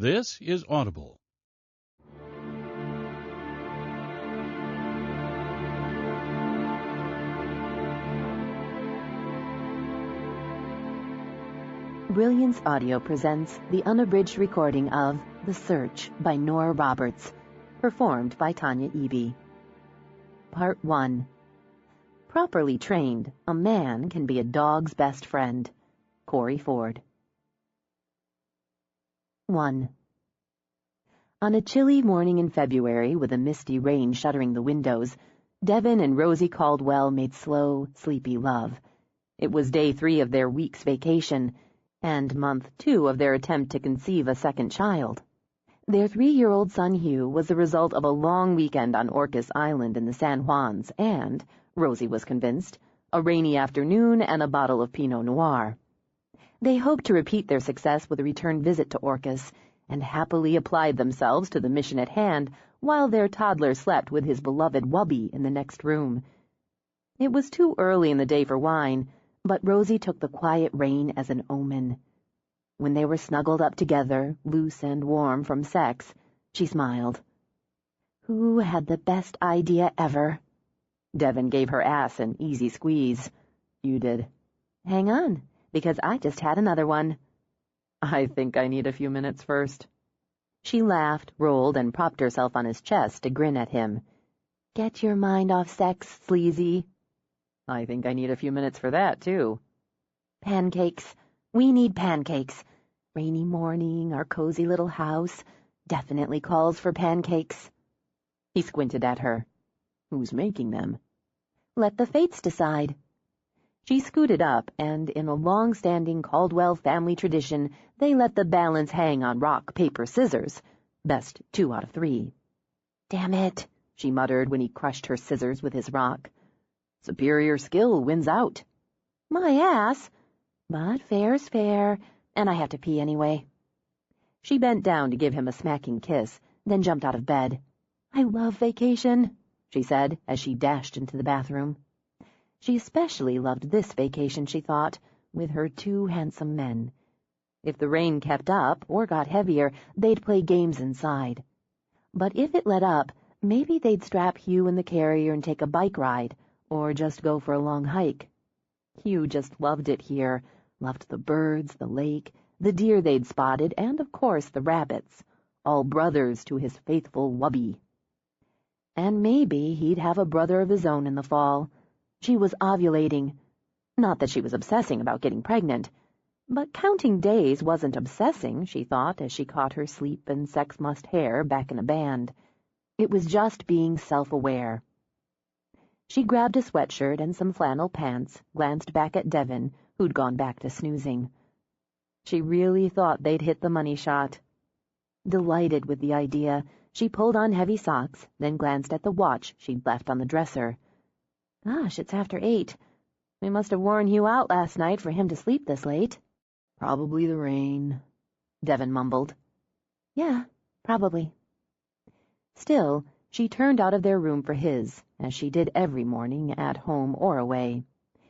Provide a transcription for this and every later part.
This is Audible. Brilliance Audio presents the unabridged recording of The Search by Nora Roberts, performed by Tanya Eby. Part 1. Properly trained, a man can be a dog's best friend. Corey Ford. 1. On a chilly morning in February, with a misty rain shuttering the windows, Devin and Rosie Caldwell made slow, sleepy love. It was day 3 of their week's vacation, and month 2 of their attempt to conceive a second child. Their 3-year-old son Hugh was the result of a long weekend on Orcas Island in the San Juans and, Rosie was convinced, a rainy afternoon and a bottle of Pinot Noir. They hoped to repeat their success with a return visit to Orcas, and happily applied themselves to the mission at hand while their toddler slept with his beloved Wubby in the next room. It was too early in the day for wine, but Rosie took the quiet rain as an omen. When they were snuggled up together, loose and warm from sex, she smiled. Who had the best idea ever? Devin gave her ass an easy squeeze. You did. Hang on, because I just had another one. I think I need a few minutes first. She laughed, rolled, and propped herself on his chest to grin at him. Get your mind off sex, sleazy. I think I need a few minutes for that, too. Pancakes. We need pancakes. Rainy morning, our cozy little house definitely calls for pancakes. He squinted at her. Who's making them? Let the fates decide. She scooted up, and in a long-standing Caldwell family tradition, they let the balance hang on rock, paper, scissors. Best 2 out of 3. Damn it, she muttered when he crushed her scissors with his rock. Superior skill wins out. My ass. But fair's fair, and I have to pee anyway. She bent down to give him a smacking kiss, then jumped out of bed. I love vacation, she said as she dashed into the bathroom. She especially loved this vacation, she thought, with her 2 handsome men. If the rain kept up or got heavier, they'd play games inside. But if it let up, maybe they'd strap Hugh in the carrier and take a bike ride, or just go for a long hike. Hugh just loved it here, loved the birds, the lake, the deer they'd spotted, and, of course, the rabbits, all brothers to his faithful Wubby. And maybe he'd have a brother of his own in the fall. She was ovulating. Not that she was obsessing about getting pregnant, but counting days wasn't obsessing, she thought, as she caught her sleep and sex-mussed hair back in a band. It was just being self-aware. She grabbed a sweatshirt and some flannel pants, glanced back at Devin, who'd gone back to snoozing. She really thought they'd hit the money shot. Delighted with the idea, she pulled on heavy socks, then glanced at the watch she'd left on the dresser. Gosh, it's after 8. We must have worn Hugh out last night for him to sleep this late. Probably the rain, Devin mumbled. Yeah, probably. Still, she turned out of their room for his, as she did every morning, at home or away.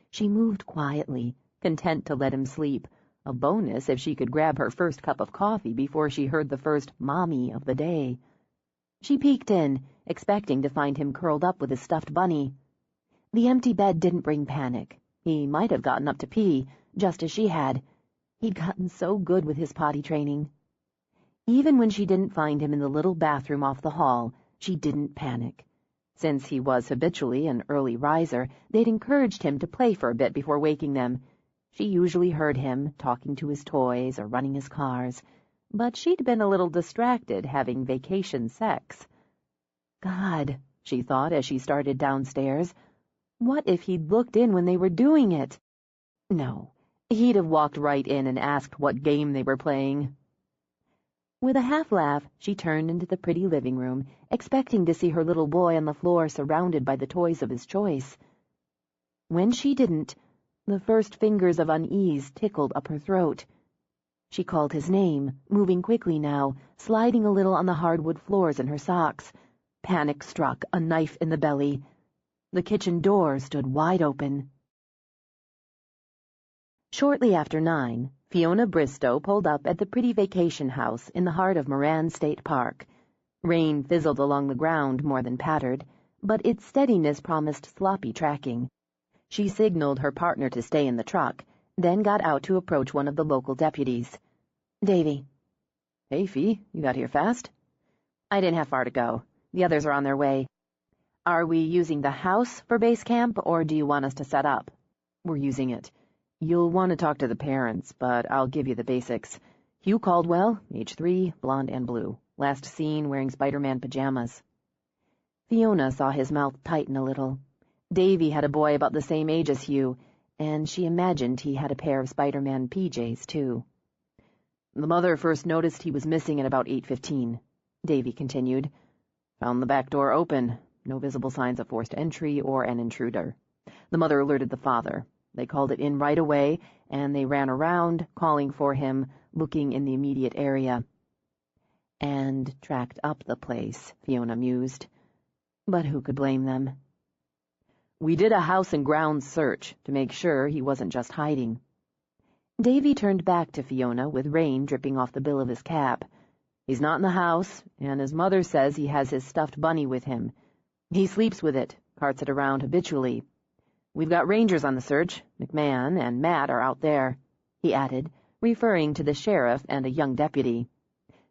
She moved quietly, content to let him sleep, a bonus if she could grab her first cup of coffee before she heard the first mommy of the day. She peeked in, expecting to find him curled up with his stuffed bunny. The empty bed didn't bring panic. He might have gotten up to pee, just as she had. He'd gotten so good with his potty training. Even when she didn't find him in the little bathroom off the hall, she didn't panic. Since he was habitually an early riser, they'd encouraged him to play for a bit before waking them. She usually heard him, talking to his toys or running his cars, but she'd been a little distracted having vacation sex. God, she thought as she started downstairs, what if he'd looked in when they were doing it? No, he'd have walked right in and asked what game they were playing. With a half-laugh, she turned into the pretty living room, expecting to see her little boy on the floor surrounded by the toys of his choice. When she didn't, the first fingers of unease tickled up her throat. She called his name, moving quickly now, sliding a little on the hardwood floors in her socks. Panic struck, a knife in the belly. The kitchen door stood wide open. Shortly after 9, Fiona Bristow pulled up at the pretty vacation house in the heart of Moran State Park. Rain fizzled along the ground more than pattered, but its steadiness promised sloppy tracking. She signaled her partner to stay in the truck, then got out to approach one of the local deputies. "Davy." "Hey, Fee, you got here fast?" "I didn't have far to go. The others are on their way. Are we using the house for base camp, or do you want us to set up?" "We're using it. You'll want to talk to the parents, but I'll give you the basics. Hugh Caldwell, age 3, blonde and blue. Last seen wearing Spider-Man pajamas." Fiona saw his mouth tighten a little. Davy had a boy about the same age as Hugh, and she imagined he had a pair of Spider-Man PJs, too. "The mother first noticed he was missing at about 8:15, Davy continued. "Found the back door open. No visible signs of forced entry or an intruder. The mother alerted the father. They called it in right away, and they ran around, calling for him, looking in the immediate area." "And tracked up the place," Fiona mused. But who could blame them? "We did a house and grounds search to make sure he wasn't just hiding." Davy turned back to Fiona with rain dripping off the bill of his cap. "He's not in the house, and his mother says he has his stuffed bunny with him. He sleeps with it, carts it around habitually. We've got rangers on the search. McMahon and Matt are out there," he added, referring to the sheriff and a young deputy.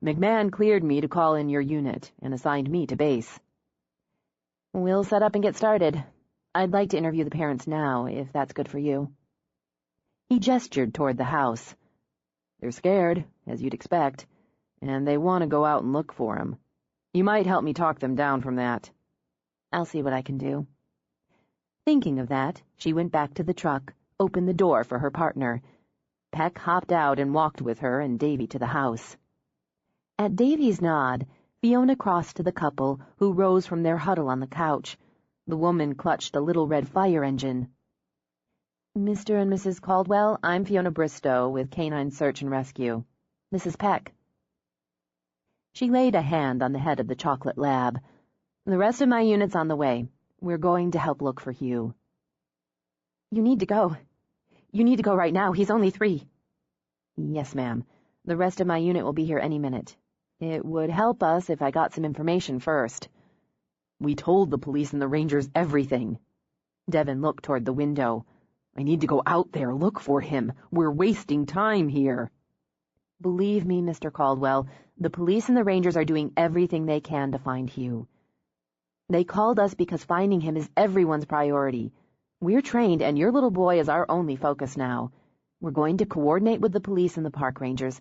"McMahon cleared me to call in your unit and assigned me to base." "We'll set up and get started. I'd like to interview the parents now, if that's good for you." He gestured toward the house. "They're scared, as you'd expect, and they want to go out and look for him. You might help me talk them down from that." "I'll see what I can do." Thinking of that, she went back to the truck, opened the door for her partner. Peck hopped out and walked with her and Davy to the house. At Davy's nod, Fiona crossed to the couple, who rose from their huddle on the couch. The woman clutched a little red fire engine. "Mr. and Mrs. Caldwell, I'm Fiona Bristow with Canine Search and Rescue. This is Peck." She laid a hand on the head of the chocolate lab. "The rest of my unit's on the way. We're going to help look for Hugh." "You need to go. You need to go right now. He's only 3. "Yes, ma'am. The rest of my unit will be here any minute. It would help us if I got some information first." "We told the police and the rangers everything." Devin looked toward the window. "I need to go out there, look for him. We're wasting time here." "Believe me, Mr. Caldwell, the police and the rangers are doing everything they can to find Hugh. They called us because finding him is everyone's priority. We're trained, and your little boy is our only focus now. We're going to coordinate with the police and the park rangers.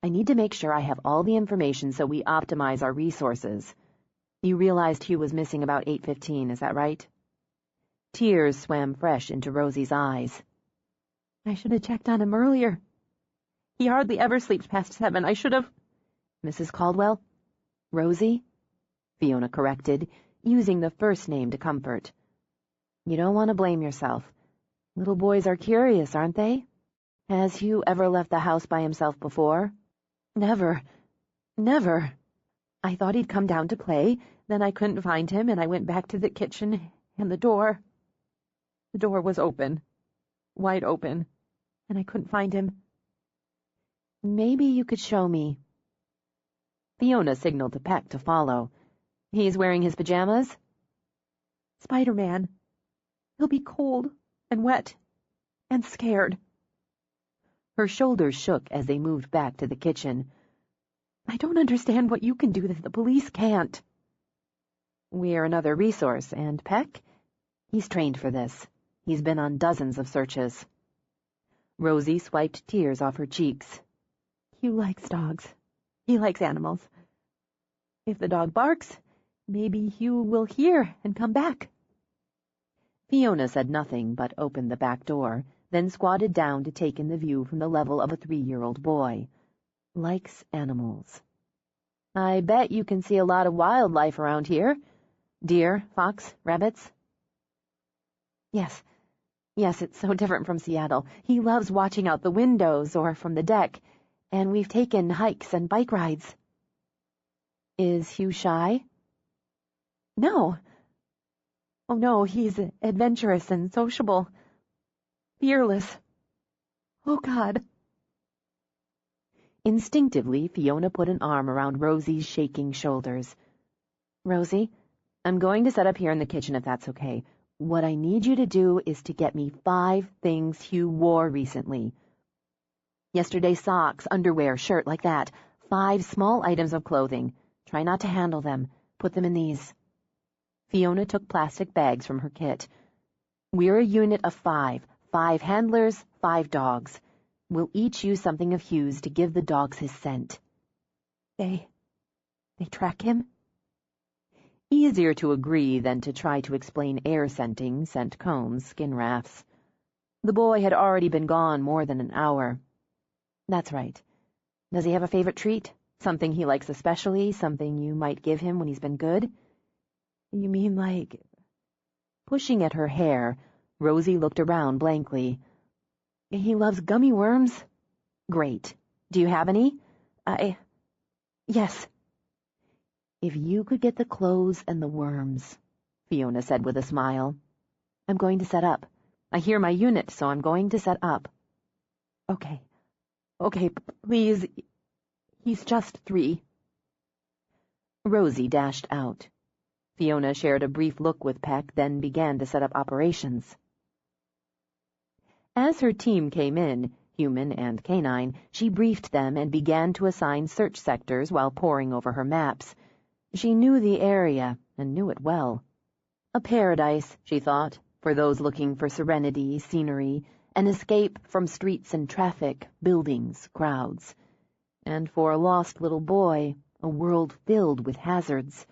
I need to make sure I have all the information so we optimize our resources. You realized Hugh was missing about 8:15, is that right?" Tears swam fresh into Rosie's eyes. "I should have checked on him earlier. He hardly ever sleeps past 7. I should have—" "Mrs. Caldwell?" "Rosie?" Fiona corrected, using the first name to comfort. "You don't want to blame yourself. Little boys are curious, aren't they? Has Hugh ever left the house by himself before?" "Never. Never. I thought he'd come down to play, then I couldn't find him, and I went back to the kitchen, and the door was open, wide open, and I couldn't find him." "Maybe you could show me." Fiona signaled to Peck to follow. "He's wearing his pajamas?" "Spider-Man. He'll be cold and wet and scared." Her shoulders shook as they moved back to the kitchen. "I don't understand what you can do that the police can't." "We're another resource, and Peck? He's trained for this. He's been on dozens of searches." Rosie swiped tears off her cheeks. "Hugh likes dogs. He likes animals. If the dog barks, maybe Hugh will hear and come back." Fiona said nothing but opened the back door, then squatted down to take in the view from the level of a 3-year-old boy. Likes animals. "I bet you can see a lot of wildlife around here. Deer, fox, rabbits?" Yes, it's so different from Seattle. He loves watching out the windows or from the deck, and we've taken hikes and bike rides." "Is Hugh shy?" "No. Oh, no, he's adventurous and sociable. Fearless. Oh, God, Instinctively, Fiona put an arm around Rosie's shaking shoulders. "Rosie, I'm going to set up here in the kitchen if that's okay. What I need you to do is to get me 5 things Hugh wore recently. Yesterday's socks, underwear, shirt, like that. 5 small items of clothing. Try not to handle them. Put them in these." Fiona took plastic bags from her kit. "We're a unit of 5. 5 handlers, 5 dogs. We'll each use something of Hugh's to give the dogs his scent." They track him?" Easier to agree than to try to explain air scenting, scent cones, skin rafts. The boy had already been gone more than an hour. "That's right. Does he have a favorite treat? Something he likes especially, something you might give him when he's been good?" "You mean like—" Pushing at her hair, Rosie looked around blankly. "He loves gummy worms." "Great. Do you have any?" Yes." "If you could get the clothes and the worms," Fiona said with a smile. "I'm going to set up. I hear my unit, so I'm going to set up." Okay, please. He's just 3. Rosie dashed out. Fiona shared a brief look with Peck, then began to set up operations. As her team came in, human and canine, she briefed them and began to assign search sectors while poring over her maps. She knew the area, and knew it well. A paradise, she thought, for those looking for serenity, scenery, an escape from streets and traffic, buildings, crowds. And for a lost little boy, a world filled with hazards,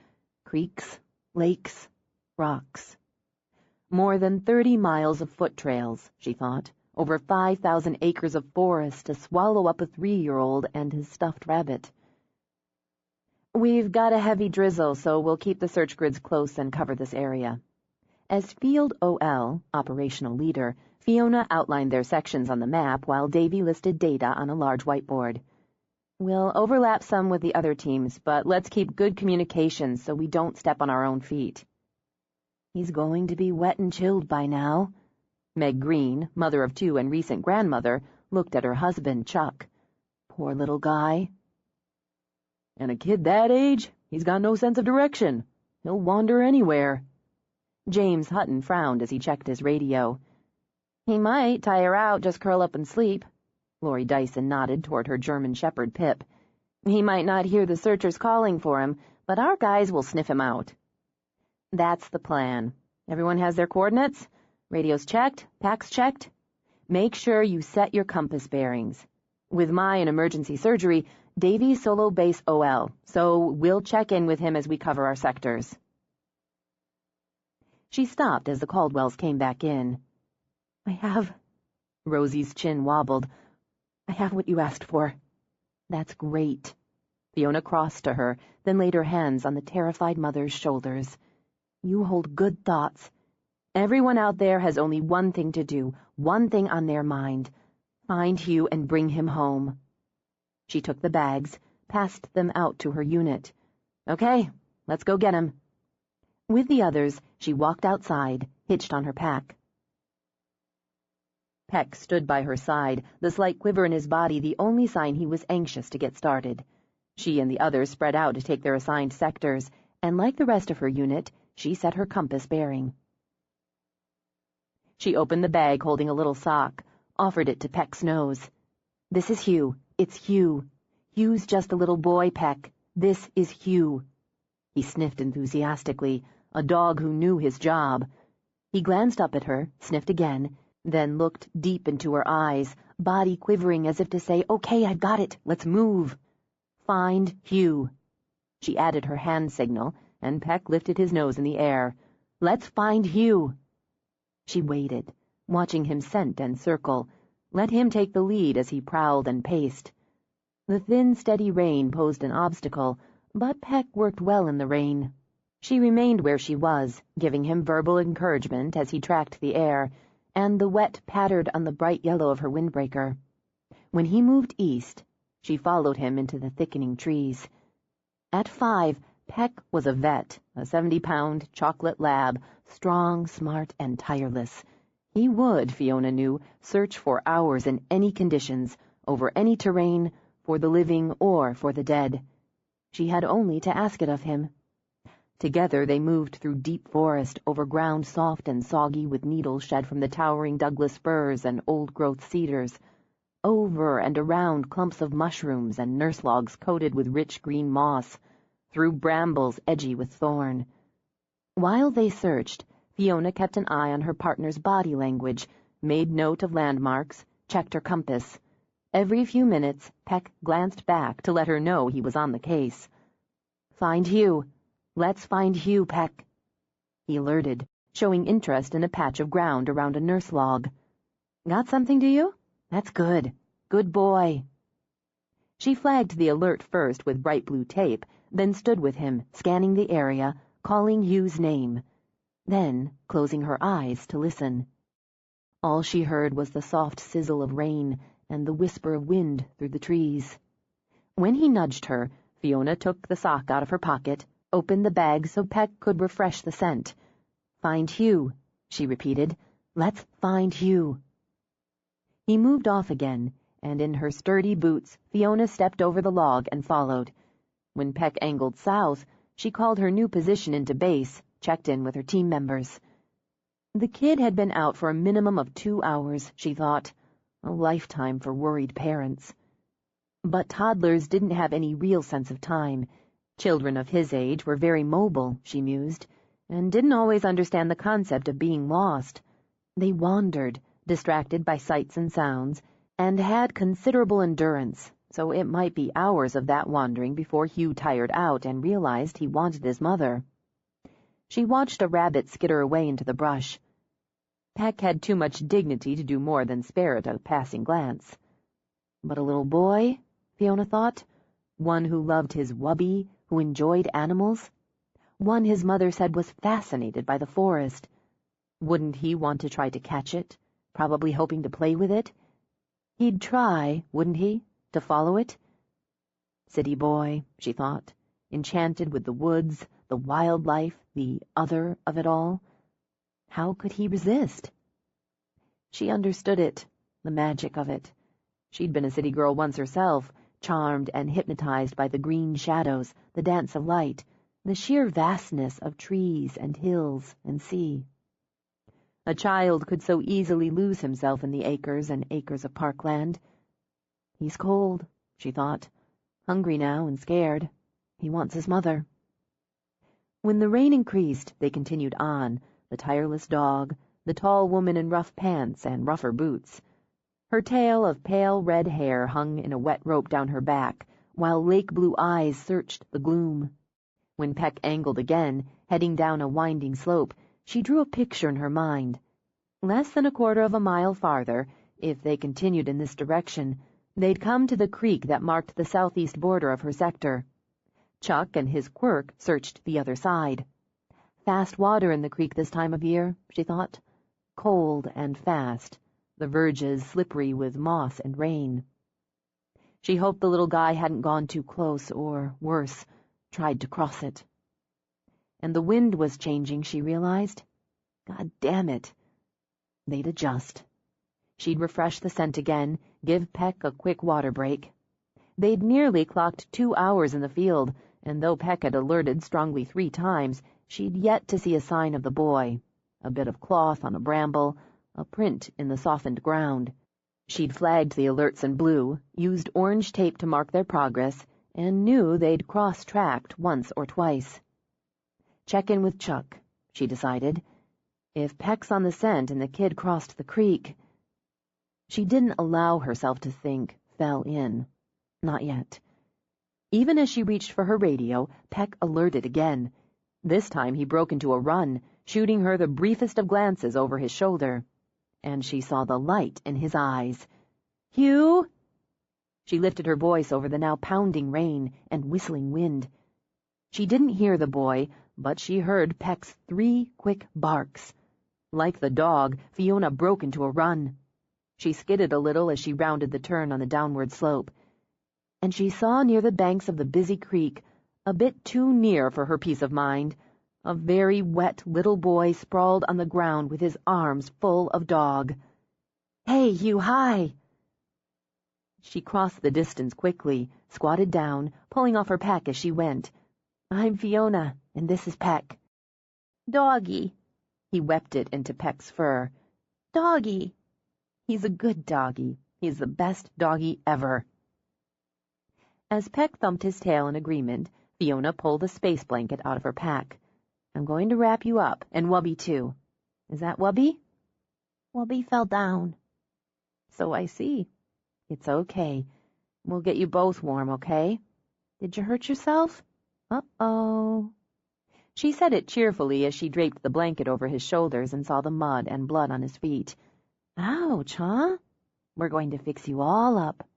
creeks, lakes, rocks. More than 30 miles of foot trails, she thought, over 5,000 acres of forest to swallow up a 3-year-old and his stuffed rabbit. "We've got a heavy drizzle, so we'll keep the search grids close and cover this area." As Field OL, operational leader, Fiona outlined their sections on the map while Davy listed data on a large whiteboard. "We'll overlap some with the other teams, but let's keep good communication so we don't step on our own feet." "He's going to be wet and chilled by now." Meg Green, mother of 2 and recent grandmother, looked at her husband, Chuck. "Poor little guy." "And a kid that age, he's got no sense of direction. He'll wander anywhere." James Hutton frowned as he checked his radio. "He might tire out, just curl up and sleep." Lori Dyson nodded toward her German Shepherd Pip. "He might not hear the searchers calling for him, but our guys will sniff him out." "That's the plan. Everyone has their coordinates? Radios checked? Packs checked? Make sure you set your compass bearings. With my and emergency surgery, Davy's solo base OL, so we'll check in with him as we cover our sectors." She stopped as the Caldwells came back in. Rosie's chin wobbled. "I have what you asked for." "That's great." Fiona crossed to her, then laid her hands on the terrified mother's shoulders. "You hold good thoughts. Everyone out there has only one thing to do, one thing on their mind. Find Hugh and bring him home." She took the bags, passed them out to her unit. "Okay, let's go get him." With the others, she walked outside, hitched on her pack. Peck stood by her side, the slight quiver in his body the only sign he was anxious to get started. She and the others spread out to take their assigned sectors, and like the rest of her unit, she set her compass bearing. She opened the bag holding a little sock, offered it to Peck's nose. "This is Hugh. It's Hugh. Hugh's just a little boy, Peck. This is Hugh." He sniffed enthusiastically, a dog who knew his job. He glanced up at her, sniffed again, then looked deep into her eyes, body quivering as if to say, "Okay, I've got it. Let's move." "Find Hugh." She added her hand signal, and Peck lifted his nose in the air. "Let's find Hugh." She waited, watching him scent and circle, let him take the lead as he prowled and paced. The thin, steady rain posed an obstacle, but Peck worked well in the rain. She remained where she was, giving him verbal encouragement as he tracked the air, and the wet pattered on the bright yellow of her windbreaker. When he moved east, she followed him into the thickening trees. At 5, Peck was a vet, a 70-pound chocolate lab, strong, smart, and tireless. He would, Fiona knew, search for hours in any conditions, over any terrain, for the living or for the dead. She had only to ask it of him. Together they moved through deep forest, over ground soft and soggy with needles shed from the towering Douglas firs and old-growth cedars, over and around clumps of mushrooms and nurse logs coated with rich green moss, through brambles edgy with thorn. While they searched, Fiona kept an eye on her partner's body language, made note of landmarks, checked her compass. Every few minutes, Peck glanced back to let her know he was on the case. "Find Hugh. Let's find Hugh, Peck," he alerted, showing interest in a patch of ground around a nurse log. "Got something, do you? That's good. Good boy." She flagged the alert first with bright blue tape, then stood with him, scanning the area, calling Hugh's name, then closing her eyes to listen. All she heard was the soft sizzle of rain and the whisper of wind through the trees. When he nudged her, Fiona took the sock out of her pocket, opened the bag so Peck could refresh the scent. "Find Hugh," she repeated. "Let's find Hugh." He moved off again, and in her sturdy boots, Fiona stepped over the log and followed. When Peck angled south, she called her new position into base, checked in with her team members. The kid had been out for a minimum of 2 hours, she thought, a lifetime for worried parents. But toddlers didn't have any real sense of time. Children of his age were very mobile, she mused, and didn't always understand the concept of being lost. They wandered, distracted by sights and sounds, and had considerable endurance, so it might be hours of that wandering before Hugh tired out and realized he wanted his mother. She watched a rabbit skitter away into the brush. Peck had too much dignity to do more than spare it a passing glance. But a little boy, Fiona thought, one who loved his wubby, who enjoyed animals, one his mother said was fascinated by the forest. Wouldn't he want to try to catch it, probably hoping to play with it? He'd try, wouldn't he, to follow it? City boy, she thought, enchanted with the woods, the wildlife, the other of it all. How could he resist? She understood it, the magic of it. She'd been a city girl once herself, charmed and hypnotized by the green shadows, the dance of light, the sheer vastness of trees and hills and sea. A child could so easily lose himself in the acres and acres of parkland. He's cold, she thought, hungry now and scared. He wants his mother. When the rain increased, they continued on, the tireless dog, the tall woman in rough pants and rougher boots. Her tail of pale red hair hung in a wet rope down her back, while lake-blue eyes searched the gloom. When Peck angled again, heading down a winding slope, she drew a picture in her mind. Less than 1/4 of a mile farther, if they continued in this direction, they'd come to the creek that marked the southeast border of her sector. Chuck and his Quirk searched the other side. Fast water in the creek this time of year, she thought. Cold and fast, the verges slippery with moss and rain. She hoped the little guy hadn't gone too close or, worse, tried to cross it. And the wind was changing, she realized. God damn it. They'd adjust. She'd refresh the scent again, give Peck a quick water break. They'd nearly clocked 2 hours in the field, and though Peck had alerted strongly 3 times, she'd yet to see a sign of the boy. A bit of cloth on a bramble, a print in the softened ground. She'd flagged the alerts in blue, used orange tape to mark their progress, and knew they'd cross-tracked once or twice. Check in with Chuck, she decided. If Peck's on the scent and the kid crossed the creek... She didn't allow herself to think, fell in. Not yet. Even as she reached for her radio, Peck alerted again. This time he broke into a run, shooting her the briefest of glances over his shoulder. And she saw the light in his eyes. "Hugh!" She lifted her voice over the now pounding rain and whistling wind. She didn't hear the boy, but she heard Peck's 3 quick barks. Like the dog, Fiona broke into a run. She skidded a little as she rounded the turn on the downward slope. And she saw near the banks of the busy creek, a bit too near for her peace of mind, a very wet little boy sprawled on the ground with his arms full of dog. "Hey, Hugh, hi!" She crossed the distance quickly, squatted down, pulling off her pack as she went. "I'm Fiona, and this is Peck." "Doggy." He wept it into Peck's fur. "Doggy." "He's a good doggy. He's the best doggy ever." As Peck thumped his tail in agreement, Fiona pulled a space blanket out of her pack. "I'm going to wrap you up, and Wubby too. Is that Wubby?" "Wubby fell down." "So I see. It's okay. We'll get you both warm, okay? Did you hurt yourself?" "Uh-oh." She said it cheerfully as she draped the blanket over his shoulders and saw the mud and blood on his feet. "Ouch, huh? We're going to fix you all up."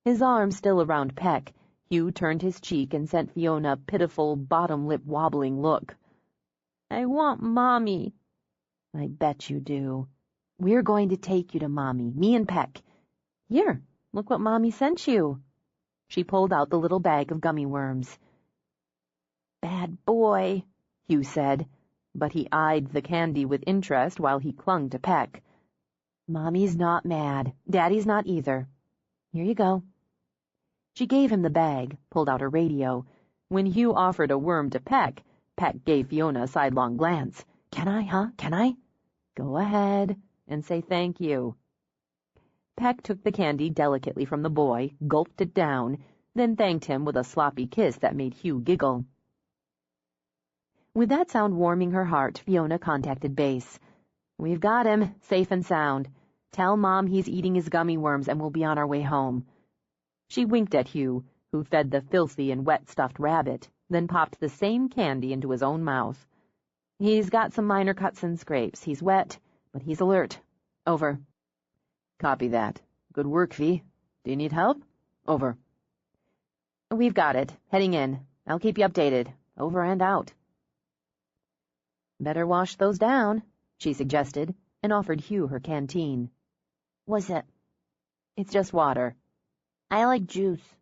His arm still around Peck, Hugh turned his cheek and sent Fiona a pitiful, bottom-lip wobbling look. "I want Mommy." "I bet you do. We're going to take you to Mommy, me and Peck. Here, look what Mommy sent you." She pulled out the little bag of gummy worms. "Bad boy," Hugh said, but he eyed the candy with interest while he clung to Peck. "Mommy's not mad. Daddy's not either. Here you go." She gave him the bag, pulled out her radio. When Hugh offered a worm to Peck, Peck gave Fiona a sidelong glance. "Can I, huh? Can I?" "Go ahead, and say thank you." Peck took the candy delicately from the boy, gulped it down, then thanked him with a sloppy kiss that made Hugh giggle. With that sound warming her heart, Fiona contacted base. "We've got him, safe and sound. Tell Mom he's eating his gummy worms and we'll be on our way home." She winked at Hugh, who fed the filthy and wet stuffed rabbit, then popped the same candy into his own mouth. "He's got some minor cuts and scrapes. He's wet, but he's alert. Over." "Copy that. Good work, Fee. Do you need help?" "Over." "We've got it. Heading in. I'll keep you updated. Over and out." "Better wash those down," she suggested, and offered Hugh her canteen. "What's it?" "It's just water." "I like juice."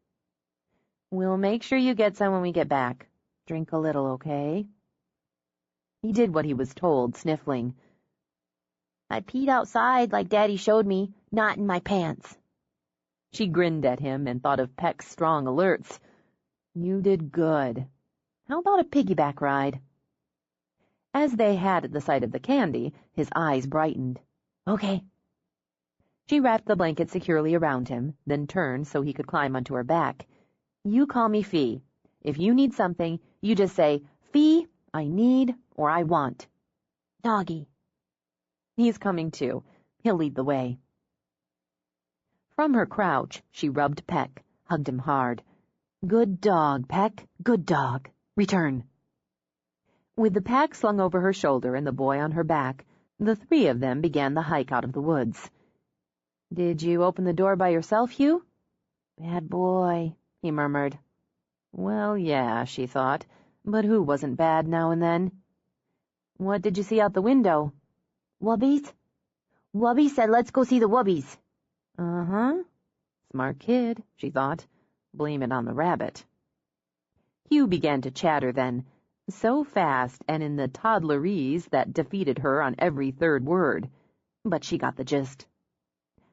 "We'll make sure you get some when we get back. Drink a little, okay?" He did what he was told, sniffling. "I peed outside like Daddy showed me, not in my pants." She grinned at him and thought of Peck's strong alerts. "You did good. How about a piggyback ride?" As they had at the sight of the candy, his eyes brightened. "Okay." She wrapped the blanket securely around him, then turned so he could climb onto her back. "You call me Fee. If you need something, you just say, 'Fee, I need,' or 'I want.'" "Doggy." "He's coming too. He'll lead the way." From her crouch, she rubbed Peck, hugged him hard. "Good dog, Peck. Good dog. Return." With the pack slung over her shoulder and the boy on her back, the three of them began the hike out of the woods. "Did you open the door by yourself, Hugh?" "Bad boy," he murmured. Well, yeah, she thought, but who wasn't bad now and then? "What did you see out the window?" "Wubbies. Wubby said let's go see the wubbies." "Uh-huh. Smart kid," she thought. Blame it on the rabbit. Hugh began to chatter then, so fast and in the toddlerese that defeated her on every third word. But she got the gist.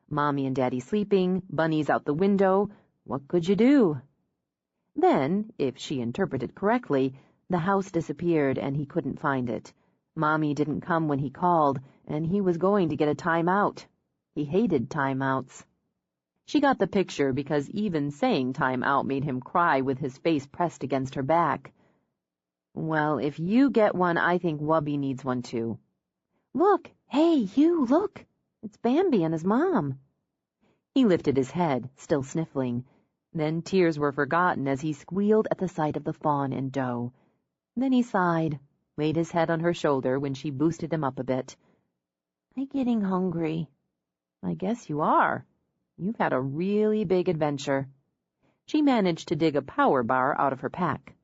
Mommy and Daddy sleeping, bunnies out the window. What could you do? Then, if she interpreted correctly, the house disappeared and he couldn't find it. Mommy didn't come when he called, and he was going to get a timeout. He hated timeouts. She got the picture because even saying timeout made him cry with his face pressed against her back. "Well, if you get one, I think Wubby needs one too." "Look! Hey, Hugh, look! It's Bambi and his mom." He lifted his head, still sniffling. Then tears were forgotten as he squealed at the sight of the fawn and doe. Then he sighed, laid his head on her shoulder when she boosted him up a bit. "I'm getting hungry." "I guess you are. You've had a really big adventure." She managed to dig a power bar out of her pack.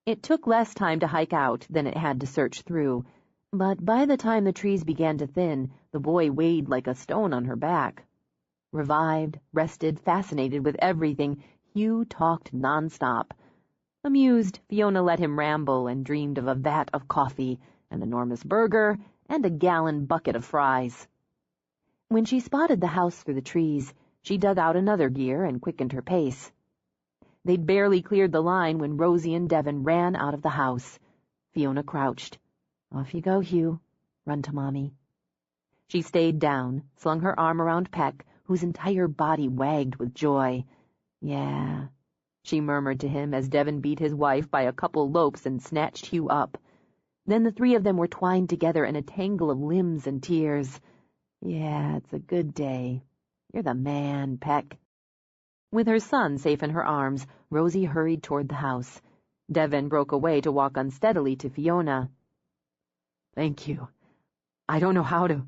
It took less time to hike out than it had to search through, but by the time the trees began to thin, the boy weighed like a stone on her back. Revived, rested, fascinated with everything, Hugh talked nonstop. Amused, Fiona let him ramble and dreamed of a vat of coffee, an enormous burger, and a gallon bucket of fries. When she spotted the house through the trees, She dug out another gear and quickened her pace. They'd barely cleared the line when Rosie and Devin ran out of the house. Fiona crouched. "Off you go, Hugh. Run to Mommy." She stayed down, slung her arm around Peck, whose entire body wagged with joy. "Yeah," she murmured to him as Devin beat his wife by a couple lopes and snatched Hugh up. Then the three of them were twined together in a tangle of limbs and tears. "Yeah, it's a good day. You're the man, Peck." With her son safe in her arms, Rosie hurried toward the house. Devin broke away to walk unsteadily to Fiona. "Thank you. I don't know how to—"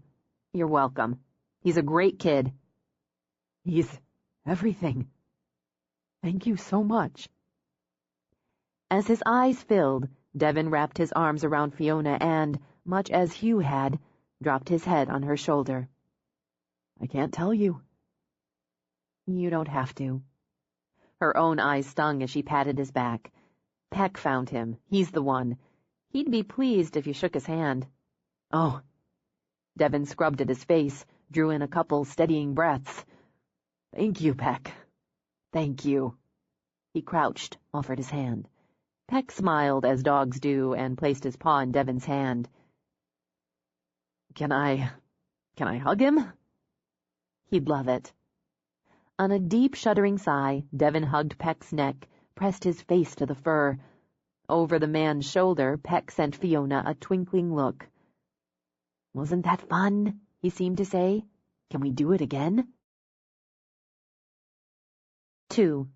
"You're welcome. He's a great kid." "He's everything. Thank you so much." As his eyes filled, Devin wrapped his arms around Fiona and, much as Hugh had, dropped his head on her shoulder. "I can't tell you." "You don't have to." Her own eyes stung as she patted his back. "Peck found him. He's the one. He'd be pleased if you shook his hand." "Oh." Devin scrubbed at his face, drew in a couple steadying breaths. "Thank you, Peck. Thank you." He crouched, offered his hand. Peck smiled as dogs do and placed his paw in Devin's hand. Can I hug him?" "He'd love it." On a deep, shuddering sigh, Devin hugged Peck's neck, pressed his face to the fur. Over the man's shoulder, Peck sent Fiona a twinkling look. "Wasn't that fun?" he seemed to say. "Can we do it again?" 2.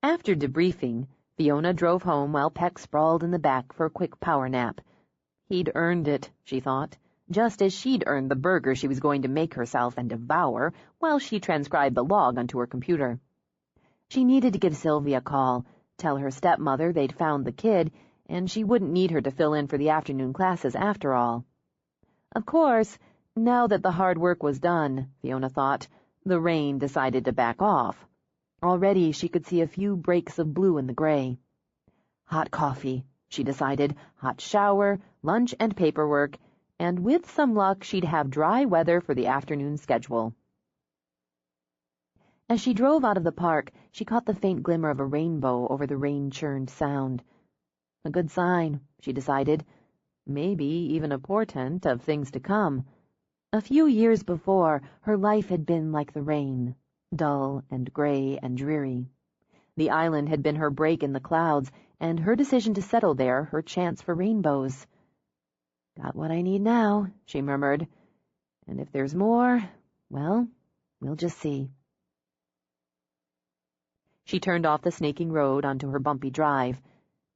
After debriefing, Fiona drove home while Peck sprawled in the back for a quick power nap. He'd earned it, she thought, just as she'd earned the burger she was going to make herself and devour while she transcribed the log onto her computer. She needed to give Sylvia a call, tell her stepmother they'd found the kid, and she wouldn't need her to fill in for the afternoon classes after all. Of course, now that the hard work was done, Fiona thought, the rain decided to back off. Already she could see a few breaks of blue in the gray. Hot coffee, she decided, hot shower, lunch and paperwork, and with some luck she'd have dry weather for the afternoon schedule. As she drove out of the park, she caught the faint glimmer of a rainbow over the rain-churned sound. A good sign, she decided. Maybe even a portent of things to come. A few years before, her life had been like the rain, dull and gray and dreary. The island had been her break in the clouds, and her decision to settle there her chance for rainbows. "Got what I need now," she murmured. "And if there's more, well, we'll just see." She turned off the snaking road onto her bumpy drive.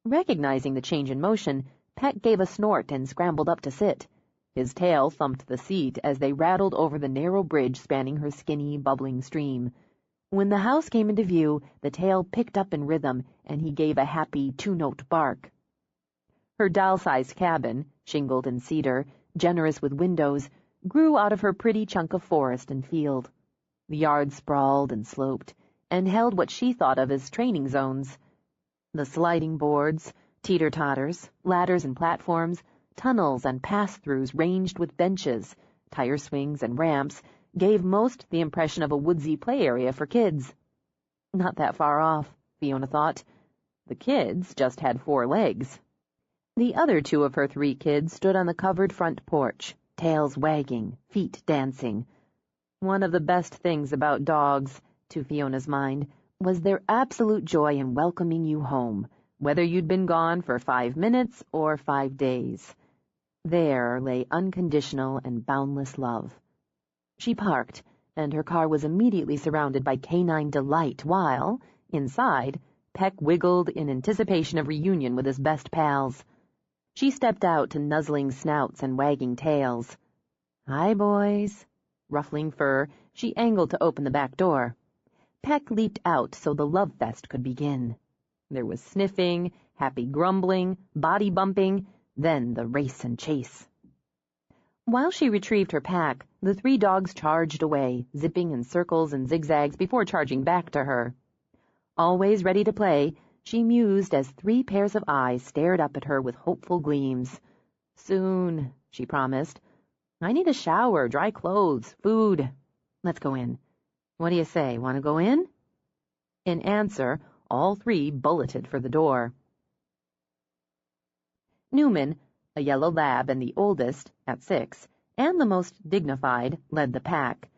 Recognizing the change in motion, Peck gave a snort and scrambled up to sit. His tail thumped the seat as they rattled over the narrow bridge spanning her skinny, bubbling stream. When the house came into view, the tail picked up in rhythm, and he gave a happy two-note bark. Her doll-sized cabin, shingled in cedar, generous with windows, grew out of her pretty chunk of forest and field. The yard sprawled and sloped, and held what she thought of as training zones. The sliding boards, teeter-totters, ladders and platforms, tunnels and pass-throughs ranged with benches, tire swings and ramps, gave most the impression of a woodsy play area for kids. Not that far off, Fiona thought. The kids just had 4 legs. The other 2 of her 3 kids stood on the covered front porch, tails wagging, feet dancing. One of the best things about dogs, to Fiona's mind, was their absolute joy in welcoming you home, whether you'd been gone for 5 minutes or 5 days. There lay unconditional and boundless love. She parked, and her car was immediately surrounded by canine delight while, inside, Peck wiggled in anticipation of reunion with his best pals. She stepped out to nuzzling snouts and wagging tails. "Hi, boys." Ruffling fur, she angled to open the back door. Peck leaped out so the love fest could begin. There was sniffing, happy grumbling, body bumping, then the race and chase. While she retrieved her pack, the 3 dogs charged away, zipping in circles and zigzags before charging back to her. Always ready to play, she mused as 3 pairs of eyes stared up at her with hopeful gleams. "Soon," she promised. "I need a shower, dry clothes, food. Let's go in." What do you say, want to go in? In answer, all three bulleted for the door. Newman, a yellow lab and the oldest, at 6, and the most dignified, led the pack.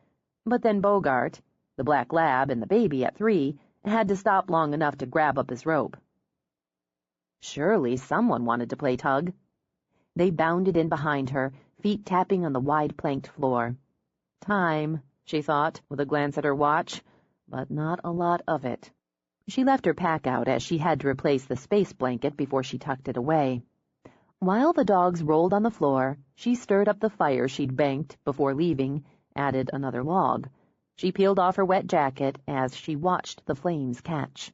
But then Bogart, the black lab and the baby at 3, had to stop long enough to grab up his rope. Surely someone wanted to play tug. They bounded in behind her, feet tapping on the wide-planked floor. Time, she thought, with a glance at her watch, but not a lot of it. She left her pack out as she had to replace the space blanket before she tucked it away. While the dogs rolled on the floor, she stirred up the fire she'd banked before leaving, added another log. She peeled off her wet jacket as she watched the flames catch.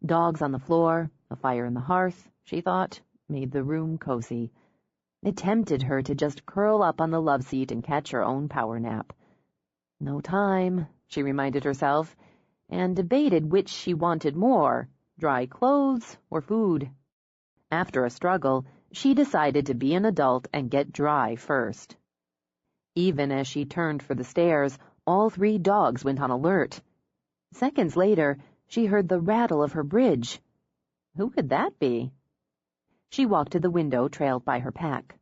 Dogs on the floor, a fire in the hearth, she thought, made the room cozy. It tempted her to just curl up on the love seat and catch her own power nap. No time, she reminded herself, and debated which she wanted more, dry clothes or food. After a struggle, she decided to be an adult and get dry first. Even as she turned for the stairs, all 3 dogs went on alert. Seconds later, she heard the rattle of her bridge. Who could that be? She walked to the window, trailed by her pack.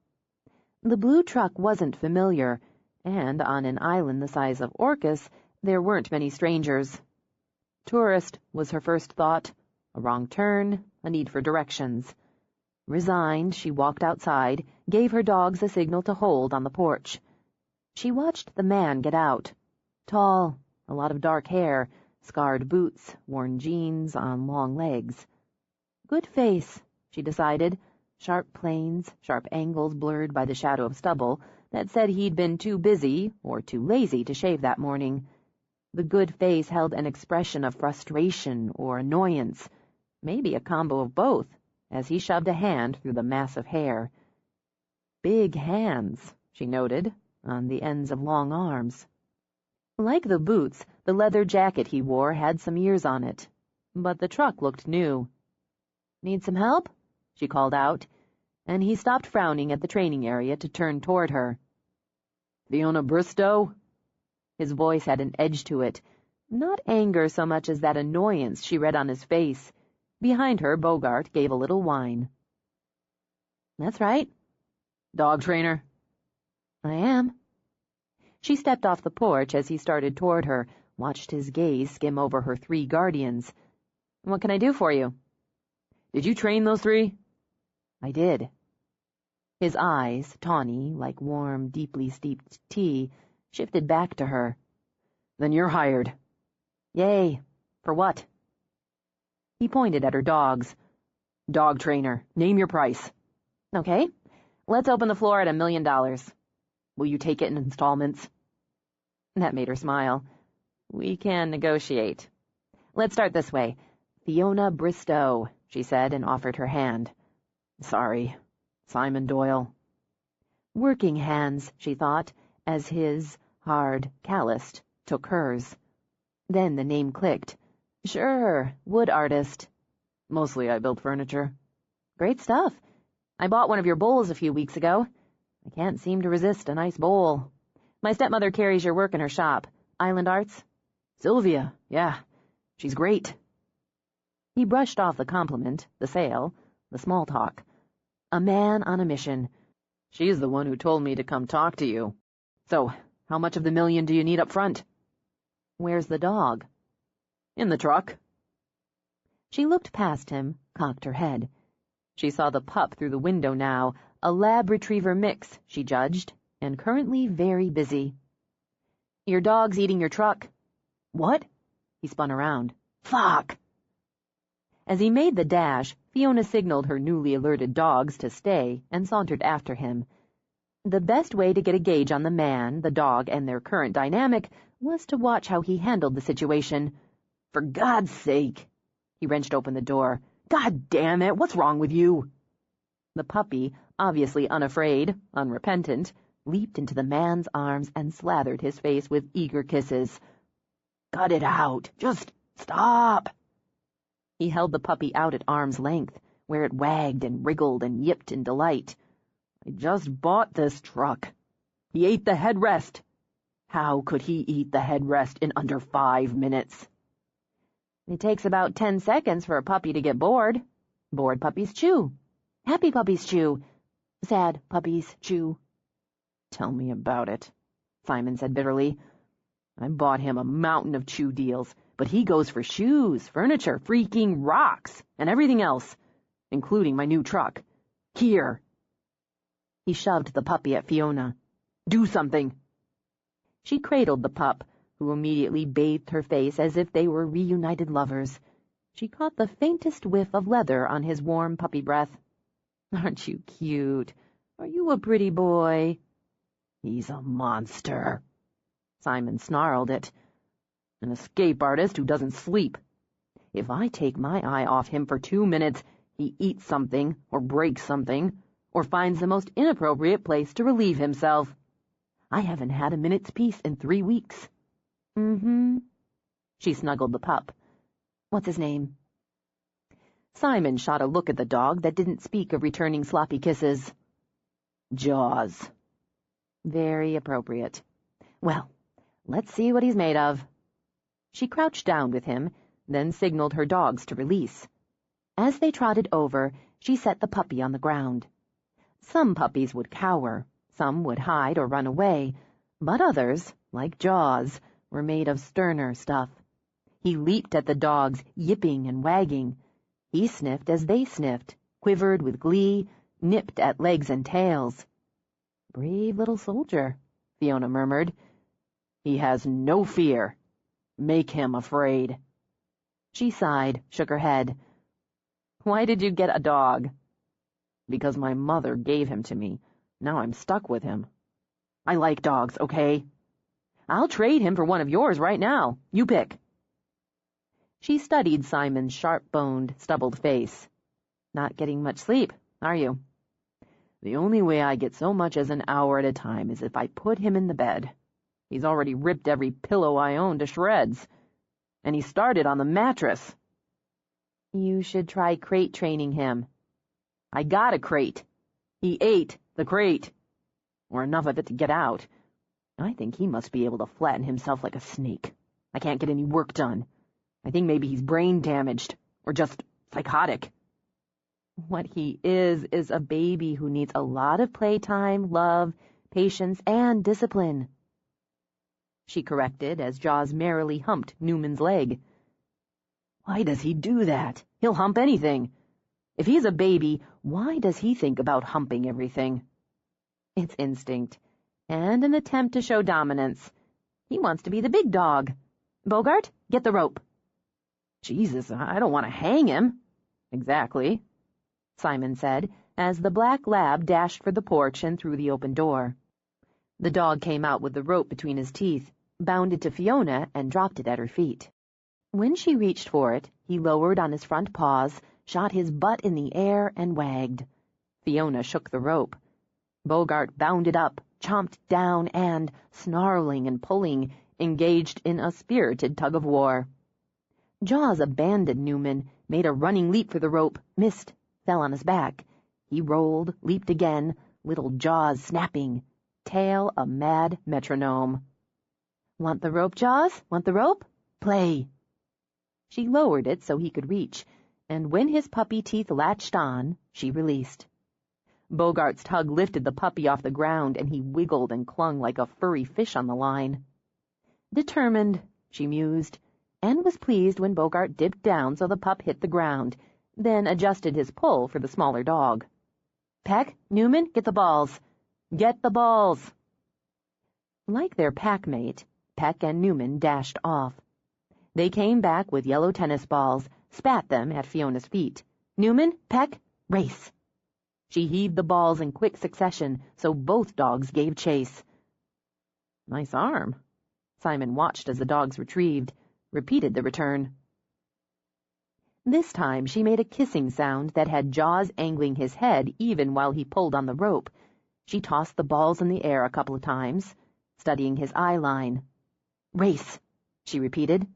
The blue truck wasn't familiar, and on an island the size of Orcus, there weren't many strangers. Tourist was her first thought, a wrong turn, a need for directions. Resigned, she walked outside, gave her dogs a signal to hold on the porch. She watched the man get out. Tall, a lot of dark hair, scarred boots, worn jeans on long legs. Good face, she decided, sharp planes, sharp angles blurred by the shadow of stubble that said he'd been too busy or too lazy to shave that morning. The good face held an expression of frustration or annoyance, maybe a combo of both, as he shoved a hand through the mass of hair. Big hands, she noted, on the ends of long arms. Like the boots, the leather jacket he wore had some years on it, but the truck looked new. "Need some help?" she called out, and he stopped frowning at the training area to turn toward her. "Fiona Bristow?" His voice had an edge to it, not anger so much as that annoyance she read on his face. Behind her, Bogart gave a little whine. "That's right." "Dog trainer?" "I am." She stepped off the porch as he started toward her, watched his gaze skim over her 3 guardians. "What can I do for you?" "Did you train those 3? "I did." His eyes, tawny, like warm, deeply steeped tea, shifted back to her. "Then you're hired." "Yay. For what?" He pointed at her dogs. "Dog trainer. Name your price." "Okay. Let's open the floor at $1 million. Will you take it in installments?" That made her smile. "We can negotiate. Let's start this way. Fiona Bristow," she said, and offered her hand. "Sorry. Simon Doyle." Working hands, she thought, as his, hard, calloused, took hers. Then the name clicked. "Sure, wood artist." "Mostly I build furniture." "Great stuff. I bought one of your bowls a few weeks ago. I can't seem to resist a nice bowl. My stepmother carries your work in her shop. Island Arts?" "Sylvia, yeah. She's great." He brushed off the compliment, the sale, the small talk. A man on a mission. "She's the one who told me to come talk to you. So, how much of the $1 million do you need up front?" "Where's the dog?" "In the truck." She looked past him, cocked her head. She saw the pup through the window now, a lab retriever mix, she judged, and currently very busy. "Your dog's eating your truck." "What?" He spun around. "Fuck!" As he made the dash, Fiona signaled her newly alerted dogs to stay and sauntered after him. The best way to get a gauge on the man, the dog, and their current dynamic was to watch how he handled the situation. "For God's sake!" He wrenched open the door. "God damn it, what's wrong with you?" The puppy, obviously unafraid, unrepentant, leaped into the man's arms and slathered his face with eager kisses. "Cut it out! Just stop!" He held the puppy out at arm's length, where it wagged and wriggled and yipped in delight. "I just bought this truck. He ate the headrest. How could he eat the headrest in under 5 minutes? It takes about 10 seconds for a puppy to get bored. Bored puppies chew. Happy puppies chew. Sad puppies chew. Tell me about it, Simon said bitterly. I bought him a mountain of chew deals, but he goes for shoes, furniture, freaking rocks, and everything else, including my new truck. Here. He shoved the puppy at Fiona. Do something. She cradled the pup, who immediately bathed her face as if they were reunited lovers. She caught the faintest whiff of leather on his warm puppy breath. Aren't you cute? Are you a pretty boy? He's a monster. Simon snarled it. An escape artist who doesn't sleep. If I take my eye off him for 2 minutes, he eats something, or breaks something, or finds the most inappropriate place to relieve himself. I haven't had a minute's peace in 3 weeks. Mm-hmm. She snuggled the pup. What's his name? Simon shot a look at the dog that didn't speak of returning sloppy kisses. Jaws. Very appropriate. Well, let's see what he's made of. She crouched down with him, then signaled her dogs to release. As they trotted over, she set the puppy on the ground. Some puppies would cower, some would hide or run away, but others, like Jaws, were made of sterner stuff. He leaped at the dogs, yipping and wagging. He sniffed as they sniffed, quivered with glee, nipped at legs and tails. Brave little soldier, Fiona murmured. He has no fear. Make him afraid. She sighed, shook her head. Why did you get a dog? Because my mother gave him to me. Now I'm stuck with him. I like dogs, okay? I'll trade him for one of yours right now. You pick. She studied Simon's sharp-boned, stubbled face. Not getting much sleep, are you? The only way I get so much as an hour at a time is if I put him in the bed. He's already ripped every pillow I own to shreds. And he started on the mattress. You should try crate training him. I got a crate. He ate the crate. Or enough of it to get out. I think he must be able to flatten himself like a snake. I can't get any work done. I think maybe he's brain damaged. Or just psychotic. What he is a baby who needs a lot of playtime, love, patience, and discipline. She corrected as Jaws merrily humped Newman's leg. Why does he do that? He'll hump anything. If he's a baby, why does he think about humping everything? It's instinct, and an attempt to show dominance. He wants to be the big dog. Bogart, get the rope. Jesus, I don't want to hang him. Exactly, Simon said, as the black lab dashed for the porch and through the open door. The dog came out with the rope between his teeth, bounded to Fiona, and dropped it at her feet. When she reached for it, he lowered on his front paws, shot his butt in the air, and wagged. Fiona shook the rope. Bogart bounded up, chomped down, and, snarling and pulling, engaged in a spirited tug-of-war. Jaws abandoned Newman, made a running leap for the rope, missed, fell on his back. He rolled, leaped again, little jaws snapping, tail a mad metronome. Want the rope, Jaws? Want the rope? Play. She lowered it so he could reach, and when his puppy teeth latched on, she released. Bogart's tug lifted the puppy off the ground, and he wiggled and clung like a furry fish on the line. Determined, she mused, and was pleased when Bogart dipped down so the pup hit the ground, then adjusted his pull for the smaller dog. Peck, Newman, get the balls. Get the balls. Like their pack-mate, Peck and Newman dashed off. They came back with yellow tennis balls, spat them at Fiona's feet. Newman, Peck, race. She heaved the balls in quick succession, so both dogs gave chase. Nice arm. Simon watched as the dogs retrieved, repeated the return. This time she made a kissing sound that had Jaws angling his head even while he pulled on the rope. She tossed the balls in the air a couple of times, studying his eye line. Race, she repeated.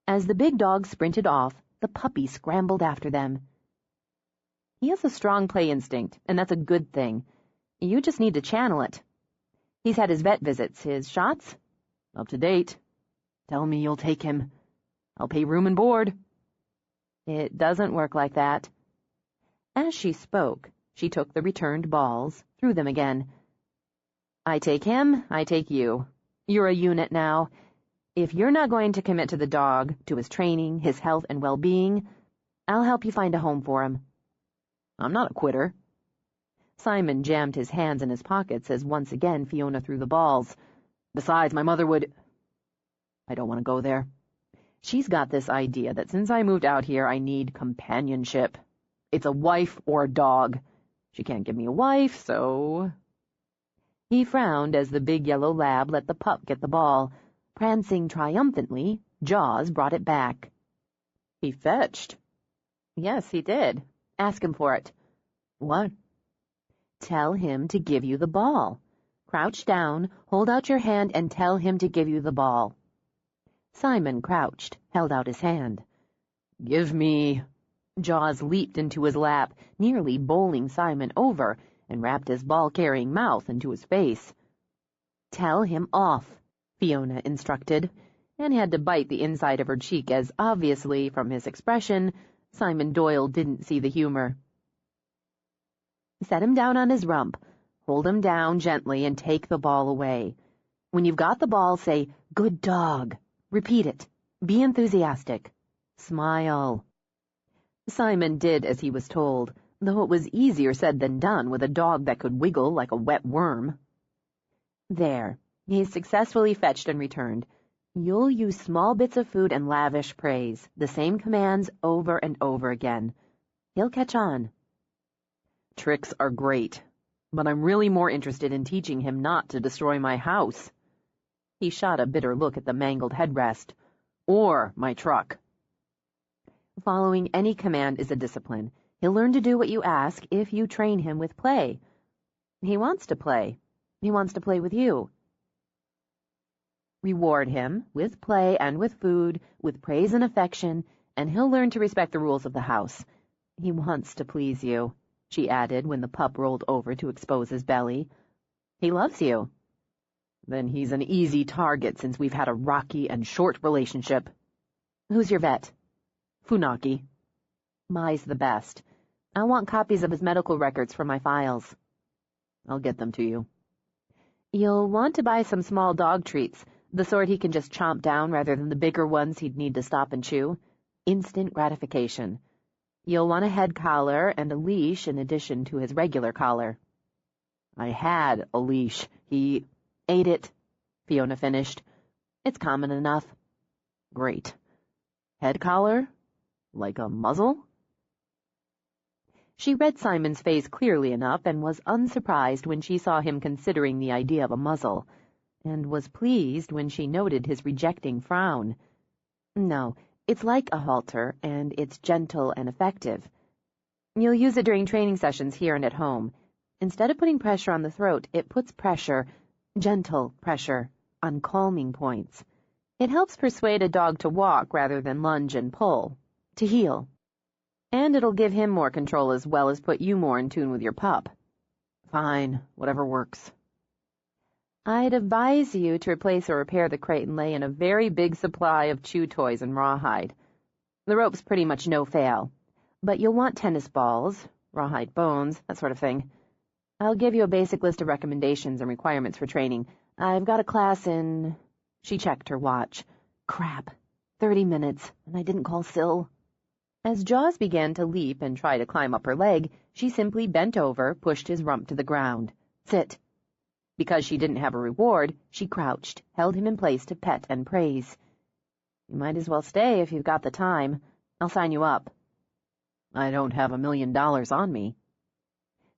As the big dogs sprinted off, the puppy scrambled after them. He has a strong play instinct, and that's a good thing. You just need to channel it. He's had his vet visits. His shots? Up to date. Tell me you'll take him. I'll pay room and board. It doesn't work like that. As she spoke, she took the returned balls, threw them again. I take him, I take you. You're a unit now. If you're not going to commit to the dog, to his training, his health and well-being, I'll help you find a home for him. I'm not a quitter. Simon jammed his hands in his pockets as once again Fiona threw the balls. Besides, my mother would... I don't want to go there. She's got this idea that since I moved out here, I need companionship. It's a wife or a dog. She can't give me a wife, so... He frowned as the big yellow lab let the pup get the ball. Prancing triumphantly, Jaws brought it back. He fetched. Yes, he did. Ask him for it. What? Tell him to give you the ball. Crouch down, hold out your hand, and tell him to give you the ball. Simon crouched, held out his hand. Give me... Jaws leaped into his lap, nearly bowling Simon over, and wrapped his ball-carrying mouth into his face. Tell him off, Fiona instructed, and had to bite the inside of her cheek as, obviously, from his expression, Simon Doyle didn't see the humor. Set him down on his rump, hold him down gently, and take the ball away. When you've got the ball, say, "Good dog." Repeat it. Be enthusiastic. Smile. Simon did as he was told, though it was easier said than done with a dog that could wiggle like a wet worm. There. He's successfully fetched and returned. You'll use small bits of food and lavish praise, the same commands over and over again. He'll catch on. Tricks are great, but I'm really more interested in teaching him not to destroy my house. He shot a bitter look at the mangled headrest. Or my truck. Following any command is a discipline. He'll learn to do what you ask if you train him with play. He wants to play. He wants to play with you. Reward him with play and with food, with praise and affection, and he'll learn to respect the rules of the house. He wants to please you, she added when the pup rolled over to expose his belly. He loves you. Then he's an easy target since we've had a rocky and short relationship. Who's your vet? Funaki. Mai's the best. I want copies of his medical records for my files. I'll get them to you. You'll want to buy some small dog treats, the sort he can just chomp down rather than the bigger ones he'd need to stop and chew. Instant gratification. You'll want a head collar and a leash in addition to his regular collar. I had a leash. He ate it, Fiona finished. It's common enough. Great. Head collar? Like a muzzle? She read Simon's face clearly enough and was unsurprised when she saw him considering the idea of a muzzle, and was pleased when she noted his rejecting frown. No, it's like a halter, and it's gentle and effective. You'll use it during training sessions here and at home. Instead of putting pressure on the throat, it puts pressure, gentle pressure, on calming points. It helps persuade a dog to walk rather than lunge and pull, to heel. And it'll give him more control as well as put you more in tune with your pup. Fine, whatever works. I'd advise you to replace or repair the crate and lay in a very big supply of chew toys and rawhide. The rope's pretty much no fail, but you'll want tennis balls, rawhide bones, that sort of thing. I'll give you a basic list of recommendations and requirements for training. I've got a class in... She checked her watch. Crap. 30 minutes, and I didn't call Syl. As Jaws began to leap and try to climb up her leg, she simply bent over, pushed his rump to the ground. Sit. Because she didn't have a reward, she crouched, held him in place to pet and praise. You might as well stay if you've got the time. I'll sign you up. I don't have $1 million on me.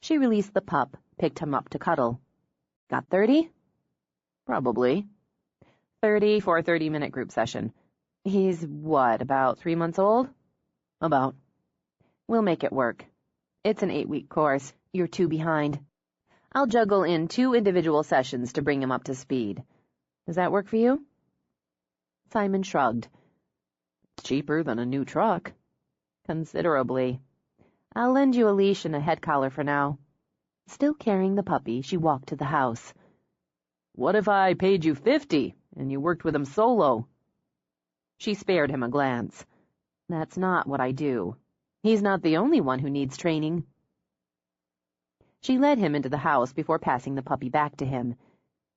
She released the pup, picked him up to cuddle. Got 30? Probably. 30 for a 30-minute group session. He's, what, about 3 months old? About. We'll make it work. It's an 8-week course. You're 2 behind. I'll juggle in 2 individual sessions to bring him up to speed. Does that work for you? Simon shrugged. It's cheaper than a new truck. Considerably. I'll lend you a leash and a head collar for now. Still carrying the puppy, she walked to the house. What if I paid you 50 and you worked with him solo? She spared him a glance. That's not what I do. He's not the only one who needs training. She led him into the house before passing the puppy back to him.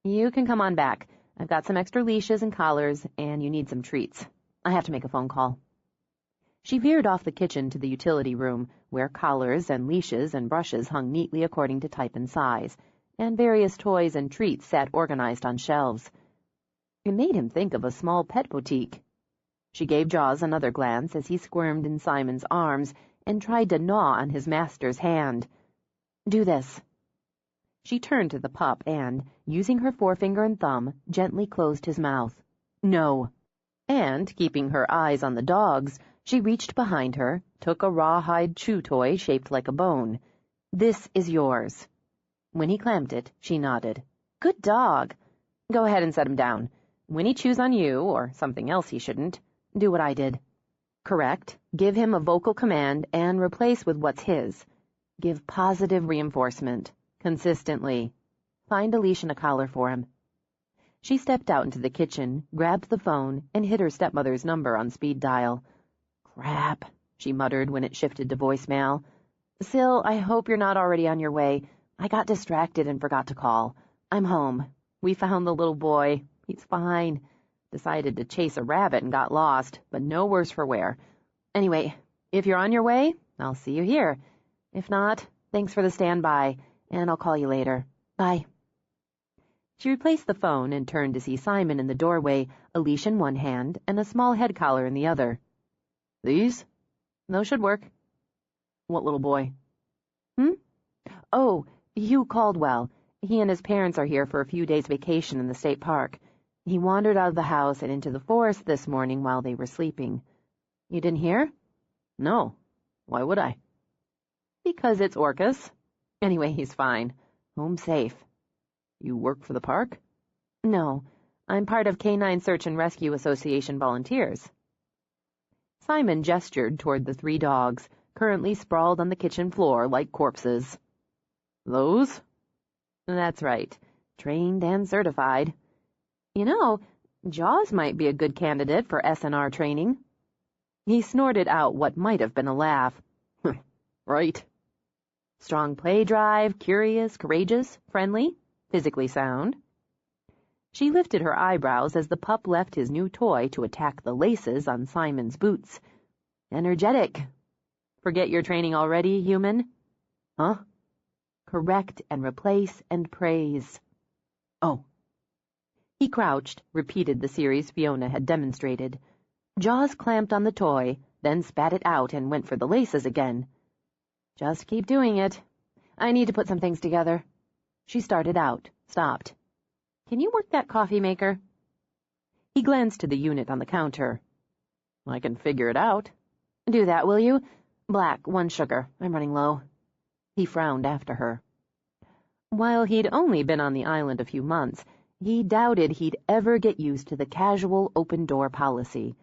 You can come on back. I've got some extra leashes and collars, and you need some treats. I have to make a phone call. She veered off the kitchen to the utility room, where collars and leashes and brushes hung neatly according to type and size, and various toys and treats sat organized on shelves. It made him think of a small pet boutique. She gave Jaws another glance as he squirmed in Simon's arms and tried to gnaw on his master's hand. Do this. She turned to the pup and, using her forefinger and thumb, gently closed his mouth. No. And, keeping her eyes on the dog's, she reached behind her, took a rawhide chew toy shaped like a bone. This is yours. When he clamped it, she nodded. Good dog. Go ahead and set him down. When he chews on you, or something else he shouldn't, do what I did. Correct. Give him a vocal command and replace with what's his. Give positive reinforcement. Consistently. Find a leash and a collar for him. She stepped out into the kitchen, grabbed the phone, and hit her stepmother's number on speed dial. Crap, she muttered when it shifted to voicemail. Sil, I hope you're not already on your way. I got distracted and forgot to call. I'm home. We found the little boy. He's fine. Decided to chase a rabbit and got lost, but no worse for wear. Anyway, if you're on your way, I'll see you here. If not, thanks for the standby, and I'll call you later. Bye. She replaced the phone and turned to see Simon in the doorway, a leash in one hand and a small head collar in the other. These? Those should work. What little boy? Oh, Hugh Caldwell. He and his parents are here for a few days' vacation in the state park. He wandered out of the house and into the forest this morning while they were sleeping. You didn't hear? No. Why would I? Because it's Orcus. Anyway, he's fine. Home safe. You work for the park? No. I'm part of Canine Search and Rescue Association volunteers. Simon gestured toward the 3 dogs, currently sprawled on the kitchen floor like corpses. Those? That's right. Trained and certified. You know, Jaws might be a good candidate for SNR training. He snorted out what might have been a laugh. Right. Strong play drive, curious, courageous, friendly, physically sound. She lifted her eyebrows as the pup left his new toy to attack the laces on Simon's boots. Energetic. Forget your training already, human? Huh? Correct and replace and praise. Oh. He crouched, repeated the series Fiona had demonstrated. Jaws clamped on the toy, then spat it out and went for the laces again. Just keep doing it. I need to put some things together. She started out, stopped. Can you work that coffee maker? He glanced to the unit on the counter. I can figure it out. Do that, will you? Black, 1 sugar. I'm running low. He frowned after her. While he'd only been on the island a few months, he doubted he'd ever get used to the casual open-door policy.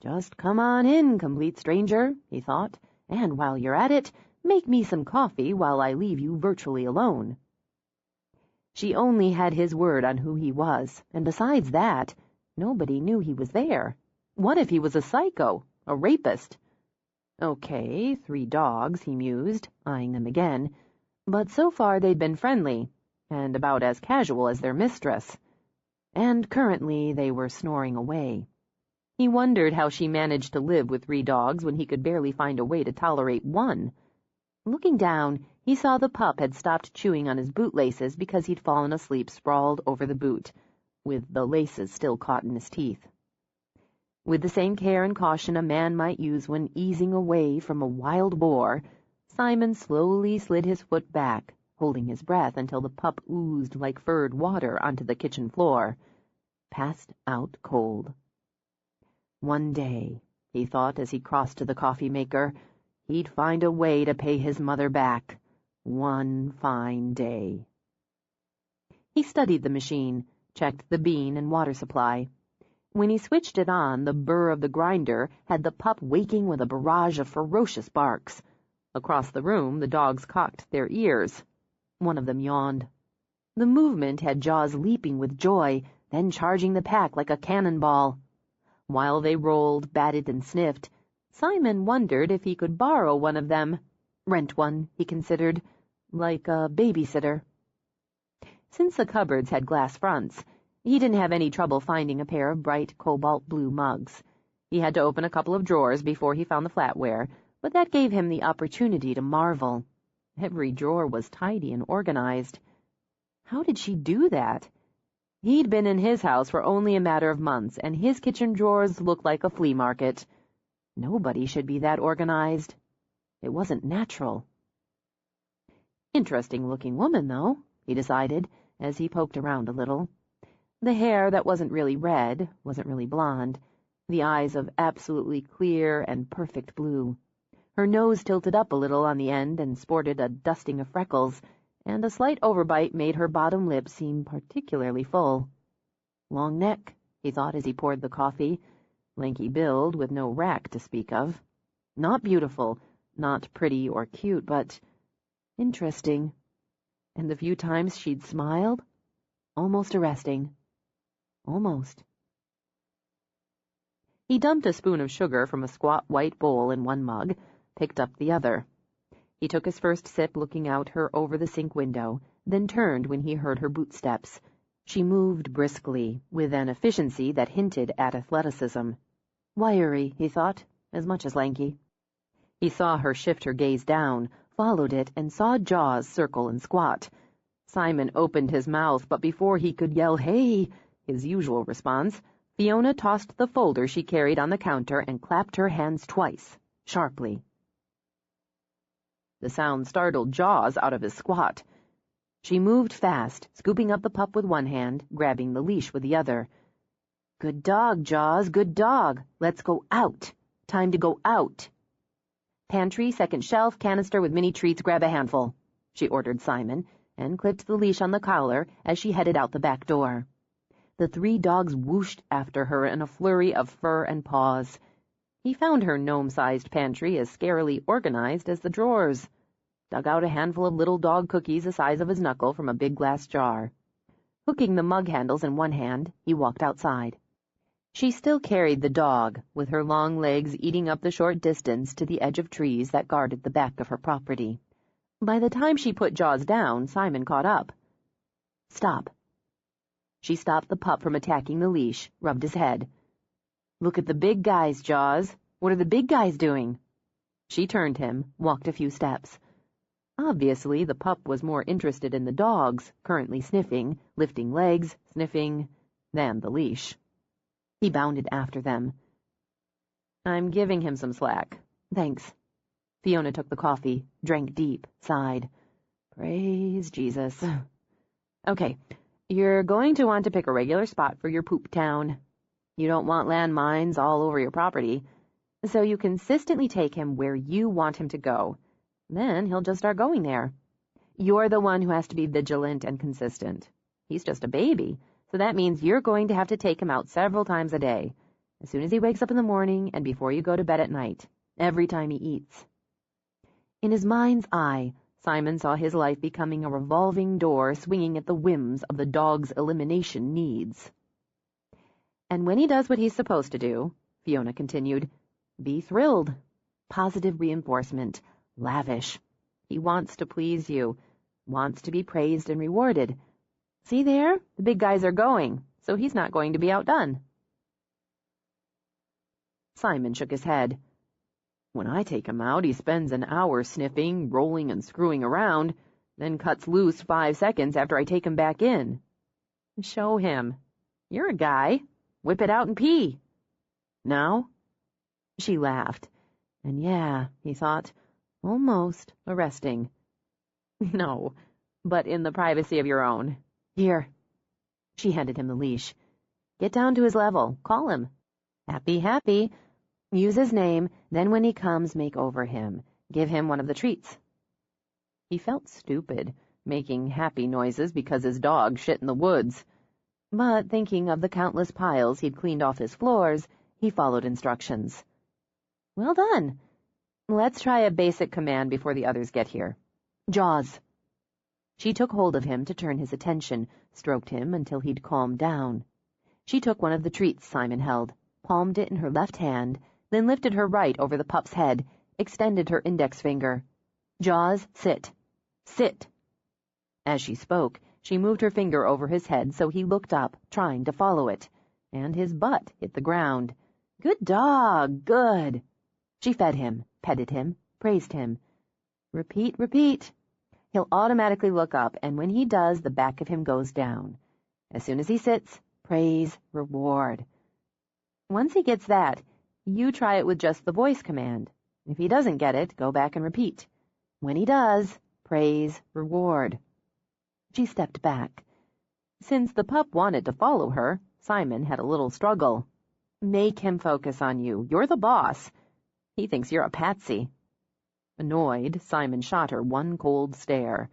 Just come on in, complete stranger, he thought, and while you're at it, make me some coffee while I leave you virtually alone. She only had his word on who he was, and besides that, nobody knew he was there. What if he was a psycho, a rapist? Okay, 3 dogs, he mused, eyeing them again, but so far they'd been friendly, and about as casual as their mistress. And currently they were snoring away. He wondered how she managed to live with 3 dogs when he could barely find a way to tolerate 1. Looking down, he saw the pup had stopped chewing on his bootlaces because he'd fallen asleep sprawled over the boot, with the laces still caught in his teeth. With the same care and caution a man might use when easing away from a wild boar, Simon slowly slid his foot back, holding his breath until the pup oozed like furred water onto the kitchen floor, passed out cold. One day, he thought as he crossed to the coffee maker, he'd find a way to pay his mother back. One fine day. He studied the machine, checked the bean and water supply. When he switched it on, the burr of the grinder had the pup waking with a barrage of ferocious barks. Across the room, the dogs cocked their ears. One of them yawned. The movement had Jaws leaping with joy, then charging the pack like a cannonball. While they rolled, batted, and sniffed, Simon wondered if he could borrow one of them. Rent one, he considered, like a babysitter. Since the cupboards had glass fronts, he didn't have any trouble finding a pair of bright cobalt blue mugs. He had to open a couple of drawers before he found the flatware, but that gave him the opportunity to marvel. Every drawer was tidy and organized. How did she do that? He'd been in his house for only a matter of months, and his kitchen drawers looked like a flea market. Nobody should be that organized. It wasn't natural. Interesting-looking woman, though, he decided, as he poked around a little. The hair that wasn't really red, wasn't really blonde, the eyes of absolutely clear and perfect blue. Her nose tilted up a little on the end and sported a dusting of freckles, and a slight overbite made her bottom lip seem particularly full. Long neck, he thought as he poured the coffee, lanky build with no rack to speak of. Not beautiful, not pretty or cute, but interesting. And the few times she'd smiled, almost arresting. Almost. He dumped a spoon of sugar from a squat white bowl in one mug, picked up the other. He took his first sip looking out her over-the-sink window, then turned when he heard her bootsteps. She moved briskly, with an efficiency that hinted at athleticism. Wiry, he thought, as much as lanky. He saw her shift her gaze down, followed it, and saw Jaws circle and squat. Simon opened his mouth, but before he could yell, "Hey!" his usual response, Fiona tossed the folder she carried on the counter and clapped her hands twice, sharply. The sound startled Jaws out of his squat. She moved fast, scooping up the pup with one hand, grabbing the leash with the other. "Good dog, Jaws, good dog. Let's go out. Time to go out." "Pantry, second shelf, canister with mini treats, grab a handful," she ordered Simon, and clipped the leash on the collar as she headed out the back door. The 3 dogs whooshed after her in a flurry of fur and paws. He found her gnome-sized pantry as scarily organized as the drawers. Dug out a handful of little dog cookies the size of his knuckle from a big glass jar. Hooking the mug handles in one hand, he walked outside. She still carried the dog, with her long legs eating up the short distance to the edge of trees that guarded the back of her property. By the time she put Jaws down, Simon caught up. "Stop." She stopped the pup from attacking the leash, rubbed his head. "Look at the big guys, Jaws. What are the big guys doing?" She turned him, walked a few steps. Obviously, the pup was more interested in the dogs, currently sniffing, lifting legs, sniffing, than the leash. He bounded after them. "I'm giving him some slack. Thanks." Fiona took the coffee, drank deep, sighed. "Praise Jesus. Okay, you're going to want to pick a regular spot for your poop town. You don't want landmines all over your property, so you consistently take him where you want him to go. Then he'll just start going there. You're the one who has to be vigilant and consistent. He's just a baby, so that means you're going to have to take him out several times a day, as soon as he wakes up in the morning and before you go to bed at night, every time he eats." In his mind's eye, Simon saw his life becoming a revolving door swinging at the whims of the dog's elimination needs. "And when he does what he's supposed to do," Fiona continued, "be thrilled. Positive reinforcement. Lavish. He wants to please you, wants to be praised and rewarded. See there? The big guys are going, so he's not going to be outdone." Simon shook his head. "When I take him out, he spends an hour sniffing, rolling, and screwing around, then cuts loose 5 seconds after I take him back in." "Show him. You're a guy. Whip it out and pee." "Now?" She laughed. And yeah, he thought, almost arresting. "No, but in the privacy of your own. Here." She handed him the leash. "Get down to his level. Call him. Happy, happy. Use his name, then when he comes, make over him. Give him one of the treats." He felt stupid, making happy noises because his dog shit in the woods. But thinking of the countless piles he'd cleaned off his floors, he followed instructions. "Well done. Let's try a basic command before the others get here. Jaws." She took hold of him to turn his attention, stroked him until he'd calmed down. She took one of the treats Simon held, palmed it in her left hand, then lifted her right over the pup's head, extended her index finger. "Jaws, sit. Sit." As she spoke, she moved her finger over his head so he looked up, trying to follow it, and his butt hit the ground. "Good dog, good." She fed him, petted him, praised him. "Repeat, repeat." He'll automatically look up, and when he does, the back of him goes down. As soon as he sits, praise, reward. Once he gets that, you try it with just the voice command. If he doesn't get it, go back and repeat. When he does, praise, reward. She stepped back. Since the pup wanted to follow her, Simon had a little struggle. Make him focus on you. You're the boss. He thinks you're a patsy. Annoyed, Simon shot her one cold stare.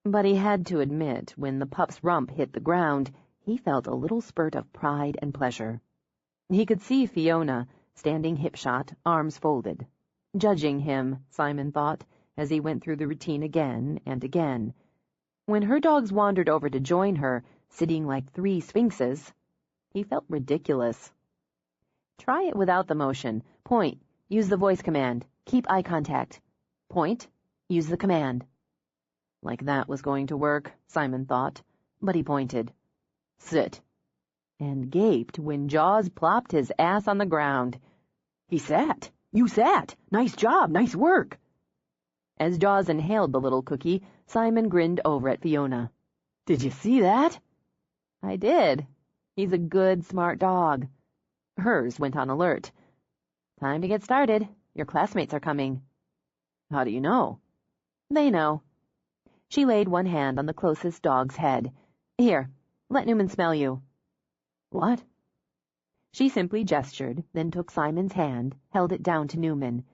But he had to admit, when the pup's rump hit the ground, he felt a little spurt of pride and pleasure. He could see Fiona, standing hip-shot, arms folded. Judging him, Simon thought, as he went through the routine again and again. When her dogs wandered over to join her, sitting like 3 sphinxes, he felt ridiculous. Try it without the motion. Point. Use the voice command. Keep eye contact. Point. Use the command. Like that was going to work, Simon thought, but he pointed. Sit. And gaped when Jaws plopped his ass on the ground. He sat. You sat. Nice job. Nice work. As Jaws inhaled the little cookie, Simon grinned over at Fiona. Did you see that? I did. He's a good, smart dog. Hers went on alert. Time to get started. Your classmates are coming. How do you know? They know. She laid one hand on the closest dog's head. Here, let Newman smell you. What? She simply gestured, then took Simon's hand, held it down to Newman.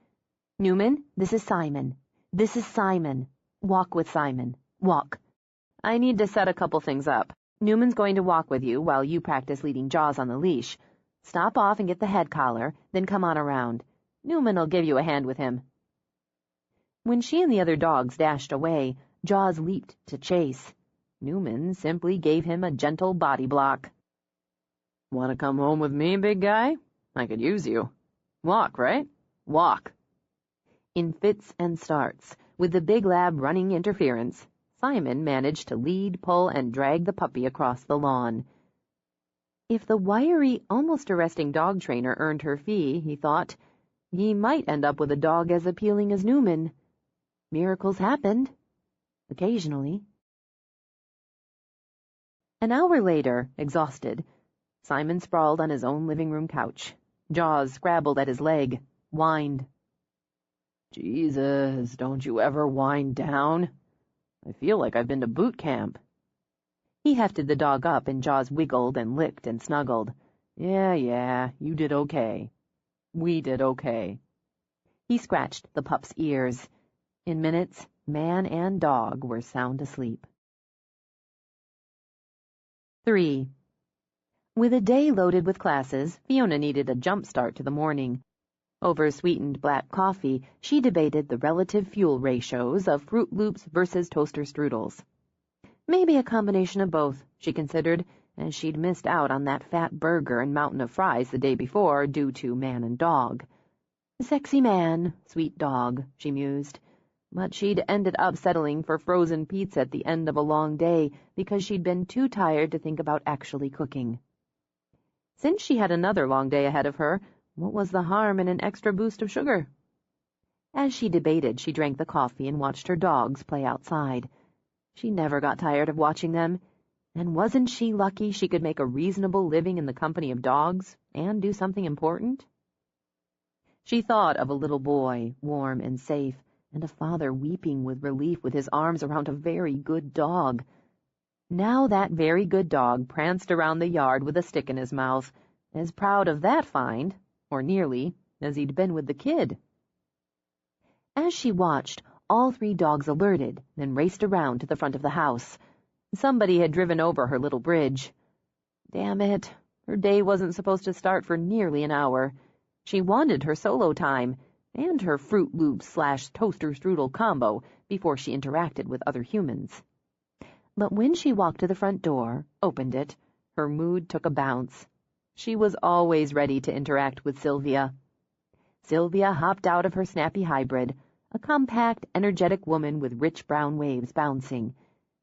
Newman, this is Simon. This is Simon. Walk with Simon. Walk. I need to set a couple things up. Newman's going to walk with you while you practice leading Jaws on the leash. Stop off and get the head collar, then come on around. Newman'll give you a hand with him. When she and the other dogs dashed away, Jaws leaped to chase. Newman simply gave him a gentle body block. Want to come home with me, big guy? I could use you. Walk, right? Walk. In fits and starts, with the big lab running interference, Simon managed to lead, pull, and drag the puppy across the lawn. If the wiry, almost arresting dog trainer earned her fee, he thought, he might end up with a dog as appealing as Newman. Miracles happened. Occasionally. An hour later, exhausted, Simon sprawled on his own living room couch. Jaws scrabbled at his leg, whined. Jesus, don't you ever wind down? I feel like I've been to boot camp. He hefted the dog up, and Jaws wiggled and licked and snuggled. Yeah, you did okay. We did okay. He scratched the pup's ears. In minutes, man and dog were sound asleep. 3. With a day loaded with classes, Fiona needed a jump start to the morning. Over sweetened black coffee, she debated the relative fuel ratios of Fruit Loops versus toaster strudels. Maybe a combination of both, she considered, as she'd missed out on that fat burger and mountain of fries the day before due to man and dog. Sexy man, sweet dog, she mused. But she'd ended up settling for frozen pizza at the end of a long day because she'd been too tired to think about actually cooking. Since she had another long day ahead of her, what was the harm in an extra boost of sugar? As she debated, she drank the coffee and watched her dogs play outside. She never got tired of watching them, and wasn't she lucky she could make a reasonable living in the company of dogs and do something important? She thought of a little boy, warm and safe, and a father weeping with relief with his arms around a very good dog. Now that very good dog pranced around the yard with a stick in his mouth, as proud of that find, or nearly, as he'd been with the kid. As she watched, all 3 dogs alerted, then raced around to the front of the house. Somebody had driven over her little bridge. Damn it, her day wasn't supposed to start for nearly an hour. She wanted her solo time, and her Fruit Loops / toaster strudel combo before she interacted with other humans. But when she walked to the front door, opened it, her mood took a bounce. She was always ready to interact with Sylvia. Sylvia hopped out of her snappy hybrid, a compact, energetic woman with rich brown waves bouncing.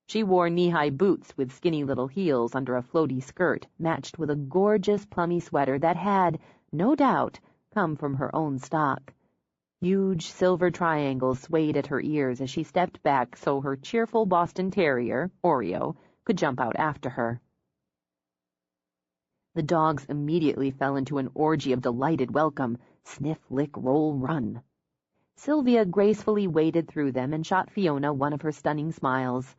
She wore knee-high boots with skinny little heels under a floaty skirt matched with a gorgeous plummy sweater that had, no doubt, come from her own stock. Huge silver triangles swayed at her ears as she stepped back so her cheerful Boston Terrier, Oreo, could jump out after her. The dogs immediately fell into an orgy of delighted welcome, sniff, lick, roll, run. Sylvia gracefully waded through them and shot Fiona one of her stunning smiles.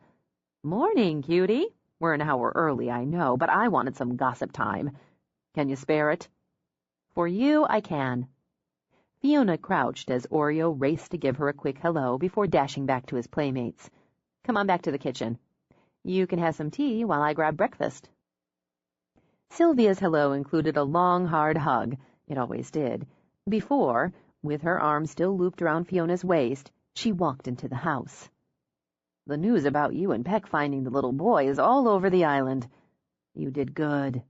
"Morning, cutie. We're an hour early, I know, but I wanted some gossip time. Can you spare it?" "For you, I can." Fiona crouched as Oreo raced to give her a quick hello before dashing back to his playmates. "Come on back to the kitchen. You can have some tea while I grab breakfast." Sylvia's hello included a long, hard hug. It always did. Before, with her arm still looped around Fiona's waist, she walked into the house. "The news about you and Peck finding the little boy is all over the island. You did good."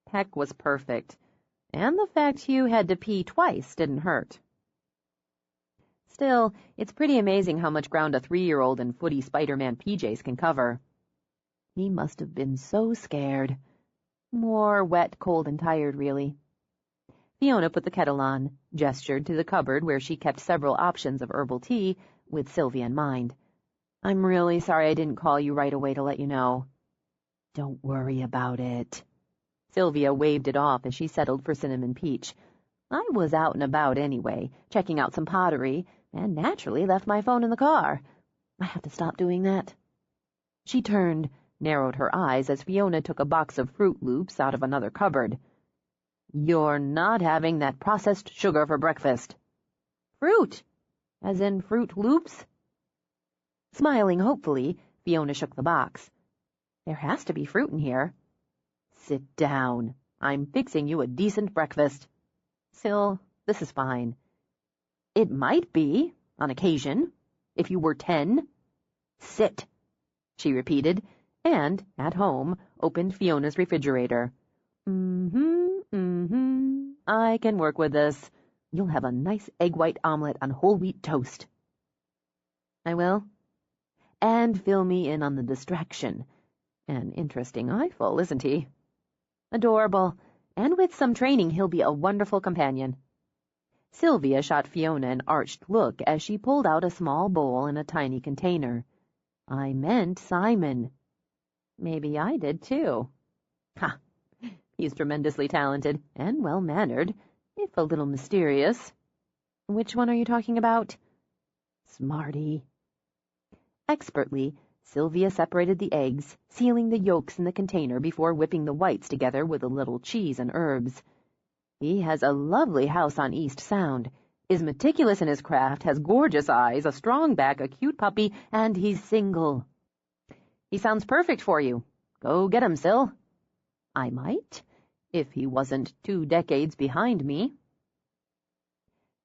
Peck was perfect, and the fact you had to pee twice didn't hurt. Still, it's pretty amazing how much ground a 3-year-old in footy Spider-Man PJs can cover. He must have been so scared. More wet, cold, and tired, really. Fiona put the kettle on, gestured to the cupboard where she kept several options of herbal tea, with Sylvia in mind. "I'm really sorry I didn't call you right away to let you know." "Don't worry about it." Sylvia waved it off as she settled for cinnamon peach. "I was out and about anyway, checking out some pottery, and naturally left my phone in the car. I have to stop doing that." She turned, narrowed her eyes as Fiona took a box of Fruit Loops out of another cupboard. "You're not having that processed sugar for breakfast." "Fruit? As in Fruit Loops?" Smiling hopefully, Fiona shook the box. "There has to be fruit in here." "Sit down. I'm fixing you a decent breakfast." "Syl, this is fine." "It might be, on occasion, if you were 10. "Sit," she repeated, and, at home, opened Fiona's refrigerator. I can work with this. You'll have a nice egg white omelet on whole wheat toast." "I will. And fill me in on the distraction. An interesting eyeful, isn't he?" "Adorable. And with some training, he'll be a wonderful companion." Sylvia shot Fiona an arched look as she pulled out a small bowl in a tiny container. "I meant Simon." "Maybe I did, too." "Ha! He's tremendously talented and well-mannered, if a little mysterious." "Which one are you talking about?" "Smarty." Expertly, Sylvia separated the eggs, sealing the yolks in the container before whipping the whites together with a little cheese and herbs. "He has a lovely house on East Sound, is meticulous in his craft, has gorgeous eyes, a strong back, a cute puppy, and he's single." "He sounds perfect for you. Go get him, Syl." "I might, if he wasn't 2 decades behind me."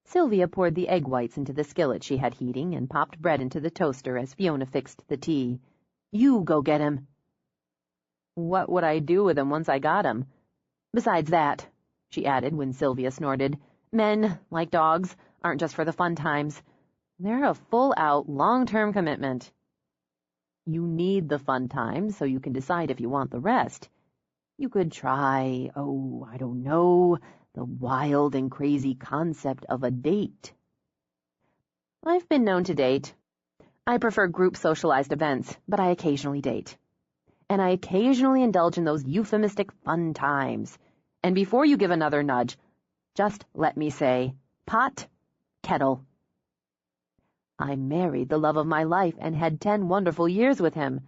Sylvia poured the egg whites into the skillet she had heating and popped bread into the toaster as Fiona fixed the tea. "You go get him." "What would I do with him once I got him? Besides that," she added when Sylvia snorted, "men, like dogs, aren't just for the fun times. They're a full-out, long-term commitment." "You need the fun times so you can decide if you want the rest. You could try, I don't know, the wild and crazy concept of a date." "I've been known to date. I prefer group socialized events, but I occasionally date. And I occasionally indulge in those euphemistic fun times. And before you give another nudge, just let me say, pot, kettle. I married the love of my life and had 10 wonderful years with him.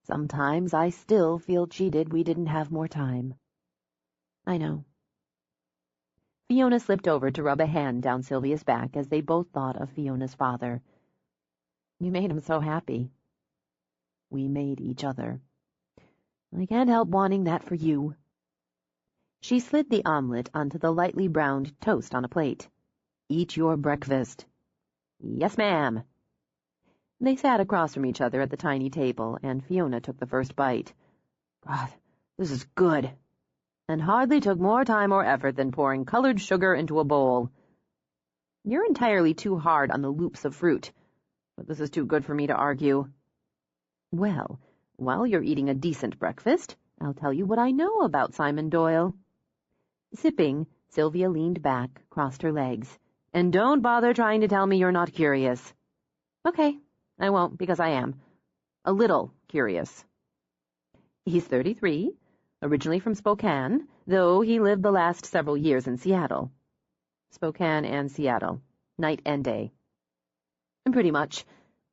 Sometimes I still feel cheated we didn't have more time." "I know." Fiona slipped over to rub a hand down Sylvia's back as they both thought of Fiona's father. "You made him so happy." "We made each other. I can't help wanting that for you." She slid the omelet onto the lightly browned toast on a plate. "Eat your breakfast." "Yes, ma'am." They sat across from each other at the tiny table, and Fiona took the first bite. God, this is good, and hardly took more time or effort than pouring colored sugar into a bowl. You're entirely too hard on the loops of fruit, but this is too good for me to argue. Well, while you're eating a decent breakfast, I'll tell you what I know about Simon Doyle. Sipping, Sylvia leaned back, crossed her legs. And don't bother trying to tell me you're not curious. Okay, I won't, because I am. A little curious. He's 33, originally from Spokane, though he lived the last several years in Seattle. Spokane and Seattle, night and day. And pretty much.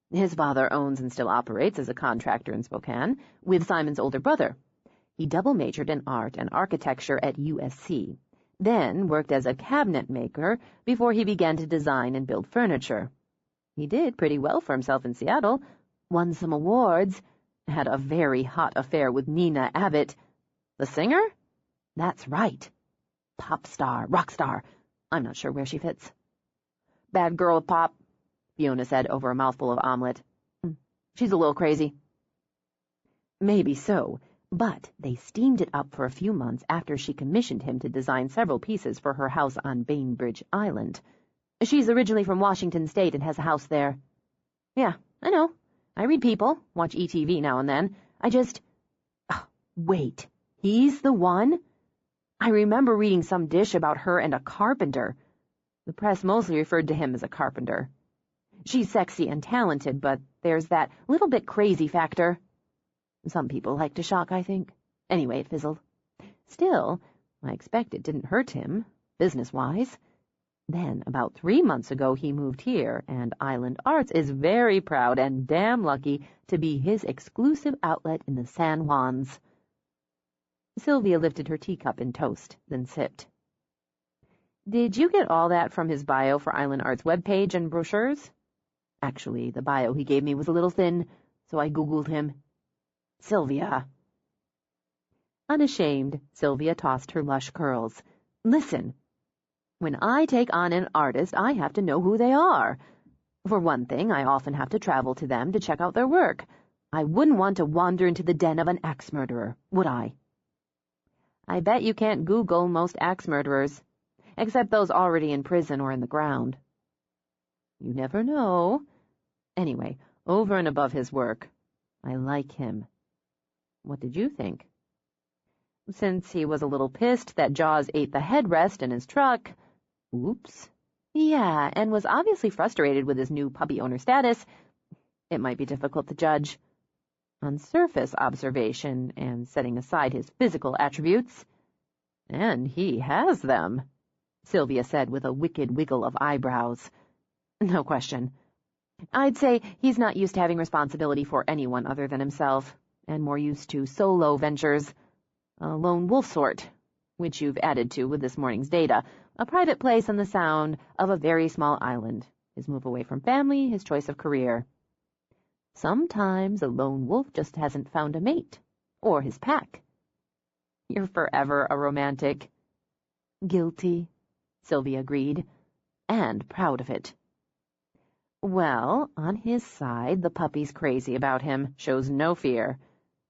His father owns and still operates as a contractor in Spokane, with Simon's older brother. He double-majored in art and architecture at USC, then worked as a cabinet maker before he began to design and build furniture. He did pretty well for himself in Seattle, won some awards, had a very hot affair with Nina Abbott. The singer? That's right. Pop star, rock star. I'm not sure where she fits. Bad girl of pop, Fiona said over a mouthful of omelet. She's a little crazy. Maybe so, but they steamed it up for a few months after she commissioned him to design several pieces for her house on Bainbridge Island. She's originally from Washington State and has a house there. Yeah, I know. I read People, watch ETV now and then. Wait, he's the one? I remember reading some dish about her and a carpenter. The press mostly referred to him as a carpenter. She's sexy and talented, but there's that little bit crazy factor. Some people like to shock, I think. Anyway, it fizzled. Still, I expect it didn't hurt him, business-wise. Then, about 3 months ago, he moved here, and Island Arts is very proud and damn lucky to be his exclusive outlet in the San Juans. Sylvia lifted her teacup in toast, then sipped. Did you get all that from his bio for Island Arts webpage and brochures? Actually, the bio he gave me was a little thin, so I Googled him. Sylvia. Unashamed, Sylvia tossed her lush curls. Listen. When I take on an artist, I have to know who they are. For one thing, I often have to travel to them to check out their work. I wouldn't want to wander into the den of an axe murderer, would I? I bet you can't Google most axe murderers, except those already in prison or in the ground. You never know. Anyway, over and above his work, I like him. What did you think? Since he was a little pissed that Jaws ate the headrest in his truck... Oops. Yeah, and was obviously frustrated with his new puppy owner status. It might be difficult to judge. On surface observation, and setting aside his physical attributes. And he has them, Sylvia said with a wicked wiggle of eyebrows. No question. I'd say he's not used to having responsibility for anyone other than himself, and more used to solo ventures. A lone wolf sort, which you've added to with this morning's data. A private place on the sound of a very small island. His move away from family, his choice of career. Sometimes a lone wolf just hasn't found a mate, or his pack. You're forever a romantic. Guilty, Sylvia agreed, and proud of it. Well, on his side, the puppy's crazy about him, shows no fear.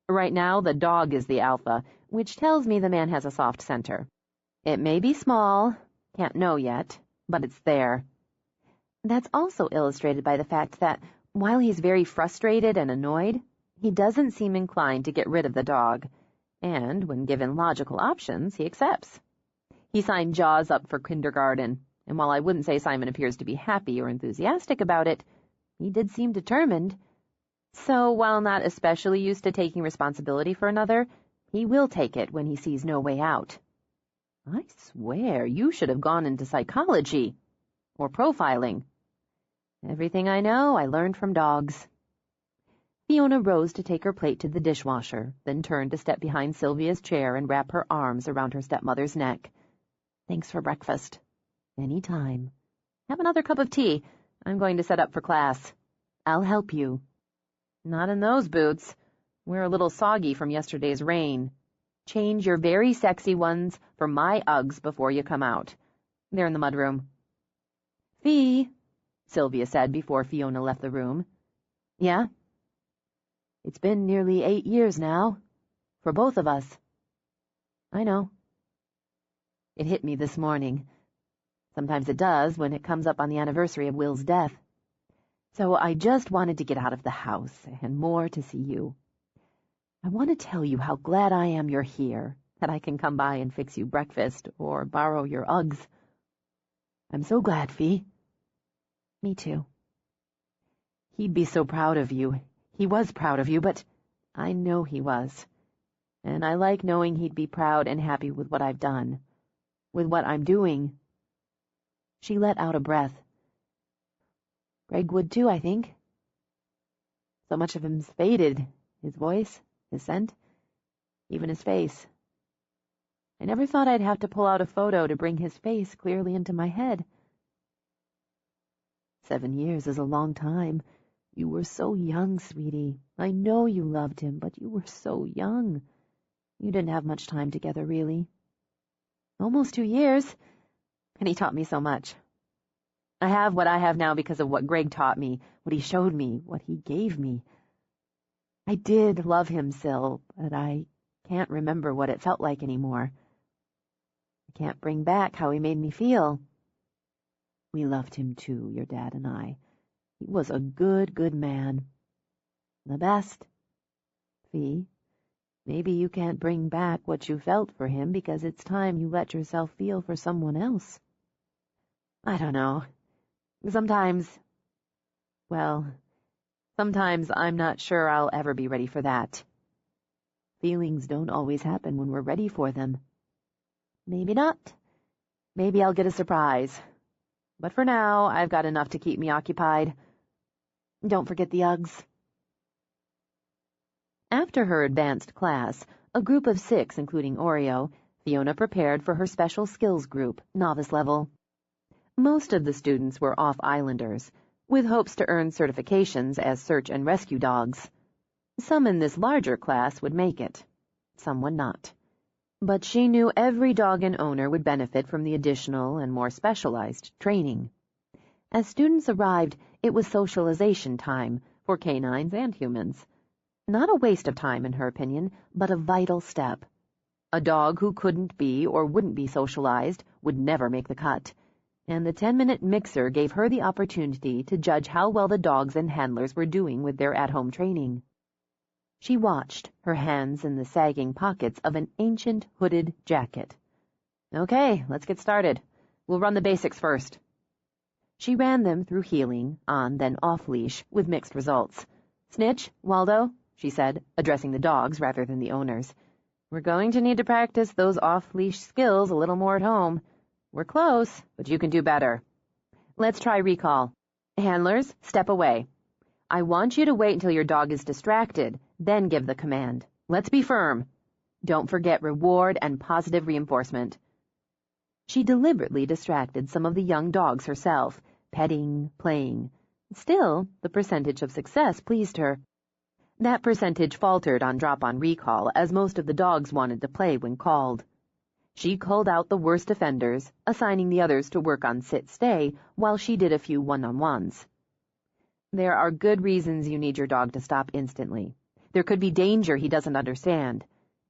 Right now, the dog is the alpha, which tells me the man has a soft center. It may be small, can't know yet, but it's there. That's also illustrated by the fact that, while he's very frustrated and annoyed, he doesn't seem inclined to get rid of the dog, and when given logical options, he accepts. He signed Jaws up for kindergarten, and while I wouldn't say Simon appears to be happy or enthusiastic about it, he did seem determined. So, while not especially used to taking responsibility for another, he will take it when he sees no way out. I swear you should have gone into psychology, or profiling. Everything I know I learned from dogs. Fiona rose to take her plate to the dishwasher, then turned to step behind Sylvia's chair and wrap her arms around her stepmother's neck. Thanks for breakfast. Any time. Have another cup of tea. I'm going to set up for class. I'll help you. Not in those boots. We're a little soggy from yesterday's rain. Change your very sexy ones for my Uggs before you come out. They're in the mudroom. Fee, Sylvia said before Fiona left the room. Yeah? It's been nearly 8 years now. For both of us. I know. It hit me this morning. Sometimes it does when it comes up on the anniversary of Will's death. So I just wanted to get out of the house, and more to see you. I want to tell you how glad I am you're here, that I can come by and fix you breakfast, or borrow your Uggs. I'm so glad, Fee. Me too. He'd be so proud of you. He was proud of you, but I know he was. And I like knowing he'd be proud and happy with what I've done. With what I'm doing. She let out a breath. Greg would too, I think. So much of him's faded, his voice, his scent, even his face. I never thought I'd have to pull out a photo to bring his face clearly into my head. 7 years is a long time. You were so young, sweetie. I know you loved him, but you were so young. You didn't have much time together, really. Almost 2 years, and he taught me so much. I have what I have now because of what Greg taught me, what he showed me, what he gave me. I did love him, Sil, but I can't remember what it felt like anymore. I can't bring back how he made me feel. We loved him too, your dad and I. He was a good, good man. The best. Fee, maybe you can't bring back what you felt for him because it's time you let yourself feel for someone else. I don't know. Sometimes I'm not sure I'll ever be ready for that. Feelings don't always happen when we're ready for them. Maybe not. Maybe I'll get a surprise. But for now, I've got enough to keep me occupied. Don't forget the Uggs. After her advanced class, a group of 6, including Oreo, Fiona prepared for her special skills group, novice level. Most of the students were off-islanders, with hopes to earn certifications as search and rescue dogs. Some in this larger class would make it. Some would not. But she knew every dog and owner would benefit from the additional and more specialized training. As students arrived, it was socialization time for canines and humans. Not a waste of time, in her opinion, but a vital step. A dog who couldn't be or wouldn't be socialized would never make the cut, and the 10-minute mixer gave her the opportunity to judge how well the dogs and handlers were doing with their at-home training. She watched, her hands in the sagging pockets of an ancient hooded jacket. Okay, let's get started. We'll run the basics first. She ran them through heeling, on then off-leash, with mixed results. Snitch, Waldo, she said, addressing the dogs rather than the owners. We're going to need to practice those off-leash skills a little more at home. We're close, but you can do better. Let's try recall. Handlers, step away. I want you to wait until your dog is distracted, then give the command. Let's be firm. Don't forget reward and positive reinforcement. She deliberately distracted some of the young dogs herself, petting, playing. Still, the percentage of success pleased her. That percentage faltered on drop-on recall, as most of the dogs wanted to play when called. She culled out the worst offenders, assigning the others to work on sit-stay, while she did a few one-on-ones. There are good reasons you need your dog to stop instantly. There could be danger he doesn't understand.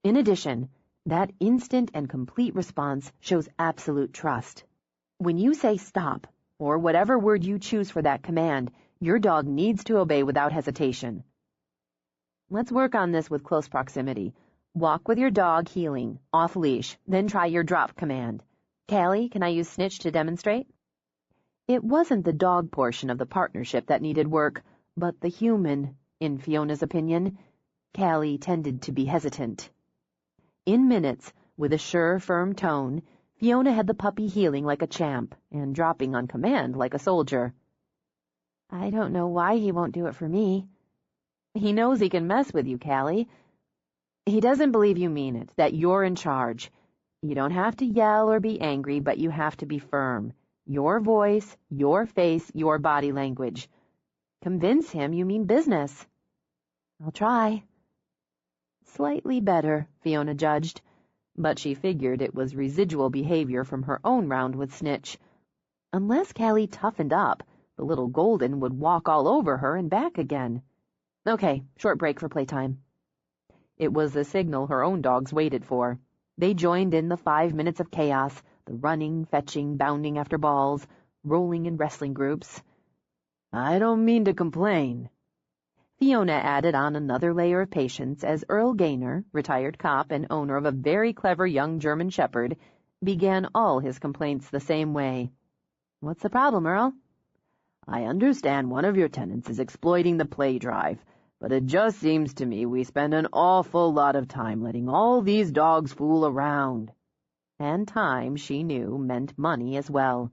In addition, that instant and complete response shows absolute trust. When you say stop, or whatever word you choose for that command, your dog needs to obey without hesitation. Let's work on this with close proximity. Walk with your dog heeling, off-leash, then try your drop command. Callie, can I use Snitch to demonstrate? It wasn't the dog portion of the partnership that needed work, but the human, in Fiona's opinion. Callie tended to be hesitant. In minutes, with a sure, firm tone, Fiona had the puppy heeling like a champ and dropping on command like a soldier. I don't know why he won't do it for me. He knows he can mess with you, Callie. He doesn't believe you mean it, that you're in charge. You don't have to yell or be angry, but you have to be firm. Your voice, your face, your body language. Convince him you mean business. I'll try. Slightly better, Fiona judged, but she figured it was residual behavior from her own round with Snitch. Unless Callie toughened up, the little golden would walk all over her and back again. Okay, short break for playtime. It was the signal her own dogs waited for. They joined in the 5 minutes of chaos, the running, fetching, bounding after balls, rolling in wrestling groups. I don't mean to complain. Fiona added on another layer of patience as Earl Gaynor, retired cop and owner of a very clever young German shepherd, began all his complaints the same way. What's the problem, Earl? I understand one of your tenants is exploiting the play drive, but it just seems to me we spend an awful lot of time letting all these dogs fool around. And time, she knew, meant money as well.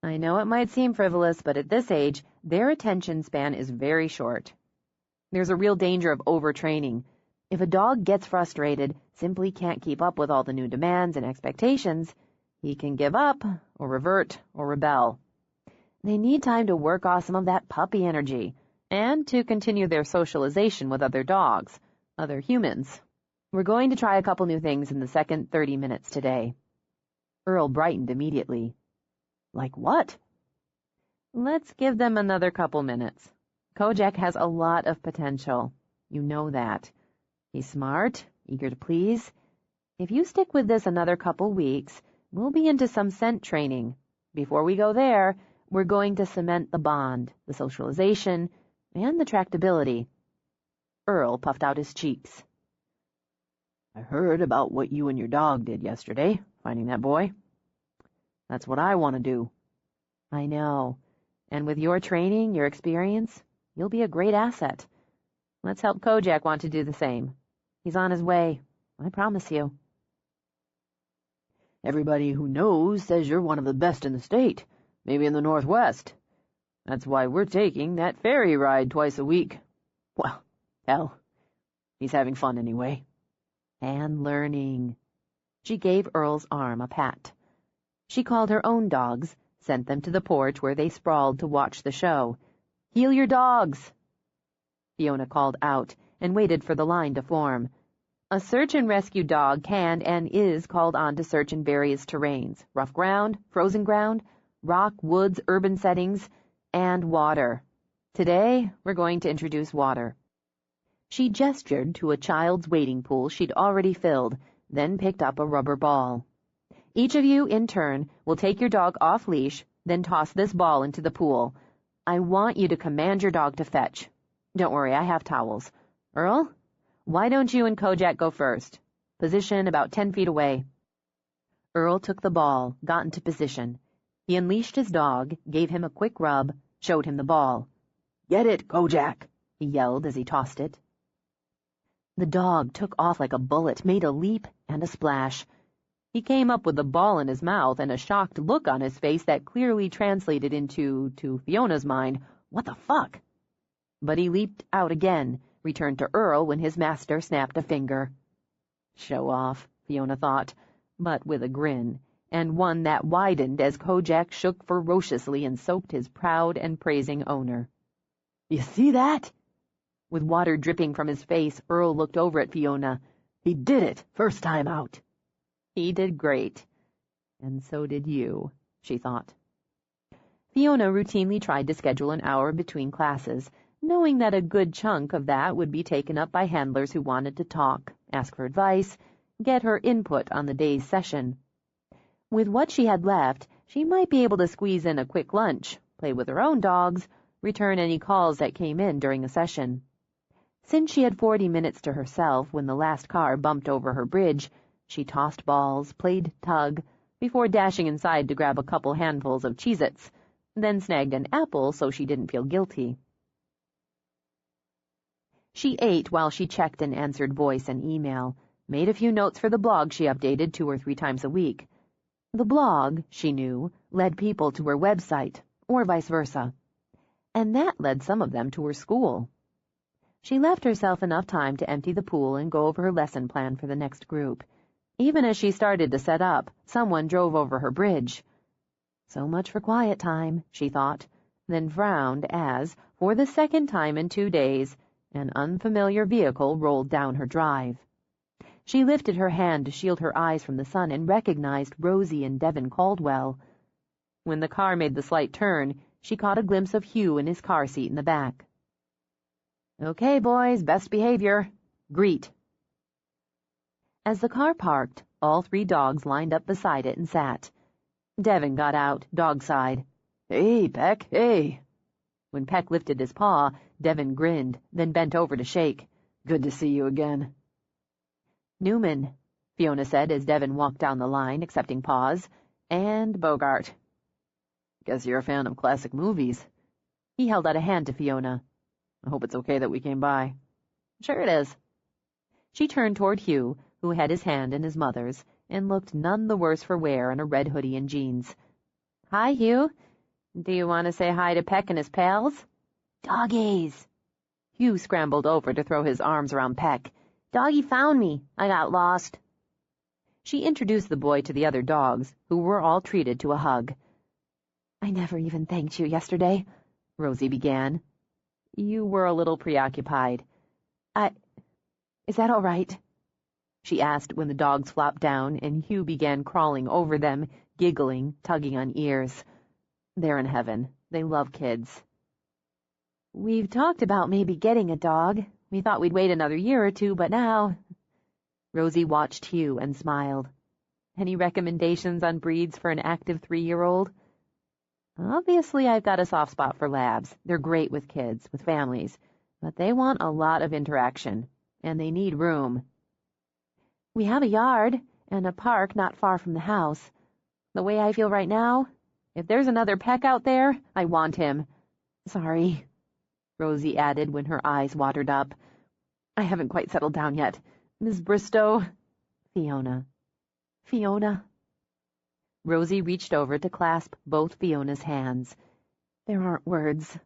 I know it might seem frivolous, but at this age, their attention span is very short. There's a real danger of overtraining. If a dog gets frustrated, simply can't keep up with all the new demands and expectations, he can give up, or revert, or rebel. They need time to work off some of that puppy energy, and to continue their socialization with other dogs, other humans. We're going to try a couple new things in the second 30 minutes today. Earl brightened immediately. Like what? Let's give them another couple minutes. Kojak has a lot of potential. You know that. He's smart, eager to please. If you stick with this another couple weeks, we'll be into some scent training. Before we go there, we're going to cement the bond, the socialization, and the tractability. Earl puffed out his cheeks. I heard about what you and your dog did yesterday, finding that boy. That's what I want to do. I know. And with your training, your experience, you'll be a great asset. Let's help Kojak want to do the same. He's on his way. I promise you. Everybody who knows says you're one of the best in the state, maybe in the Northwest. That's why we're taking that ferry ride twice a week. Well, hell, he's having fun anyway. And learning. She gave Earl's arm a pat. She called her own dogs, sent them to the porch where they sprawled to watch the show. Heel your dogs! Fiona called out and waited for the line to form. A search and rescue dog can and is called on to search in various terrains, rough ground, frozen ground, rock, woods, urban settings, and water. Today, we're going to introduce water. She gestured to a child's wading pool she'd already filled, then picked up a rubber ball. Each of you, in turn, will take your dog off leash, then toss this ball into the pool. I want you to command your dog to fetch. Don't worry, I have towels. Earl, why don't you and Kojak go first? Position about 10 feet away. Earl took the ball, got into position. He unleashed his dog, gave him a quick rub, showed him the ball. Get it, Kojak, he yelled as he tossed it. The dog took off like a bullet, made a leap and a splash. He came up with the ball in his mouth and a shocked look on his face that clearly translated into, to Fiona's mind, what the fuck? But he leaped out again, returned to Earl when his master snapped a finger. Show off, Fiona thought, but with a grin, and one that widened as Kojak shook ferociously and soaked his proud and praising owner. You see that? With water dripping from his face, Earl looked over at Fiona. He did it, first time out. He did great. And so did you, she thought. Fiona routinely tried to schedule an hour between classes, knowing that a good chunk of that would be taken up by handlers who wanted to talk, ask for advice, get her input on the day's session. With what she had left, she might be able to squeeze in a quick lunch, play with her own dogs, return any calls that came in during a session. Since she had 40 minutes to herself when the last car bumped over her bridge, she tossed balls, played tug, before dashing inside to grab a couple handfuls of Cheez-Its, then snagged an apple so she didn't feel guilty. She ate while she checked and answered voice and email, made a few notes for the blog she updated 2 or 3 times a week. The blog, she knew, led people to her website, or vice versa. And that led some of them to her school. She left herself enough time to empty the pool and go over her lesson plan for the next group. Even as she started to set up, someone drove over her bridge. So much for quiet time, she thought, then frowned as, for the second time in 2 days, an unfamiliar vehicle rolled down her drive. She lifted her hand to shield her eyes from the sun and recognized Rosie and Devin Caldwell. When the car made the slight turn, she caught a glimpse of Hugh in his car seat in the back. Okay, boys, best behavior. Greet. As the car parked, all 3 dogs lined up beside it and sat. Devin got out, dog-side. Hey, Peck, hey. When Peck lifted his paw, Devin grinned, then bent over to shake. Good to see you again. Newman, Fiona said as Devin walked down the line, accepting paws. And Bogart. Guess you're a fan of classic movies. He held out a hand to Fiona. I hope it's okay that we came by. Sure it is. She turned toward Hugh, who had his hand in his mother's, and looked none the worse for wear in a red hoodie and jeans. Hi, Hugh. Do you want to say hi to Peck and his pals? Doggies. Hugh scrambled over to throw his arms around Peck. Doggy found me. I got lost. She introduced the boy to the other dogs, who were all treated to a hug. I never even thanked you yesterday, Rosie began. You were a little preoccupied. Is that all right? She asked when the dogs flopped down and Hugh began crawling over them, giggling, tugging on ears. They're in heaven. They love kids. We've talked about maybe getting a dog. We thought we'd wait another year or 2, but now... Rosie watched Hugh and smiled. Any recommendations on breeds for an active 3-year-old? Obviously, I've got a soft spot for labs. They're great with kids, with families, but they want a lot of interaction, and they need room. We have a yard and a park not far from the house. The way I feel right now, if there's another Peck out there, I want him. Sorry, Rosie added when her eyes watered up. I haven't quite settled down yet. Miss Bristow. Fiona. Fiona. Rosie reached over to clasp both Fiona's hands. There aren't words.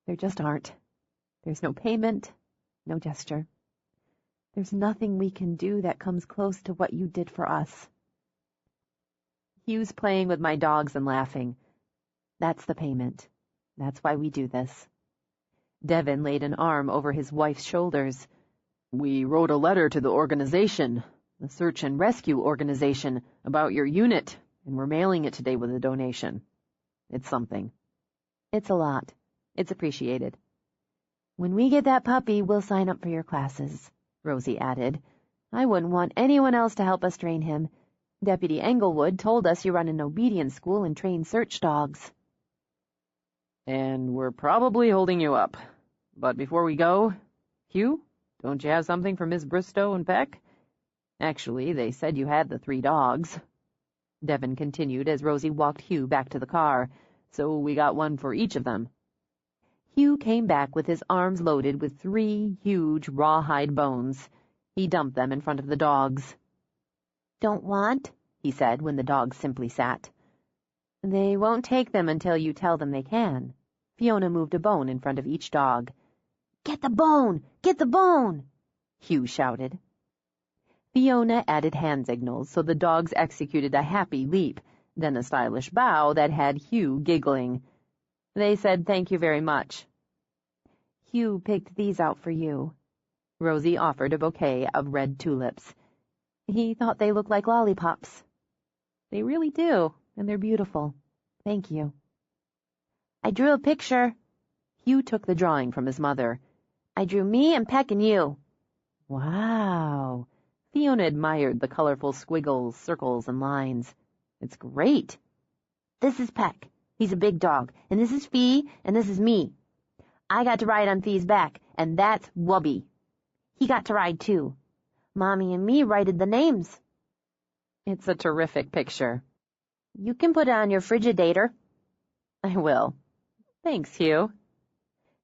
There just aren't. There's no payment, no gesture. There's nothing we can do that comes close to what you did for us. Hugh's playing with my dogs and laughing. That's the payment. That's why we do this. Devin laid an arm over his wife's shoulders. We wrote a letter to the organization, the search and rescue organization, about your unit, and we're mailing it today with a donation. It's something. It's a lot. It's appreciated. When we get that puppy, we'll sign up for your classes, Rosie added. I wouldn't want anyone else to help us train him. Deputy Englewood told us you run an obedience school and train search dogs. And we're probably holding you up. But before we go, Hugh, don't you have something for Miss Bristow and Peck? Actually, they said you had the 3 dogs. Devin continued as Rosie walked Hugh back to the car, so we got one for each of them. Hugh came back with his arms loaded with 3 huge rawhide bones. He dumped them in front of the dogs. Don't want? He said when the dogs simply sat. They won't take them until you tell them they can. Fiona moved a bone in front of each dog. Get the bone! Get the bone! Hugh shouted. Fiona added hand signals so the dogs executed a happy leap, then a stylish bow that had Hugh giggling. They said thank you very much. Hugh picked these out for you. Rosie offered a bouquet of red tulips. He thought they looked like lollipops. They really do, and they're beautiful. Thank you. I drew a picture. Hugh took the drawing from his mother. I drew me and Peck and you. Wow. Fiona admired the colorful squiggles, circles, and lines. It's great. This is Peck. He's a big dog. And this is Fee, and this is me. I got to ride on Fee's back, and that's Wubby. He got to ride too. Mommy and me writed the names. It's a terrific picture. You can put it on your Frigidator. I will. Thanks, Hugh.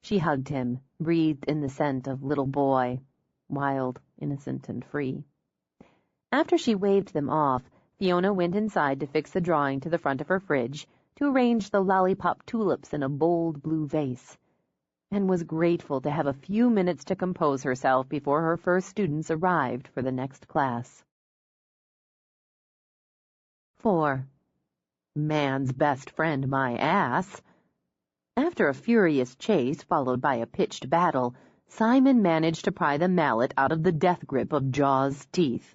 She hugged him, breathed in the scent of little boy, wild, innocent, and free. After she waved them off, Fiona went inside to fix the drawing to the front of her fridge, to arrange the lollipop tulips in a bold blue vase, and was grateful to have a few minutes to compose herself before her first students arrived for the next class. 4. Man's best friend, my ass. After a furious chase followed by a pitched battle, Simon managed to pry the mallet out of the death grip of Jaw's teeth.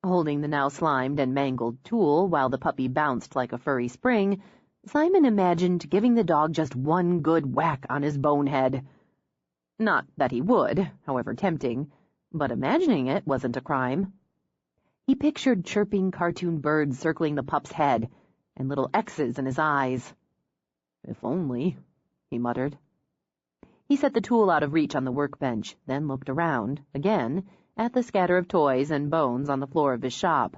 Holding the now slimed and mangled tool while the puppy bounced like a furry spring, Simon imagined giving the dog just one good whack on his bonehead. Not that he would, however tempting, but imagining it wasn't a crime. He pictured chirping cartoon birds circling the pup's head, and little X's in his eyes. If only, he muttered. He set the tool out of reach on the workbench, then looked around, again, at the scatter of toys and bones on the floor of his shop.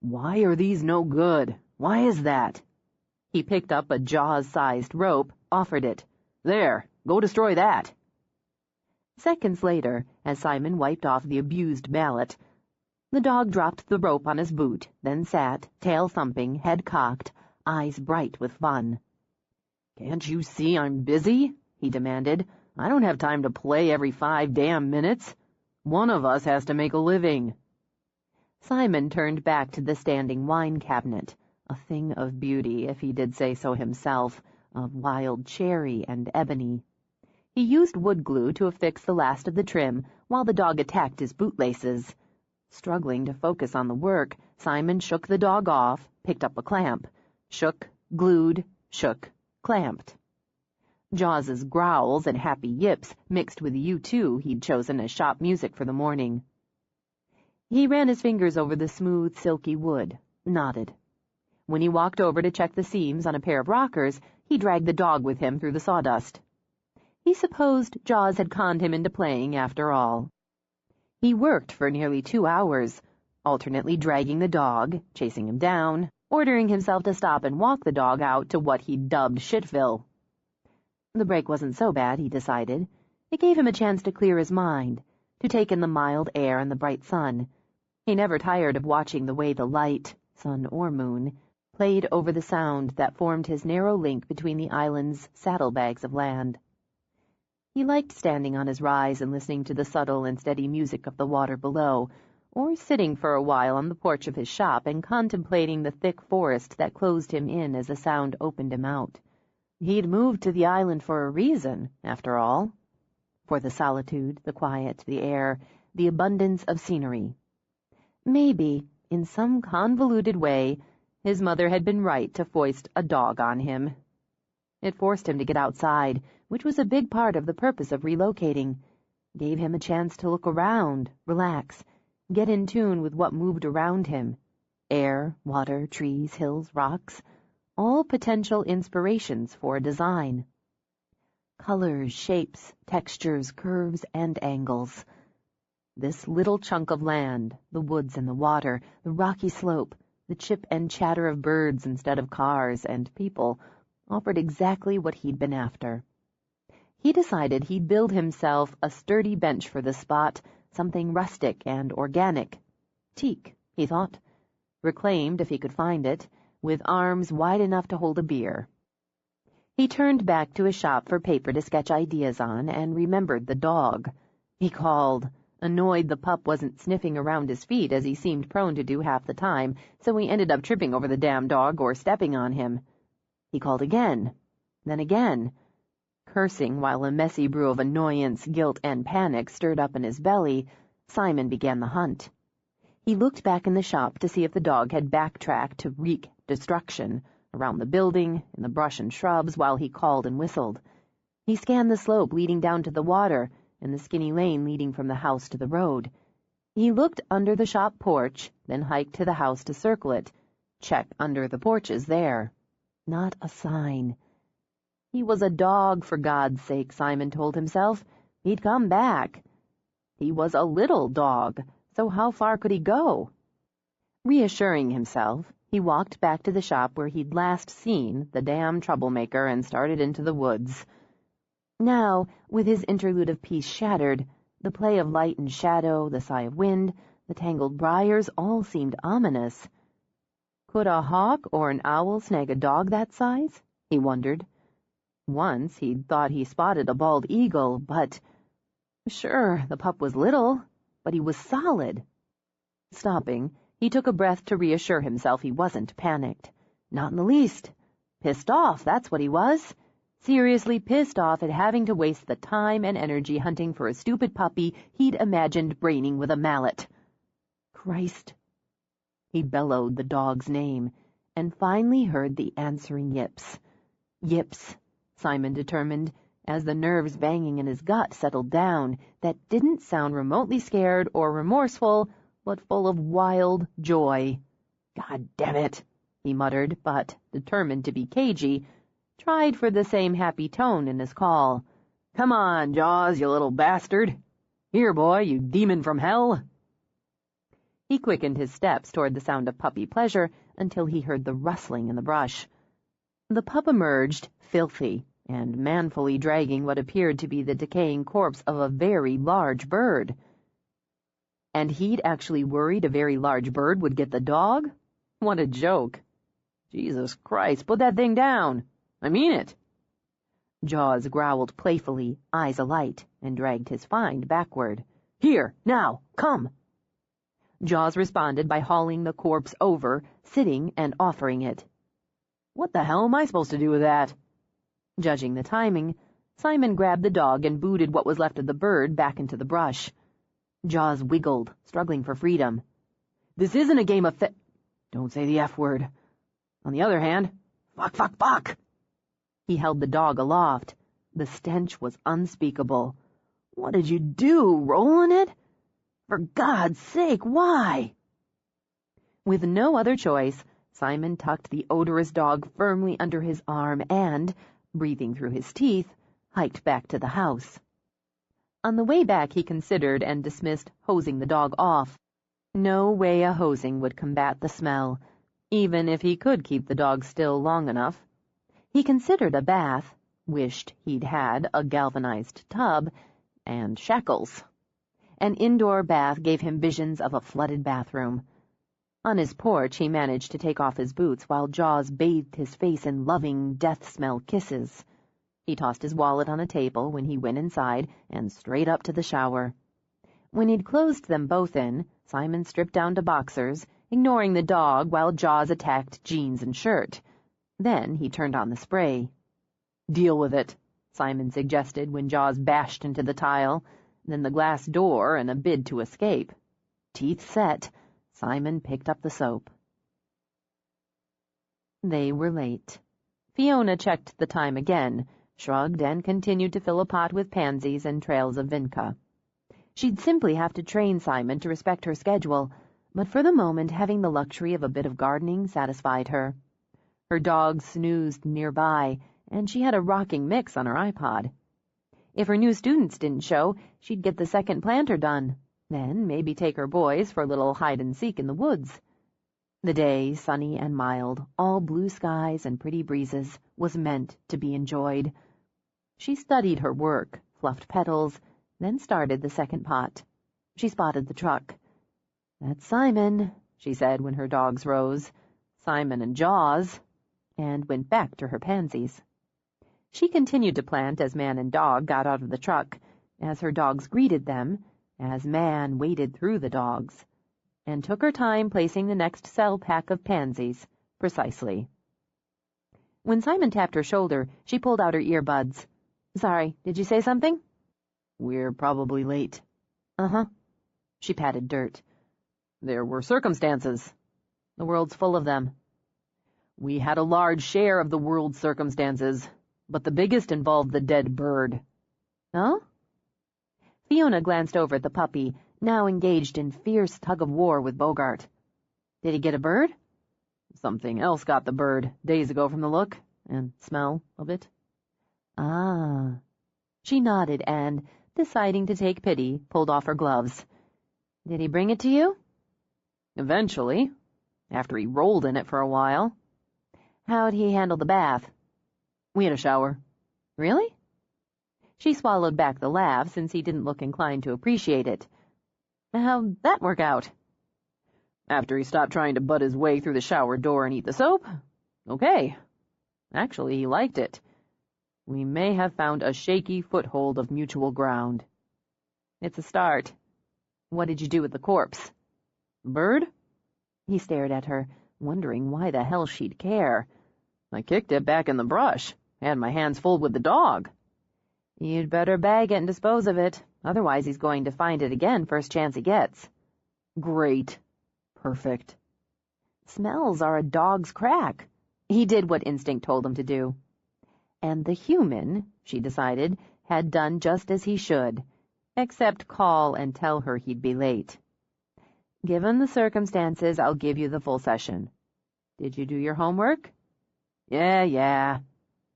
Why are these no good? Why is that? He picked up a Jaws-sized rope, offered it. There, go destroy that. Seconds later, as Simon wiped off the abused mallet, the dog dropped the rope on his boot, then sat, tail thumping, head cocked, eyes bright with fun. Can't you see I'm busy? He demanded. I don't have time to play every 5 damn minutes. One of us has to make a living. Simon turned back to the standing wine cabinet, a thing of beauty, if he did say so himself, of wild cherry and ebony. He used wood glue to affix the last of the trim while the dog attacked his bootlaces. Struggling to focus on the work, Simon shook the dog off, picked up a clamp. Shook, glued, shook, clamped. Jaws's growls and happy yips mixed with U2 he'd chosen as shop music for the morning. He ran his fingers over the smooth, silky wood, nodded. When he walked over to check the seams on a pair of rockers, he dragged the dog with him through the sawdust. He supposed Jaws had conned him into playing after all. He worked for nearly 2 hours, alternately dragging the dog, chasing him down, ordering himself to stop and walk the dog out to what he'd dubbed Shitville. The break wasn't so bad, he decided. It gave him a chance to clear his mind, to take in the mild air and the bright sun. He never tired of watching the way the light, sun or moon, played over the sound that formed his narrow link between the island's saddlebags of land. He liked standing on his rise and listening to the subtle and steady music of the water below, or sitting for a while on the porch of his shop and contemplating the thick forest that closed him in as the sound opened him out. He'd moved to the island for a reason, after all. For the solitude, the quiet, the air, the abundance of scenery. Maybe, in some convoluted way, his mother had been right to foist a dog on him. It forced him to get outside, which was a big part of the purpose of relocating. Gave him a chance to look around, relax, get in tune with what moved around him. Air, water, trees, hills, rocks, all potential inspirations for a design. Colors, shapes, textures, curves, and angles. This little chunk of land, the woods and the water, the rocky slope, the chip and chatter of birds instead of cars and people, offered exactly what he'd been after. He decided he'd build himself a sturdy bench for the spot, something rustic and organic. Teak, he thought. Reclaimed, if he could find it, with arms wide enough to hold a beer. He turned back to his shop for paper to sketch ideas on and remembered the dog. He called, annoyed the pup wasn't sniffing around his feet as he seemed prone to do half the time, so he ended up tripping over the damn dog or stepping on him. He called again, then again. Cursing while a messy brew of annoyance, guilt, and panic stirred up in his belly, Simon began the hunt. He looked back in the shop to see if the dog had backtracked to wreak destruction around the building, in the brush and shrubs, while he called and whistled. He scanned the slope leading down to the water and the skinny lane leading from the house to the road. He looked under the shop porch, then hiked to the house to circle it. Check under the porches there. Not a sign. He was a dog, for God's sake, Simon told himself. He'd come back. He was a little dog, so how far could he go? Reassuring himself, he walked back to the shop where he'd last seen the damn troublemaker and started into the woods. Now, with his interlude of peace shattered, the play of light and shadow, the sigh of wind, the tangled briars, all seemed ominous. Could a hawk or an owl snag a dog that size? He wondered. Once he'd thought he spotted a bald eagle, but... Sure, the pup was little, but he was solid. Stopping, he took a breath to reassure himself he wasn't panicked. Not in the least. Pissed off, that's what he was. Seriously pissed off at having to waste the time and energy hunting for a stupid puppy he'd imagined braining with a mallet. Christ. He bellowed the dog's name, and finally heard the answering yips. Yips, Simon determined, as the nerves banging in his gut settled down, that didn't sound remotely scared or remorseful, but full of wild joy. "God damn it," he muttered, but, determined to be cagey, tried for the same happy tone in his call. "Come on, Jaws, you little bastard. Here, boy, you demon from hell." He quickened his steps toward the sound of puppy pleasure until he heard the rustling in the brush. The pup emerged, filthy, and manfully dragging what appeared to be the decaying corpse of a very large bird. And he'd actually worried a very large bird would get the dog? What a joke. "Jesus Christ, put that thing down. I mean it." Jaws growled playfully, eyes alight, and dragged his find backward. "Here, now, come." Jaws responded by hauling the corpse over, sitting and offering it. "What the hell am I supposed to do with that?" Judging the timing, Simon grabbed the dog and booted what was left of the bird back into the brush. Jaws wiggled, struggling for freedom. "This isn't a game of Don't say the F word. On the other hand, fuck. He held the dog aloft. The stench was unspeakable. "What did you do, roll in it? For God's sake, why?" With no other choice, Simon tucked the odorous dog firmly under his arm and, breathing through his teeth, hiked back to the house. On the way back, he considered and dismissed hosing the dog off. No way a hosing would combat the smell, even if he could keep the dog still long enough. He considered a bath, wished he'd had a galvanized tub, and shackles. An indoor bath gave him visions of a flooded bathroom. On his porch, he managed to take off his boots while Jaws bathed his face in loving, death-smell kisses. He tossed his wallet on a table when he went inside and straight up to the shower. When he'd closed them both in, Simon stripped down to boxers, ignoring the dog while Jaws attacked jeans and shirt. Then he turned on the spray. "Deal with it," Simon suggested when Jaws bashed into the tile, then the glass door in a bid to escape. Teeth set, Simon picked up the soap. They were late. Fiona checked the time again, shrugged, and continued to fill a pot with pansies and trails of vinca. She'd simply have to train Simon to respect her schedule, but for the moment having the luxury of a bit of gardening satisfied her. Her dog snoozed nearby, and she had a rocking mix on her iPod. If her new students didn't show, she'd get the second planter done, then maybe take her boys for a little hide-and-seek in the woods. The day, sunny and mild, all blue skies and pretty breezes, was meant to be enjoyed. She studied her work, fluffed petals, then started the second pot. She spotted the truck. "That's Simon," she said when her dogs rose. "Simon and Jaws," and went back to her pansies. She continued to plant as man and dog got out of the truck, as her dogs greeted them, as man waded through the dogs, and took her time placing the next cell pack of pansies, precisely. When Simon tapped her shoulder, she pulled out her earbuds. "Sorry, did you say something?" "We're probably late." "Uh-huh." She patted dirt. "There were circumstances. The world's full of them." "We had a large share of the world's circumstances, but the biggest involved the dead bird." "Oh?" Fiona glanced over at the puppy, now engaged in fierce tug-of-war with Bogart. "Did he get a bird?" "Something else got the bird, days ago from the look and smell of it." "Ah." She nodded and, deciding to take pity, pulled off her gloves. "Did he bring it to you?" "Eventually, after he rolled in it for a while." "How'd he handle the bath?" "We had a shower." "Really?" She swallowed back the laugh, since he didn't look inclined to appreciate it. "How'd that work out?" "After he stopped trying to butt his way through the shower door and eat the soap? Okay. Actually, he liked it. We may have found a shaky foothold of mutual ground." "It's a start. What did you do with the corpse?" "Bird?" He stared at her, wondering why the hell she'd care. "I kicked it back in the brush. Had my hands full with the dog." "You'd better bag it and dispose of it. Otherwise he's going to find it again first chance he gets." "Great. Perfect." "Smells are a dog's crack." He did what instinct told him to do. and the human, she decided, had done just as he should, except call and tell her he'd be late. Given the circumstances, I'll give you the full session. Did you do your homework? Yeah.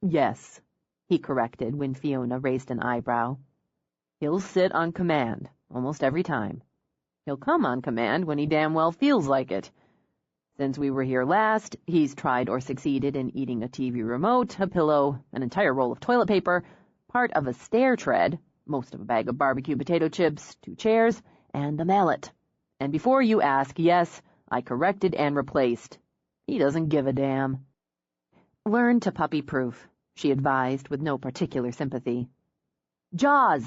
Yes, he corrected when Fiona raised an eyebrow. He'll sit on command, almost every time. He'll come on command when he damn well feels like it. Since we were here last, he's tried or succeeded in eating a TV remote, a pillow, an entire roll of toilet paper, part of a stair tread, most of a bag of barbecue potato chips, 2 chairs, and a mallet. And before you ask, yes, I corrected and replaced. He doesn't give a damn. Learn to puppy-proof, she advised with no particular sympathy. Jaws!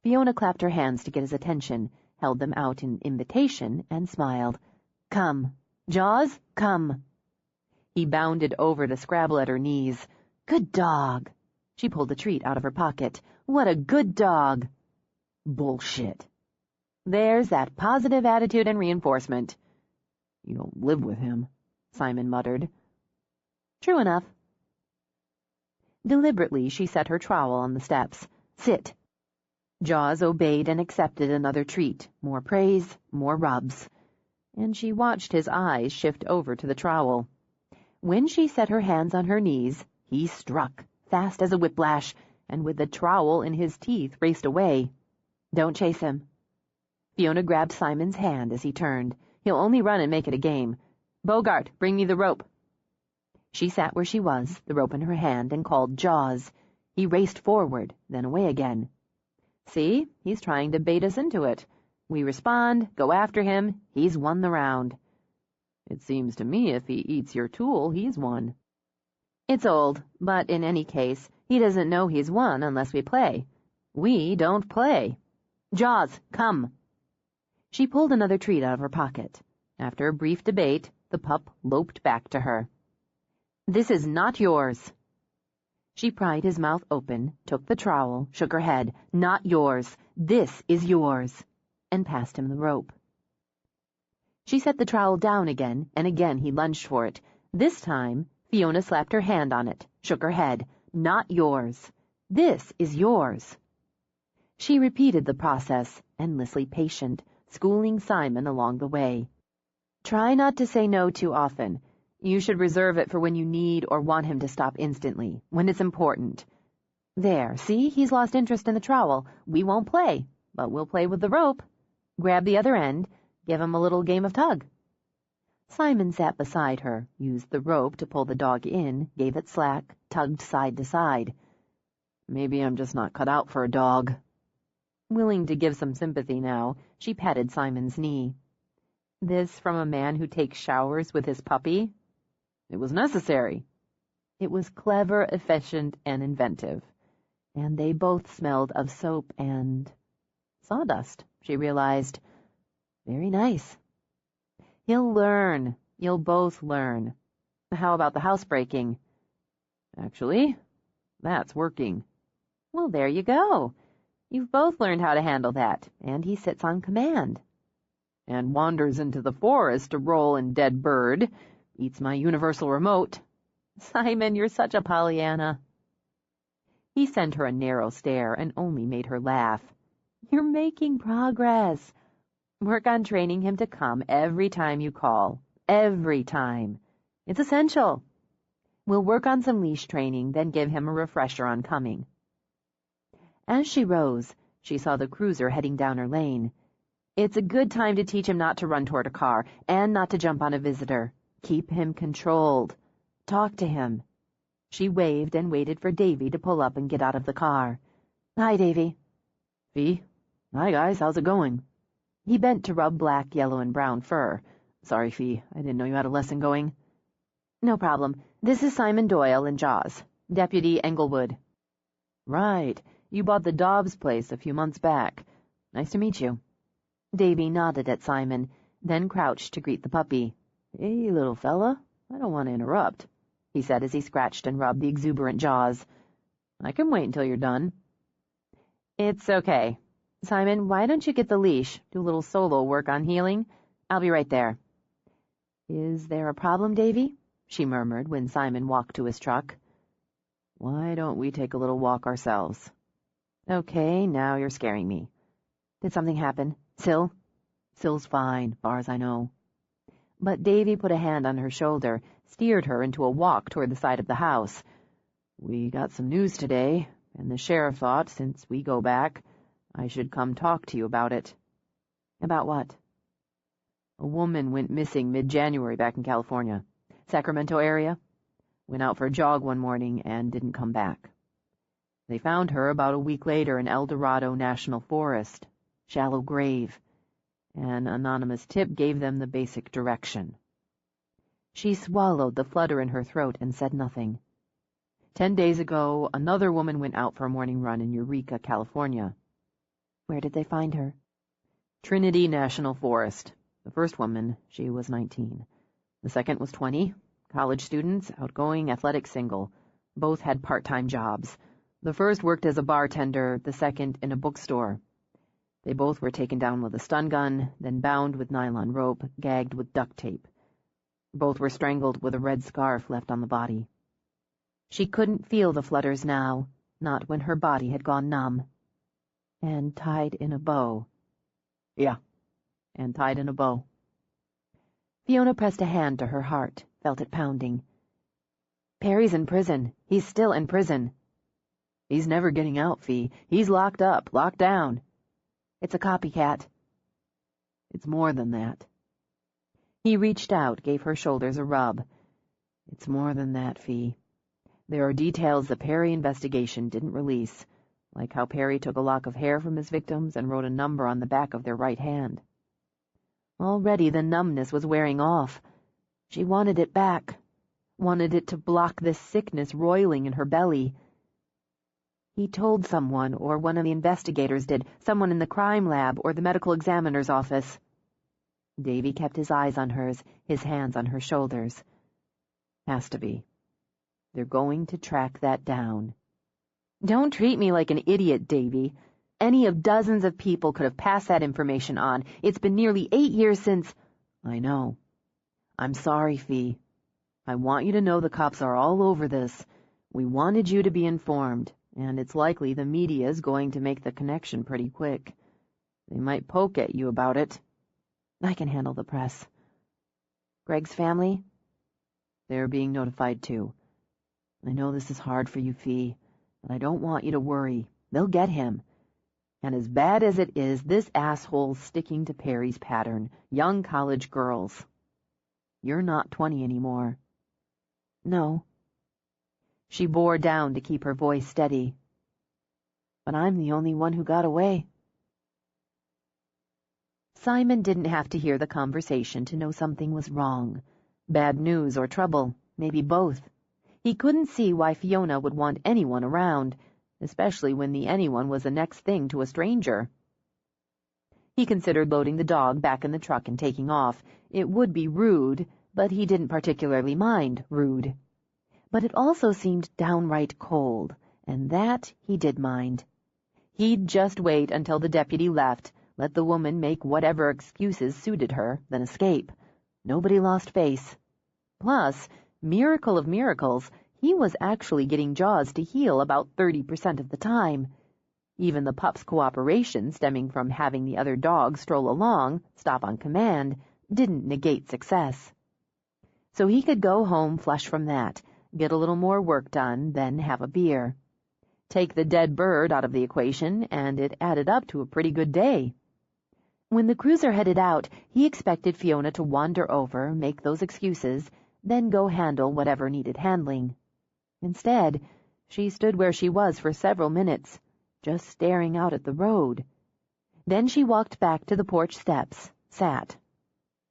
Fiona clapped her hands to get his attention, held them out in invitation, and smiled. Come. Jaws, come. He bounded over to scrabble at her knees. Good dog. She pulled a treat out of her pocket. What a good dog. Bullshit. There's that positive attitude and reinforcement. You don't live with him, Simon muttered. True enough. Deliberately, she set her trowel on the steps. Sit. Jaws obeyed and accepted another treat, more praise, more rubs. And she watched his eyes shift over to the trowel. When she set her hands on her knees, he struck, fast as a whiplash, and with the trowel in his teeth raced away. Don't chase him. Fiona grabbed Simon's hand as he turned. He'll only run and make it a game. Bogart, bring me the rope. She sat where she was, the rope in her hand, and called Jaws. He raced forward, then away again. See, he's trying to bait us into it. We respond, go after him, he's won the round. It seems to me if he eats your tool, he's won. It's old, but in any case, he doesn't know he's won unless we play. We don't play. Jaws, come. She pulled another treat out of her pocket. After a brief debate, the pup loped back to her. This is not yours. She pried his mouth open, took the trowel, shook her head. Not yours. This is yours. And passed him the rope. She set the trowel down again, and again he lunged for it. This time, Fiona slapped her hand on it, shook her head. Not yours. This is yours. She repeated the process, endlessly patient, schooling Simon along the way. Try not to say no too often. You should reserve it for when you need or want him to stop instantly, when it's important. There, see, he's lost interest in the trowel. We won't play, but we'll play with the rope. Grab the other end, give him a little game of tug. Simon sat beside her, used the rope to pull the dog in, gave it slack, tugged side to side. Maybe I'm just not cut out for a dog. Willing to give some sympathy now, she patted Simon's knee. This from a man who takes showers with his puppy? It was necessary. It was clever, efficient, and inventive. And they both smelled of soap and sawdust, she realized. Very nice. He'll learn. You'll both learn. How about the housebreaking? Actually, that's working. Well, there you go. You've both learned how to handle that, and he sits on command. And wanders into the forest to roll in dead bird, eats my universal remote. Simon, you're such a Pollyanna. He sent her a narrow stare and only made her laugh. You're making progress. Work on training him to come every time you call. Every time. It's essential. We'll work on some leash training, then give him a refresher on coming. As she rose, she saw the cruiser heading down her lane. It's a good time to teach him not to run toward a car, and not to jump on a visitor. Keep him controlled. Talk to him. She waved and waited for Davy to pull up and get out of the car. Hi, Davy. Fee. Hi, guys. How's it going? He bent to rub black, yellow, and brown fur. Sorry, Fee. I didn't know you had a lesson going. No problem. This is Simon Doyle in Jaws. Deputy Englewood. Right. You bought the Dobbs place a few months back. Nice to meet you. Davy nodded at Simon, then crouched to greet the puppy. Hey, little fella. I don't want to interrupt, he said as he scratched and rubbed the exuberant jaws. I can wait until you're done. It's okay. Simon, why don't you get the leash, do a little solo work on healing? I'll be right there. Is there a problem, Davy? She murmured when Simon walked to his truck. Why don't we take a little walk ourselves? Okay, now you're scaring me. Did something happen? Syl? Syl's fine, far as I know. But Davy put a hand on her shoulder, steered her into a walk toward the side of the house. We got some news today, and the sheriff thought, since we go back, I should come talk to you about it. About what? A woman went missing mid-January back in California. Sacramento area? Went out for a jog one morning and didn't come back. They found her about a week later in El Dorado National Forest. Shallow grave. An anonymous tip gave them the basic direction. She swallowed the flutter in her throat and said nothing. 10 days ago, another woman went out for a morning run in Eureka, California. Where did they find her? Trinity National Forest. The first woman, she was 19. The second was 20. College students, outgoing, athletic, single. Both had part-time jobs. The first worked as a bartender, the second in a bookstore. They both were taken down with a stun gun, then bound with nylon rope, gagged with duct tape. Both were strangled with a red scarf left on the body. She couldn't feel the flutters now, not when her body had gone numb. And tied in a bow. Yeah, and tied in a bow. Fiona pressed a hand to her heart, felt it pounding. Perry's in prison. He's still in prison. He's never getting out, Fee. He's locked up, locked down. It's a copycat. It's more than that. He reached out, gave her shoulders a rub. It's more than that, Fee. There are details the Perry investigation didn't release, like how Perry took a lock of hair from his victims and wrote a number on the back of their right hand. Already the numbness was wearing off. She wanted it back, wanted it to block this sickness roiling in her belly. He told someone, or one of the investigators did, someone in the crime lab or the medical examiner's office. Davy kept his eyes on hers, his hands on her shoulders. Has to be. They're going to track that down. Don't treat me like an idiot, Davy. Any of dozens of people could have passed that information on. It's been nearly 8 years since... I know. I'm sorry, Fee. I want you to know the cops are all over this. We wanted you to be informed. And it's likely the media's going to make the connection pretty quick. They might poke at you about it. I can handle the press. Greg's family? They're being notified, too. I know this is hard for you, Fee, but I don't want you to worry. They'll get him. And as bad as it is, this asshole's sticking to Perry's pattern. Young college girls. You're not 20 anymore. No. She bore down to keep her voice steady. But I'm the only one who got away. Simon didn't have to hear the conversation to know something was wrong. Bad news or trouble, maybe both. He couldn't see why Fiona would want anyone around, especially when the anyone was the next thing to a stranger. He considered loading the dog back in the truck and taking off. It would be rude, but he didn't particularly mind rude. But it also seemed downright cold, and that he did mind. He'd just wait until the deputy left, let the woman make whatever excuses suited her, then escape. Nobody lost face. Plus, miracle of miracles, he was actually getting Jaws to heal about 30% of the time. Even the pup's cooperation, stemming from having the other dog stroll along, stop on command, didn't negate success. So he could go home flush from that, get a little more work done, then have a beer. Take the dead bird out of the equation, and it added up to a pretty good day. When the cruiser headed out, he expected Fiona to wander over, make those excuses, then go handle whatever needed handling. Instead, she stood where she was for several minutes, just staring out at the road. Then she walked back to the porch steps, sat,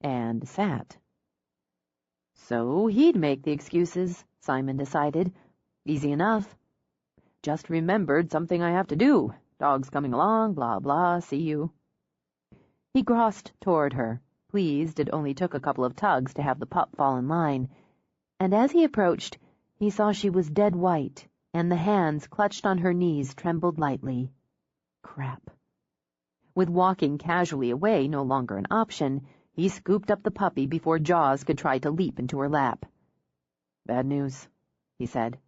and sat. So he'd make the excuses, Simon decided. Easy enough. Just remembered something I have to do. Dog's coming along, blah, blah, see you. He crossed toward her, pleased it only took a couple of tugs to have the pup fall in line, and as he approached, he saw she was dead white, and the hands clutched on her knees trembled lightly. Crap. With walking casually away no longer an option, he scooped up the puppy before Jaws could try to leap into her lap. Bad news, he said.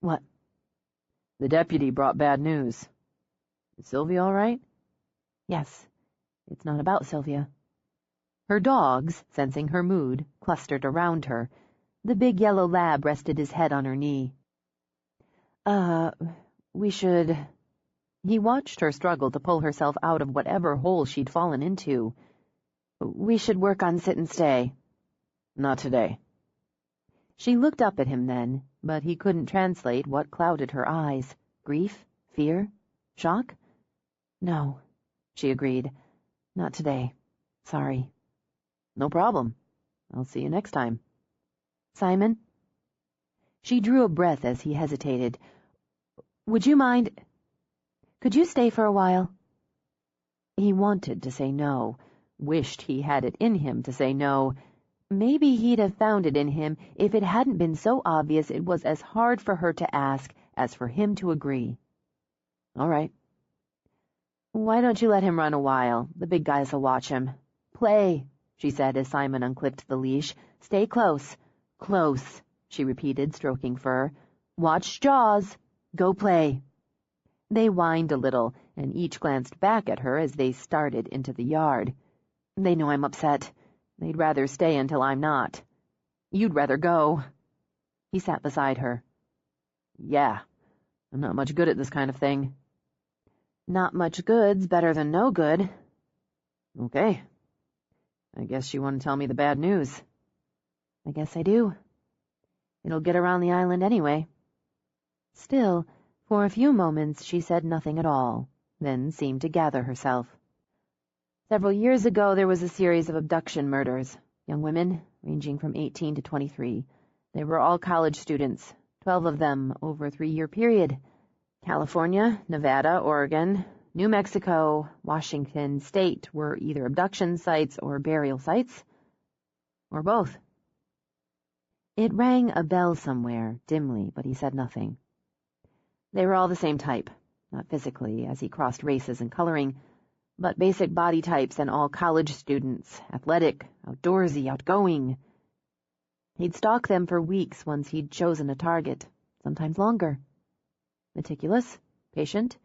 What? The deputy brought bad news. Is Sylvia all right? Yes. It's not about Sylvia. Her dogs, sensing her mood, clustered around her. The big yellow lab rested his head on her knee. We should... He watched her struggle to pull herself out of whatever hole she'd fallen into. We should work on sit and stay. Not today. She looked up at him then, but he couldn't translate what clouded her eyes. Grief? Fear? Shock? No, she agreed. Not today. Sorry. No problem. I'll see you next time. Simon? She drew a breath as he hesitated. Would you mind... Could you stay for a while? He wanted to say no, wished he had it in him to say no. Maybe he'd have found it in him if it hadn't been so obvious it was as hard for her to ask as for him to agree. All right. Why don't you let him run a while? The big guys will watch him. Play, she said as Simon unclipped the leash. Stay close. Close, she repeated, stroking fur. Watch Jaws. Go play. They whined a little, and each glanced back at her as they started into the yard. They know I'm upset. They'd rather stay until I'm not. You'd rather go. He sat beside her. Yeah, I'm not much good at this kind of thing. Not much good's better than no good. Okay. I guess you want to tell me the bad news. I guess I do. It'll get around the island anyway. Still, for a few moments she said nothing at all, then seemed to gather herself. Several years ago there was a series of abduction murders. Young women, ranging from 18 to 23. They were all college students, 12 of them over a 3-year period. California, Nevada, Oregon, New Mexico, Washington State were either abduction sites or burial sites, or both. It rang a bell somewhere, dimly, but he said nothing. They were all the same type, not physically, as he crossed races and coloring, but basic body types and all college students, athletic, outdoorsy, outgoing. He'd stalk them for weeks once he'd chosen a target, sometimes longer. Meticulous, patient.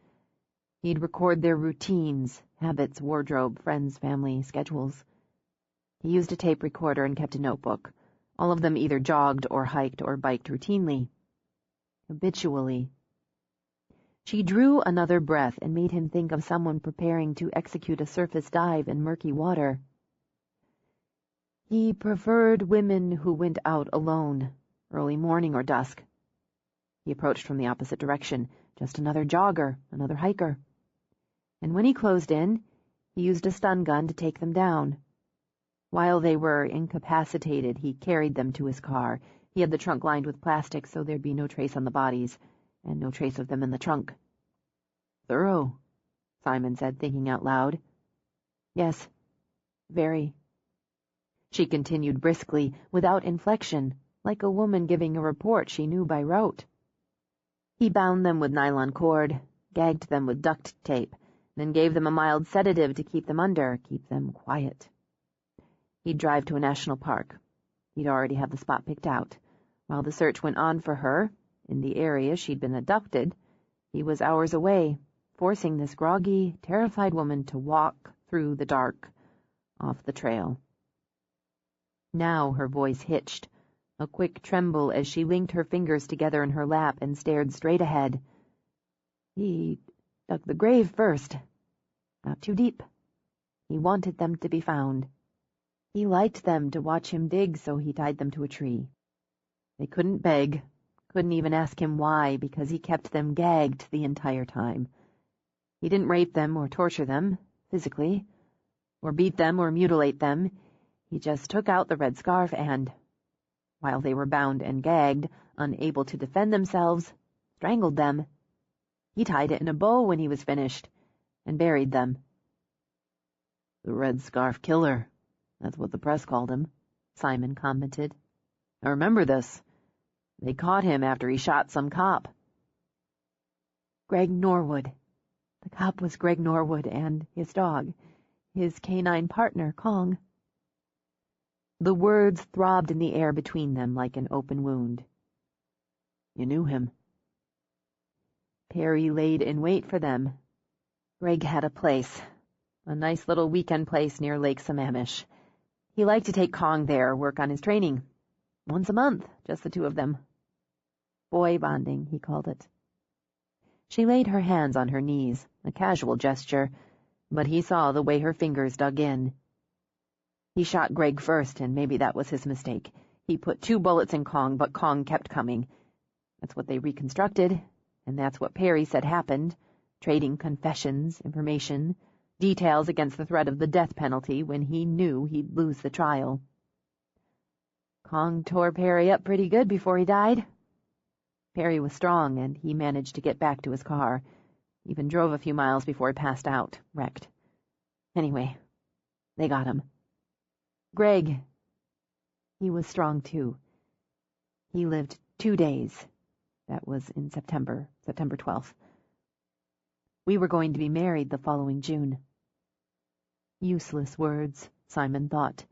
He'd record their routines, habits, wardrobe, friends, family, schedules. He used a tape recorder and kept a notebook. All of them either jogged or hiked or biked routinely. Habitually. She drew another breath and made him think of someone preparing to execute a surface dive in murky water. He preferred women who went out alone, early morning or dusk. He approached from the opposite direction, just another jogger, another hiker. And when he closed in, he used a stun gun to take them down. While they were incapacitated, he carried them to his car. He had the trunk lined with plastic so there'd be no trace on the bodies, and no trace of them in the trunk. Thorough, Simon said, thinking out loud. Yes, very. She continued briskly, without inflection, like a woman giving a report she knew by rote. He bound them with nylon cord, gagged them with duct tape, then gave them a mild sedative to keep them under, keep them quiet. He'd drive to a national park. He'd already have the spot picked out. While the search went on for her, in the area she'd been abducted, he was hours away, forcing this groggy, terrified woman to walk through the dark, off the trail. Now her voice hitched, a quick tremble as she linked her fingers together in her lap and stared straight ahead. He dug the grave first. Not too deep. He wanted them to be found. He liked them to watch him dig, so he tied them to a tree. They couldn't beg, couldn't even ask him why, because he kept them gagged the entire time. He didn't rape them or torture them, physically, or beat them or mutilate them. He just took out the red scarf and, while they were bound and gagged, unable to defend themselves, strangled them. He tied it in a bow when he was finished, and buried them. The Red Scarf Killer, that's what the press called him, Simon commented. I remember this. They caught him after he shot some cop. Greg Norwood. The cop was Greg Norwood and his dog, his canine partner, Kong. The words throbbed in the air between them like an open wound. You knew him. Perry laid in wait for them. Greg had a place, a nice little weekend place near Lake Sammamish. He liked to take Kong there, work on his training. Once a month, just the two of them. Boy bonding, he called it. She laid her hands on her knees, a casual gesture, but he saw the way her fingers dug in. He shot Greg first, and maybe that was his mistake. He put 2 bullets in Kong, but Kong kept coming. That's what they reconstructed, and that's what Perry said happened, trading confessions, information, details against the threat of the death penalty when he knew he'd lose the trial. Kong tore Perry up pretty good before he died. Perry was strong, and he managed to get back to his car. Even drove a few miles before he passed out, wrecked. Anyway, they got him. Greg, he was strong too. He lived 2 days. That was in September 12th. We were going to be married the following June. Useless words, Simon thought,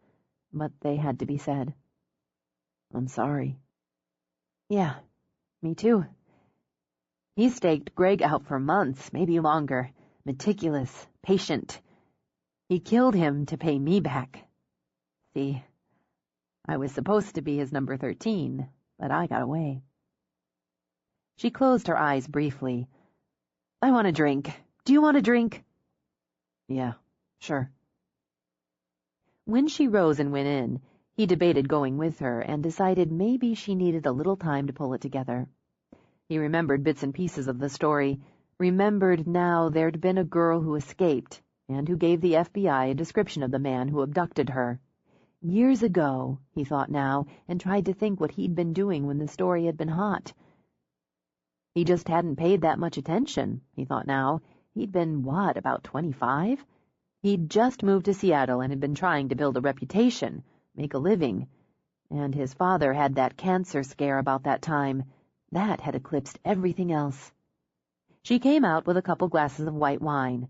but they had to be said. I'm sorry. Yeah, me too. He staked Greg out for months, maybe longer, meticulous, patient. He killed him to pay me back. See, I was supposed to be his number 13, but I got away. She closed her eyes briefly. I want a drink. Do you want a drink? Yeah, sure. When she rose and went in, he debated going with her and decided maybe she needed a little time to pull it together. He remembered bits and pieces of the story, remembered now there'd been a girl who escaped and who gave the FBI a description of the man who abducted her. Years ago, he thought now, and tried to think what he'd been doing when the story had been hot. He just hadn't paid that much attention, he thought now. He'd been, about 25? He'd just moved to Seattle and had been trying to build a reputation, make a living. And his father had that cancer scare about that time. That had eclipsed everything else. She came out with a couple glasses of white wine.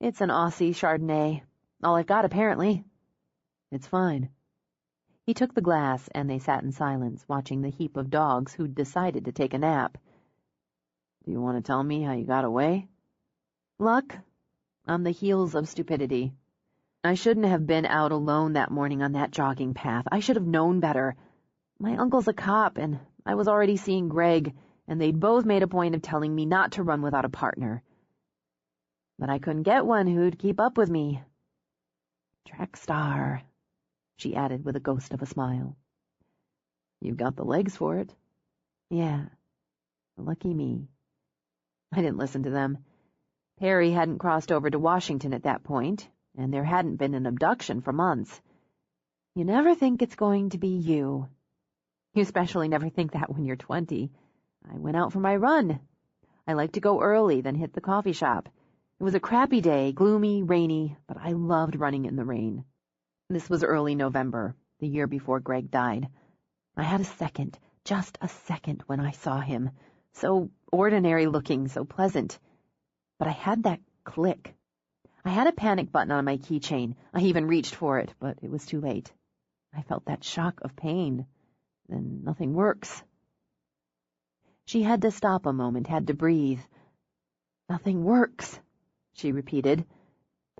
It's an Aussie Chardonnay. All I've got, apparently. It's fine. He took the glass, and they sat in silence, watching the heap of dogs who'd decided to take a nap. Do you want to tell me how you got away? Luck. On the heels of stupidity. I shouldn't have been out alone that morning on that jogging path. I should have known better. My uncle's a cop, and I was already seeing Greg, and they'd both made a point of telling me not to run without a partner. But I couldn't get one who'd keep up with me. Track star, she added with a ghost of a smile. You've got the legs for it. Yeah. Lucky me. I didn't listen to them. Perry hadn't crossed over to Washington at that point, and there hadn't been an abduction for months. You never think it's going to be you. You especially never think that when you're 20. I went out for my run. I like to go early, then hit the coffee shop. It was a crappy day, gloomy, rainy, but I loved running in the rain. This was early November, the year before Greg died. I had a second, just a second, when I saw him. So ordinary looking, so pleasant. But I had that click. I had a panic button on my keychain. I even reached for it, but it was too late. I felt that shock of pain. Then nothing works. She had to stop a moment, had to breathe. Nothing works, she repeated.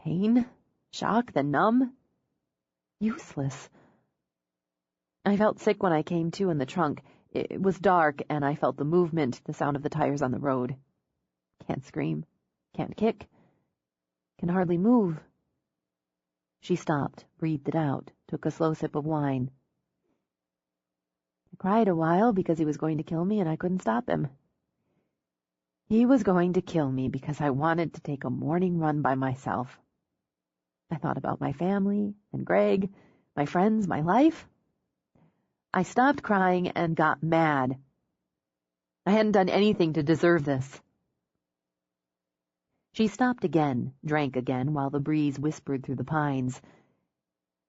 Pain? Shock? Then numb? Useless. I felt sick when I came to in the trunk. It was dark, and I felt the movement, the sound of the tires on the road. Can't scream. Can't kick. Can hardly move. She stopped, breathed it out, took a slow sip of wine. I cried a while because he was going to kill me, and I couldn't stop him. He was going to kill me because I wanted to take a morning run by myself. I thought about my family, and Greg, my friends, my life. I stopped crying and got mad. I hadn't done anything to deserve this. She stopped again, drank again, while the breeze whispered through the pines.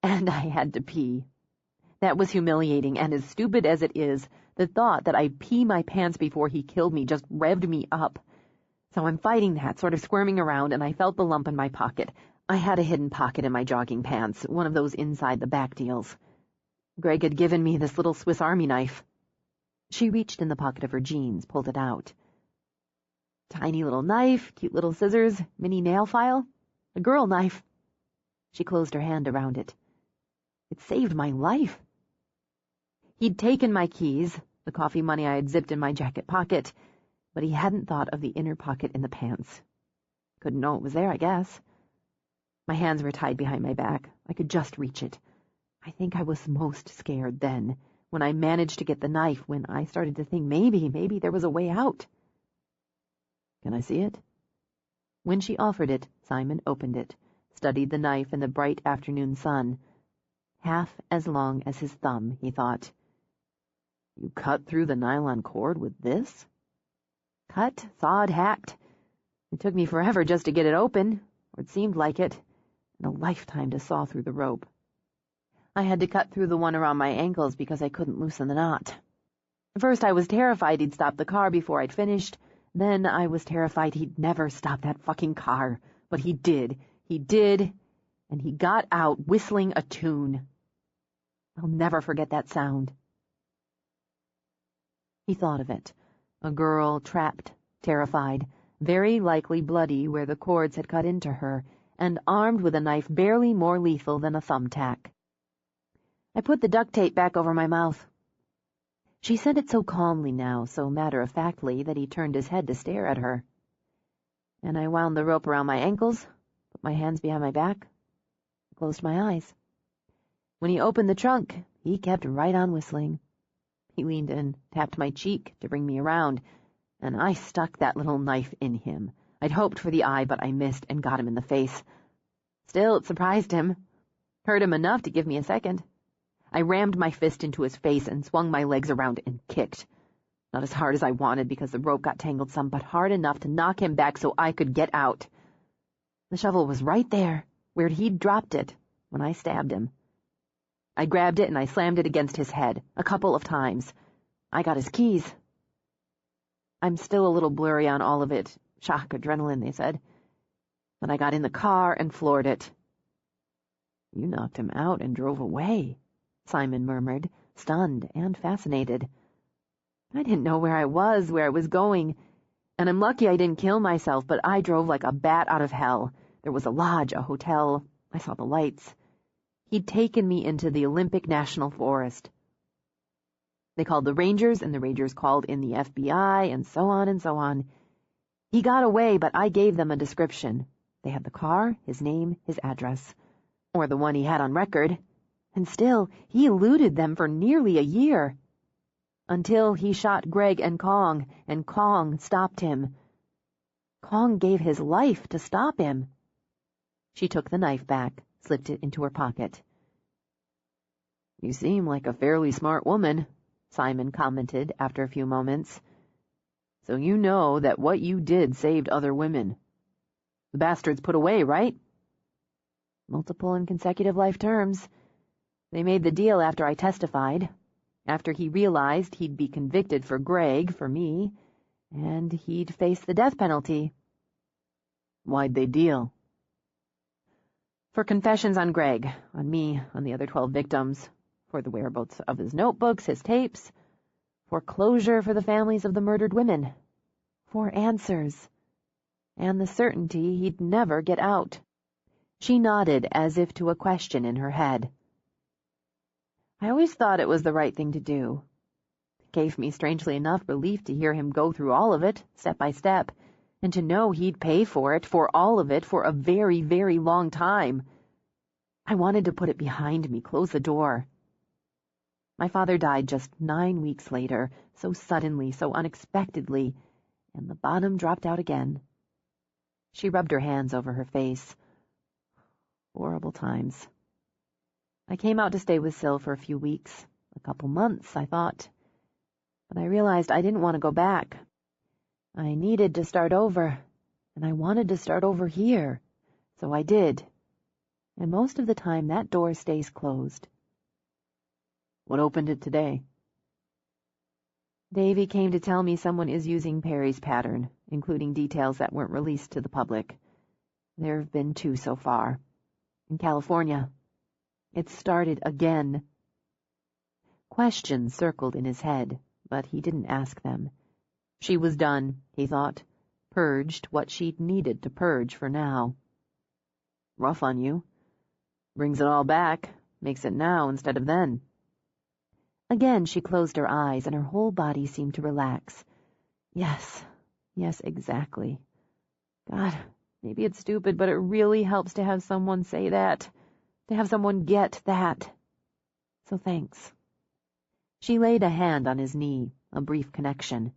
And I had to pee. That was humiliating, and as stupid as it is, the thought that I'd pee my pants before he killed me just revved me up. So I'm fighting that, sort of squirming around, and I felt the lump in my pocket. I had a hidden pocket in my jogging pants, one of those inside the back deals. Greg had given me this little Swiss Army knife. She reached in the pocket of her jeans, pulled it out. Tiny little knife, cute little scissors, mini nail file. A girl knife. She closed her hand around it. It saved my life. He'd taken my keys, the coffee money I had zipped in my jacket pocket, but he hadn't thought of the inner pocket in the pants. Couldn't know it was there, I guess. My hands were tied behind my back. I could just reach it. I think I was most scared then, when I managed to get the knife, when I started to think maybe there was a way out. Can I see it? When she offered it, Simon opened it, studied the knife in the bright afternoon sun. Half as long as his thumb, he thought. You cut through the nylon cord with this? Cut, sawed, hacked. It took me forever just to get it open, or it seemed like it, and a lifetime to saw through the rope. I had to cut through the one around my ankles because I couldn't loosen the knot. First I was terrified he'd stop the car before I'd finished. Then I was terrified he'd never stop that fucking car. But he did, and he got out whistling a tune. I'll never forget that sound. He thought of it. A girl trapped, terrified, very likely bloody where the cords had cut into her, and armed with a knife barely more lethal than a thumbtack. I put the duct tape back over my mouth. She said it so calmly now, so matter-of-factly, that he turned his head to stare at her. And I wound the rope around my ankles, put my hands behind my back, closed my eyes. When he opened the trunk, he kept right on whistling. He leaned in, tapped my cheek to bring me around, and I stuck that little knife in him. I'd hoped for the eye, but I missed and got him in the face. Still, it surprised him. Hurt him enough to give me a second. I rammed my fist into his face and swung my legs around and kicked. Not as hard as I wanted because the rope got tangled some, but hard enough to knock him back so I could get out. The shovel was right there, where he'd dropped it when I stabbed him. I grabbed it and I slammed it against his head, a couple of times. I got his keys. I'm still a little blurry on all of it. Shock, adrenaline, they said. Then I got in the car and floored it. You knocked him out and drove away, Simon murmured, stunned and fascinated. I didn't know where I was going, and I'm lucky I didn't kill myself, but I drove like a bat out of hell. There was a lodge, a hotel. I saw the lights. He'd taken me into the Olympic National Forest. They called the Rangers, and the Rangers called in the FBI, and so on and so on. He got away, but I gave them a description. They had the car, his name, his address, or the one he had on record. And still, he eluded them for nearly a year. Until he shot Greg and Kong stopped him. Kong gave his life to stop him. She took the knife back, slipped it into her pocket. You seem like a fairly smart woman, Simon commented after a few moments. So you know that what you did saved other women. The bastard's put away, right? Multiple and consecutive life terms. They made the deal after I testified, after he realized he'd be convicted for Greg, for me, and he'd face the death penalty. Why'd they deal? For confessions on Greg, on me, on the other 12 victims, for the whereabouts of his notebooks, his tapes, for closure for the families of the murdered women, for answers, and the certainty he'd never get out. She nodded as if to a question in her head. I always thought it was the right thing to do. It gave me, strangely enough, relief to hear him go through all of it, step by step, and to know he'd pay for it, for all of it, for a very, very long time. I wanted to put it behind me, close the door. My father died just 9 weeks later, so suddenly, so unexpectedly, and the bottom dropped out again. She rubbed her hands over her face. Horrible times. I came out to stay with Syl for a few weeks, a couple months, I thought. But I realized I didn't want to go back. I needed to start over, and I wanted to start over here, so I did. And most of the time that door stays closed. What opened it today? Davy came to tell me someone is using Perry's pattern, including details that weren't released to the public. There have been 2 so far. In California. It started again. Questions circled in his head, but he didn't ask them. She was done, he thought. purged what she'd needed to purge for now. Rough on you. Brings it all back, makes it now instead of then. Again she closed her eyes, and her whole body seemed to relax. Yes, exactly. God, maybe it's stupid, but it really helps to have someone say that, to have someone get that. So thanks. She laid a hand on his knee, a brief connection.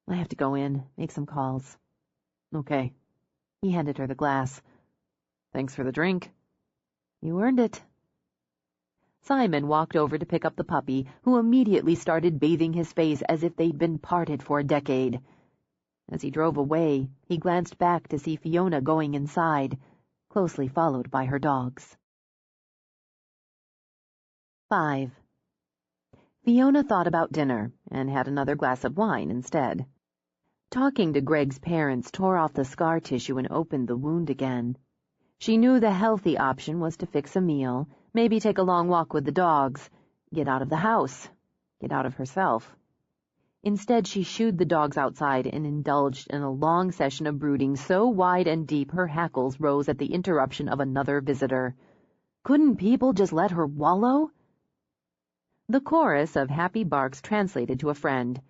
I have to go in, make some calls. Okay. He handed her the glass. Thanks for the drink. You earned it. Simon walked over to pick up the puppy, who immediately started bathing his face as if they'd been parted for a decade. As he drove away, he glanced back to see Fiona going inside, closely followed by her dogs. 5. Fiona thought about dinner and had another glass of wine instead. Talking to Greg's parents tore off the scar tissue and opened the wound again. She knew the healthy option was to fix a meal, maybe take a long walk with the dogs, get out of the house, get out of herself. Instead, she shooed the dogs outside and indulged in a long session of brooding so wide and deep her hackles rose at the interruption of another visitor. Couldn't people just let her wallow? The chorus of happy barks translated to a friend.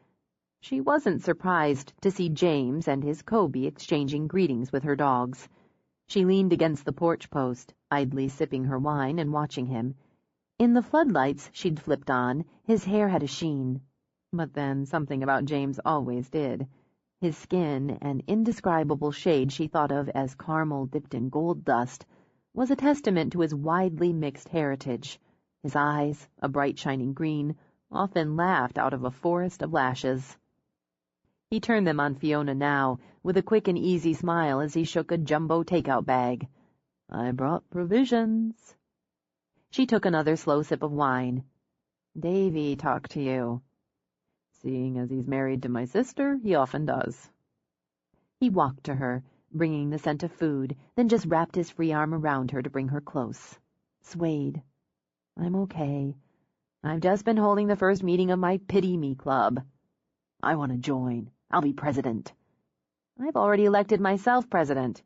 She wasn't surprised to see James and his Kobe exchanging greetings with her dogs. She leaned against the porch post, idly sipping her wine and watching him. In the floodlights she'd flipped on, his hair had a sheen. But then something about James always did. His skin, an indescribable shade she thought of as caramel dipped in gold dust, was a testament to his widely mixed heritage. His eyes, a bright shining green, often laughed out of a forest of lashes. He turned them on Fiona now, with a quick and easy smile as he shook a jumbo takeout bag. I brought provisions. She took another slow sip of wine. Davy talked to you. Seeing as he's married to my sister, he often does. He walked to her, bringing the scent of food, then just wrapped his free arm around her to bring her close. Swayed. I'm okay. I've just been holding the first meeting of my Pity Me Club. I want to join. I'll be president. I've already elected myself president.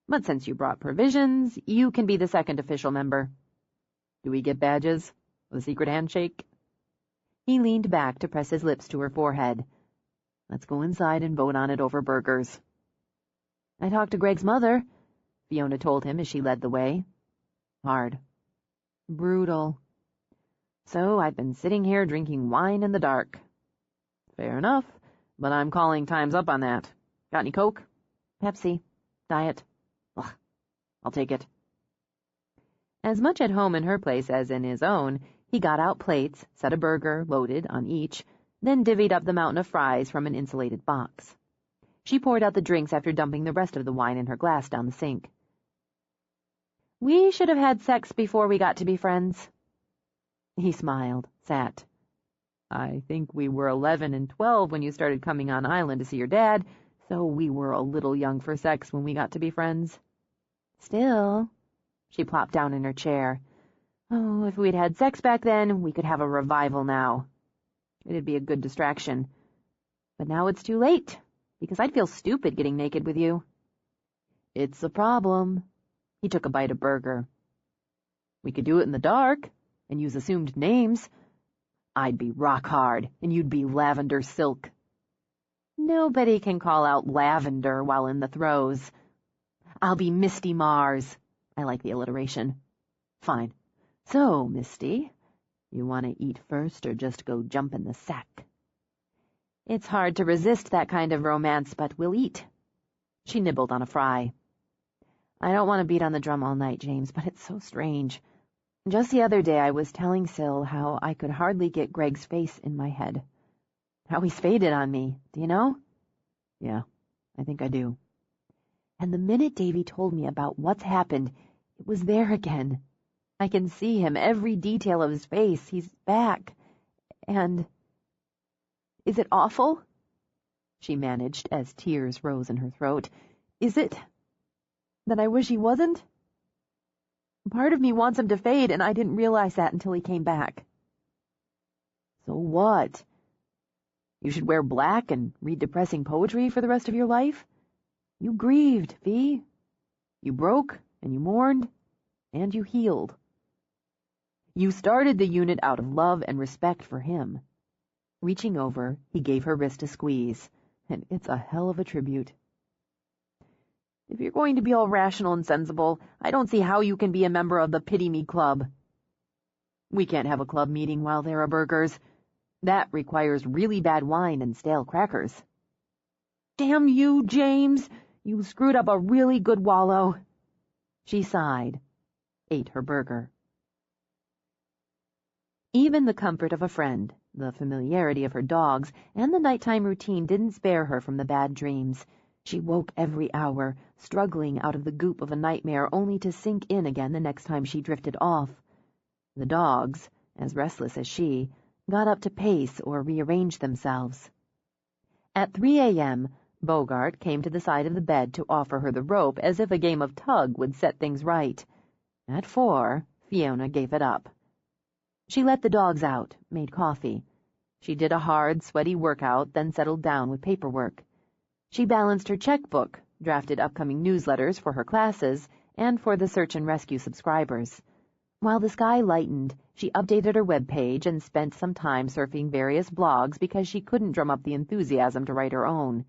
But since you brought provisions, you can be the second official member. Do we get badges? The secret handshake? He leaned back to press his lips to her forehead. Let's go inside and vote on it over burgers. I talked to Greg's mother, Fiona told him as she led the way. Hard. Brutal. So I've been sitting here drinking wine in the dark. Fair enough, but I'm calling time's up on that. Got any Coke? Pepsi. Diet. Ugh, I'll take it. As much at home in her place as in his own, he got out plates, set a burger, loaded, on each, then divvied up the mountain of fries from an insulated box. She poured out the drinks after dumping the rest of the wine in her glass down the sink. We should have had sex before we got to be friends. He smiled, sat. I think we were 11 and 12 when you started coming on island to see your dad, so we were a little young for sex when we got to be friends. Still, she plopped down in her chair. Oh, if we'd had sex back then, we could have a revival now. It'd be a good distraction. But now it's too late, because I'd feel stupid getting naked with you. It's a problem. He took a bite of burger. We could do it in the dark, and use assumed names. I'd be rock hard, and you'd be Lavender Silk. Nobody can call out Lavender while in the throes. I'll be Misty Mars. I like the alliteration. Fine. So, Misty, you want to eat first or just go jump in the sack? It's hard to resist that kind of romance, but we'll eat. She nibbled on a fry. I don't want to beat on the drum all night, James, but it's so strange. Just the other day I was telling Syl how I could hardly get Greg's face in my head. How he's faded on me, do you know? Yeah, I think I do. And the minute Davy told me about what's happened, it was there again. I can see him, every detail of his face. He's back. And... Is it awful? She managed as tears rose in her throat. Is it... that I wish he wasn't? Part of me wants him to fade, and I didn't realize that until he came back. So what? You should wear black and read depressing poetry for the rest of your life? You grieved, Fee. You broke, and you mourned, and you healed. You started the unit out of love and respect for him. Reaching over, he gave her wrist a squeeze, and it's a hell of a tribute. If you're going to be all rational and sensible, I don't see how you can be a member of the Pity Me Club. We can't have a club meeting while there are burgers. That requires really bad wine and stale crackers. Damn you, James! You screwed up a really good wallow. She sighed, ate her burger. Even the comfort of a friend, the familiarity of her dogs, and the nighttime routine didn't spare her from the bad dreams. She woke every hour, struggling out of the goop of a nightmare only to sink in again the next time she drifted off. The dogs, as restless as she, got up to pace or rearrange themselves. At 3 a.m., Bogart came to the side of the bed to offer her the rope as if a game of tug would set things right. At 4, Fiona gave it up. She let the dogs out, made coffee. She did a hard, sweaty workout, then settled down with paperwork. She balanced her checkbook, drafted upcoming newsletters for her classes and for the search and rescue subscribers. While the sky lightened, she updated her webpage and spent some time surfing various blogs because she couldn't drum up the enthusiasm to write her own.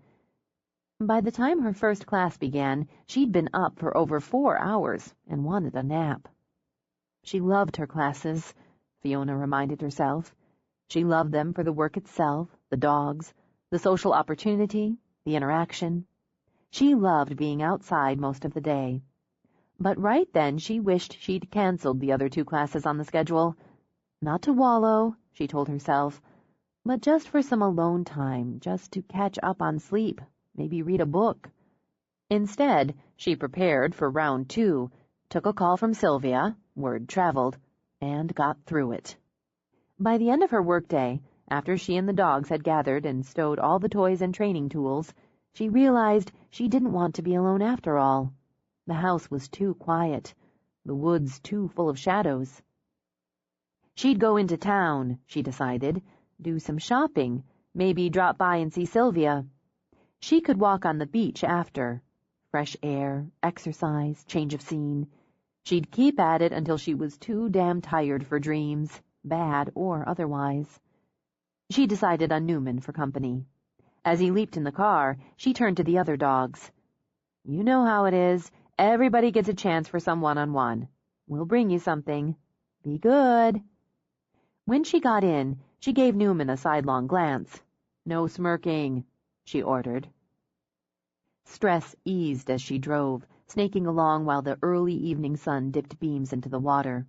By the time her first class began, she'd been up for over 4 hours and wanted a nap. She loved her classes, Fiona reminded herself. She loved them for the work itself, the dogs, the social opportunity, the interaction. She loved being outside most of the day. But right then she wished she'd canceled the other 2 classes on the schedule. Not to wallow, she told herself, but just for some alone time, just to catch up on sleep, maybe read a book. Instead, she prepared for round 2, took a call from Sylvia, word traveled, and got through it. By the end of her workday, after she and the dogs had gathered and stowed all the toys and training tools, she realized she didn't want to be alone after all. The house was too quiet, the woods too full of shadows. She'd go into town, she decided, do some shopping, maybe drop by and see Sylvia. She could walk on the beach after. Fresh air, exercise, change of scene. She'd keep at it until she was too damn tired for dreams, bad or otherwise. She decided on Newman for company. As he leaped in the car, she turned to the other dogs. You know how it is. Everybody gets a chance for some one-on-one. We'll bring you something. Be good. When she got in, she gave Newman a sidelong glance. No smirking, she ordered. Stress eased as she drove, snaking along while the early evening sun dipped beams into the water.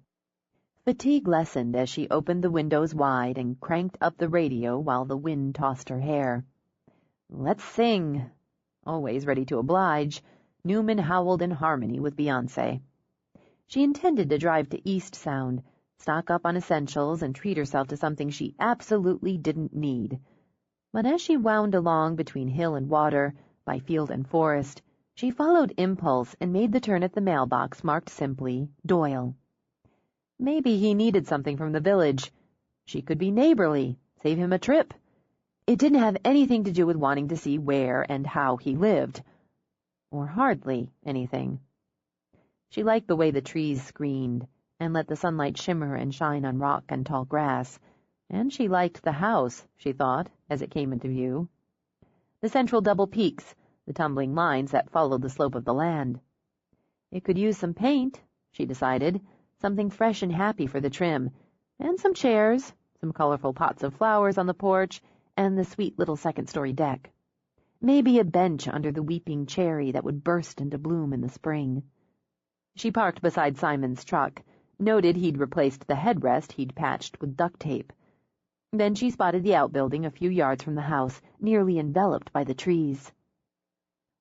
Fatigue lessened as she opened the windows wide and cranked up the radio while the wind tossed her hair. Let's sing. Always ready to oblige, Newman howled in harmony with Beyoncé. She intended to drive to East Sound, stock up on essentials, and treat herself to something she absolutely didn't need. But as she wound along between hill and water, by field and forest, she followed impulse and made the turn at the mailbox marked simply, Doyle. Maybe he needed something from the village. She could be neighborly, save him a trip. It didn't have anything to do with wanting to see where and how he lived. Or hardly anything. She liked the way the trees screened and let the sunlight shimmer and shine on rock and tall grass, and she liked the house, she thought, as it came into view. The central double peaks, the tumbling lines that followed the slope of the land. It could use some paint, she decided, something fresh and happy for the trim, and some chairs, some colorful pots of flowers on the porch, and the sweet little second-story deck. Maybe a bench under the weeping cherry that would burst into bloom in the spring. She parked beside Simon's truck, noted he'd replaced the headrest he'd patched with duct tape. Then she spotted the outbuilding a few yards from the house, nearly enveloped by the trees.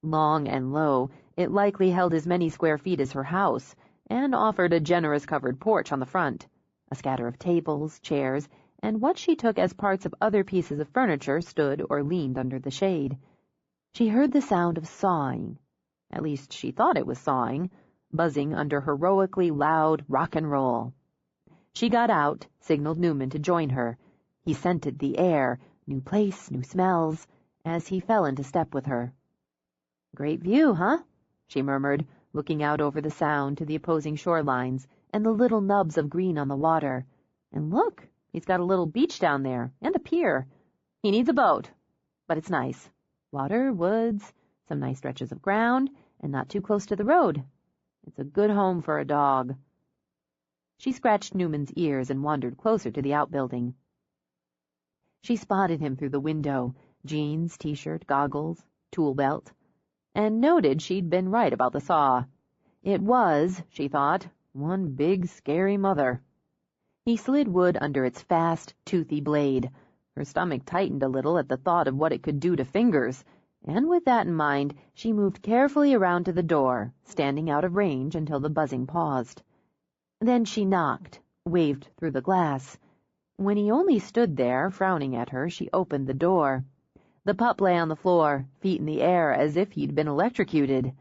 Long and low, it likely held as many square feet as her house, and offered a generous covered porch on the front, a scatter of tables, chairs, and what she took as parts of other pieces of furniture stood or leaned under the shade. She heard the sound of sawing. At least she thought it was sawing, buzzing under heroically loud rock and roll. She got out, signaled Newman to join her. He scented the air, new place, new smells, as he fell into step with her. Great view, huh? She murmured, looking out over the Sound to the opposing shorelines and the little nubs of green on the water. And look, he's got a little beach down there, and a pier. He needs a boat, but it's nice. Water, woods, some nice stretches of ground, and not too close to the road. It's a good home for a dog. She scratched Newman's ears and wandered closer to the outbuilding. She spotted him through the window, jeans, t-shirt, goggles, tool belt, and noted she'd been right about the saw. It was, she thought, one big, scary mother. He slid wood under its fast, toothy blade. Her stomach tightened a little at the thought of what it could do to fingers, and with that in mind, she moved carefully around to the door, standing out of range until the buzzing paused. Then she knocked, waved through the glass. When he only stood there, frowning at her, she opened the door. The pup lay on the floor, feet in the air, as if he'd been electrocuted.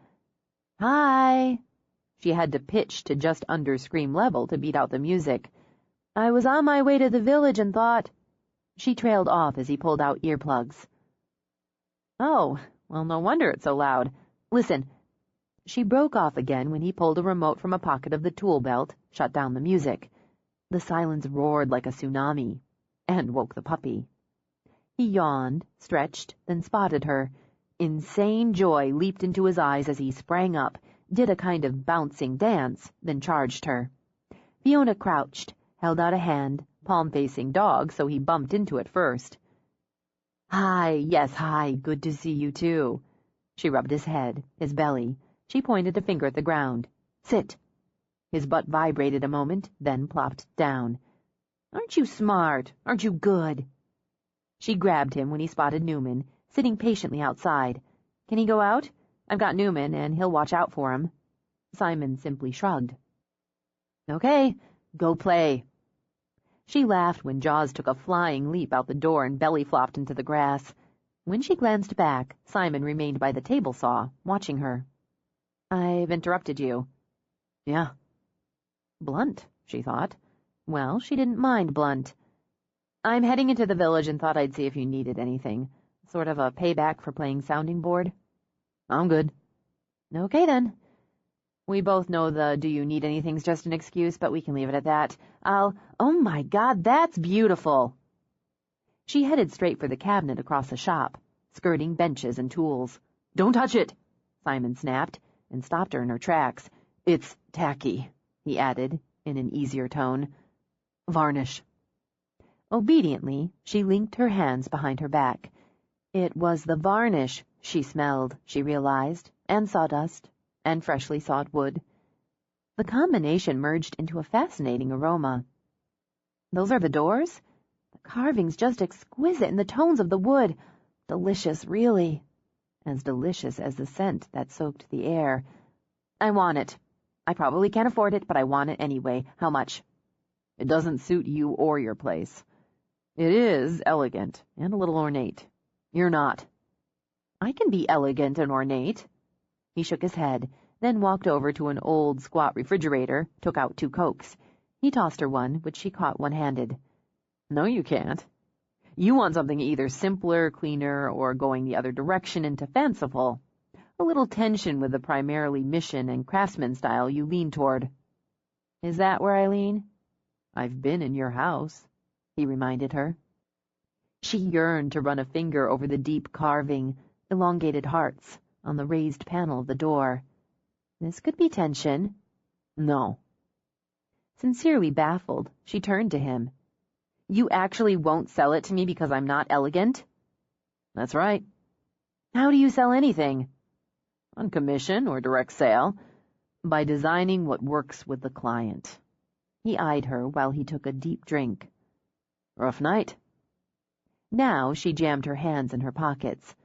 "Hi!" She had to pitch to just under scream level to beat out the music. "I was on my way to the village and thought—" She trailed off as he pulled out earplugs. "Oh, well, no wonder it's so loud. Listen." She broke off again when he pulled a remote from a pocket of the tool belt, shut down the music. The silence roared like a tsunami, and woke the puppy. He yawned, stretched, then spotted her. Insane joy leaped into his eyes as he sprang up, did a kind of bouncing dance, then charged her. Fiona crouched, held out a hand, palm-facing dog, so he bumped into it first. "Hi, yes, hi, good to see you too." She rubbed his head, his belly. She pointed a finger at the ground. "Sit." His butt vibrated a moment, then plopped down. "Aren't you smart? Aren't you good?" She grabbed him when he spotted Newman, sitting patiently outside. "Can he go out? I've got Newman, and he'll watch out for him." Simon simply shrugged. "Okay, go play." She laughed when Jaws took a flying leap out the door and belly flopped into the grass. When she glanced back, Simon remained by the table saw, watching her. "I've interrupted you." "Yeah." Blunt, she thought. Well, she didn't mind blunt. "I'm heading into the village and thought I'd see if you needed anything. Sort of a payback for playing sounding board." "I'm good." "Okay, then. We both know the do you need anything's just an excuse, but we can leave it at that. Oh my God, that's beautiful." She headed straight for the cabinet across the shop, skirting benches and tools. "Don't touch it," Simon snapped, and stopped her in her tracks. "It's tacky," he added, in an easier tone. "Varnish." Obediently, she linked her hands behind her back. It was the varnish she smelled, she realized, and sawdust, and freshly sawed wood. The combination merged into a fascinating aroma. "Those are the doors? The carving's just exquisite, and the tones of the wood. Delicious, really. As delicious as the scent that soaked the air. I want it. I probably can't afford it, but I want it anyway. How much?" "It doesn't suit you or your place. It is elegant and a little ornate. You're not." "I can be elegant and ornate." He shook his head, then walked over to an old, squat refrigerator, took out 2 Cokes. He tossed her one, which she caught one-handed. "No, you can't. You want something either simpler, cleaner, or going the other direction into fanciful. A little tension with the primarily mission and craftsman style you lean toward." "Is that where I lean?" "I've been in your house," he reminded her. She yearned to run a finger over the deep carving, elongated hearts, on the raised panel of the door. This could be tension. "No." Sincerely baffled, she turned to him. "You actually won't sell it to me because I'm not elegant?" "That's right." "How do you sell anything?" "On commission or direct sale. By designing what works with the client." He eyed her while he took a deep drink. "Rough night?" Now she jammed her hands in her pockets.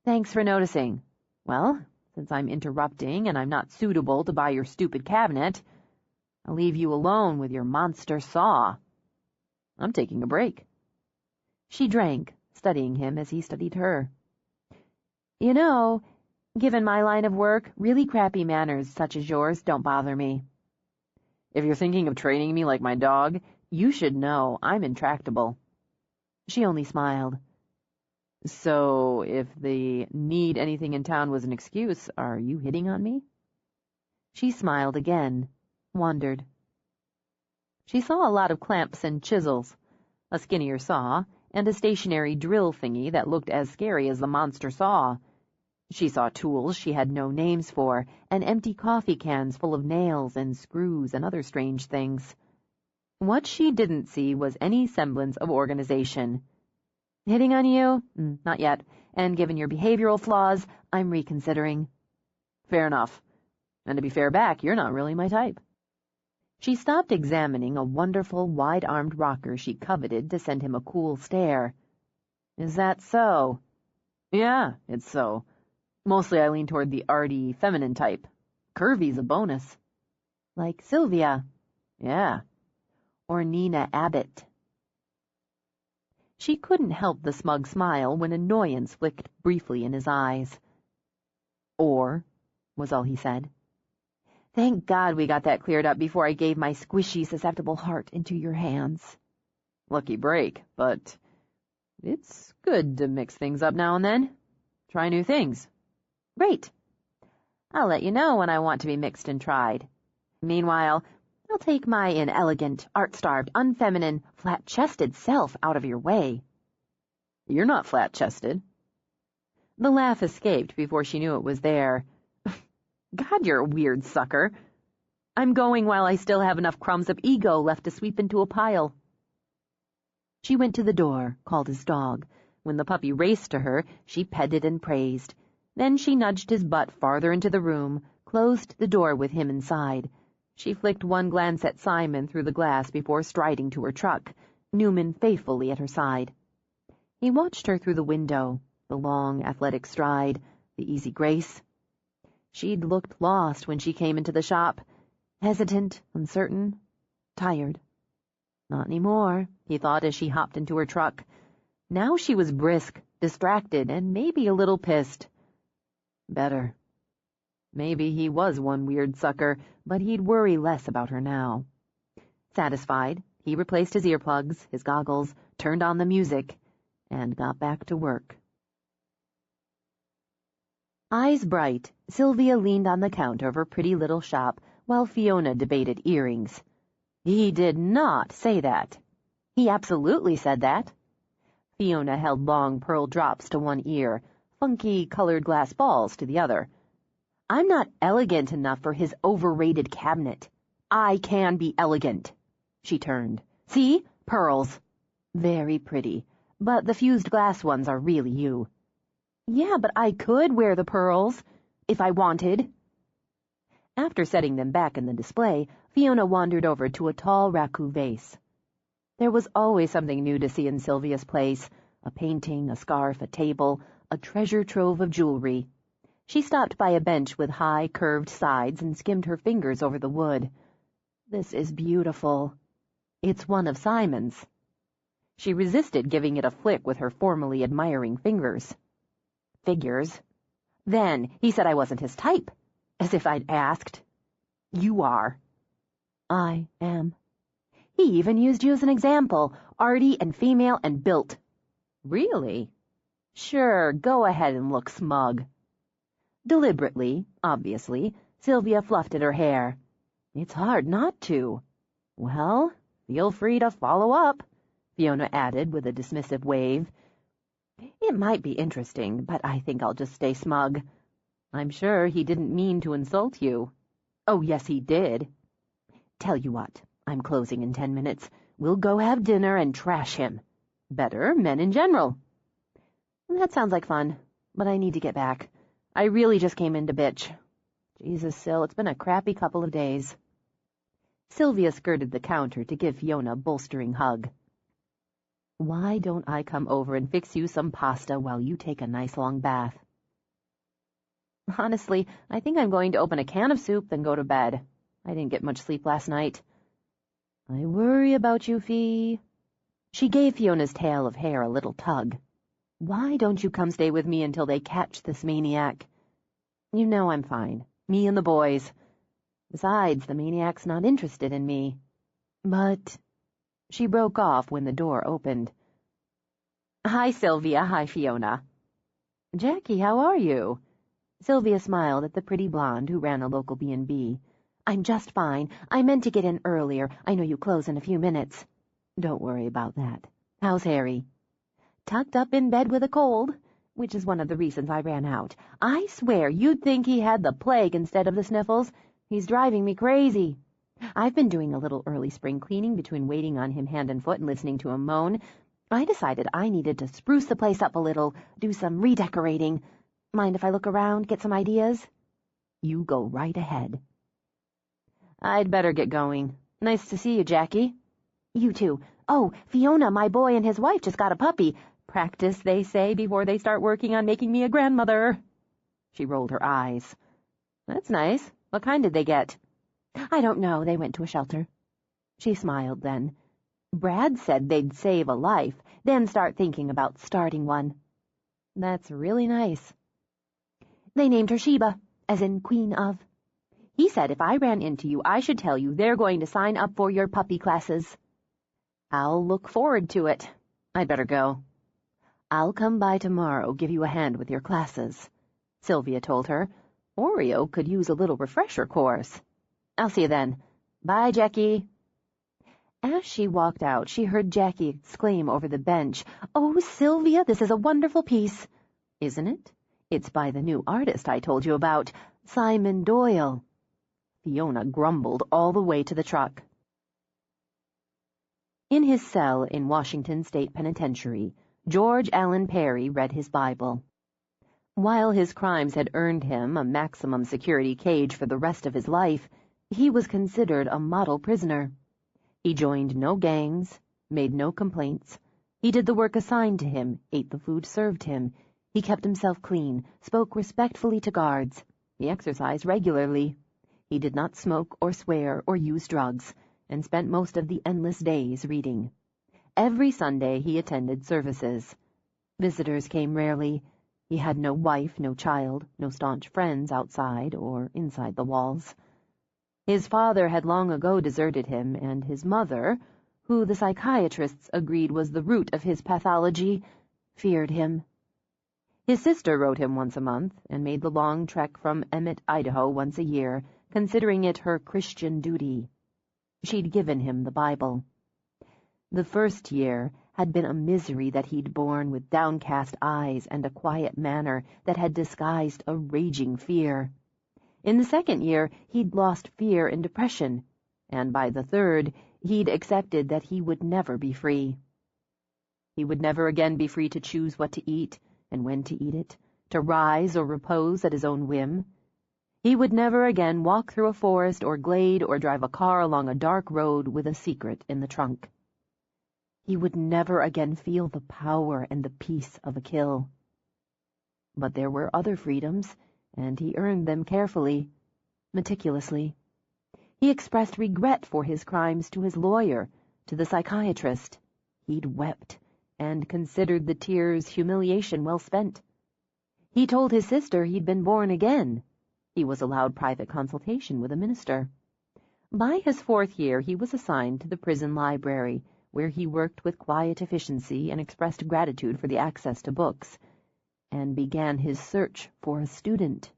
"Thanks for noticing. Well, since I'm interrupting and I'm not suitable to buy your stupid cabinet, I'll leave you alone with your monster saw. I'm taking a break." She drank, studying him as he studied her. "You know, given my line of work, really crappy manners such as yours don't bother me." "If you're thinking of training me like my dog, you should know I'm intractable." She only smiled. So, if the need anything in town was an excuse, are you hitting on me? She smiled again, wondered. She saw a lot of clamps and chisels, a skinnier saw, and a stationary drill thingy that looked as scary as the monster saw. She saw tools she had no names for, and empty coffee cans full of nails and screws and other strange things. What she didn't see was any semblance of organization. Hitting on you? Not yet. And given your behavioral flaws, I'm reconsidering. Fair enough. And to be fair back, you're not really my type. She stopped examining a wonderful, wide-armed rocker she coveted to send him a cool stare. Is that so? Yeah, it's so. Mostly I lean toward the arty, feminine type. Curvy's a bonus. Like Sylvia. Yeah. Or Nina Abbott. She couldn't help the smug smile when annoyance flicked briefly in his eyes. Or, was all he said. Thank God we got that cleared up before I gave my squishy, susceptible heart into your hands. Lucky break, but it's good to mix things up now and then. Try new things. Great. I'll let you know when I want to be mixed and tried. Meanwhile, I'll take my inelegant, art-starved, unfeminine, flat-chested self out of your way. You're not flat-chested. The laugh escaped before she knew it was there. God, you're a weird sucker. I'm going while I still have enough crumbs of ego left to sweep into a pile. She went to the door, called his dog. When the puppy raced to her, she petted and praised. Then she nudged his butt farther into the room, closed the door with him inside. She flicked one glance at Simon through the glass before striding to her truck, Newman faithfully at her side. He watched her through the window, the long, athletic stride, the easy grace. She'd looked lost when she came into the shop, hesitant, uncertain, tired. Not anymore, he thought as she hopped into her truck. Now she was brisk, distracted, and maybe a little pissed. Better. Maybe he was one weird sucker, but he'd worry less about her now. Satisfied, he replaced his earplugs, his goggles, turned on the music, and got back to work. Eyes bright, Sylvia leaned on the counter of her pretty little shop while Fiona debated earrings. He did not say that. He absolutely said that. Fiona held long pearl drops to one ear, funky colored glass balls to the other. I'm not elegant enough for his overrated cabinet. I can be elegant. She turned. See? Pearls. Very pretty, but the fused glass ones are really you. Yeah, but I could wear the pearls, if I wanted. After setting them back in the display, Fiona wandered over to a tall raku vase. There was always something new to see in Sylvia's place, a painting, a scarf, a table, a treasure trove of jewelry. She stopped by a bench with high, curved sides and skimmed her fingers over the wood. This is beautiful. It's one of Simon's. She resisted giving it a flick with her formerly admiring fingers. Figures. Then he said I wasn't his type, as if I'd asked. You are. I am. He even used you as an example, arty and female and built. Really? Sure, go ahead and look smug. Deliberately, obviously, Sylvia fluffed at her hair. It's hard not to. Well, feel free to follow up, Fiona added with a dismissive wave. It might be interesting, but I think I'll just stay smug. I'm sure he didn't mean to insult you. Oh, yes, he did. Tell you what, I'm closing in 10 minutes. We'll go have dinner and trash him. Better, men in general. That sounds like fun, but I need to get back. I really just came in to bitch. Jesus, Syl, it's been a crappy couple of days. Sylvia skirted the counter to give Fiona a bolstering hug. Why don't I come over and fix you some pasta while you take a nice long bath? Honestly, I think I'm going to open a can of soup and go to bed. I didn't get much sleep last night. I worry about you, Fee. She gave Fiona's tail of hair a little tug. Why don't you come stay with me until they catch this maniac? You know I'm fine. Me and the boys. Besides, the maniac's not interested in me. But... She broke off when the door opened. Hi, Sylvia. Hi, Fiona. Jackie, how are you? Sylvia smiled at the pretty blonde who ran a local B&B. I'm just fine. I meant to get in earlier. I know you close in a few minutes. Don't worry about that. How's Harry? Tucked up in bed with a cold, which is one of the reasons I ran out. I swear you'd think he had the plague instead of the sniffles. He's driving me crazy. I've been doing a little early spring cleaning between waiting on him hand and foot and listening to him moan. I decided I needed to spruce the place up a little, do some redecorating. Mind if I look around, get some ideas? You go right ahead. I'd better get going. Nice to see you, Jackie. You too. Oh, Fiona, my boy and his wife just got a puppy. Practice, they say, before they start working on making me a grandmother. She rolled her eyes. That's nice. What kind did they get? I don't know. They went to a shelter. She smiled then. Brad said they'd save a life, then start thinking about starting one. That's really nice. They named her Sheba, as in Queen of. He said if I ran into you, I should tell you they're going to sign up for your puppy classes. I'll look forward to it. I'd better go. I'll come by tomorrow, give you a hand with your classes, Sylvia told her. Oreo could use a little refresher course. I'll see you then. Bye, Jackie. As she walked out, she heard Jackie exclaim over the bench, Oh, Sylvia, this is a wonderful piece. Isn't it? It's by the new artist I told you about, Simon Doyle. Fiona grumbled all the way to the truck. In his cell in Washington State Penitentiary, George Allen Perry read his Bible. While his crimes had earned him a maximum security cage for the rest of his life, he was considered a model prisoner. He joined no gangs, made no complaints. He did the work assigned to him, ate the food served him. He kept himself clean, spoke respectfully to guards. He exercised regularly. He did not smoke or swear or use drugs, and spent most of the endless days reading. Every Sunday he attended services. Visitors came rarely. He had no wife, no child, no staunch friends outside or inside the walls. His father had long ago deserted him, and his mother, who the psychiatrists agreed was the root of his pathology, feared him. His sister wrote him once a month, and made the long trek from Emmett, Idaho once a year, considering it her Christian duty. She'd given him the Bible. The first year had been a misery that he'd borne with downcast eyes and a quiet manner that had disguised a raging fear. In the second year, he'd lost fear in depression, and by the third, he'd accepted that he would never be free. He would never again be free to choose what to eat and when to eat it, to rise or repose at his own whim. He would never again walk through a forest or glade or drive a car along a dark road with a secret in the trunk. He would never again feel the power and the peace of a kill. But there were other freedoms, and he earned them carefully, meticulously. He expressed regret for his crimes to his lawyer, to the psychiatrist. He'd wept, and considered the tears humiliation well spent. He told his sister he'd been born again. He was allowed private consultation with a minister. By his fourth year, he was assigned to the prison library, where he worked with quiet efficiency and expressed gratitude for the access to books, and began his search for a student.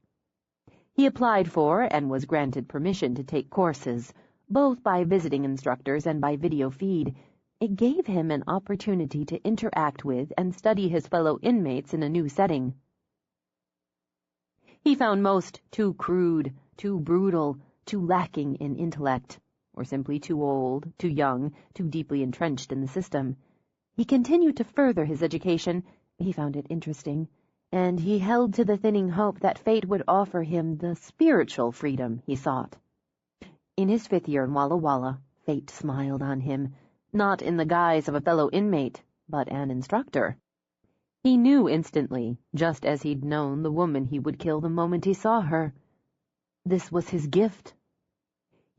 He applied for and was granted permission to take courses, both by visiting instructors and by video feed. It gave him an opportunity to interact with and study his fellow inmates in a new setting. He found most too crude, too brutal, too lacking in intellect, or simply too old, too young, too deeply entrenched in the system. He continued to further his education. He found it interesting, and he held to the thinning hope that fate would offer him the spiritual freedom he sought. In his fifth year in Walla Walla, fate smiled on him, not in the guise of a fellow inmate, but an instructor. He knew instantly, just as he'd known the woman he would kill the moment he saw her. This was his gift.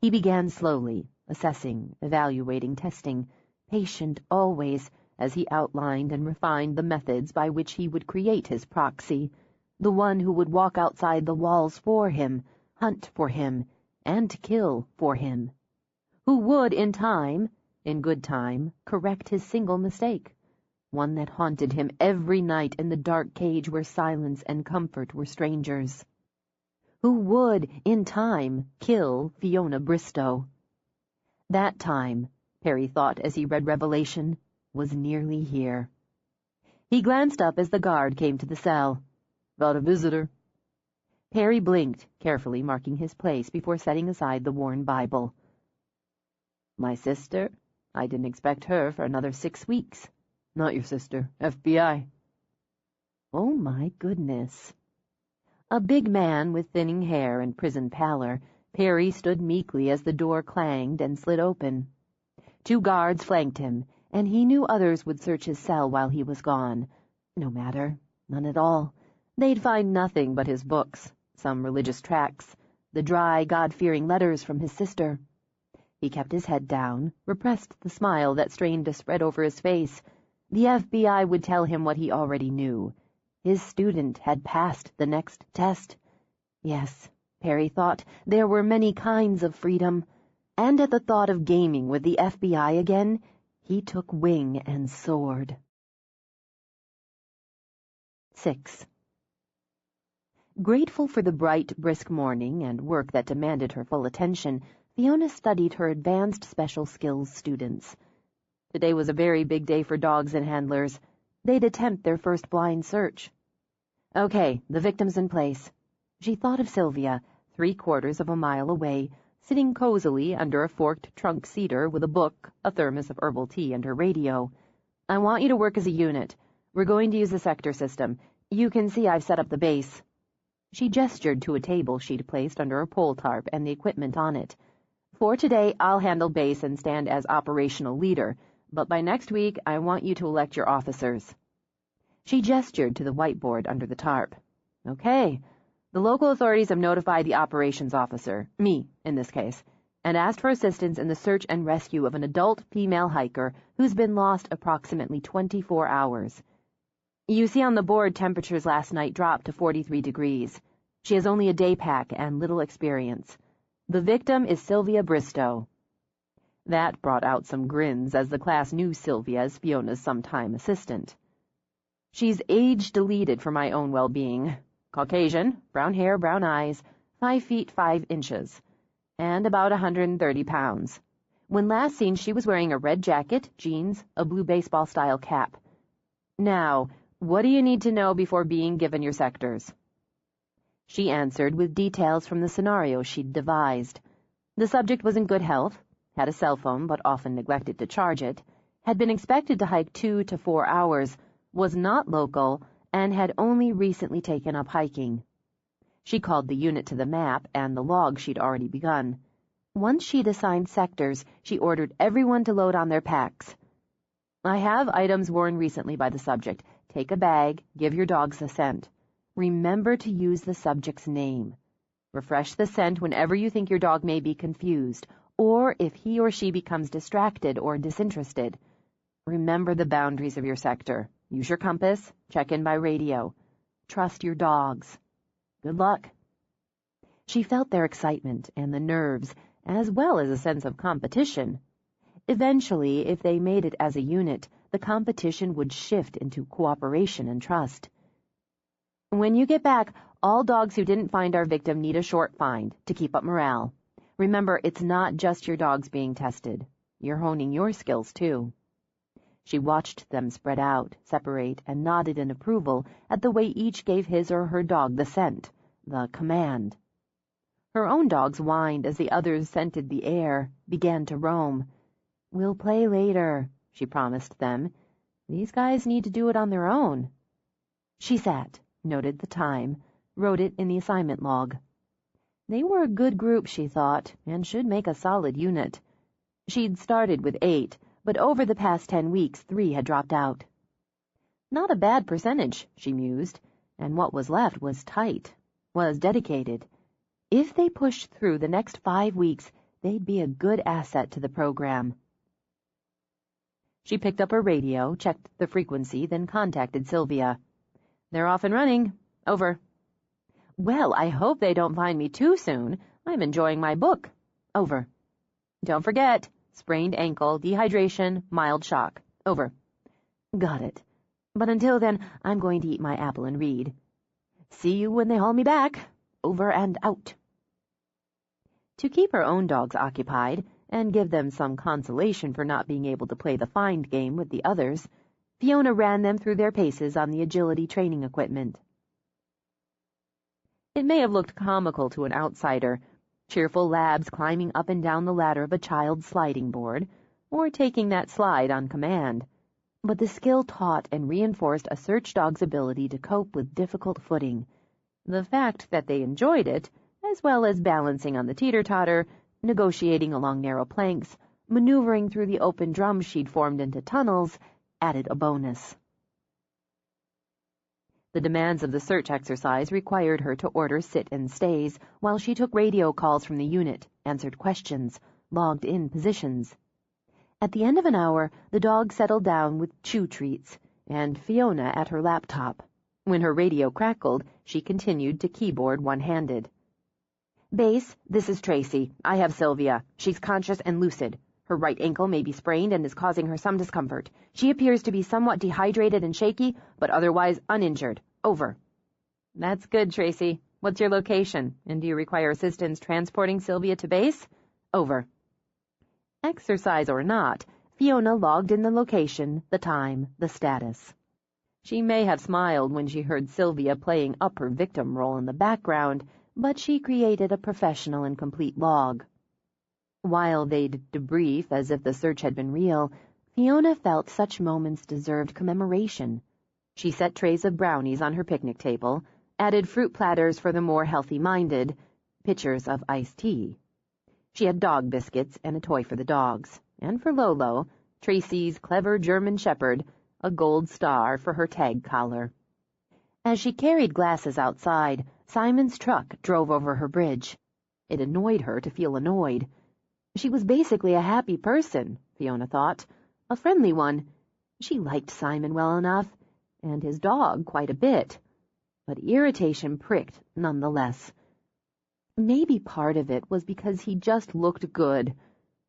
He began slowly, assessing, evaluating, testing, patient always, as he outlined and refined the methods by which he would create his proxy, the one who would walk outside the walls for him, hunt for him, and kill for him, who would, in time, in good time, correct his single mistake, one that haunted him every night in the dark cage where silence and comfort were strangers. Who would, in time, kill Fiona Bristow? That time, Perry thought as he read Revelation, was nearly here. He glanced up as the guard came to the cell. "Got a visitor?" Perry blinked, carefully marking his place before setting aside the worn Bible. "My sister? I didn't expect her for another 6 weeks. Not your sister. FBI. Oh, my goodness. A big man with thinning hair and prison pallor, Perry stood meekly as the door clanged and slid open. 2 guards flanked him, and he knew others would search his cell while he was gone. No matter. None at all. They'd find nothing but his books, some religious tracts, the dry, God-fearing letters from his sister. He kept his head down, repressed the smile that strained to spread over his face. The FBI would tell him what he already knew. His student had passed the next test. Yes, Perry thought, there were many kinds of freedom. And at the thought of gaming with the FBI again, he took wing and soared. 6. Grateful for the bright, brisk morning and work that demanded her full attention, Fiona studied her advanced special skills students. Today was a very big day for dogs and handlers. They'd attempt their first blind search. Okay, the victim's in place. She thought of Sylvia, 3/4 of a mile away, sitting cozily under a forked trunk cedar with a book, a thermos of herbal tea, and her radio. I want you to work as a unit. We're going to use the sector system. You can see I've set up the base. She gestured to a table she'd placed under a pole tarp and the equipment on it. For today, I'll handle base and stand as operational leader, but by next week, I want you to elect your officers. She gestured to the whiteboard under the tarp. Okay. The local authorities have notified the operations officer, me in this case, and asked for assistance in the search and rescue of an adult female hiker who's been lost approximately 24 hours. You see on the board temperatures last night dropped to 43 degrees. She has only a day pack and little experience. The victim is Sylvia Bristow. That brought out some grins as the class knew Sylvia as Fiona's sometime assistant. She's age-deleted for my own well-being. Caucasian, brown hair, brown eyes, 5 feet 5 inches, and about 130 pounds. When last seen, she was wearing a red jacket, jeans, a blue baseball-style cap. Now, what do you need to know before being given your sectors? She answered with details from the scenario she'd devised. The subject was in good health, had a cell phone but often neglected to charge it, had been expected to hike 2 to 4 hours, was not local, and had only recently taken up hiking. She called the unit to the map and the log she'd already begun. Once she'd assigned sectors, she ordered everyone to load on their packs. I have items worn recently by the subject. Take a bag, give your dogs a scent. Remember to use the subject's name. Refresh the scent whenever you think your dog may be confused, or if he or she becomes distracted or disinterested. Remember the boundaries of your sector. Use your compass. Check in by radio. Trust your dogs. Good luck. She felt their excitement and the nerves, as well as a sense of competition. Eventually, if they made it as a unit, the competition would shift into cooperation and trust. When you get back, all dogs who didn't find our victim need a short find to keep up morale. Remember, it's not just your dogs being tested. You're honing your skills, too. She watched them spread out, separate, and nodded in approval at the way each gave his or her dog the scent, the command. Her own dogs whined as the others scented the air, began to roam. We'll play later, she promised them. These guys need to do it on their own. She sat, noted the time, wrote it in the assignment log. They were a good group, she thought, and should make a solid unit. She'd started with 8, but over the past 10 weeks, 3 had dropped out. Not a bad percentage, she mused, and what was left was tight, was dedicated. If they pushed through the next 5 weeks, they'd be a good asset to the program. She picked up her radio, checked the frequency, then contacted Sylvia. They're off and running. Over. Well, I hope they don't find me too soon. I'm enjoying my book. Over. Don't forget, sprained ankle, dehydration, mild shock. Over. Got it. But until then, I'm going to eat my apple and read. See you when they haul me back. Over and out. To keep her own dogs occupied, and give them some consolation for not being able to play the find game with the others, Fiona ran them through their paces on the agility training equipment. It may have looked comical to an outsider, cheerful labs climbing up and down the ladder of a child's sliding board, or taking that slide on command, but the skill taught and reinforced a search dog's ability to cope with difficult footing. The fact that they enjoyed it, as well as balancing on the teeter-totter, negotiating along narrow planks, maneuvering through the open drums she'd formed into tunnels, added a bonus. The demands of the search exercise required her to order sit and stays while she took radio calls from the unit, answered questions, logged in positions. At the end of an hour, the dog settled down with chew treats, and Fiona at her laptop. When her radio crackled, she continued to keyboard one-handed. Base, this is Tracy. I have Sylvia. She's conscious and lucid. Her right ankle may be sprained and is causing her some discomfort. She appears to be somewhat dehydrated and shaky, but otherwise uninjured. Over. That's good, Tracy. What's your location? And do you require assistance transporting Sylvia to base? Over. Exercise or not, Fiona logged in the location, the time, the status. She may have smiled when she heard Sylvia playing up her victim role in the background, but she created a professional and complete log. While they'd debrief as if the search had been real, Fiona felt such moments deserved commemoration. She set trays of brownies on her picnic table, added fruit platters for the more healthy-minded, pitchers of iced tea. She had dog biscuits and a toy for the dogs, and for Lolo, Tracy's clever German shepherd, a gold star for her tag collar. As she carried glasses outside, Simon's truck drove over her bridge. It annoyed her to feel annoyed. She was basically a happy person, Fiona thought, a friendly one. She liked Simon well enough, and his dog quite a bit, but irritation pricked nonetheless. Maybe part of it was because he just looked good,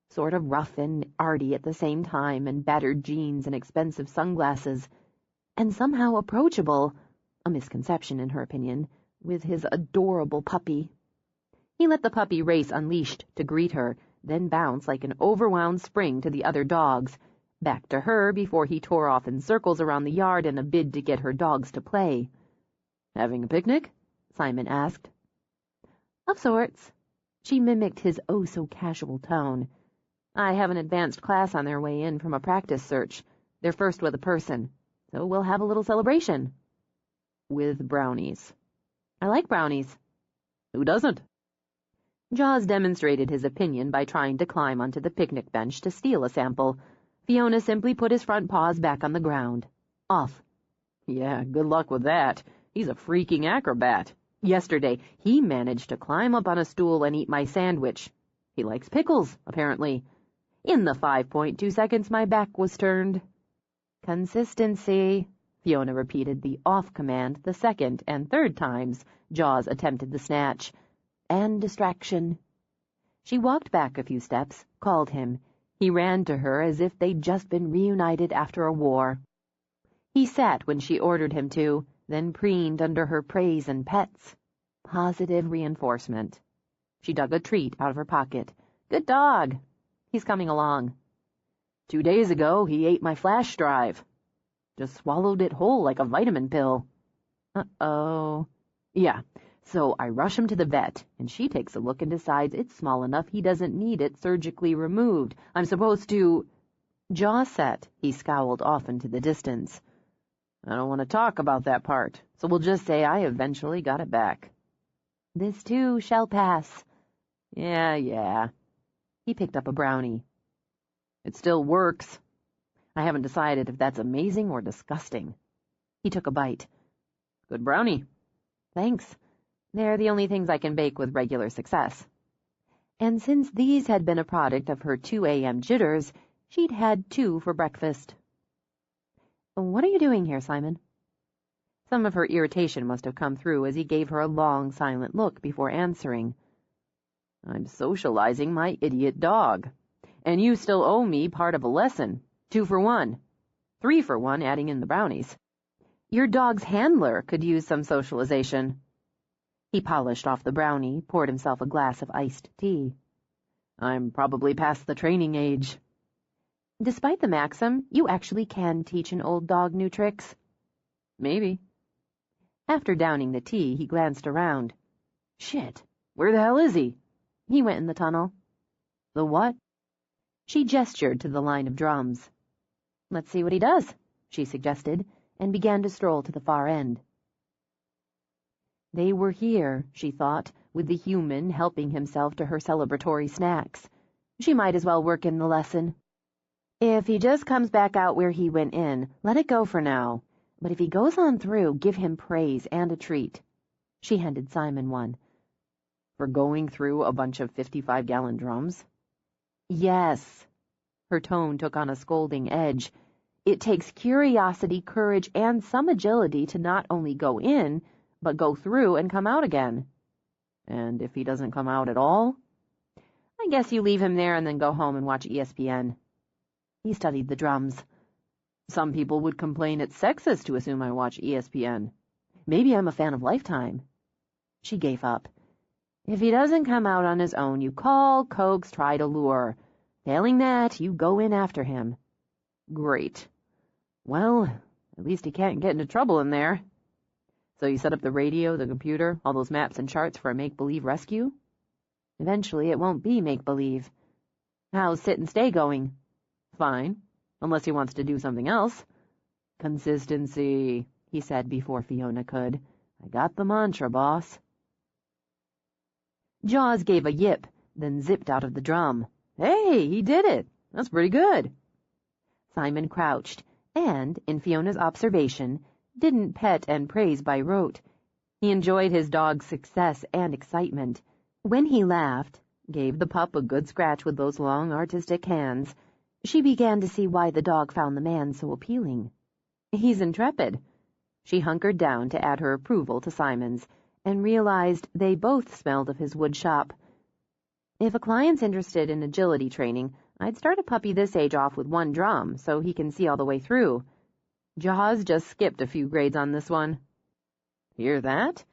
sort of rough and arty at the same time, in battered jeans and expensive sunglasses, and somehow approachable, a misconception in her opinion, with his adorable puppy. He let the puppy race unleashed to greet her, then bounce like an overwound spring to the other dogs, back to her before he tore off in circles around the yard in a bid to get her dogs to play. "Having a picnic?" Simon asked. "Of sorts." She mimicked his oh-so-casual tone. "I have an advanced class on their way in from a practice search. They're first with a person, so we'll have a little celebration." "With brownies." "I like brownies." "Who doesn't?" Jaws demonstrated his opinion by trying to climb onto the picnic bench to steal a sample. Fiona simply put his front paws back on the ground. Off. "Yeah, good luck with that. He's a freaking acrobat. Yesterday, he managed to climb up on a stool and eat my sandwich. He likes pickles, apparently. In the 5.2 seconds my back was turned." "Consistency," Fiona repeated the off command the second and third times Jaws attempted the snatch. "And distraction." She walked back a few steps, called him. He ran to her as if they'd just been reunited after a war. He sat when she ordered him to, then preened under her praise and pets. Positive reinforcement. She dug a treat out of her pocket. "Good dog. He's coming along." "2 days ago, he ate my flash drive. Just swallowed it whole like a vitamin pill." "Uh-oh." "Yeah. So I rush him to the vet, and she takes a look and decides it's small enough he doesn't need it surgically removed. I'm supposed to—" Jaw set, he scowled off into the distance. "I don't want to talk about that part, so we'll just say I eventually got it back." "This too shall pass." Yeah. He picked up a brownie. "It still works. I haven't decided if that's amazing or disgusting." He took a bite. "Good brownie." "Thanks. They're the only things I can bake with regular success." And since these had been a product of her 2 a.m. jitters, she'd had 2 for breakfast. "What are you doing here, Simon?" Some of her irritation must have come through as he gave her a long, silent look before answering. "I'm socializing my idiot dog. And you still owe me part of a lesson. 2 for 1. 3 for one, adding in the brownies. Your dog's handler could use some socialization. He polished off the brownie, poured himself a glass of iced tea. I'm probably past the training age. Despite the maxim, you actually can teach an old dog new tricks. Maybe. After downing the tea, he glanced around. Shit, where the hell is he? He went in the tunnel. The what? She gestured to the line of drums. Let's see what he does, she suggested, and began to stroll to the far end. They were here, she thought, with the human helping himself to her celebratory snacks. She might as well work in the lesson. If he just comes back out where he went in, let it go for now. But if he goes on through, give him praise and a treat. She handed Simon one. For going through a bunch of 55-gallon drums? Yes. Her tone took on a scolding edge. It takes curiosity, courage, and some agility to not only go in, but go through and come out again. And if he doesn't come out at all? I guess you leave him there and then go home and watch ESPN. He studied the drums. Some people would complain it's sexist to assume I watch ESPN. Maybe I'm a fan of Lifetime. She gave up. If he doesn't come out on his own, you call, coax, try to lure. Failing that, you go in after him. Great. Well, at least he can't get into trouble in there. So you set up the radio, the computer, all those maps and charts for a make-believe rescue? Eventually it won't be make-believe. How's sit and stay going? Fine, unless he wants to do something else. Consistency, he said before Fiona could. I got the mantra, boss. Jaws gave a yip, then zipped out of the drum. Hey, he did it. That's pretty good. Simon crouched, and, in Fiona's observation, didn't pet and praise by rote. He enjoyed his dog's success and excitement. When he laughed, gave the pup a good scratch with those long, artistic hands, she began to see why the dog found the man so appealing. He's intrepid. She hunkered down to add her approval to Simon's, and realized they both smelled of his wood shop. If a client's interested in agility training, I'd start a puppy this age off with 1 drum, so he can see all the way through. Jaws just skipped a few grades on this one. Hear that?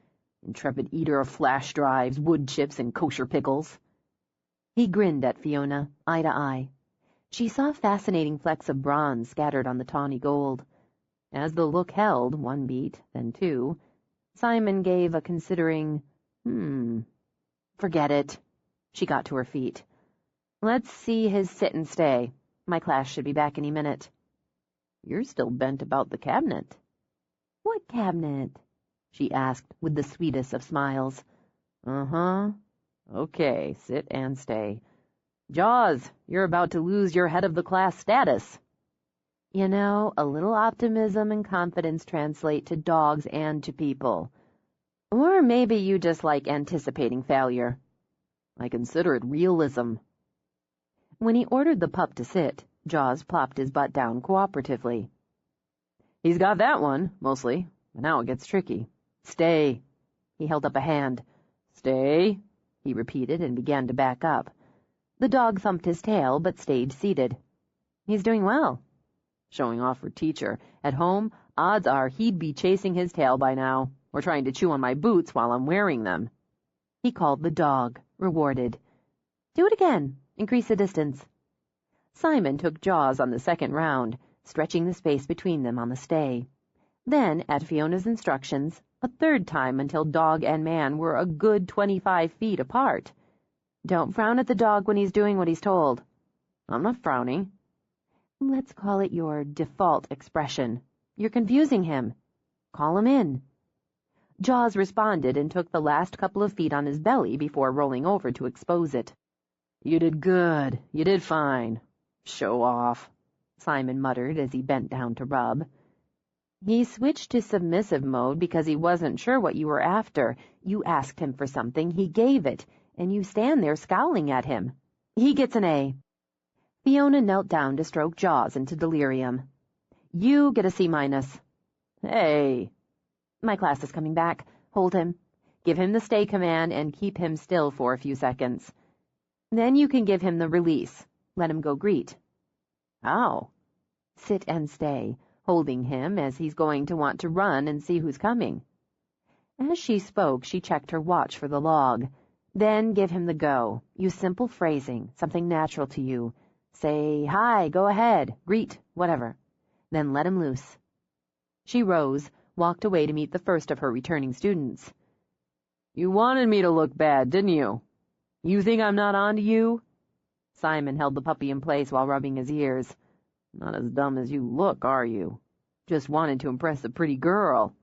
Intrepid eater of flash drives, wood chips, and kosher pickles. He grinned at Fiona, eye to eye. She saw fascinating flecks of bronze scattered on the tawny gold. As the look held, 1 beat, then 2, Simon gave a considering, Forget it. She got to her feet. Let's see his sit and stay. My class should be back any minute. You're still bent about the cabinet. What cabinet? She asked with the sweetest of smiles. Uh-huh. Okay, sit and stay. Jaws, you're about to lose your head of the class status. You know, a little optimism and confidence translate to dogs and to people. Or maybe you just like anticipating failure. I consider it realism. When he ordered the pup to sit, Jaws plopped his butt down cooperatively. He's got that one, mostly, but now it gets tricky. Stay. He held up a hand. Stay, he repeated and began to back up. The dog thumped his tail, but stayed seated. He's doing well. Showing off for teacher. At home, odds are he'd be chasing his tail by now, or trying to chew on my boots while I'm wearing them. He called the dog, rewarded. Do it again. Increase the distance. Simon took Jaws on the second round, stretching the space between them on the stay. Then, at Fiona's instructions, a 3rd time until dog and man were a good 25 feet apart. Don't frown at the dog when he's doing what he's told. I'm not frowning. Let's call it your default expression. You're confusing him. Call him in. Jaws responded and took the last couple of feet on his belly before rolling over to expose it. You did good. You did fine. Show off, Simon muttered as he bent down to rub. He switched to submissive mode because he wasn't sure what you were after. You asked him for something, he gave it, and you stand there scowling at him. He gets an A. Fiona knelt down to stroke Jaws into delirium. You get a C-. Hey. My class is coming back. Hold him. Give him the stay command and keep him still for a few seconds. Then you can give him the release. Let him go greet. How? sit and stay, holding him as he's going to want to run and see who's coming. As she spoke, she checked her watch for the log. Then give him the go. Use simple phrasing, something natural to you. Say, hi, go ahead, greet, whatever. Then let him loose. She rose, walked away to meet the first of her returning students. You wanted me to look bad, didn't you? You think I'm not on to you? Simon held the puppy in place while rubbing his ears. Not as dumb as you look, are you? Just wanted to impress a pretty girl.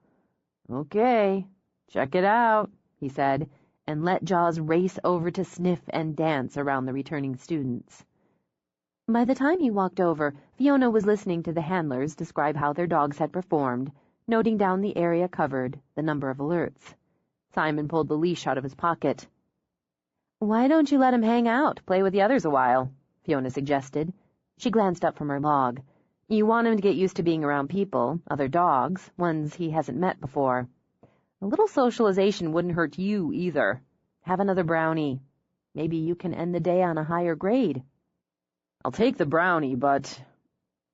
Okay, check it out, he said, and let Jaws race over to sniff and dance around the returning students. By the time he walked over, Fiona was listening to the handlers describe how their dogs had performed, noting down the area covered, the number of alerts. Simon pulled the leash out of his pocket. Why don't you let him hang out, play with the others a while? Fiona suggested. She glanced up from her log. You want him to get used to being around people, other dogs, ones he hasn't met before. A little socialization wouldn't hurt you either. Have another brownie. Maybe you can end the day on a higher grade. I'll take the brownie, but...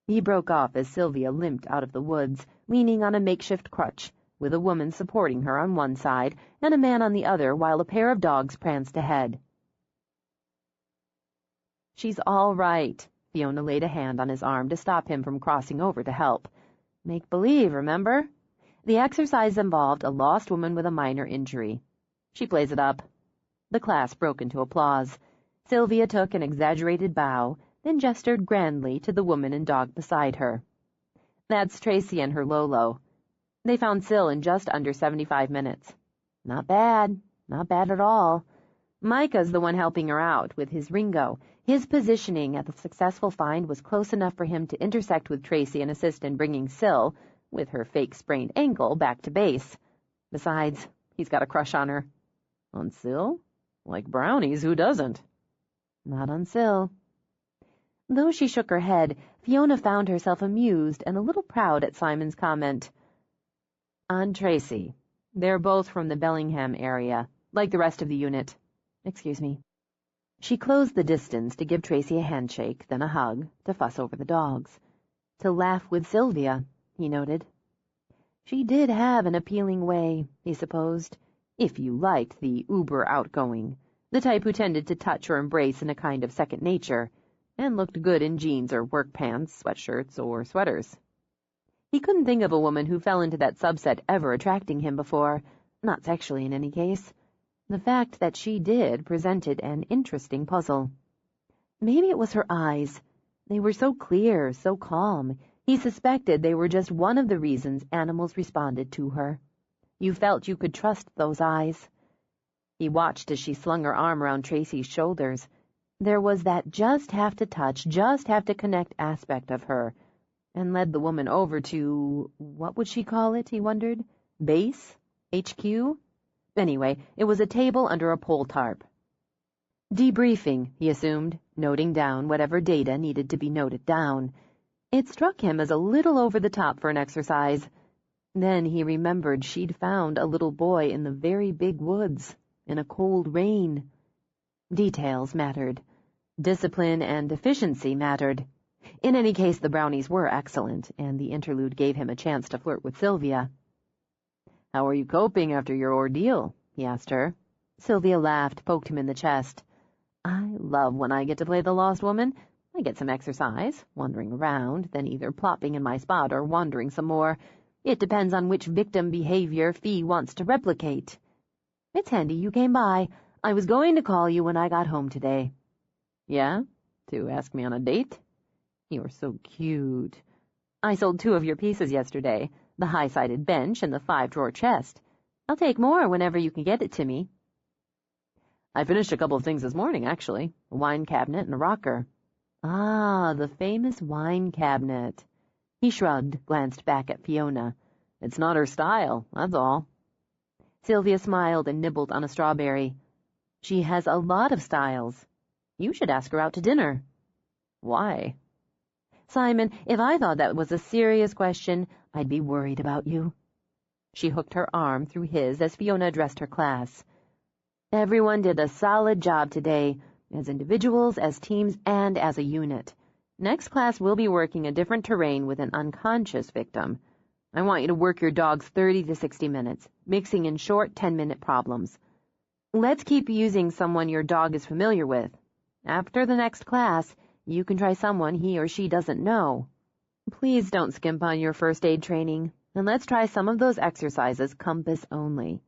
He broke off as Sylvia limped out of the woods, leaning on a makeshift crutch, with a woman supporting her on one side and a man on the other while a pair of dogs pranced ahead. She's all right. Fiona laid a hand on his arm to stop him from crossing over to help. Make believe, remember? The exercise involved a lost woman with a minor injury. She plays it up. The class broke into applause. Sylvia took an exaggerated bow, then gestured grandly to the woman and dog beside her. That's Tracy and her Lolo. They found Syl in just under 75 minutes. Not bad at all. Micah's the one helping her out with his Ringo. His positioning at the successful find was close enough for him to intersect with Tracy and assist in bringing Syl, with her fake sprained ankle, back to base. Besides, he's got a crush on her. On Syl? Like brownies, who doesn't? Not on Syl. Though she shook her head, Fiona found herself amused and a little proud at Simon's comment. On Tracy. They're both from the Bellingham area, like the rest of the unit. Excuse me. She closed the distance to give Tracy a handshake, then a hug, to fuss over the dogs. To laugh with Sylvia, he noted. She did have an appealing way, he supposed, if you liked the uber outgoing, the type who tended to touch or embrace in a kind of second nature, and looked good in jeans or work pants, sweatshirts, or sweaters. He couldn't think of a woman who fell into that subset ever attracting him before, not sexually in any case. The fact that she did presented an interesting puzzle. Maybe it was her eyes. They were so clear, so calm. He suspected they were just one of the reasons animals responded to her. You felt you could trust those eyes. He watched as she slung her arm around Tracy's shoulders. There was that just have to touch, just have to connect aspect of her, and led the woman over to, what would she call it, he wondered? Base? HQ? Anyway, it was a table under a pole tarp. Debriefing, he assumed, noting down whatever data needed to be noted down. It struck him as a little over the top for an exercise. Then he remembered she'd found a little boy in the very big woods, in a cold rain. Details mattered. Discipline and efficiency mattered. In any case, the brownies were excellent, and the interlude gave him a chance to flirt with Sylvia. How are you coping after your ordeal? He asked her. Sylvia laughed, poked him in the chest. I love when I get to play the lost woman. I get some exercise, wandering around, then either plopping in my spot or wandering some more. It depends on which victim behavior Fee wants to replicate. It's handy you came by. I was going to call you when I got home today. Yeah? To ask me on a date? You're so cute. I sold 2 of your pieces yesterday, the high-sided bench and the 5-drawer chest. I'll take more whenever you can get it to me. I finished a couple of things this morning, actually. A wine cabinet and a rocker. Ah, the famous wine cabinet. He shrugged, glanced back at Fiona. It's not her style, that's all. Sylvia smiled and nibbled on a strawberry. She has a lot of styles. You should ask her out to dinner. Why? Simon, if I thought that was a serious question, I'd be worried about you. She hooked her arm through his as Fiona addressed her class. Everyone did a solid job today, as individuals, as teams, and as a unit. Next class, we'll be working a different terrain with an unconscious victim. I want you to work your dogs 30 to 60 minutes, mixing in short 10-minute problems. Let's keep using someone your dog is familiar with. After the next class, you can try someone he or she doesn't know. Please don't skimp on your first aid training, and let's try some of those exercises compass only.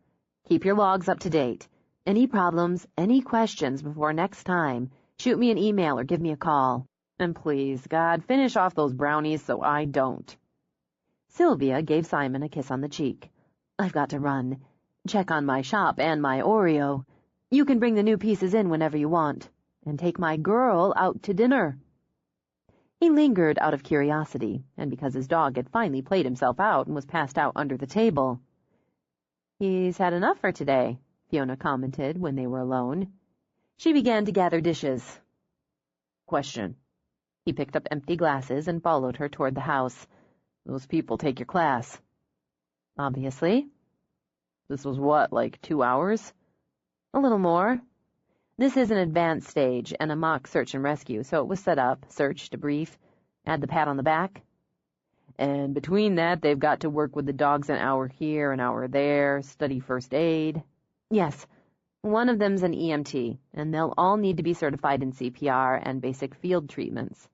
Keep your logs up to date. Any problems, any questions before next time, shoot me an email or give me a call. And please, God, finish off those brownies so I don't. Sylvia gave Simon a kiss on the cheek. I've got to run. Check on my shop and my Oreo. You can bring the new pieces in whenever you want. And take my girl out to dinner. He lingered out of curiosity, and because his dog had finally played himself out and was passed out under the table. He's had enough for today, Fiona commented when they were alone. She began to gather dishes. Question. He picked up empty glasses and followed her toward the house. Those people take your class. Obviously. This was what, like 2 hours? A little more. This is an advanced stage and a mock search and rescue, so it was set up, search, debrief, add the pat on the back. And between that, they've got to work with the dogs an hour here, an hour there, study first aid. Yes, one of them's an EMT, and they'll all need to be certified in CPR and basic field treatments.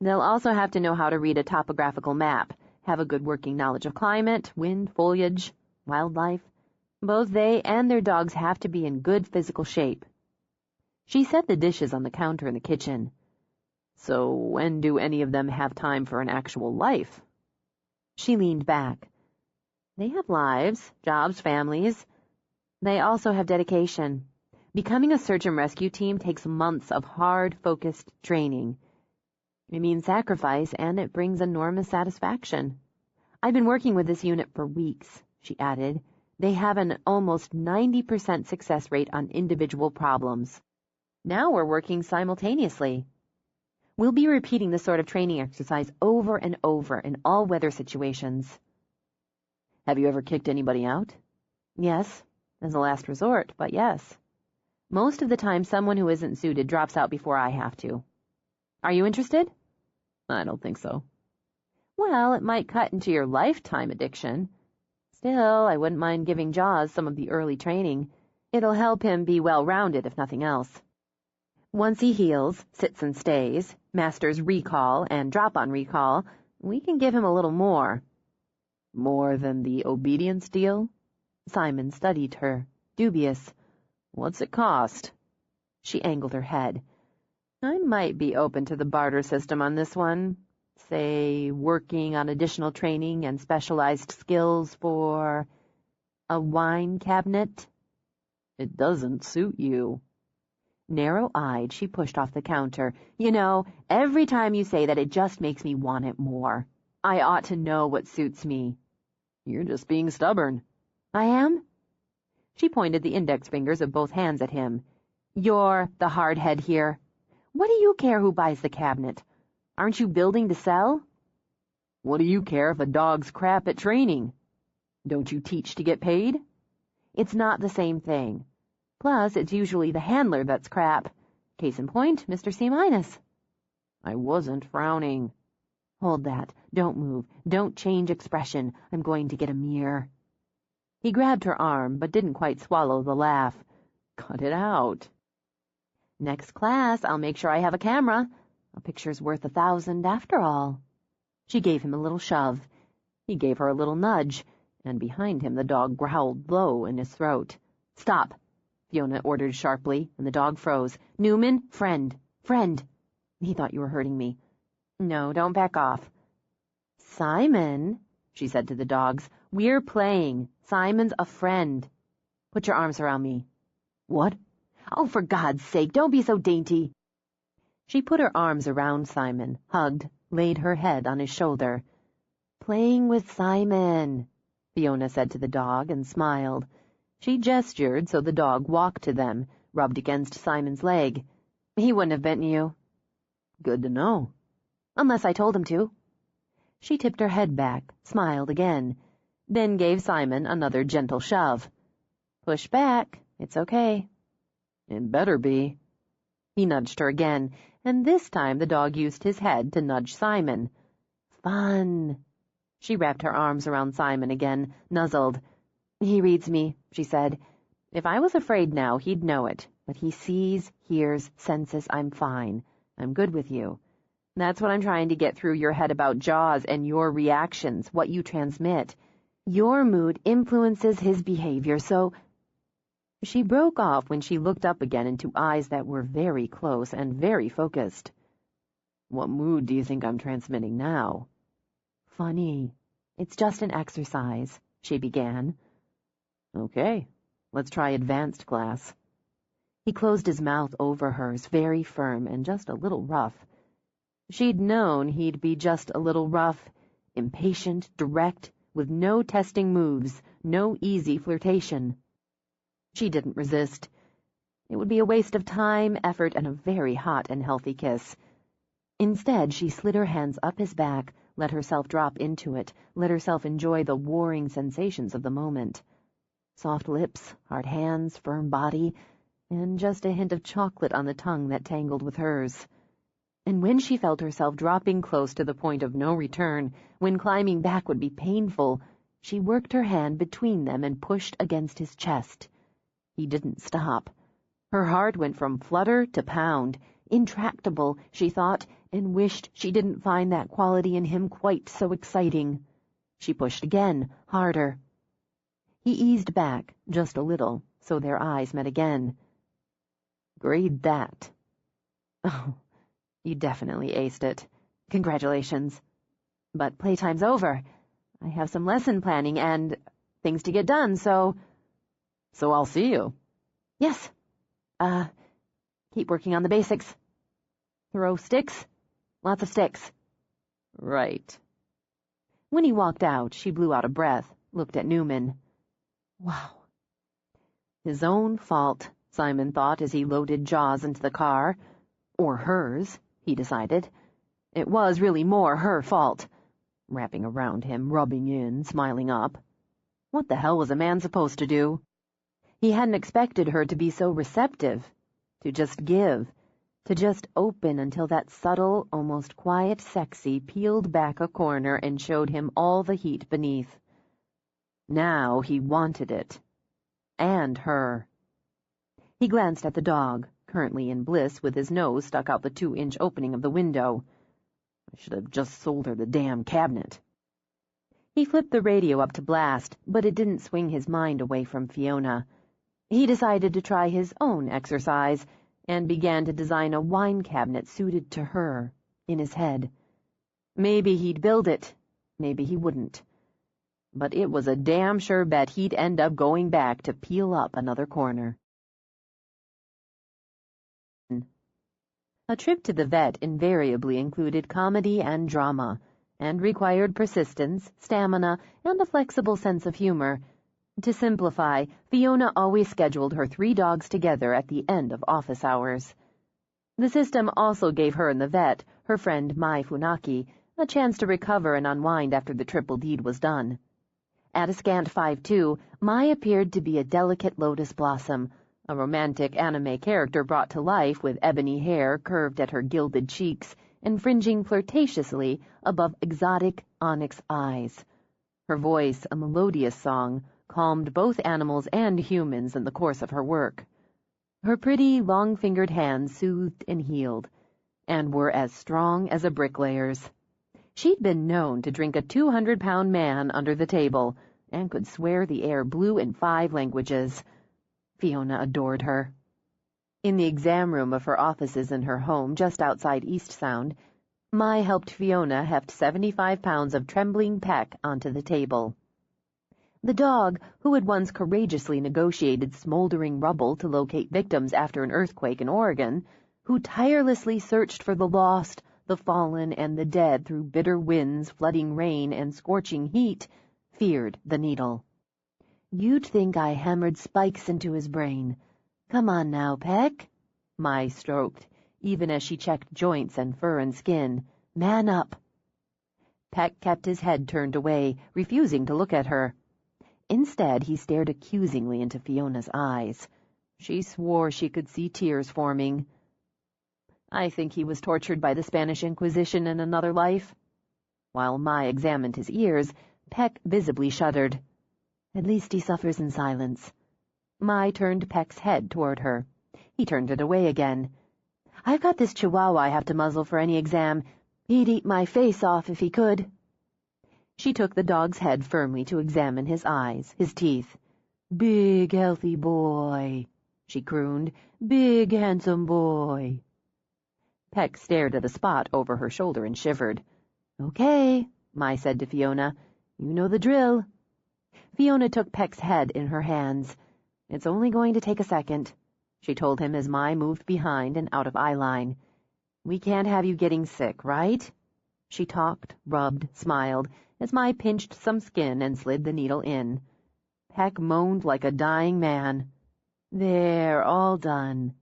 They'll also have to know how to read a topographical map, have a good working knowledge of climate, wind, foliage, wildlife. Both they and their dogs have to be in good physical shape. She set the dishes on the counter in the kitchen. So when do any of them have time for an actual life? She leaned back. They have lives, jobs, families. They also have dedication. Becoming a search and rescue team takes months of hard, focused training. It means sacrifice, and it brings enormous satisfaction. I've been working with this unit for weeks, she added. They have an almost 90% success rate on individual problems. Now we're working simultaneously. We'll be repeating this sort of training exercise over and over in all weather situations. Have you ever kicked anybody out? Yes, as a last resort, but yes. Most of the time, someone who isn't suited drops out before I have to. Are you interested? I don't think so. Well, it might cut into your lifetime addiction. Still, I wouldn't mind giving Jaws some of the early training. It'll help him be well-rounded, if nothing else. Once he heals, sits and stays, masters recall and drop-on recall, we can give him a little more. More than the obedience deal? Simon studied her, dubious. What's it cost? She angled her head. I might be open to the barter system on this one. Say, working on additional training and specialized skills for a wine cabinet. It doesn't suit you. Narrow-eyed, she pushed off the counter. You know, every time you say that, it just makes me want it more. I ought to know what suits me. You're just being stubborn. I am? She pointed the index fingers of both hands at him. You're the hard head here. What do you care who buys the cabinet? Aren't you building to sell? What do you care if a dog's crap at training? Don't you teach to get paid? It's not the same thing. Plus, it's usually the handler that's crap. Case in point, Mr. C-. I wasn't frowning. Hold that. Don't move. Don't change expression. I'm going to get a mirror. He grabbed her arm, but didn't quite swallow the laugh. Cut it out. Next class, I'll make sure I have a camera. A picture's worth 1,000 after all. She gave him a little shove. He gave her a little nudge, and behind him the dog growled low in his throat. Stop, Fiona ordered sharply, and the dog froze. Newman, friend. He thought you were hurting me. No, don't back off. Simon, she said to the dogs, we're playing. Simon's a friend. Put your arms around me. What? Oh, for God's sake, don't be so dainty. She put her arms around Simon, hugged, laid her head on his shoulder. Playing with Simon, Fiona said to the dog and smiled. She gestured so the dog walked to them, rubbed against Simon's leg. He wouldn't have bitten you. Good to know. Unless I told him to. She tipped her head back, smiled again, then gave Simon another gentle shove. Push back. It's okay. It better be. He nudged her again, and this time the dog used his head to nudge Simon. Fun. She wrapped her arms around Simon again, nuzzled. He reads me, she said. If I was afraid now, he'd know it. But he sees, hears, senses I'm fine. I'm good with you. That's what I'm trying to get through your head about Jaws and your reactions, what you transmit. Your mood influences his behavior, so... She broke off when she looked up again into eyes that were very close and very focused. What mood do you think I'm transmitting now? Funny. It's just an exercise, she began. Okay, let's try advanced class. He closed his mouth over hers, very firm and just a little rough. She'd known he'd be just a little rough, impatient, direct, with no testing moves, no easy flirtation. She didn't resist. It would be a waste of time, effort, and a very hot and healthy kiss. Instead, she slid her hands up his back, let herself drop into it, let herself enjoy the warring sensations of the moment. Soft lips, hard hands, firm body, and just a hint of chocolate on the tongue that tangled with hers. And when she felt herself dropping close to the point of no return, when climbing back would be painful, she worked her hand between them and pushed against his chest. He didn't stop. Her heart went from flutter to pound, intractable, she thought, and wished she didn't find that quality in him quite so exciting. She pushed again, harder. He eased back, just a little, so their eyes met again. Grade that. Oh, you definitely aced it. Congratulations. But playtime's over. I have some lesson planning and things to get done, so... So I'll see you. Yes. Keep working on the basics. Throw sticks? Lots of sticks. Right. When he walked out, she blew out a breath, looked at Newman. Wow. His own fault, Simon thought as he loaded Jaws into the car. Or hers, he decided. It was really more her fault. Wrapping around him, rubbing in, smiling up. What the hell was a man supposed to do? He hadn't expected her to be so receptive, to just give, to just open until that subtle, almost quiet sexy peeled back a corner and showed him all the heat beneath. Now he wanted it. And her. He glanced at the dog, currently in bliss with his nose stuck out the 2-inch opening of the window. I should have just sold her the damn cabinet. He flipped the radio up to blast, but it didn't swing his mind away from Fiona. He decided to try his own exercise and began to design a wine cabinet suited to her, in his head. Maybe he'd build it, maybe he wouldn't. But it was a damn sure bet he'd end up going back to peel up another corner. A trip to the vet invariably included comedy and drama, and required persistence, stamina, and a flexible sense of humor. To simplify, Fiona always scheduled her 3 dogs together at the end of office hours. The system also gave her and the vet, her friend Mai Funaki, a chance to recover and unwind after the triple deed was done. At a scant 5'2", Mai appeared to be a delicate lotus blossom, a romantic anime character brought to life with ebony hair curved at her gilded cheeks and fringing flirtatiously above exotic onyx eyes. Her voice, a melodious song, calmed both animals and humans in the course of her work. Her pretty, long-fingered hands soothed and healed, and were as strong as a bricklayer's. She'd been known to drink a 200-pound man under the table, and could swear the air blue in 5 languages. Fiona adored her. In the exam room of her offices in her home just outside East Sound, Mai helped Fiona heft 75 pounds of trembling peck onto the table. The dog, who had once courageously negotiated smoldering rubble to locate victims after an earthquake in Oregon, who tirelessly searched for the lost, the fallen, and the dead through bitter winds, flooding rain, and scorching heat, feared the needle. You'd think I hammered spikes into his brain. Come on now, Peck. Mai stroked, even as she checked joints and fur and skin. Man up. Peck kept his head turned away, refusing to look at her. Instead, he stared accusingly into Fiona's eyes. She swore she could see tears forming. I think he was tortured by the Spanish Inquisition in another life. While Ma examined his ears, Peck visibly shuddered. At least he suffers in silence. Ma turned Peck's head toward her. He turned it away again. I've got this chihuahua I have to muzzle for any exam. He'd eat my face off if he could. She took the dog's head firmly to examine his eyes, his teeth. Big, healthy boy, she crooned. Big, handsome boy. Peck stared at a spot over her shoulder and shivered. Okay, Mai said to Fiona. You know the drill. Fiona took Peck's head in her hands. It's only going to take a second, she told him as Mai moved behind and out of eyeline. We can't have you getting sick, right? She talked, rubbed, smiled, as Mai pinched some skin and slid the needle in. Peck moaned like a dying man. There, all done.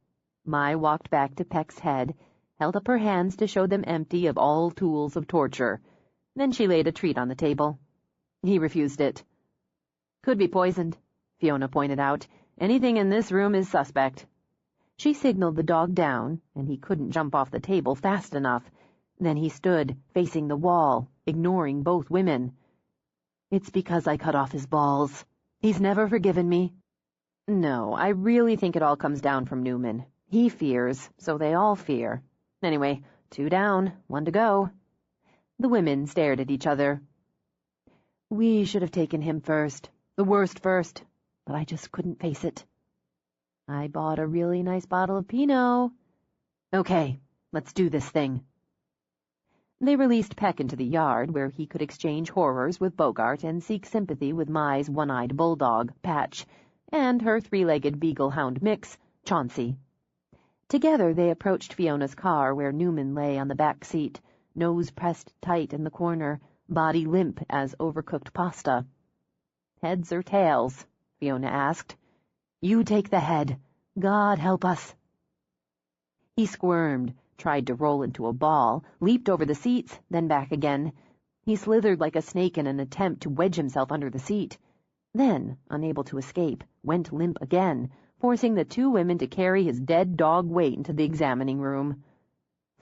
Mai walked back to Peck's head, held up her hands to show them empty of all tools of torture. Then she laid a treat on the table. He refused it. Could be poisoned, Fiona pointed out. Anything in this room is suspect. She signaled the dog down, and he couldn't jump off the table fast enough. Then he stood, facing the wall, ignoring both women. It's because I cut off his balls. He's never forgiven me. No, I really think it all comes down from Newman. He fears, so they all fear. Anyway, 2 down, 1 to go. The women stared at each other. We should have taken him first, the worst first, but I just couldn't face it. I bought a really nice bottle of Pinot. Okay, let's do this thing. They released Peck into the yard, where he could exchange horrors with Bogart and seek sympathy with Mai's one-eyed bulldog, Patch, and her 3-legged beagle hound mix, Chauncey. Together they approached Fiona's car, where Newman lay on the back seat, nose pressed tight in the corner, body limp as overcooked pasta. Heads or tails? Fiona asked. You take the head. God help us. He squirmed, tried to roll into a ball, leaped over the seats, then back again. He slithered like a snake in an attempt to wedge himself under the seat. Then, unable to escape, went limp again, forcing the 2 women to carry his dead dog weight into the examining room.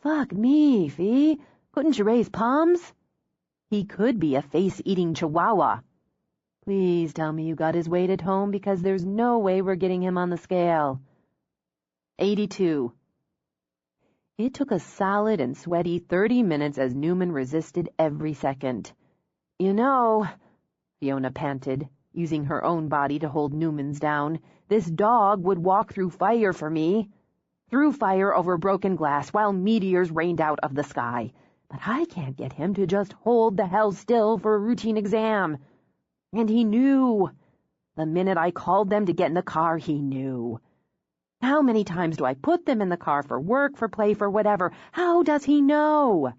Fuck me, Fee. Couldn't you raise palms? He could be a face-eating chihuahua. Please tell me you got his weight at home, because there's no way we're getting him on the scale. 82. It took a solid and sweaty 30 minutes as Newman resisted every second. You know, Fiona panted, using her own body to hold Newman's down, this dog would walk through fire for me. Through fire over broken glass while meteors rained out of the sky. But I can't get him to just hold the hell still for a routine exam. And he knew. The minute I called them to get in the car, he knew. How many times do I put them in the car for work, for play, for whatever? How does he know?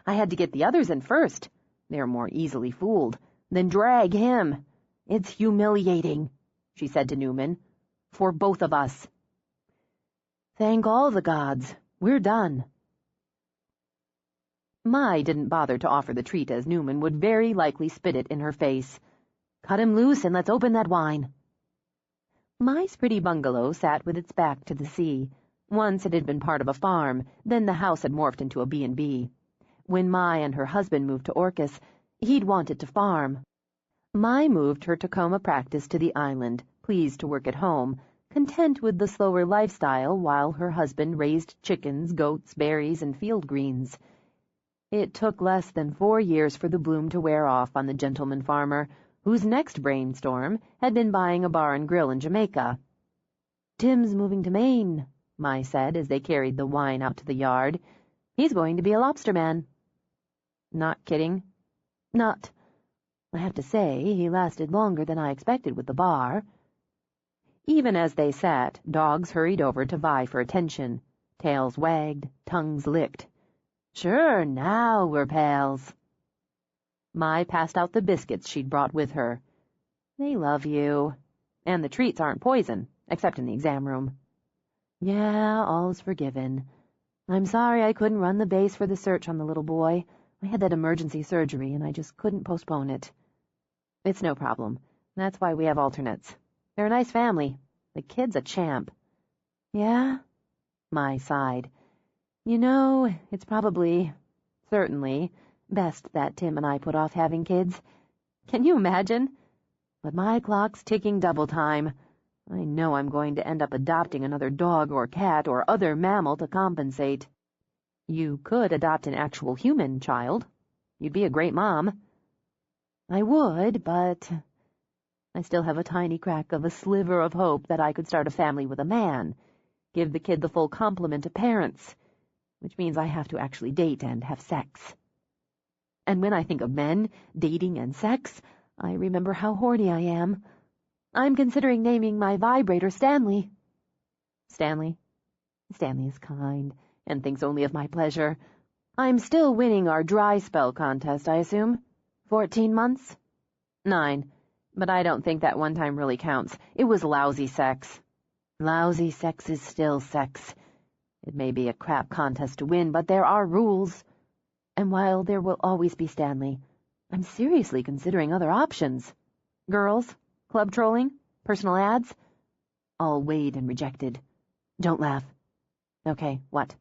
I had to get the others in first. They're more easily fooled. Then drag him. It's humiliating, she said to Newman. For both of us. Thank all the gods. We're done. Mai didn't bother to offer the treat, as Newman would very likely spit it in her face. Cut him loose and let's open that wine. Mai's pretty bungalow sat with its back to the sea. Once it had been part of a farm, then the house had morphed into a B&B. When Mai and her husband moved to Orcas, he'd wanted to farm. Mai moved her Tacoma practice to the island, pleased to work at home, content with the slower lifestyle while her husband raised chickens, goats, berries, and field greens. It took less than 4 years for the bloom to wear off on the gentleman farmer, whose next brainstorm had been buying a bar and grill in Jamaica. Tim's moving to Maine, Mai said as they carried the wine out to the yard. He's going to be a lobsterman. Not kidding? Not. I have to say, he lasted longer than I expected with the bar. Even as they sat, dogs hurried over to vie for attention. Tails wagged, tongues licked. Sure, now we're pals. Mai passed out the biscuits she'd brought with her. They love you. And the treats aren't poison, except in the exam room. Yeah, all's forgiven. I'm sorry I couldn't run the base for the search on the little boy. I had that emergency surgery, and I just couldn't postpone it. It's no problem. That's why we have alternates. They're a nice family. The kid's a champ. Yeah? Mai sighed. You know, it's probably, certainly, best that Tim and I put off having kids. Can you imagine? But my clock's ticking double time. I know I'm going to end up adopting another dog or cat or other mammal to compensate. You could adopt an actual human child. You'd be a great mom. I would, but I still have a tiny crack of a sliver of hope that I could start a family with a man, give the kid the full complement of parents, which means I have to actually date and have sex. And when I think of men, dating, and sex, I remember how horny I am. I'm considering naming my vibrator Stanley. Stanley? Stanley is kind and thinks only of my pleasure. I'm still winning our dry spell contest, I assume. 14 months? 9. But I don't think that one time really counts. It was lousy sex. Lousy sex is still sex. It may be a crap contest to win, but there are rules. And while there will always be Stanley, I'm seriously considering other options. Girls, club trolling, personal ads, all weighed and rejected. Don't laugh. Okay, what?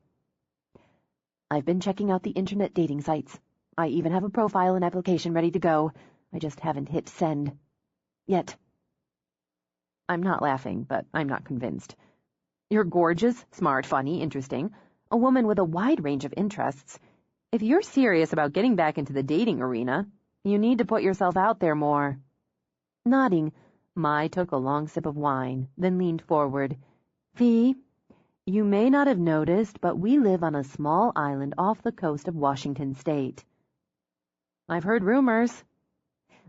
I've been checking out the internet dating sites. I even have a profile and application ready to go. I just haven't hit send. Yet. I'm not laughing, but I'm not convinced. You're gorgeous, smart, funny, interesting, a woman with a wide range of interests. If you're serious about getting back into the dating arena, you need to put yourself out there more. Nodding, Mai took a long sip of wine, then leaned forward. Fee, you may not have noticed, but we live on a small island off the coast of Washington State. I've heard rumors.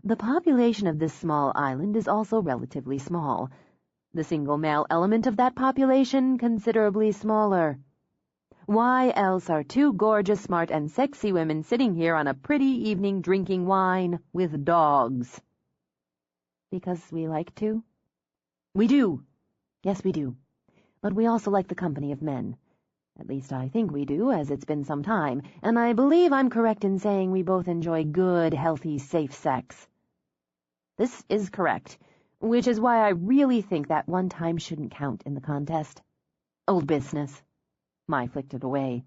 The population of this small island is also relatively small. The single male element of that population considerably smaller. Why else are two gorgeous, smart, and sexy women sitting here on a pretty evening drinking wine with dogs? Because we like to? We do. Yes, we do. But we also like the company of men. At least I think we do, as it's been some time, and I believe I'm correct in saying we both enjoy good, healthy, safe sex. This is correct, which is why I really think that one time shouldn't count in the contest. Old business. Mai flicked it away.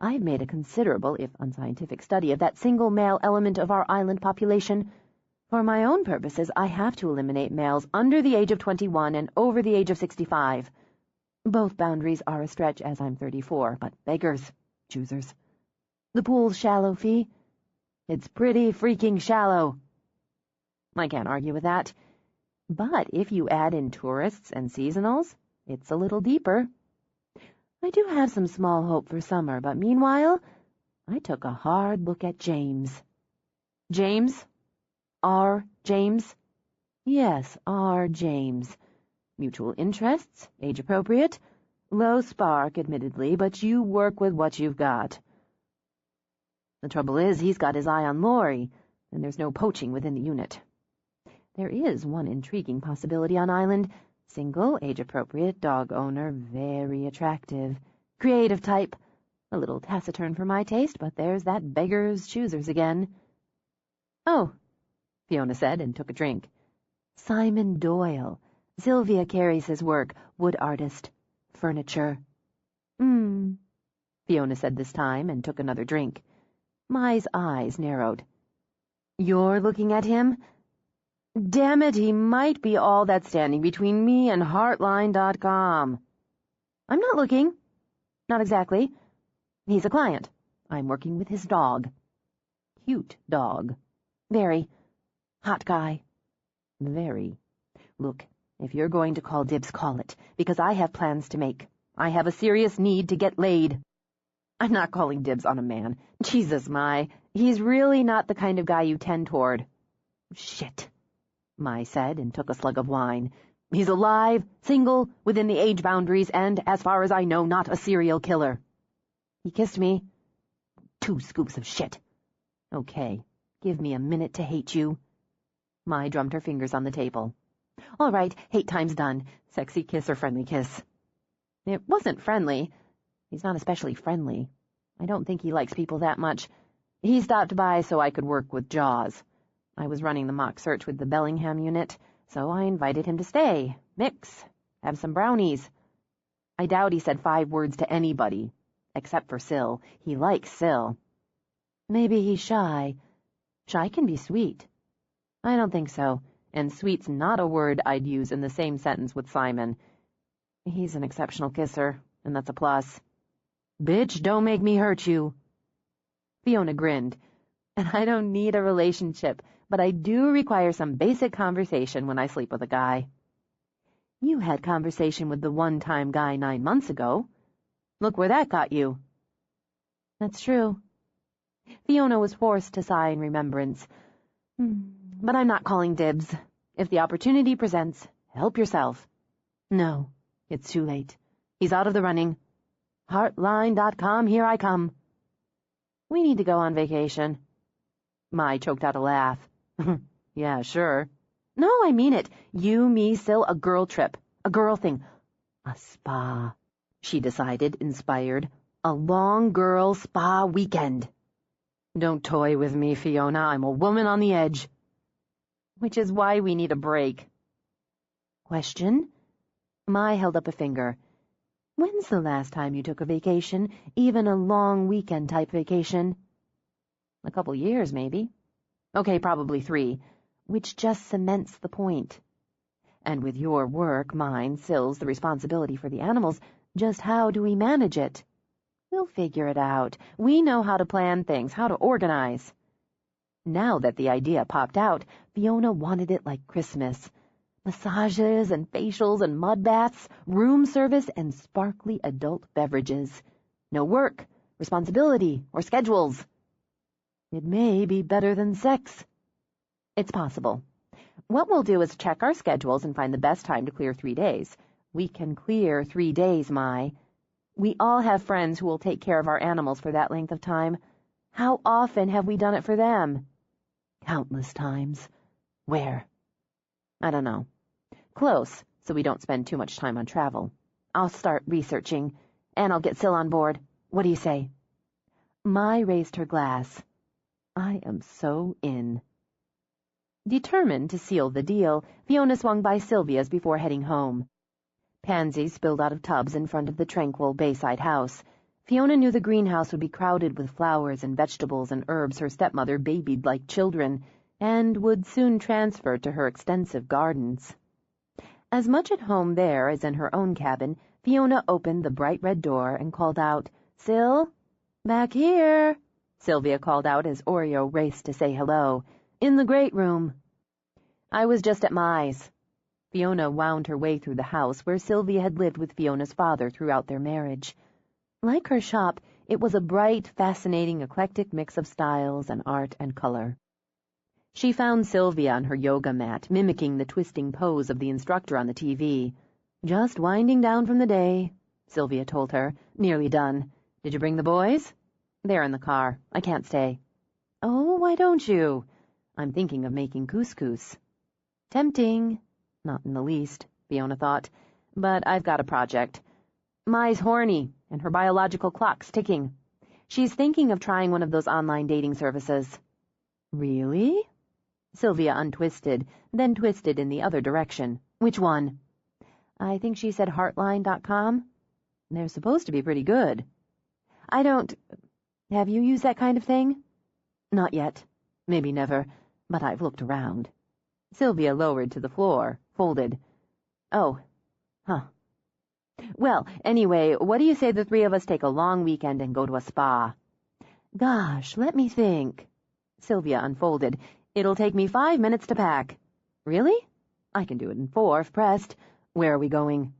I've made a considerable, if unscientific, study of that single male element of our island population. For my own purposes, I have to eliminate males under the age of 21 and over the age of 65. Both boundaries are a stretch, as I'm 34, but beggars, choosers. The pool's shallow, Fee. It's pretty freaking shallow. I can't argue with that. But if you add in tourists and seasonals, it's a little deeper. I do have some small hope for summer, but meanwhile, I took a hard look at James. James? R. James? Yes, R. James. Mutual interests, age-appropriate. Low spark, admittedly, but you work with what you've got. The trouble is, he's got his eye on Laurie, and there's no poaching within the unit. There is one intriguing possibility on island. Single, age-appropriate, dog owner, very attractive. Creative type. A little taciturn for my taste, but there's that beggar's choosers again. Oh, Fiona said and took a drink. Simon Doyle. Sylvia carries his work. Wood artist. Furniture. Fiona said this time and took another drink. Mai's eyes narrowed. You're looking at him? Damn it, he might be all that's standing between me and Heartline.com. I'm not looking. Not exactly. He's a client. I'm working with his dog. Cute dog. Very. Hot guy. Very. Look, if you're going to call dibs, call it, because I have plans to make. I have a serious need to get laid. I'm not calling dibs on a man. Jesus, Mai, he's really not the kind of guy you tend toward. Shit, Mai said and took a slug of wine. He's alive, single, within the age boundaries, and, as far as I know, not a serial killer. He kissed me. 2 scoops of shit. Okay, give me a minute to hate you. Mai drummed her fingers on the table. All right, hate time's done. Sexy kiss or friendly kiss? It wasn't friendly. He's not especially friendly. I don't think he likes people that much. He stopped by so I could work with Jaws. I was running the mock search with the Bellingham unit, so I invited him to stay, mix, have some brownies. I doubt he said 5 words to anybody. Except for Sil. He likes Sil. Maybe he's shy. Shy can be sweet. I don't think so, and sweet's not a word I'd use in the same sentence with Simon. He's an exceptional kisser, and that's a plus. Bitch, don't make me hurt you. Fiona grinned. And I don't need a relationship, but I do require some basic conversation when I sleep with a guy. You had conversation with the one-time guy 9 months ago. Look where that got you. That's true. Fiona was forced to sigh in remembrance. But I'm not calling dibs. If the opportunity presents, help yourself. No, it's too late. He's out of the running. Heartline.com, here I come. We need to go on vacation. Mai choked out a laugh. Yeah, sure. No, I mean it. You, me, Sil, a girl trip. A girl thing. A spa, she decided, inspired. A long girl spa weekend. Don't toy with me, Fiona. I'm a woman on the edge. Which is why we need a break. Question? Mai held up a finger. When's the last time you took a vacation, even a long weekend-type vacation? A couple years, maybe. Okay, probably 3, which just cements the point. And with your work, mine, Sil's, the responsibility for the animals, just how do we manage it? We'll figure it out. We know how to plan things, how to organize. Now that the idea popped out, Fiona wanted it like Christmas. Massages and facials and mud baths, room service and sparkly adult beverages. No work, responsibility, or schedules. It may be better than sex. It's possible. What we'll do is check our schedules and find the best time to clear 3 days. We can clear 3 days, Mai. We all have friends who will take care of our animals for that length of time. How often have we done it for them? Countless times. Where? I don't know. Close, so we don't spend too much time on travel. I'll start researching, and I'll get Sil on board. What do you say? Mai raised her glass. I am so in. Determined to seal the deal, Fiona swung by Sylvia's before heading home. Pansies spilled out of tubs in front of the tranquil Bayside house. Fiona knew the greenhouse would be crowded with flowers and vegetables and herbs her stepmother babied like children, and would soon transfer to her extensive gardens. As much at home there as in her own cabin, Fiona opened the bright red door and called out, Sil? Back here, Sylvia called out as Oreo raced to say hello. In the great room. I was just at Mai's. Fiona wound her way through the house where Sylvia had lived with Fiona's father throughout their marriage. Like her shop, it was a bright, fascinating, eclectic mix of styles and art and color. She found Sylvia on her yoga mat, mimicking the twisting pose of the instructor on the TV. Just winding down from the day, Sylvia told her, nearly done. Did you bring the boys? They're in the car. I can't stay. Oh, why don't you? I'm thinking of making couscous. Tempting. Not in the least, Fiona thought. But I've got a project. Mai's horny, and her biological clock's ticking. She's thinking of trying one of those online dating services. Really? Sylvia untwisted, then twisted in the other direction. Which one? I think she said Heartline.com. They're supposed to be pretty good. I don't... Have you used that kind of thing? Not yet. Maybe never. But I've looked around. Sylvia lowered to the floor, folded. Oh. Huh. Well, anyway, what do you say the 3 of us take a long weekend and go to a spa? Gosh, let me think. Sylvia unfolded. It'll take me 5 minutes to pack. Really? I can do it in 4 if pressed. Where are we going?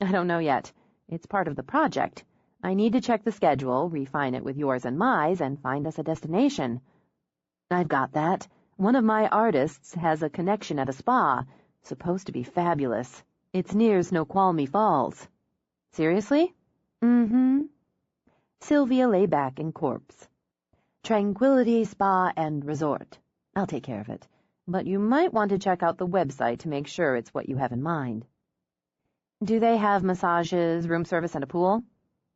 I don't know yet. It's part of the project. I need to check the schedule, refine it with yours and Mai's, and find us a destination. I've got that. One of my artists has a connection at a spa. Supposed to be fabulous. It's near Snoqualmie Falls. Seriously? Mm-hmm. Sylvia lay back in corpse. Tranquility Spa and Resort. I'll take care of it. But you might want to check out the website to make sure it's what you have in mind. Do they have massages, room service, and a pool?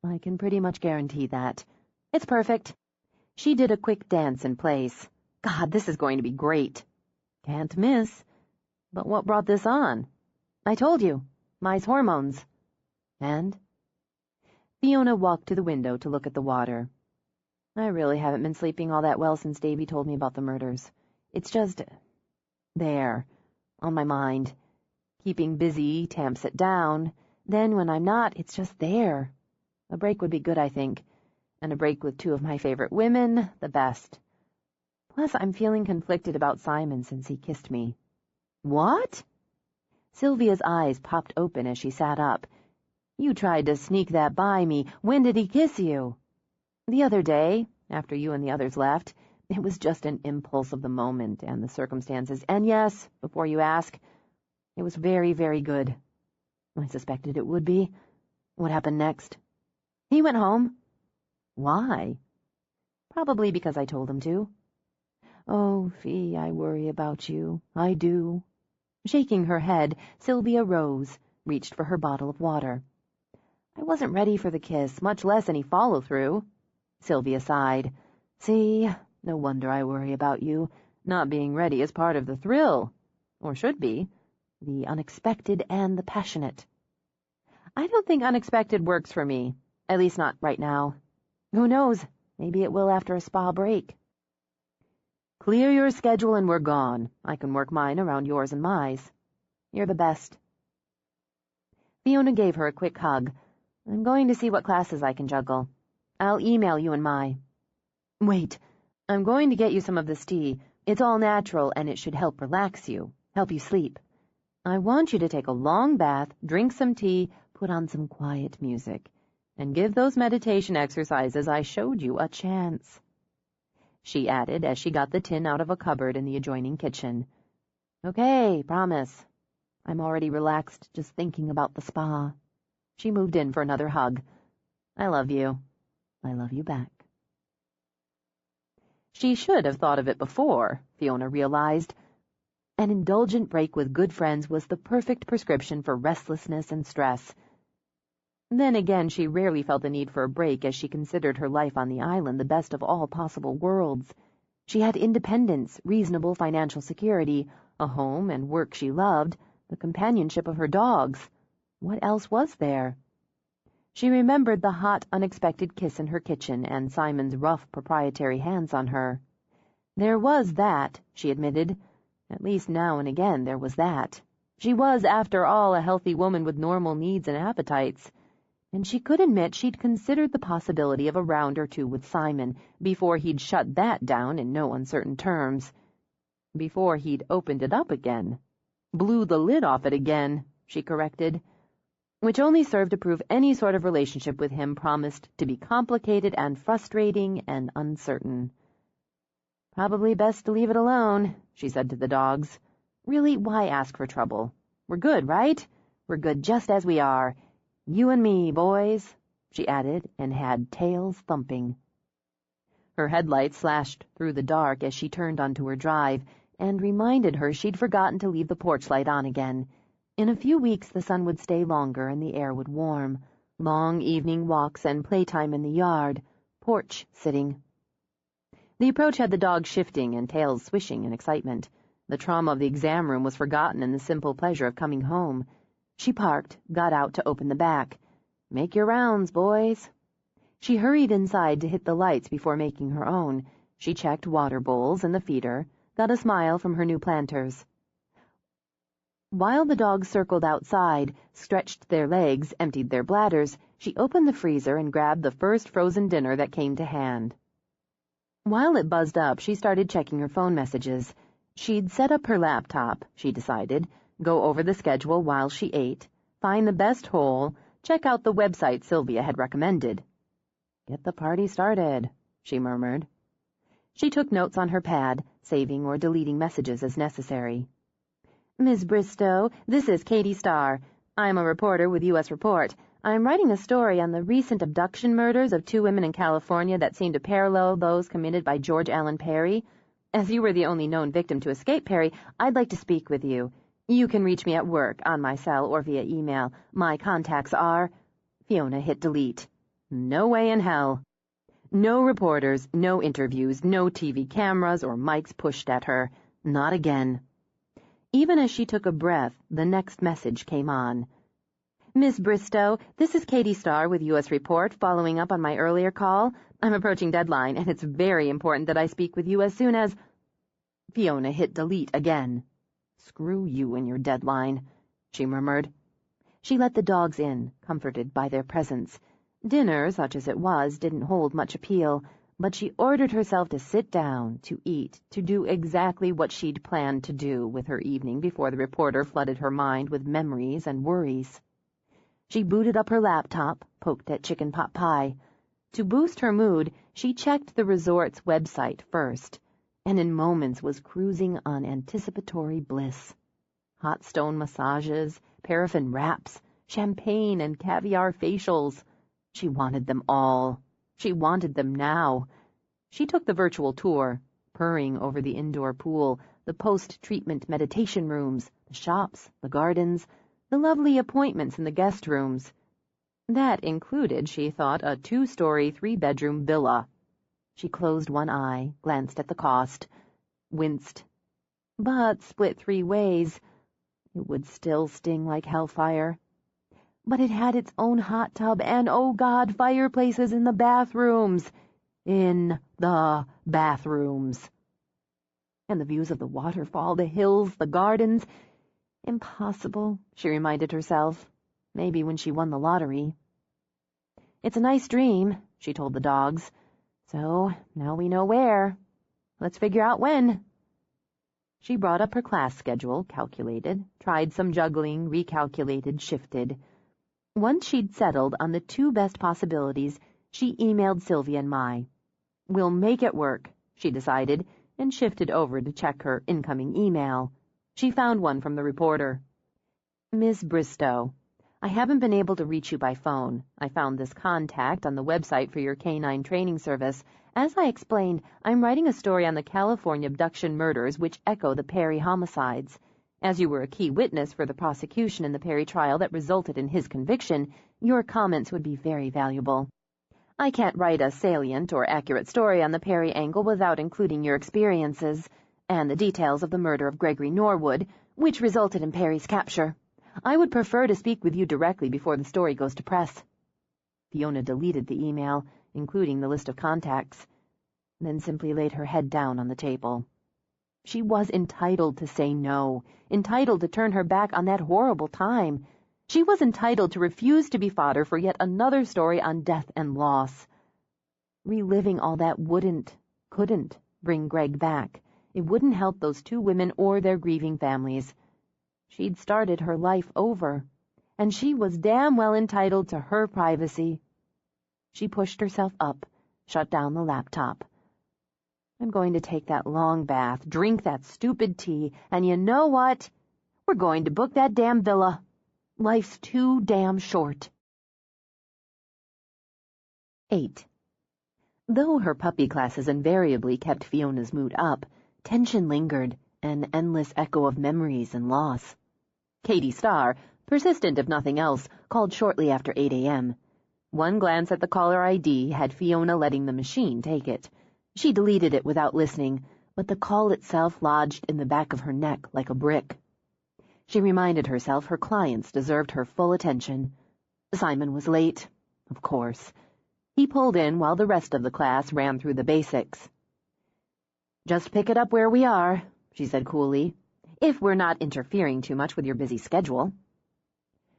I can pretty much guarantee that. It's perfect. She did a quick dance in place. God, this is going to be great. Can't miss. But what brought this on? I told you. Mai's hormones. And? Fiona walked to the window to look at the water. I really haven't been sleeping all that well since Davy told me about the murders. It's just there, on my mind. Keeping busy tamps it down. Then when I'm not, it's just there. A break would be good, I think. And a break with two of my favorite women, the best. Plus, I'm feeling conflicted about Simon since he kissed me. What? Sylvia's eyes popped open as she sat up. You tried to sneak that by me. When did he kiss you? The other day, after you and the others left. It was just an impulse of the moment and the circumstances. And yes, before you ask, it was very, very good. I suspected it would be. What happened next? He went home. Why? Probably because I told him to. Oh, Fee, I worry about you. I do. Shaking her head, Sylvia rose, reached for her bottle of water. I wasn't ready for the kiss, much less any follow-through. Sylvia sighed. See, no wonder I worry about you. Not being ready is part of the thrill. Or should be. The unexpected and the passionate. I don't think unexpected works for me. At least not right now. Who knows? Maybe it will after a spa break. Clear your schedule and we're gone. I can work mine around yours and mine. You're the best. Fiona gave her a quick hug. I'm going to see what classes I can juggle. I'll email you and Mai. Wait, I'm going to get you some of this tea. It's all natural and it should help relax you, help you sleep. I want you to take a long bath, drink some tea, put on some quiet music, and give those meditation exercises I showed you a chance. She added as she got the tin out of a cupboard in the adjoining kitchen. Okay, promise. I'm already relaxed just thinking about the spa. She moved in for another hug. I love you. I love you back. She should have thought of it before, Fiona realized. An indulgent break with good friends was the perfect prescription for restlessness and stress. Then again, she rarely felt the need for a break as she considered her life on the island the best of all possible worlds. She had independence, reasonable financial security, a home and work she loved, the companionship of her dogs. What else was there? She remembered the hot, unexpected kiss in her kitchen and Simon's rough, proprietary hands on her. There was that, she admitted. At least now and again there was that. She was, after all, a healthy woman with normal needs and appetites. And she could admit she'd considered the possibility of a round or two with Simon before he'd shut that down in no uncertain terms. Before he'd opened it up again. Blew the lid off it again, she corrected. Which only served to prove any sort of relationship with him promised to be complicated and frustrating and uncertain. Probably best to leave it alone, she said to the dogs. Really, why ask for trouble? We're good, right? We're good just as we are. You and me, boys, she added, and had tails thumping. Her headlights slashed through the dark as she turned onto her drive, and reminded her she'd forgotten to leave the porch light on again. In a few weeks the sun would stay longer and the air would warm. Long evening walks and playtime in the yard. Porch sitting. The approach had the dogs shifting and tails swishing in excitement. The trauma of the exam room was forgotten in the simple pleasure of coming home. She parked, got out to open the back. Make your rounds, boys. She hurried inside to hit the lights before making her own. She checked water bowls and the feeder, got a smile from her new planters. While the dogs circled outside, stretched their legs, emptied their bladders, she opened the freezer and grabbed the first frozen dinner that came to hand. While it buzzed up, she started checking her phone messages. She'd set up her laptop, she decided, go over the schedule while she ate, find the best hole, check out the website Sylvia had recommended. Get the party started, she murmured. She took notes on her pad, saving or deleting messages as necessary. Ms. Bristow, this is Katie Starr. I'm a reporter with U.S. Report. I'm writing a story on the recent abduction murders of 2 women in California that seem to parallel those committed by George Allen Perry. As you were the only known victim to escape Perry, I'd like to speak with you. You can reach me at work, on my cell, or via email. My contacts are... Fiona hit delete. No way in hell. No reporters, no interviews, no TV cameras or mics pushed at her. Not again. Even as she took a breath, the next message came on. Miss Bristow, this is Katie Starr with U.S. Report, following up on my earlier call. I'm approaching deadline, and it's very important that I speak with you as soon as... Fiona hit delete again. "Screw you and your deadline," she murmured. She let the dogs in, comforted by their presence. Dinner, such as it was, didn't hold much appeal, but she ordered herself to sit down, to eat, to do exactly what she'd planned to do with her evening before the reporter flooded her mind with memories and worries. She booted up her laptop, poked at chicken pot pie. To boost her mood, she checked the resort's website first, and in moments was cruising on anticipatory bliss. Hot stone massages, paraffin wraps, champagne and caviar facials. She wanted them all. She wanted them now. She took the virtual tour, purring over the indoor pool, the post-treatment meditation rooms, the shops, the gardens, the lovely appointments in the guest rooms. That included, she thought, a 2-story, 3-bedroom villa. She closed one eye, glanced at the cost, winced. But split 3 ways, it would still sting like hellfire. But it had its own hot tub and, oh God, fireplaces in the bathrooms. In the bathrooms. And the views of the waterfall, the hills, the gardens. Impossible, she reminded herself. Maybe when she won the lottery. It's a nice dream, she told the dogs. So, now we know where. Let's figure out when. She brought up her class schedule, calculated, tried some juggling, recalculated, shifted. Once she'd settled on the 2 best possibilities, she emailed Sylvia and Mai. We'll make it work, she decided, and shifted over to check her incoming email. She found one from the reporter. Miss Bristow, I haven't been able to reach you by phone. I found this contact on the website for your canine training service. As I explained, I'm writing a story on the California abduction murders which echo the Perry homicides. As you were a key witness for the prosecution in the Perry trial that resulted in his conviction, your comments would be very valuable. I can't write a salient or accurate story on the Perry angle without including your experiences and the details of the murder of Gregory Norwood, which resulted in Perry's capture. I would prefer to speak with you directly before the story goes to press. Fiona deleted the email, including the list of contacts, then simply laid her head down on the table. She was entitled to say no, entitled to turn her back on that horrible time. She was entitled to refuse to be fodder for yet another story on death and loss. Reliving all that couldn't bring Greg back. It wouldn't help those 2 women or their grieving families. She'd started her life over, and she was damn well entitled to her privacy. She pushed herself up, shut down the laptop. I'm going to take that long bath, drink that stupid tea, and you know what? We're going to book that damn villa. Life's too damn short. 8. Though her puppy classes invariably kept Fiona's mood up, tension lingered, an endless echo of memories and loss. Katie Starr, persistent if nothing else, called shortly after 8 a.m. One glance at the caller ID had Fiona letting the machine take it. She deleted it without listening, but the call itself lodged in the back of her neck like a brick. She reminded herself her clients deserved her full attention. Simon was late, of course. He pulled in while the rest of the class ran through the basics. Just pick it up where we are, she said coolly, if we're not interfering too much with your busy schedule.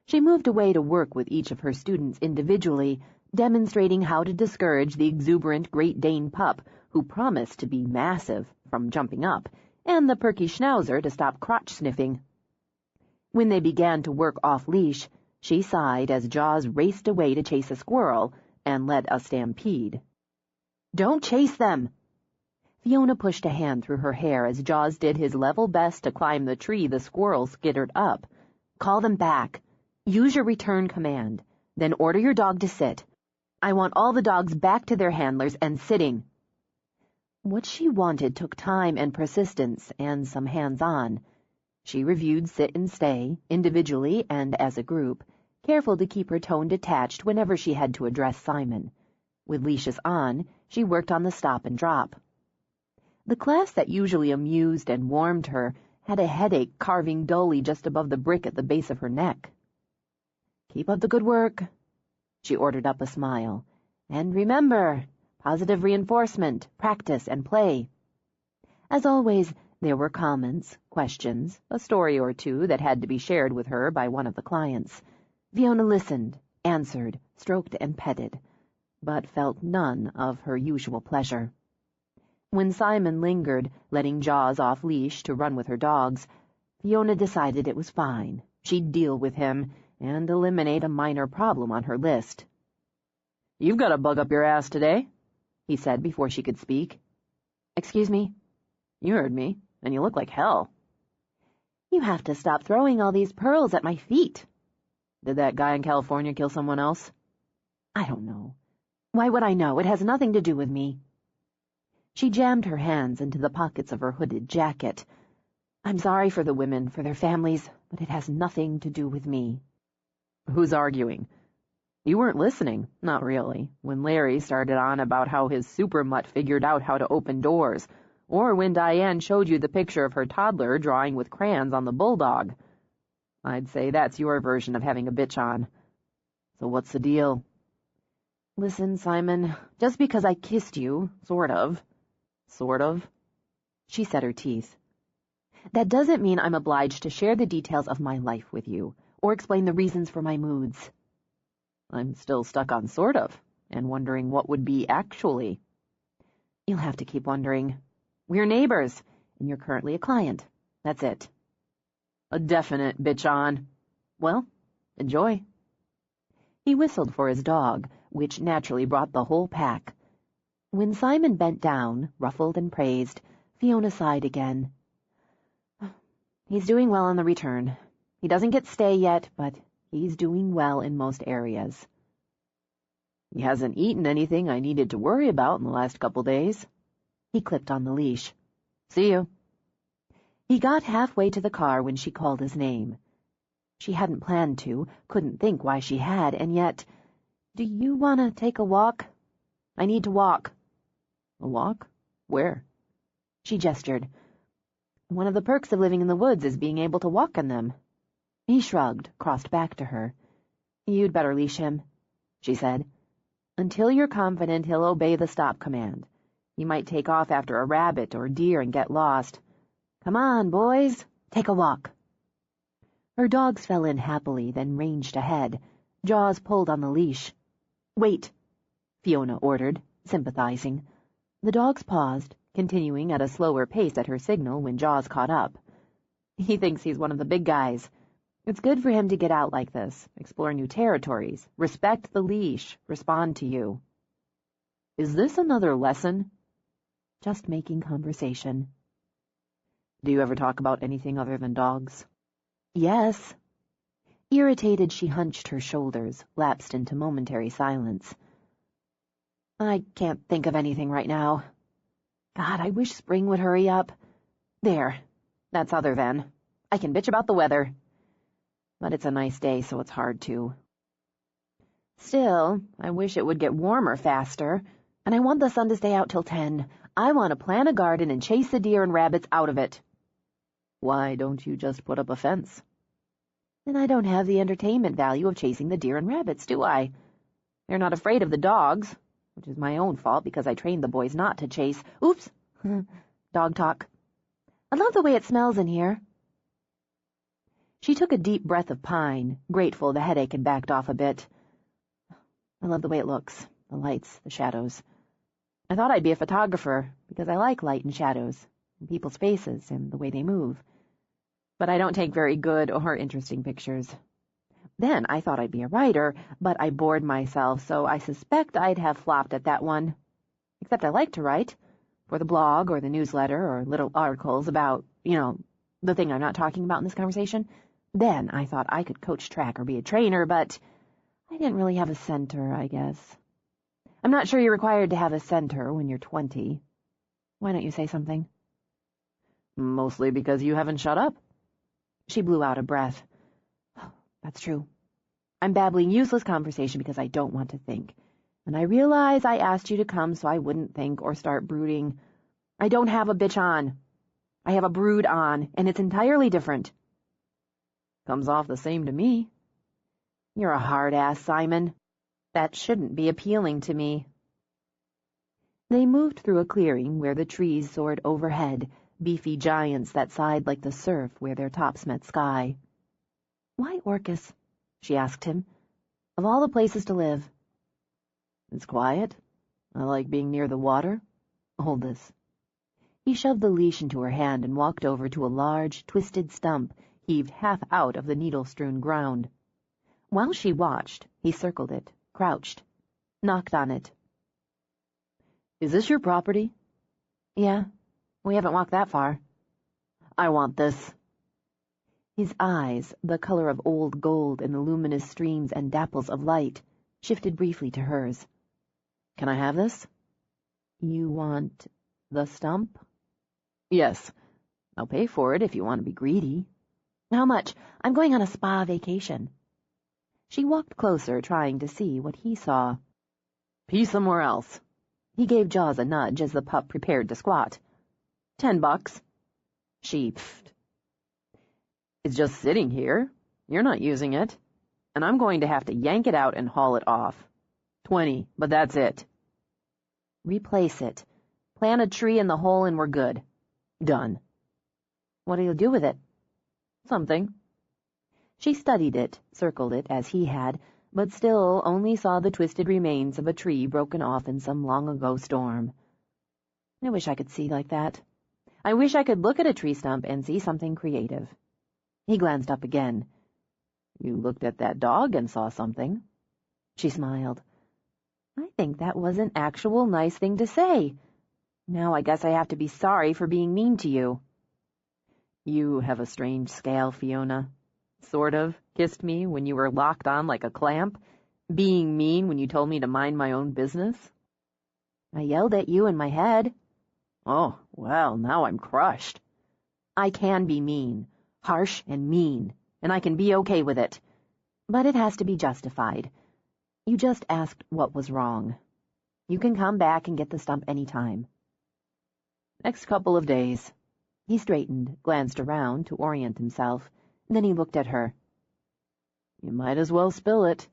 She moved away to work with each of her students individually, demonstrating how to discourage the exuberant Great Dane pup, who promised to be massive, from jumping up, and the perky schnauzer to stop crotch-sniffing. When they began to work off-leash, she sighed as Jaws raced away to chase a squirrel and led a stampede. Don't chase them! Fiona pushed a hand through her hair as Jaws did his level best to climb the tree the squirrel skittered up. Call them back. Use your return command. Then order your dog to sit. I want all the dogs back to their handlers and sitting. What she wanted took time and persistence and some hands-on. She reviewed sit and stay, individually and as a group, careful to keep her tone detached whenever she had to address Simon. With leashes on, she worked on the stop and drop. The class that usually amused and warmed her had a headache carving dully just above the brick at the base of her neck. Keep up the good work. She ordered up a smile. And remember, positive reinforcement, practice, and play. As always, there were comments, questions, a story or two that had to be shared with her by one of the clients. Fiona listened, answered, stroked, and petted, but felt none of her usual pleasure. When Simon lingered, letting Jaws off leash to run with her dogs, Fiona decided it was fine. She'd deal with him and eliminate a minor problem on her list. "You've got a bug up your ass today," he said before she could speak. "Excuse me?" "You heard me, and you look like hell." "You have to stop throwing all these pearls at my feet." "Did that guy in California kill someone else?" "I don't know. Why would I know? It has nothing to do with me." She jammed her hands into the pockets of her hooded jacket. "I'm sorry for the women, for their families, but it has nothing to do with me." "Who's arguing?" "You weren't listening, not really, when Larry started on about how his super mutt figured out how to open doors, or when Diane showed you the picture of her toddler drawing with crayons on the bulldog. I'd say that's your version of having a bitch on. So what's the deal?" "Listen, Simon, just because I kissed you, sort of." "Sort of?" She set her teeth. "That doesn't mean I'm obliged to share the details of my life with you, or explain the reasons for my moods." "I'm still stuck on sort of, and wondering what would be actually." "You'll have to keep wondering. We're neighbors, and you're currently a client. That's it." "A definite bitch on." "Well, enjoy." He whistled for his dog, which naturally brought the whole pack. When Simon bent down, ruffled and praised, Fiona sighed again. "He's doing well on the return. He doesn't get stay yet, but he's doing well in most areas." "He hasn't eaten anything I needed to worry about in the last couple days." He clipped on the leash. "See you." He got halfway to the car when she called his name. She hadn't planned to, couldn't think why she had, and yet, "Do you want to take a walk?" "I need to walk." "A walk? Where?" She gestured. "One of the perks of living in the woods is being able to walk in them." He shrugged, crossed back to her. "You'd better leash him," she said. "Until you're confident he'll obey the stop command. He might take off after a rabbit or deer and get lost. Come on, boys, take a walk." Her dogs fell in happily, then ranged ahead. Jaws pulled on the leash. "Wait," Fiona ordered, sympathizing. The dogs paused, continuing at a slower pace at her signal when Jaws caught up. "He thinks he's one of the big guys. It's good for him to get out like this, explore new territories, respect the leash, respond to you." "Is this another lesson?" "Just making conversation." "Do you ever talk about anything other than dogs?" "Yes." Irritated, she hunched her shoulders, lapsed into momentary silence. "I can't think of anything right now. God, I wish spring would hurry up. There, that's other than. I can bitch about the weather. But it's a nice day, so it's hard to. Still, I wish it would get warmer faster, and I want the sun to stay out till 10. I want to plant a garden and chase the deer and rabbits out of it." "Why don't you just put up a fence?" "Then I don't have the entertainment value of chasing the deer and rabbits, do I? They're not afraid of the dogs, which is my own fault because I trained the boys not to chase. Oops! Dog talk. I love the way it smells in here." She took a deep breath of pine, grateful the headache had backed off a bit. "I love the way it looks, the lights, the shadows. I thought I'd be a photographer because I like light and shadows, and people's faces and the way they move. But I don't take very good or interesting pictures. Then I thought I'd be a writer, but I bored myself, so I suspect I'd have flopped at that one. Except I like to write, for the blog or the newsletter or little articles about, the thing I'm not talking about in this conversation. Then I thought I could coach track or be a trainer, but I didn't really have a center, I guess. I'm not sure you're required to have a center when you're 20. Why don't you say something?" "Mostly because you haven't shut up." She blew out a breath. "That's true. I'm babbling useless conversation because I don't want to think. And I realize I asked you to come so I wouldn't think or start brooding. I don't have a bitch on. I have a brood on, and it's entirely different." "Comes off the same to me." You're a hard ass, Simon. That shouldn't be appealing to me. They moved through a clearing where the trees soared overhead, beefy giants that sighed like the surf where their tops met sky. "Why Orcus?" she asked him. "Of all the places to live." "It's quiet. I like being near the water. Hold this." He shoved the leash into her hand and walked over to a large, twisted stump heaved half out of the needle-strewn ground. While she watched, he circled it, crouched, knocked on it. "Is this your property?" "Yeah. We haven't walked that far." "I want this." His eyes, the color of old gold in the luminous streams and dapples of light, shifted briefly to hers. "Can I have this?" "You want the stump?" "Yes. I'll pay for it if you want to be greedy." "How much? I'm going on a spa vacation." She walked closer, trying to see what he saw. "Pee somewhere else." He gave Jaws a nudge as the pup prepared to squat. $10. She pfft. "It's just sitting here. You're not using it. And I'm going to have to yank it out and haul it off. 20, but that's it." "Replace it. Plant a tree in the hole and we're good." "Done." "What'll you do with it?" "Something." She studied it, circled it as he had, but still only saw the twisted remains of a tree broken off in some long-ago storm. "I wish I could see like that. I wish I could look at a tree stump and see something creative." He glanced up again. "You looked at that dog and saw something." She smiled. "I think that was an actual nice thing to say. Now I guess I have to be sorry for being mean to you." "You have a strange scale, Fiona. Sort of kissed me when you were locked on like a clamp, being mean when you told me to mind my own business." "I yelled at you in my head." "Oh, well, now I'm crushed." "I can be mean, harsh and mean, and I can be okay with it. But it has to be justified. You just asked what was wrong. You can come back and get the stump any time." "Next couple of days." He straightened, glanced around to orient himself. Then he looked at her. "You might as well spill it."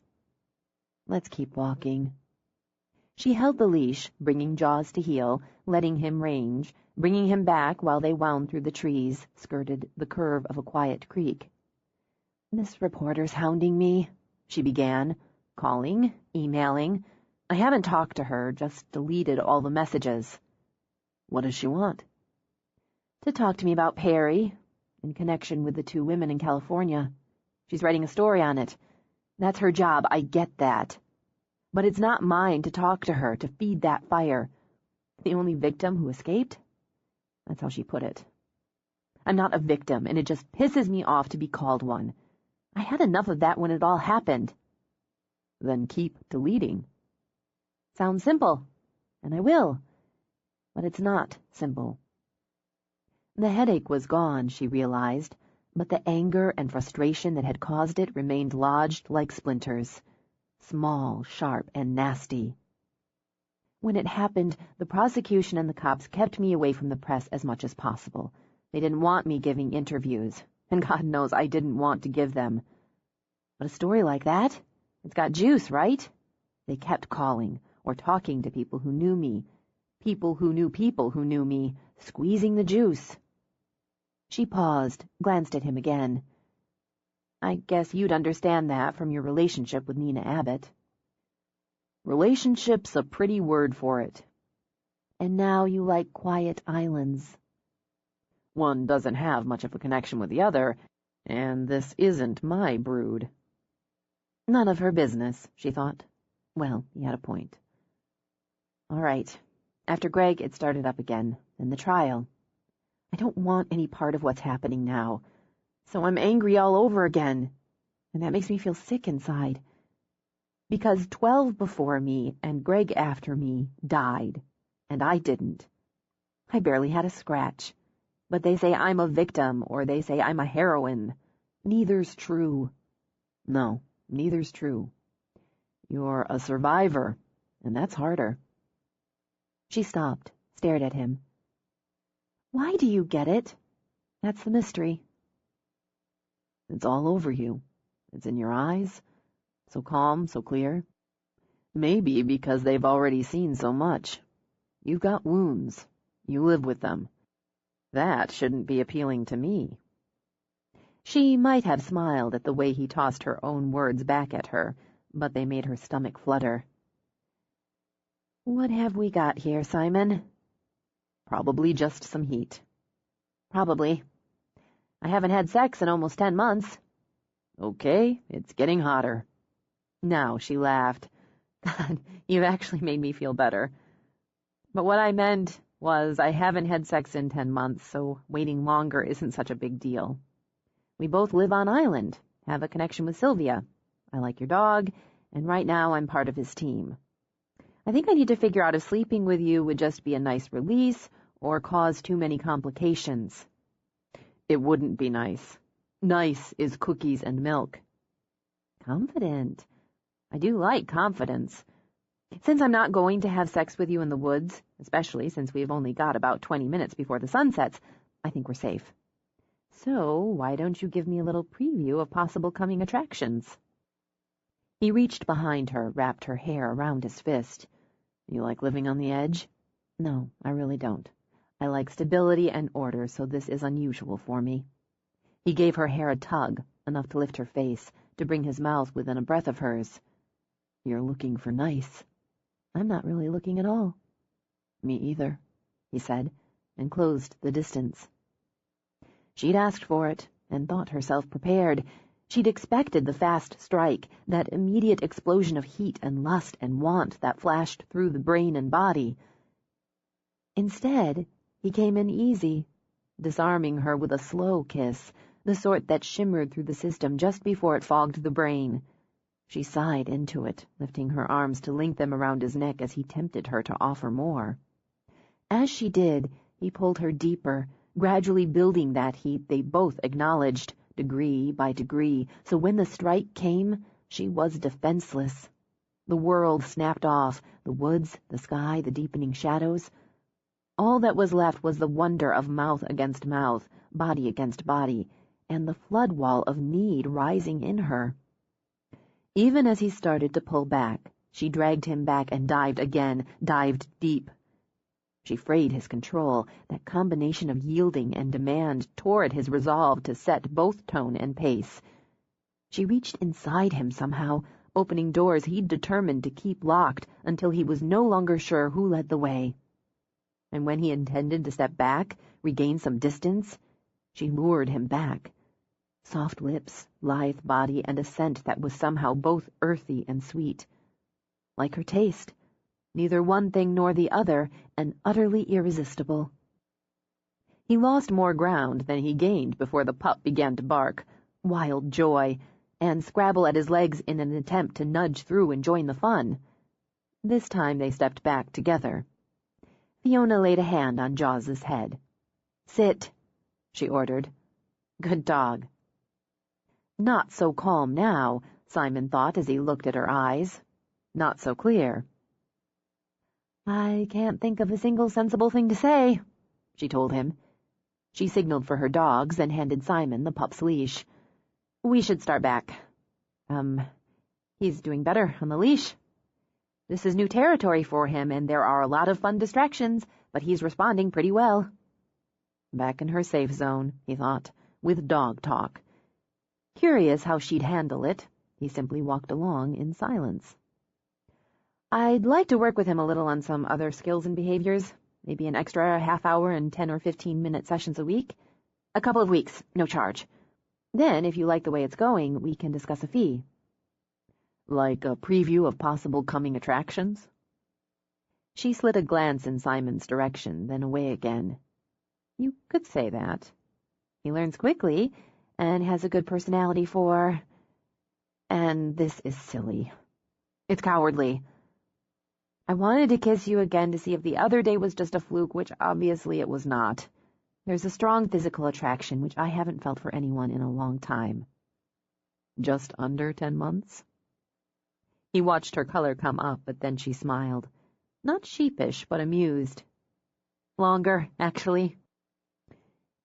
"Let's keep walking." She held the leash, bringing Jaws to heel, letting him range, bringing him back while they wound through the trees, skirted the curve of a quiet creek. "This reporter's hounding me," she began, calling, emailing. "I haven't talked to her, just deleted all the messages." "What does she want?" "To talk to me about Perry, in connection with the 2 women in California. She's writing a story on it. That's her job, I get that. But it's not mine to talk to her, to feed that fire. The only victim who escaped?" That's how she put it. "I'm not a victim, and it just pisses me off to be called one. I had enough of that when it all happened." "Then keep deleting." "Sounds simple, and I will. But it's not simple." The headache was gone, she realized, but the anger and frustration that had caused it remained lodged like splinters, small, sharp, and nasty. "When it happened, the prosecution and the cops kept me away from the press as much as possible. They didn't want me giving interviews, and God knows I didn't want to give them. But a story like that, it's got juice, right? They kept calling, or talking to people who knew me, people who knew me, squeezing the juice." She paused, glanced at him again. "I guess you'd understand that from your relationship with Nina Abbott." "Relationship's a pretty word for it." "And now you like quiet islands." "One doesn't have much of a connection with the other, and this isn't my brood." None of her business, she thought. Well, he had a point. All right. After Greg, it started up again, then the trial. I don't want any part of what's happening now, so I'm angry all over again, and that makes me feel sick inside. Because 12 before me and Greg after me died, and I didn't. I barely had a scratch, but they say I'm a victim, or they say I'm a heroine. Neither's true. No, neither's true. You're a survivor, and that's harder. She stopped, stared at him. Why do you get it? That's the mystery. It's all over you. It's in your eyes, So calm, so clear. Maybe because they've already seen so much. You've got wounds. You live with them. That shouldn't be appealing to me. She might have smiled at the way he tossed her own words back at her, but they made her stomach flutter. What have we got here, Simon? Probably just some heat. Probably. I haven't had sex in almost 10 months. Okay, it's getting hotter. Now she laughed. God, you've actually made me feel better. But what I meant was I haven't had sex in 10 months, so waiting longer isn't such a big deal. We both live on island, have a connection with Sylvia. I like your dog, and right now I'm part of his team. I think I need to figure out if sleeping with you would just be a nice release or cause too many complications. It wouldn't be nice. Nice is cookies and milk. Confident. I do like confidence. Since I'm not going to have sex with you in the woods, especially since we've only got about 20 minutes before the sun sets, I think we're safe. So why don't you give me a little preview of possible coming attractions? He reached behind her, wrapped her hair around his fist. You like living on the edge? No, I really don't. I like stability and order, so this is unusual for me. He gave her hair a tug, enough to lift her face, to bring his mouth within a breath of hers. You're looking for nice. I'm not really looking at all. Me either, he said, and closed the distance. She'd asked for it, and thought herself prepared. She'd expected the fast strike, that immediate explosion of heat and lust and want that flashed through the brain and body. Instead, he came in easy, disarming her with a slow kiss, the sort that shimmered through the system just before it fogged the brain. She sighed into it, lifting her arms to link them around his neck as he tempted her to offer more. As she did, he pulled her deeper, gradually building that heat they both acknowledged, degree by degree, so when the strike came, she was defenseless. The world snapped off, the woods, the sky, the deepening shadows. All that was left was the wonder of mouth against mouth, body against body, and the flood wall of need rising in her. Even as he started to pull back, she dragged him back and dived again, dived deep. She frayed his control. That combination of yielding and demand tore at his resolve to set both tone and pace. She reached inside him somehow, opening doors he'd determined to keep locked until he was no longer sure who led the way. And when he intended to step back, regain some distance, she lured him back. Soft lips, lithe body, and a scent that was somehow both earthy and sweet. Like her taste, neither one thing nor the other, and utterly irresistible. He lost more ground than he gained before the pup began to bark, wild joy, and scrabble at his legs in an attempt to nudge through and join the fun. This time they stepped back together. Fiona laid a hand on Jaws's head. "Sit," she ordered. "Good dog." Not so calm now, Simon thought as he looked at her eyes. Not so clear. "I can't think of a single sensible thing to say," she told him. She signaled for her dogs and handed Simon the pup's leash. "We should start back. He's doing better on the leash. This is new territory for him, and there are a lot of fun distractions, but he's responding pretty well." Back in her safe zone, he thought, with dog talk. Curious how she'd handle it, he simply walked along in silence. "I'd like to work with him a little on some other skills and behaviors, maybe an extra half-hour and 10 or 15-minute sessions a week. A couple of weeks, no charge. Then, if you like the way it's going, we can discuss a fee." "Like a preview of possible coming attractions?" She slid a glance in Simon's direction, then away again. "You could say that. He learns quickly, and has a good personality for... And this is silly. It's cowardly. I wanted to kiss you again to see if the other day was just a fluke, which obviously it was not. There's a strong physical attraction, which I haven't felt for anyone in a long time." "Just under 10 months?" He watched her color come up, but then she smiled. Not sheepish, but amused. "Longer, actually.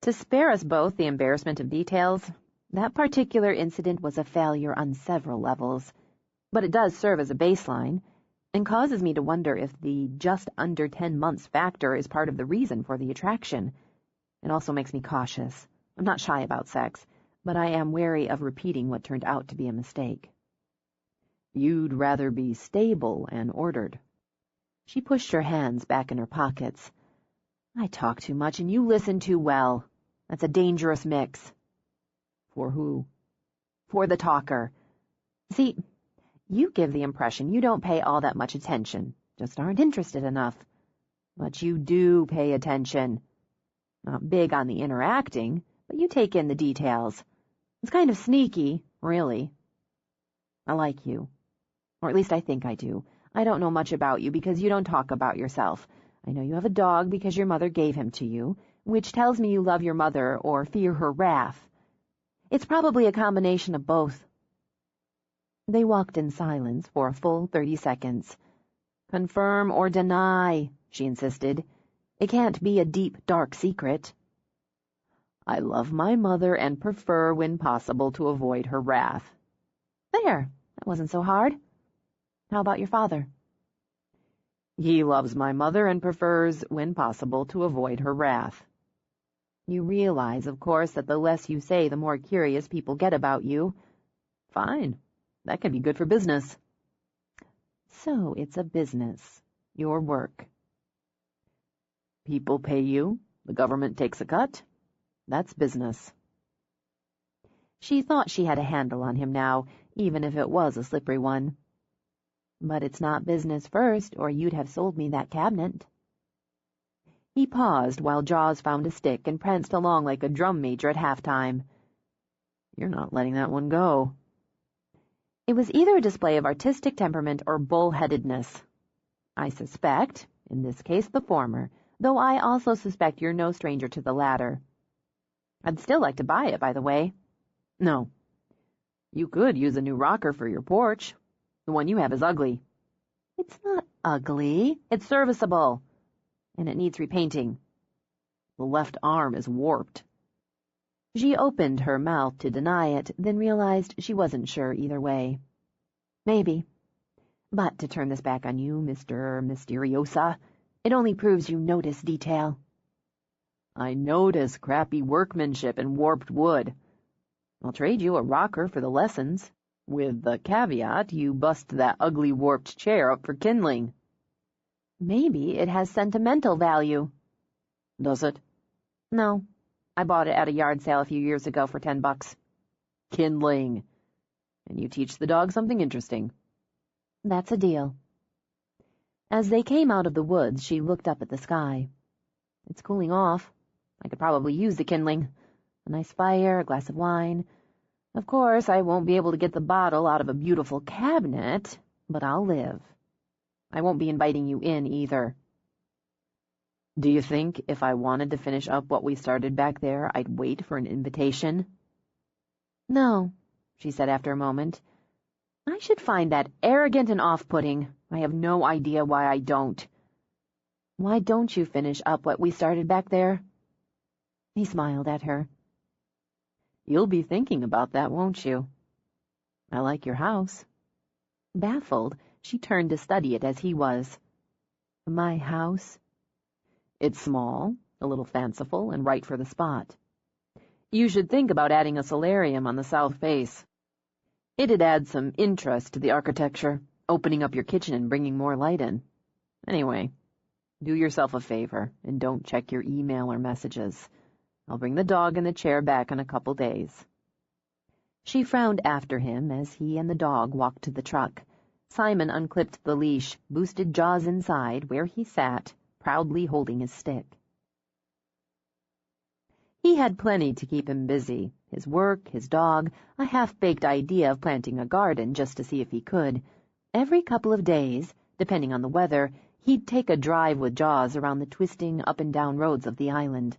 To spare us both the embarrassment of details, that particular incident was a failure on several levels. But it does serve as a baseline, and causes me to wonder if the just under 10 months factor is part of the reason for the attraction. It also makes me cautious. I'm not shy about sex, but I am wary of repeating what turned out to be a mistake. You'd rather be stable and ordered. She pushed her hands back in her pockets. I talk too much and you listen too well. That's a dangerous mix. For who? For the talker. See, you give the impression you don't pay all that much attention, just aren't interested enough. But you do pay attention. Not big on the interacting, but you take in the details. It's kind of sneaky, really. I like you. Or at least I think I do. I don't know much about you because you don't talk about yourself. I know you have a dog because your mother gave him to you, which tells me you love your mother or fear her wrath. It's probably a combination of both. They walked in silence for a full 30 seconds. Confirm or deny, she insisted. It can't be a deep, dark secret. I love my mother and prefer, when possible, to avoid her wrath. There, that wasn't so hard. How about your father? He loves my mother and prefers, when possible, to avoid her wrath. You realize, of course, that the less you say, the more curious people get about you. Fine. That can be good for business. So it's a business. Your work. People pay you. The government takes a cut. That's business. She thought she had a handle on him now, even if it was a slippery one. But it's not business first, or you'd have sold me that cabinet. He paused while Jaws found a stick and pranced along like a drum major at halftime. You're not letting that one go. It was either a display of artistic temperament or bull-headedness. I suspect, in this case, the former, though I also suspect you're no stranger to the latter. I'd still like to buy it, by the way. No. You could use a new rocker for your porch. The one you have is ugly. It's not ugly. It's serviceable. And it needs repainting. The left arm is warped. She opened her mouth to deny it, then realized she wasn't sure either way. Maybe. But to turn this back on you, Mr. Mysteriosa, it only proves you notice detail. I notice crappy workmanship and warped wood. I'll trade you a rocker for the lessons, with the caveat you bust that ugly warped chair up for kindling. Maybe it has sentimental value. Does it? No. I bought it at a yard sale a few years ago for $10. Kindling. And you teach the dog something interesting. That's a deal. As they came out of the woods, she looked up at the sky. It's cooling off. I could probably use the kindling. A nice fire, a glass of wine. Of course, I won't be able to get the bottle out of a beautiful cabinet, but I'll live. I won't be inviting you in, either. Do you think if I wanted to finish up what we started back there, I'd wait for an invitation? No, she said after a moment. I should find that arrogant and off-putting. I have no idea why I don't. Why don't you finish up what we started back there? He smiled at her. You'll be thinking about that, won't you? I like your house. Baffled, she turned to study it as he was. My house? It's small, a little fanciful, and right for the spot. You should think about adding a solarium on the south face. It'd add some interest to the architecture, opening up your kitchen and bringing more light in. Anyway, do yourself a favor and don't check your email or messages. I'll bring the dog and the chair back in a couple days. She frowned after him as he and the dog walked to the truck. Simon unclipped the leash, boosted Jaws inside, where he sat, proudly holding his stick. He had plenty to keep him busy. His work, his dog, a half-baked idea of planting a garden just to see if he could. Every couple of days, depending on the weather, he'd take a drive with Jaws around the twisting up-and-down roads of the island.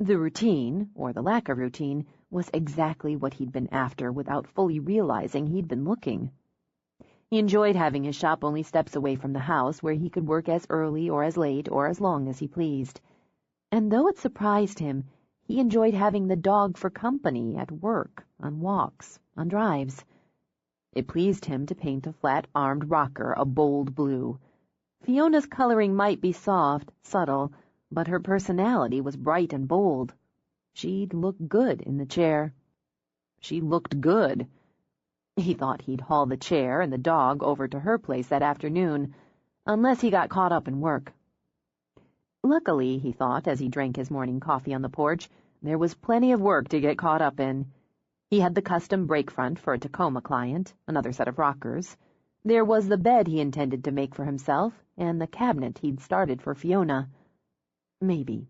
The routine, or the lack of routine, was exactly what he'd been after without fully realizing he'd been looking. He enjoyed having his shop only steps away from the house, where he could work as early or as late or as long as he pleased. And though it surprised him, he enjoyed having the dog for company at work, on walks, on drives. It pleased him to paint a flat-armed rocker a bold blue. Fiona's coloring might be soft, subtle, but her personality was bright and bold. She'd look good in the chair. She looked good. He thought he'd haul the chair and the dog over to her place that afternoon, unless he got caught up in work. Luckily, he thought as he drank his morning coffee on the porch, there was plenty of work to get caught up in. He had the custom brake front for a Tacoma client, another set of rockers. There was the bed he intended to make for himself, and the cabinet he'd started for Fiona. Maybe.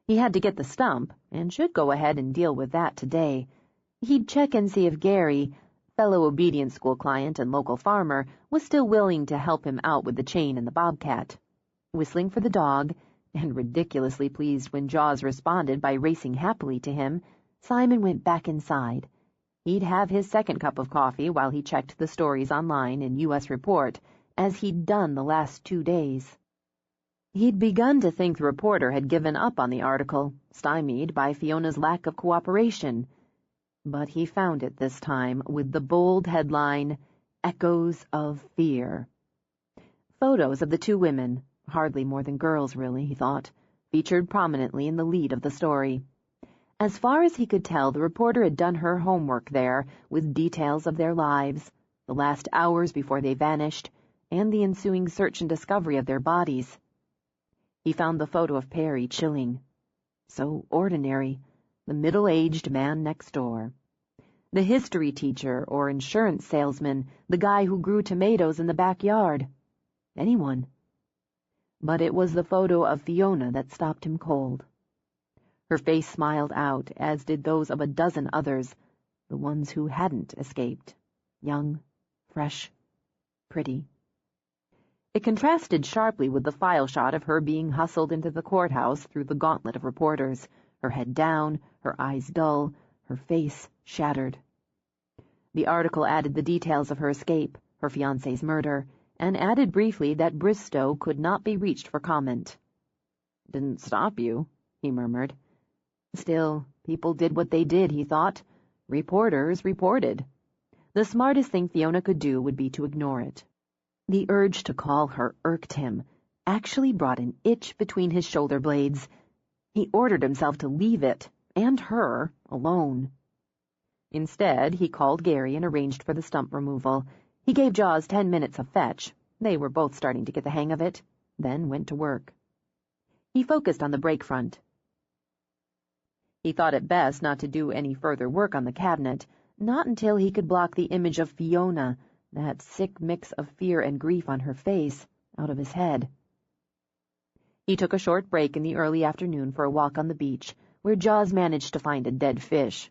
He had to get the stump, and should go ahead and deal with that today. He'd check and see if Gary, fellow obedience school client and local farmer, was still willing to help him out with the chain and the bobcat. Whistling for the dog, and ridiculously pleased when Jaws responded by racing happily to him, Simon went back inside. He'd have his second cup of coffee while he checked the stories online in U.S. Report, as he'd done the last 2 days. He'd begun to think the reporter had given up on the article, stymied by Fiona's lack of cooperation. But he found it this time with the bold headline, "Echoes of Fear." Photos of the 2 women, hardly more than girls really, he thought, featured prominently in the lead of the story. As far as he could tell, the reporter had done her homework there, with details of their lives, the last hours before they vanished, and the ensuing search and discovery of their bodies. He found the photo of Perry chilling. So ordinary, the middle-aged man next door. The history teacher or insurance salesman, the guy who grew tomatoes in the backyard. Anyone. But it was the photo of Fiona that stopped him cold. Her face smiled out, as did those of a dozen others, the ones who hadn't escaped. Young, fresh, pretty. It contrasted sharply with the file shot of her being hustled into the courthouse through the gauntlet of reporters, her head down, her eyes dull, her face shattered. The article added the details of her escape, her fiancé's murder, and added briefly that Bristow could not be reached for comment. "Didn't stop you," he murmured. Still, people did what they did, he thought. Reporters reported. The smartest thing Fiona could do would be to ignore it. The urge to call her irked him, actually brought an itch between his shoulder blades. He ordered himself to leave it, and her, alone. Instead, he called Gary and arranged for the stump removal. He gave Jaws 10 minutes of fetch. They were both starting to get the hang of it, then went to work. He focused on the brake front. He thought it best not to do any further work on the cabinet, not until he could block the image of Fiona, that sick mix of fear and grief on her face, out of his head. He took a short break in the early afternoon for a walk on the beach, where Jaws managed to find a dead fish.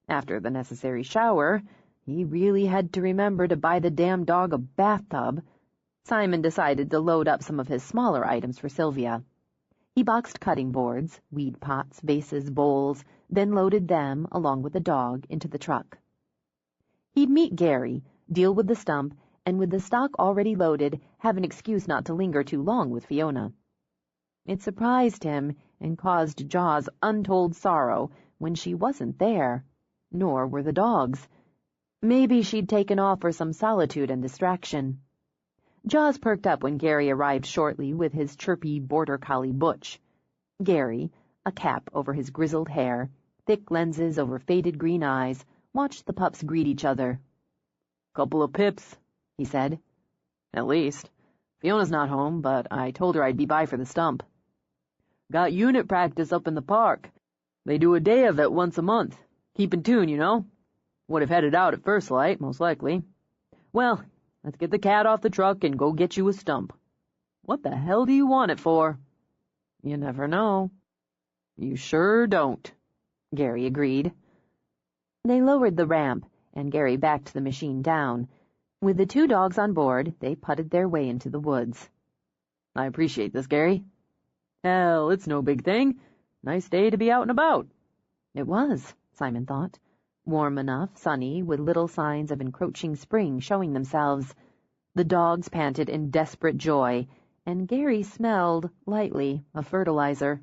After the necessary shower, he really had to remember to buy the damn dog a bathtub. Simon decided to load up some of his smaller items for Sylvia. He boxed cutting boards, weed pots, vases, bowls, then loaded them, along with the dog, into the truck. He'd meet Gary, deal with the stump, and with the stock already loaded, have an excuse not to linger too long with Fiona. It surprised him and caused Jaws untold sorrow when she wasn't there, nor were the dogs. Maybe she'd taken off for some solitude and distraction. Jaws perked up when Gary arrived shortly with his chirpy border collie Butch. Gary, a cap over his grizzled hair, thick lenses over faded green eyes, watched the pups greet each other. "Couple of pips," he said. "At least. Fiona's not home, but I told her I'd be by for the stump. Got unit practice up in the park. They do a day of it once a month. Keep in tune, you know. Would have headed out at first light, most likely. Well, let's get the cat off the truck and go get you a stump. What the hell do you want it for?" "You never know." "You sure don't," Gary agreed. They lowered the ramp, and Gary backed the machine down. With the 2 dogs on board, they putted their way into the woods. "I appreciate this, Gary." "Hell, it's no big thing. Nice day to be out and about." It was, Simon thought. Warm enough, sunny, with little signs of encroaching spring showing themselves. The dogs panted in desperate joy, and Gary smelled, lightly, of fertilizer.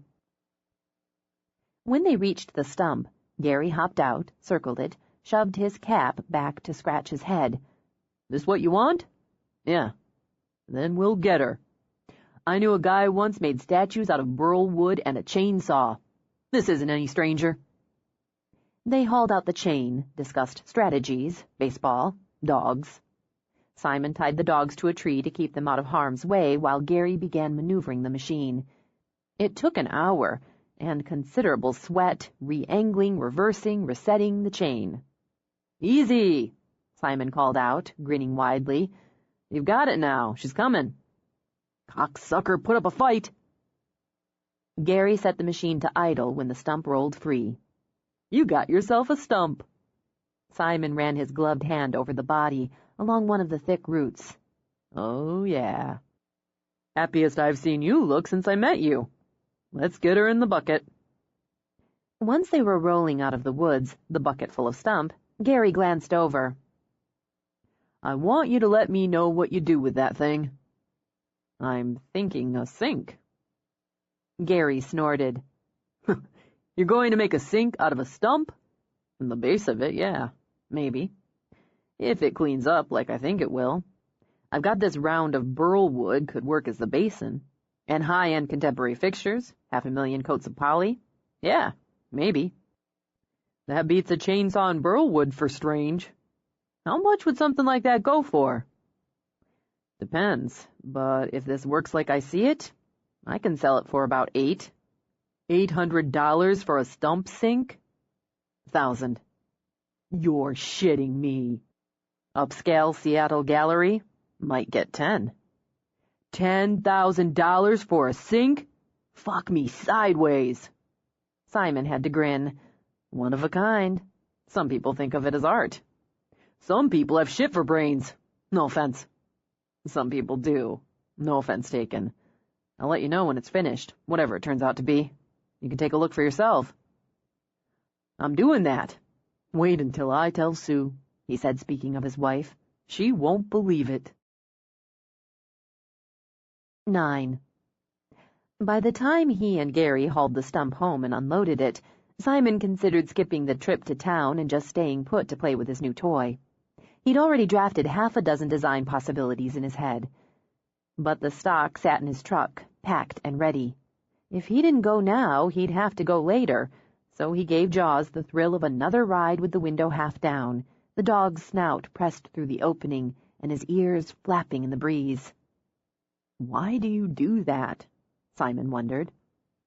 When they reached the stump, Gary hopped out, circled it, shoved his cap back to scratch his head. "This what you want?" "Yeah." "Then we'll get her. I knew a guy once made statues out of burl wood and a chainsaw. This isn't any stranger." They hauled out the chain, discussed strategies, baseball, dogs. Simon tied the dogs to a tree to keep them out of harm's way while Gary began maneuvering the machine. It took an hour, and considerable sweat, re-angling, reversing, resetting the chain. "Easy," Simon called out, grinning widely. "You've got it now. She's coming." "Cocksucker, put up a fight." Gary set the machine to idle when the stump rolled free. "You got yourself a stump." Simon ran his gloved hand over the body, along one of the thick roots. "Oh, yeah. Happiest I've seen you look since I met you. Let's get her in the bucket." Once they were rolling out of the woods, the bucket full of stump, Gary glanced over. "I want you to let me know what you do with that thing." "I'm thinking a sink." Gary snorted. "You're going to make a sink out of a stump?" "The base of it, yeah, maybe. If it cleans up like I think it will. I've got this round of burl wood could work as the basin. And high-end contemporary fixtures, 500,000 coats of poly. Yeah, maybe." "That beats a chainsaw and burl wood for strange. How much would something like that go for?" "Depends, but if this works like I see it, I can sell it for about $800 for a stump sink?" "1,000. "You're shitting me." "Upscale Seattle gallery? Might get 10. $10,000 for a sink? Fuck me sideways." Simon had to grin. "One of a kind. Some people think of it as art. Some people have shit for brains. No offense." "Some people do. No offense taken. I'll let you know when it's finished, whatever it turns out to be. You can take a look for yourself." "I'm doing that. Wait until I tell Sue," he said, speaking of his wife. "She won't believe it." 9. By the time he and Gary hauled the stump home and unloaded it, Simon considered skipping the trip to town and just staying put to play with his new toy. He'd already drafted 6 design possibilities in his head. But the stock sat in his truck, packed and ready. If he didn't go now, he'd have to go later, so he gave Jaws the thrill of another ride with the window half down, the dog's snout pressed through the opening and his ears flapping in the breeze. "Why do you do that?" Simon wondered.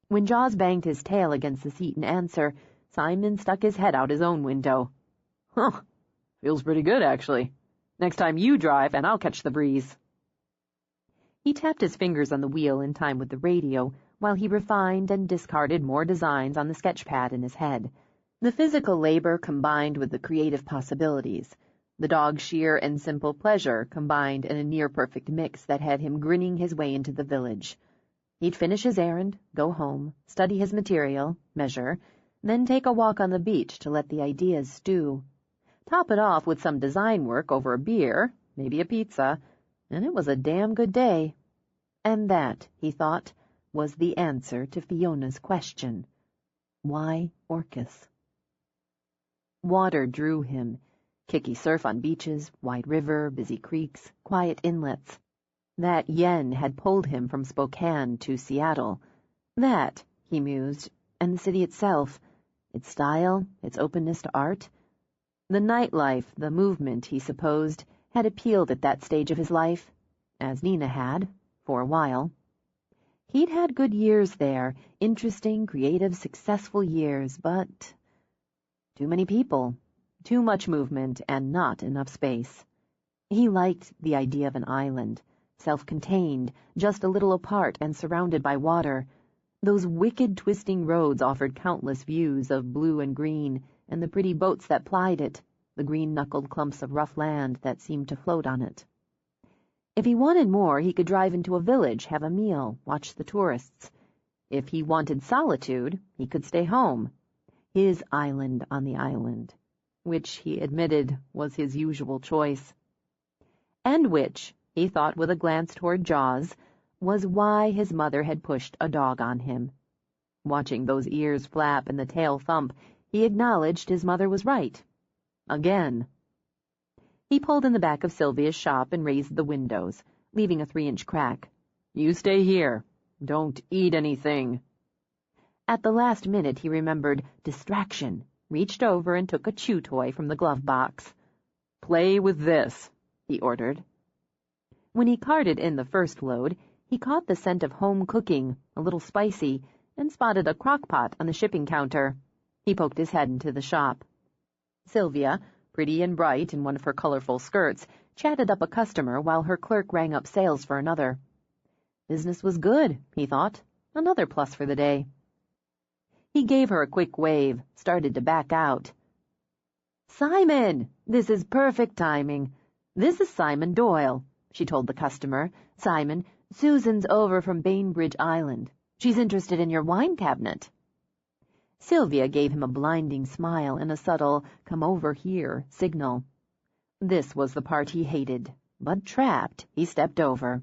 When Jaws banged his tail against the seat in answer, Simon stuck his head out his own window. "Huh, feels pretty good, actually. Next time you drive, and I'll catch the breeze." He tapped his fingers on the wheel in time with the radio, while he refined and discarded more designs on the sketch pad in his head. The physical labor combined with the creative possibilities. The dog's sheer and simple pleasure combined in a near-perfect mix that had him grinning his way into the village. He'd finish his errand, go home, study his material, measure, then take a walk on the beach to let the ideas stew. Top it off with some design work over a beer, maybe a pizza, and it was a damn good day. And that, he thought, was the answer to Fiona's question. Why Orcas? Water drew him. Kicky surf on beaches, wide river, busy creeks, quiet inlets. That yen had pulled him from Spokane to Seattle. That, he mused, and the city itself, its style, its openness to art. The nightlife, the movement, he supposed, had appealed at that stage of his life, as Nina had, for a while. He'd had good years there, interesting, creative, successful years, but too many people, too much movement, and not enough space. He liked the idea of an island, self-contained, just a little apart and surrounded by water. Those wicked twisting roads offered countless views of blue and green, and the pretty boats that plied it, the green-knuckled clumps of rough land that seemed to float on it. If he wanted more, he could drive into a village, have a meal, watch the tourists. If he wanted solitude, he could stay home. His island on the island, which he admitted was his usual choice. And which, he thought with a glance toward Jaws, was why his mother had pushed a dog on him. Watching those ears flap and the tail thump, he acknowledged his mother was right. Again. He pulled in the back of Sylvia's shop and raised the windows, leaving a 3-inch crack. You stay here. Don't eat anything. At the last minute he remembered distraction, reached over and took a chew toy from the glove box. Play with this, he ordered. When he carted in the first load, he caught the scent of home cooking, a little spicy, and spotted a crock-pot on the shipping counter. He poked his head into the shop. Sylvia, pretty and bright in one of her colorful skirts, chatted up a customer while her clerk rang up sales for another. Business was good, he thought. Another plus for the day. He gave her a quick wave, started to back out. Simon, this is perfect timing. This is Simon Doyle, she told the customer. Simon, Susan's over from Bainbridge Island. She's interested in your wine cabinet. Sylvia gave him a blinding smile and a subtle, come over here, signal. This was the part he hated, but trapped, he stepped over.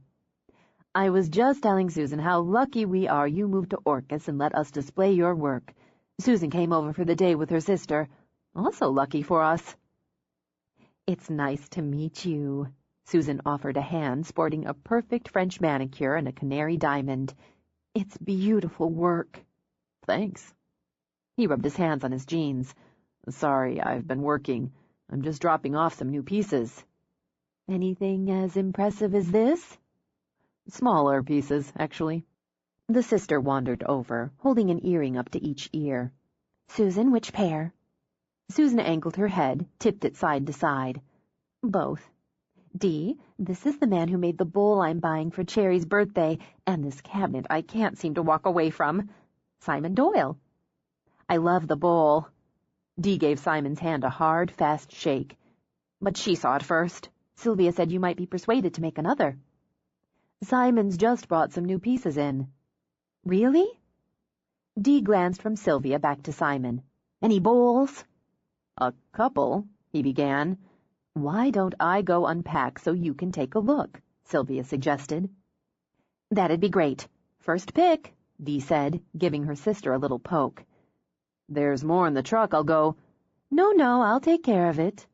I was just telling Susan how lucky we are you moved to Orcas and let us display your work. Susan came over for the day with her sister. Also lucky for us. It's nice to meet you. Susan offered a hand sporting a perfect French manicure and a canary diamond. It's beautiful work. Thanks. He rubbed his hands on his jeans. Sorry, I've been working. I'm just dropping off some new pieces. Anything as impressive as this? Smaller pieces, actually. The sister wandered over, holding an earring up to each ear. Susan, which pair? Susan angled her head, tipped it side to side. Both. Dee, this is the man who made the bowl I'm buying for Cherry's birthday, and this cabinet I can't seem to walk away from. Simon Doyle. I love the bowl. Dee gave Simon's hand a hard, fast shake. But she saw it first. Sylvia said you might be persuaded to make another. Simon's just brought some new pieces in. Really? Dee glanced from Sylvia back to Simon. Any bowls? A couple, he began. Why don't I go unpack so you can take a look? Sylvia suggested. That'd be great. First pick, Dee said, giving her sister a little poke. There's more in the truck, I'll go. No, I'll take care of it.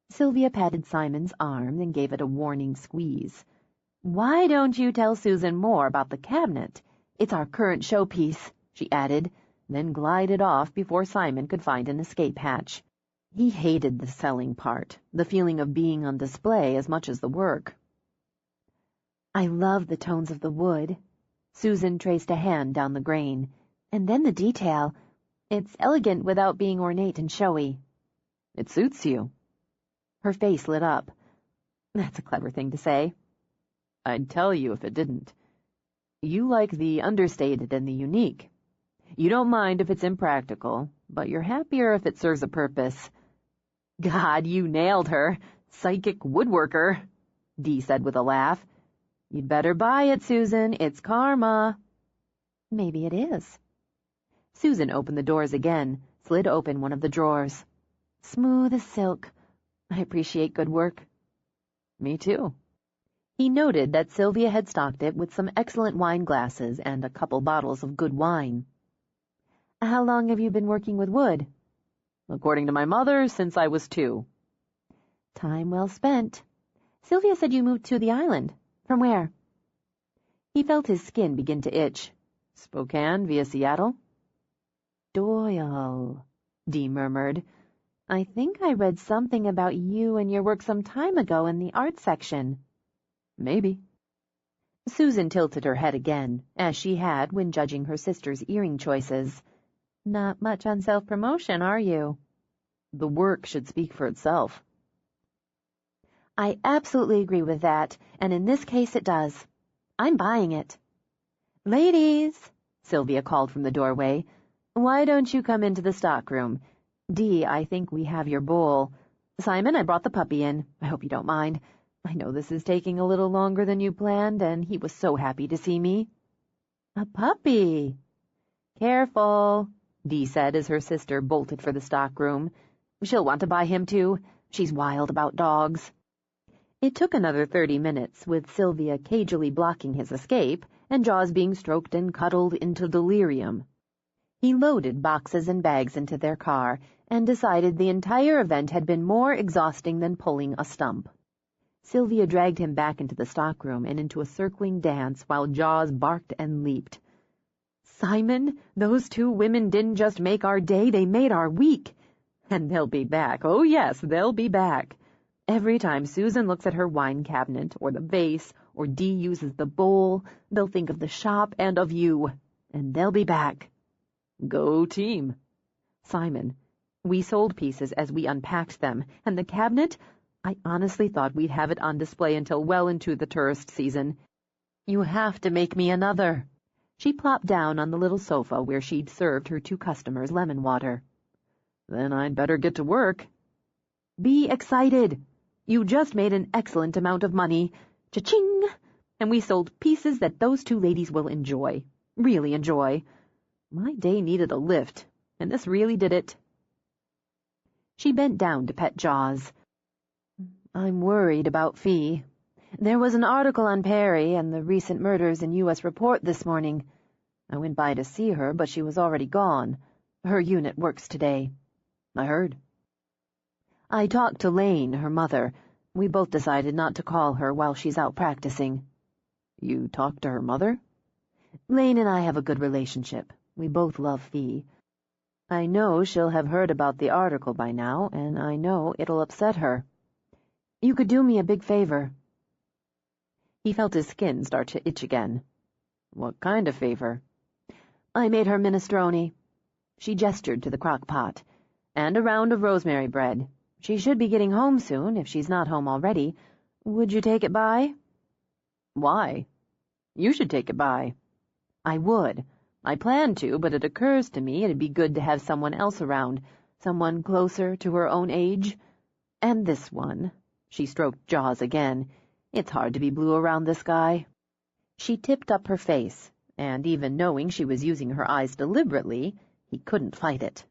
Sylvia patted Simon's arm and gave it a warning squeeze. Why don't you tell Susan more about the cabinet? It's our current showpiece, she added, then glided off before Simon could find an escape hatch. He hated the selling part, the feeling of being on display as much as the work. I love the tones of the wood. Susan traced a hand down the grain. And then the detail. It's elegant without being ornate and showy. It suits you. Her face lit up. That's a clever thing to say. I'd tell you if it didn't. You like the understated and the unique. You don't mind if it's impractical, but you're happier if it serves a purpose. God, you nailed her. Psychic woodworker, Dee said with a laugh. You'd better buy it, Susan. It's karma. Maybe it is. Susan opened the doors again, slid open one of the drawers. Smooth as silk. I appreciate good work. Me too. He noted that Sylvia had stocked it with some excellent wine glasses and a couple bottles of good wine. How long have you been working with wood? According to my mother, since I was 2. Time well spent. Sylvia said you moved to the island. From where? He felt his skin begin to itch. Spokane via Seattle. Doyle, Dee murmured. I think I read something about you and your work some time ago in the art section. Maybe. Susan tilted her head again, as she had when judging her sister's earring choices. Not much on self-promotion, are you? The work should speak for itself. I absolutely agree with that, and in this case it does. I'm buying it. Ladies, Sylvia called from the doorway, why don't you come into the stockroom? Dee, I think we have your bowl. Simon, I brought the puppy in. I hope you don't mind. I know this is taking a little longer than you planned, and he was so happy to see me. A puppy. Careful, Dee said as her sister bolted for the stockroom. She'll want to buy him, too. She's wild about dogs. It took another 30 minutes, with Sylvia cagily blocking his escape, and Jaws being stroked and cuddled into delirium. He loaded boxes and bags into their car and decided the entire event had been more exhausting than pulling a stump. Sylvia dragged him back into the stockroom and into a circling dance while Jaws barked and leaped. "Simon, those two women didn't just make our day, they made our week. And they'll be back. Oh, yes, they'll be back. Every time Susan looks at her wine cabinet, or the vase, or Dee uses the bowl, they'll think of the shop and of you. And they'll be back." "Go team." "Simon, we sold pieces as we unpacked them, and the cabinet, I honestly thought we'd have it on display until well into the tourist season. You have to make me another." She plopped down on the little sofa where she'd served her two customers lemon water. "Then I'd better get to work." "Be excited. You just made an excellent amount of money. Cha-ching! And we sold pieces that those two ladies will enjoy. Really enjoy. My day needed a lift, and this really did it." She bent down to pet Jaws. "I'm worried about Fee. There was an article on Perry and the recent murders in U.S. Report this morning. I went by to see her, but she was already gone. Her unit works today." "I heard." "I talked to Lane, her mother. We both decided not to call her while she's out practicing." "You talked to her mother?" "Lane and I have a good relationship. We both love Fee. I know she'll have heard about the article by now, and I know it'll upset her. You could do me a big favor." He felt his skin start to itch again. "What kind of favor?" "I made her minestrone." She gestured to the crock pot. "And a round of rosemary bread. She should be getting home soon, if she's not home already. Would you take it by?" "Why? You should take it by." "I would. I planned to, but it occurs to me it'd be good to have someone else around, someone closer to her own age. And this one." She stroked Jaws again. "It's hard to be blue around this guy." She tipped up her face, and even knowing she was using her eyes deliberately, he couldn't fight it.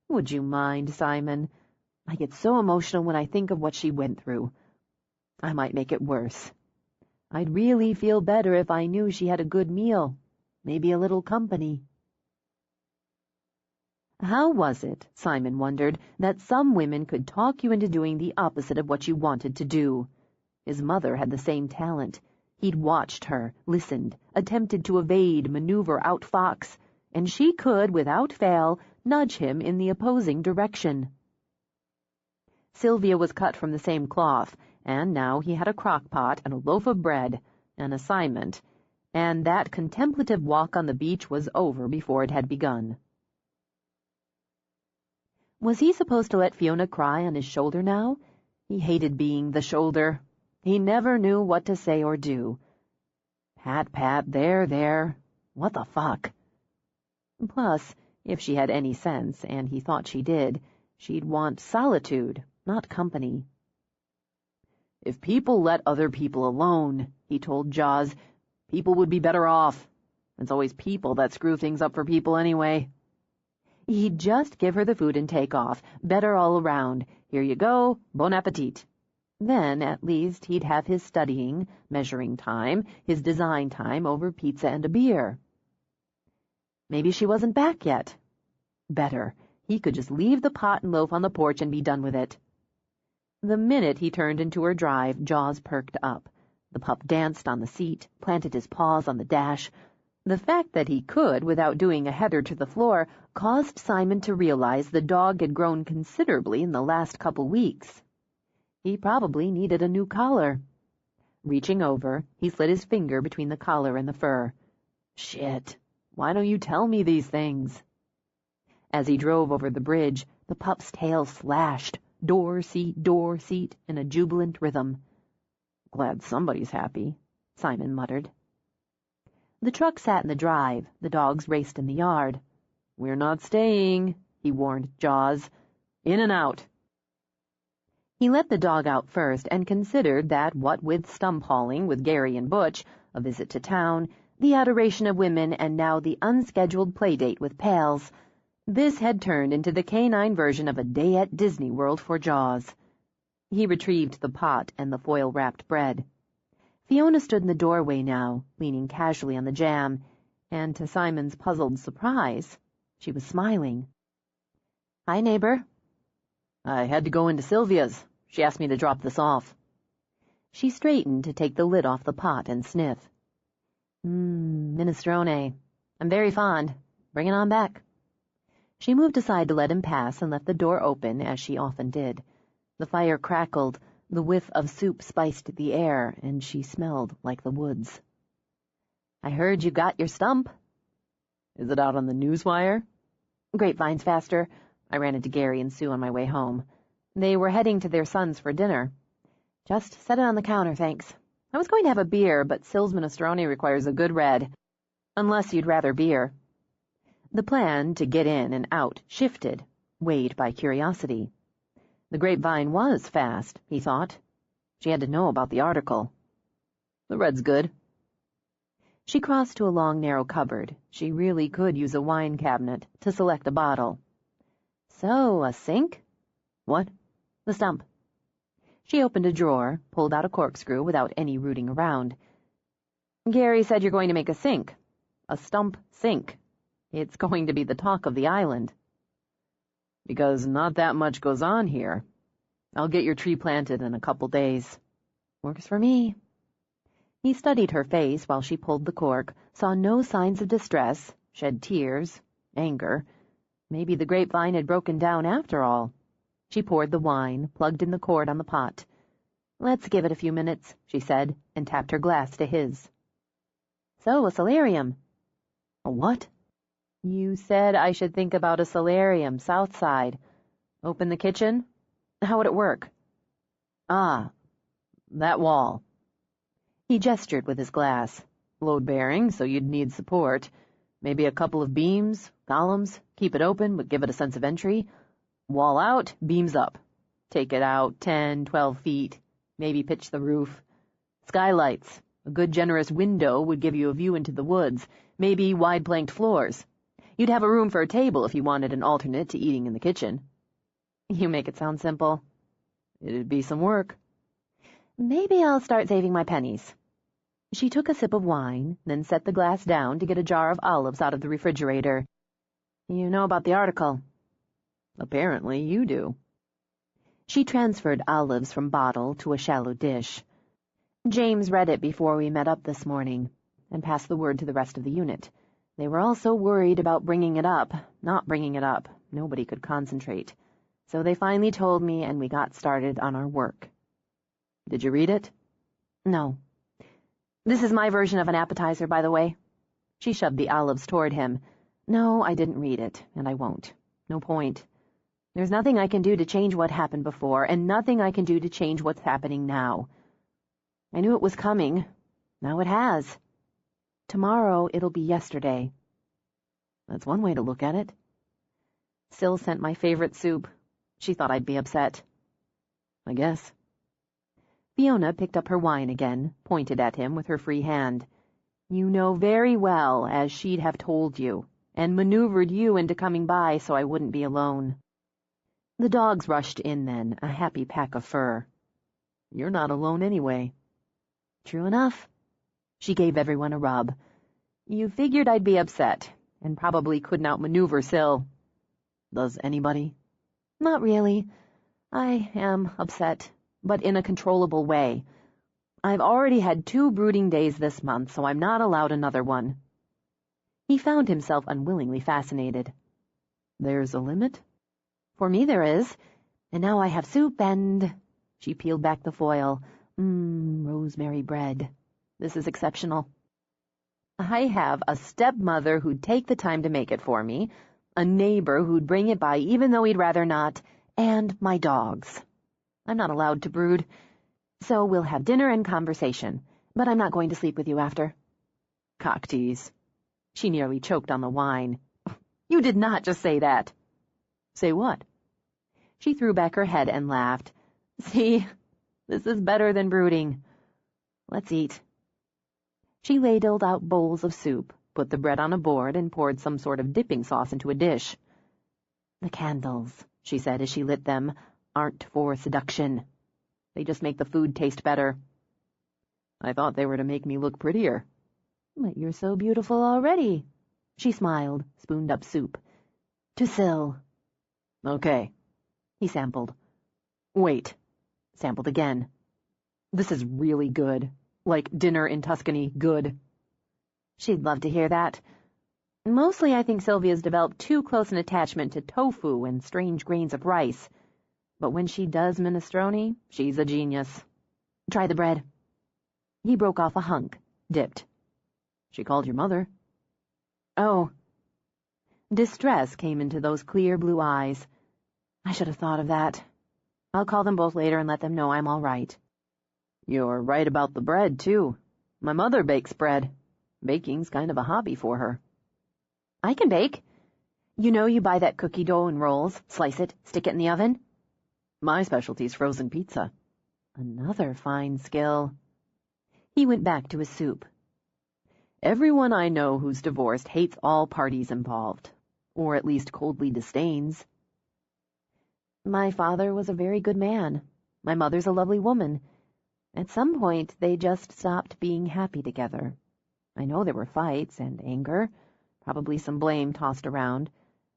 "Would you mind, Simon? I get so emotional when I think of what she went through. I might make it worse. I'd really feel better if I knew she had a good meal, maybe a little company." How was it, Simon wondered, that some women could talk you into doing the opposite of what you wanted to do? His mother had the same talent. He'd watched her, listened, attempted to evade, maneuver, outfox, and she could, without fail, nudge him in the opposing direction. Sylvia was cut from the same cloth, and now he had a crock-pot and a loaf of bread, an assignment, and that contemplative walk on the beach was over before it had begun. Was he supposed to let Fiona cry on his shoulder now? He hated being the shoulder. He never knew what to say or do. "Pat, Pat, there. What the fuck?" Plus, if she had any sense, and he thought she did, she'd want solitude, not company. "If people let other people alone," he told Jaws, "people would be better off. It's always people that screw things up for people anyway." He'd just give her the food and take off, better all around. Here you go, bon appetit. Then, at least, he'd have his studying, measuring time, his design time over pizza and a beer. Maybe she wasn't back yet. Better. He could just leave the pot and loaf on the porch and be done with it. The minute he turned into her drive, Jaws perked up. The pup danced on the seat, planted his paws on the dash. The fact that he could, without doing a header to the floor, caused Simon to realize the dog had grown considerably in the last couple weeks. He probably needed a new collar. Reaching over, he slid his finger between the collar and the fur. "Shit, why don't you tell me these things?" As he drove over the bridge, the pup's tail slashed, door seat, in a jubilant rhythm. "Glad somebody's happy," Simon muttered. The truck sat in the drive, the dogs raced in the yard. "We're not staying," he warned Jaws. "In and out." He let the dog out first and considered that, what with stump hauling with Gary and Butch, a visit to town, the adoration of women, and now the unscheduled playdate with pals, this had turned into the canine version of a day at Disney World for Jaws. He retrieved the pot and the foil-wrapped bread. Fiona stood in the doorway now, leaning casually on the jam, and to Simon's puzzled surprise, She was smiling. "Hi, neighbor." "I had to go into Sylvia's. She asked me to drop this off." She straightened to take the lid off the pot and sniff. Minestrone. I'm very fond. Bring it on back." She moved aside to let him pass and left the door open, as she often did. The fire crackled, the whiff of soup spiced the air, and she smelled like the woods. "I heard you got your stump." "Is it out on the newswire?" "Grapevine's faster." I ran into Gary and Sue on my way home. They were heading to their son's for dinner. "Just set it on the counter, thanks. I was going to have a beer, but Syl's minestrone requires a good red. Unless you'd rather beer." The plan to get in and out shifted, weighed by curiosity. The Grapevine was fast, he thought. She had to know about the article. "The red's good." She crossed to a long, narrow cupboard. She really could use a wine cabinet to select a bottle. "So, a sink?" "What?" "The stump." She opened a drawer, pulled out a corkscrew without any rooting around. "Gary said you're going to make a sink. A stump sink. It's going to be the talk of the island." "Because not that much goes on here. I'll get your tree planted in a couple days." "Works for me." He studied her face while she pulled the cork, saw no signs of distress, shed tears, anger. Maybe the Grapevine had broken down after all. She poured the wine, plugged in the cord on the pot. "Let's give it a few minutes," she said, and tapped her glass to his. "So, a solarium." "A what?" "You said I should think about a solarium, south side. Open the kitchen? How would it work?" "Ah, that wall." He gestured with his glass. "Load-bearing, so you'd need support. Maybe a couple of beams, columns, keep it open but give it a sense of entry. Wall out, beams up. Take it out 10, 12 feet. Maybe pitch the roof. Skylights. A good generous window would give you a view into the woods. Maybe wide-planked floors. You'd have a room for a table if you wanted an alternate to eating in the kitchen." "You make it sound simple." "It'd be some work." "Maybe I'll start saving my pennies." She took a sip of wine, then set the glass down to get a jar of olives out of the refrigerator. "You know about the article?" "Apparently you do." She transferred olives from bottle to a shallow dish. "James read it before we met up this morning, and passed the word to the rest of the unit. They were all so worried about not bringing it up. Nobody could concentrate. So they finally told me, and we got started on our work." "Did you read it?" "No. This is my version of an appetizer, by the way." She shoved the olives toward him. "No, I didn't read it, and I won't. No point. There's nothing I can do to change what happened before, and nothing I can do to change what's happening now. I knew it was coming. Now it has. Tomorrow it'll be yesterday." "That's one way to look at it." "Syl sent my favorite soup. She thought I'd be upset." "I guess." Fiona picked up her wine again, pointed at him with her free hand. "You know very well, as she'd have told you, and maneuvered you into coming by so I wouldn't be alone." The dogs rushed in then, a happy pack of fur. "You're not alone anyway." "True enough." She gave everyone a rub. "You figured I'd be upset, and probably couldn't outmaneuver Syl." "Does anybody?" "Not really. I am upset, but in a controllable way. I've already had 2 brooding days this month, so I'm not allowed another one." He found himself unwillingly fascinated. "There's a limit?" "For me there is. And now I have soup and—" She peeled back the foil. Rosemary bread. This is exceptional. "I have a stepmother who'd take the time to make it for me, a neighbor who'd bring it by even though he'd rather not, and my dogs. I'm not allowed to brood. So we'll have dinner and conversation, but I'm not going to sleep with you after." "Cock tease." She nearly choked on the wine. "You did not just say that." "Say what?" She threw back her head and laughed. "See, this is better than brooding. Let's eat." She ladled out bowls of soup, put the bread on a board, and poured some sort of dipping sauce into a dish. "The candles," she said as she lit them, "aren't for seduction. They just make the food taste better." "I thought they were to make me look prettier." "But you're so beautiful already." She smiled, spooned up soup. To Syl. Okay. He sampled. Wait. Sampled again. This is really good. Like dinner in Tuscany good. She'd love to hear that. Mostly I think Sylvia's developed too close an attachment to tofu and strange grains of rice. But when she does minestrone, she's a genius. Try the bread. He broke off a hunk, dipped. She called your mother. Oh. Distress came into those clear blue eyes. I should have thought of that. I'll call them both later and let them know I'm all right. You're right about the bread, too. My mother bakes bread. Baking's kind of a hobby for her. I can bake. You know you buy that cookie dough in rolls, slice it, stick it in the oven? My specialty's frozen pizza. Another fine skill. He went back to his soup. Everyone I know who's divorced hates all parties involved, or at least coldly disdains. My father was a very good man. My mother's a lovely woman. At some point, they just stopped being happy together. I know there were fights and anger, probably some blame tossed around,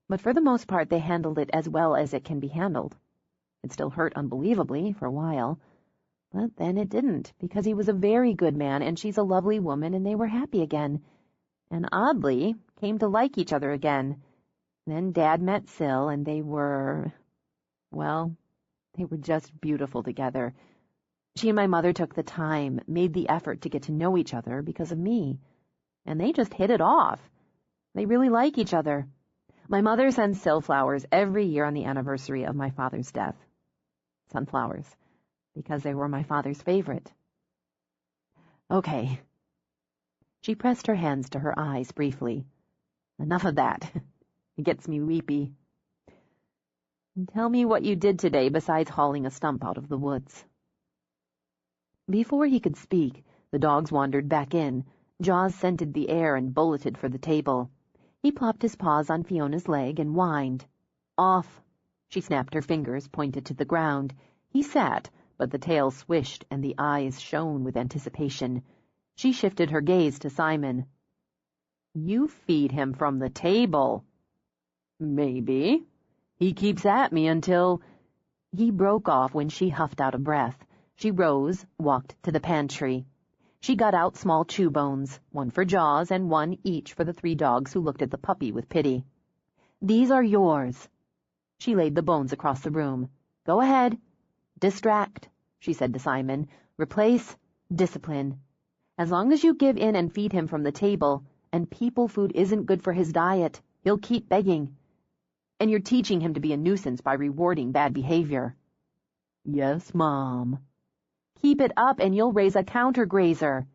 but for the most part they handled it as well as it can be handled. It still hurt unbelievably for a while, but then it didn't, because he was a very good man and she's a lovely woman and they were happy again, and oddly came to like each other again. Then Dad met Syl and they were just beautiful together. She and my mother took the time, made the effort to get to know each other because of me, and they just hit it off. They really like each other. My mother sends Syl flowers every year on the anniversary of my father's death. Sunflowers, because they were my father's favorite. Okay. She pressed her hands to her eyes briefly. Enough of that. It gets me weepy. Tell me what you did today besides hauling a stump out of the woods. Before he could speak, the dogs wandered back in. Jaws scented the air and bulleted for the table. He plopped his paws on Fiona's leg and whined. Off. She snapped her fingers, pointed to the ground. He sat, but the tail swished and the eyes shone with anticipation. She shifted her gaze to Simon. You feed him from the table. Maybe. He keeps at me until... He broke off when she huffed out of breath. She rose, walked to the pantry. She got out small chew bones, one for Jaws and one each for the 3 dogs who looked at the puppy with pity. These are yours. She laid the bones across the room. Go ahead. Distract, she said to Simon. Replace, discipline. As long as you give in and feed him from the table, and people food isn't good for his diet, he'll keep begging. And you're teaching him to be a nuisance by rewarding bad behavior. Yes, Mom. Keep it up and you'll raise a counter-grazer.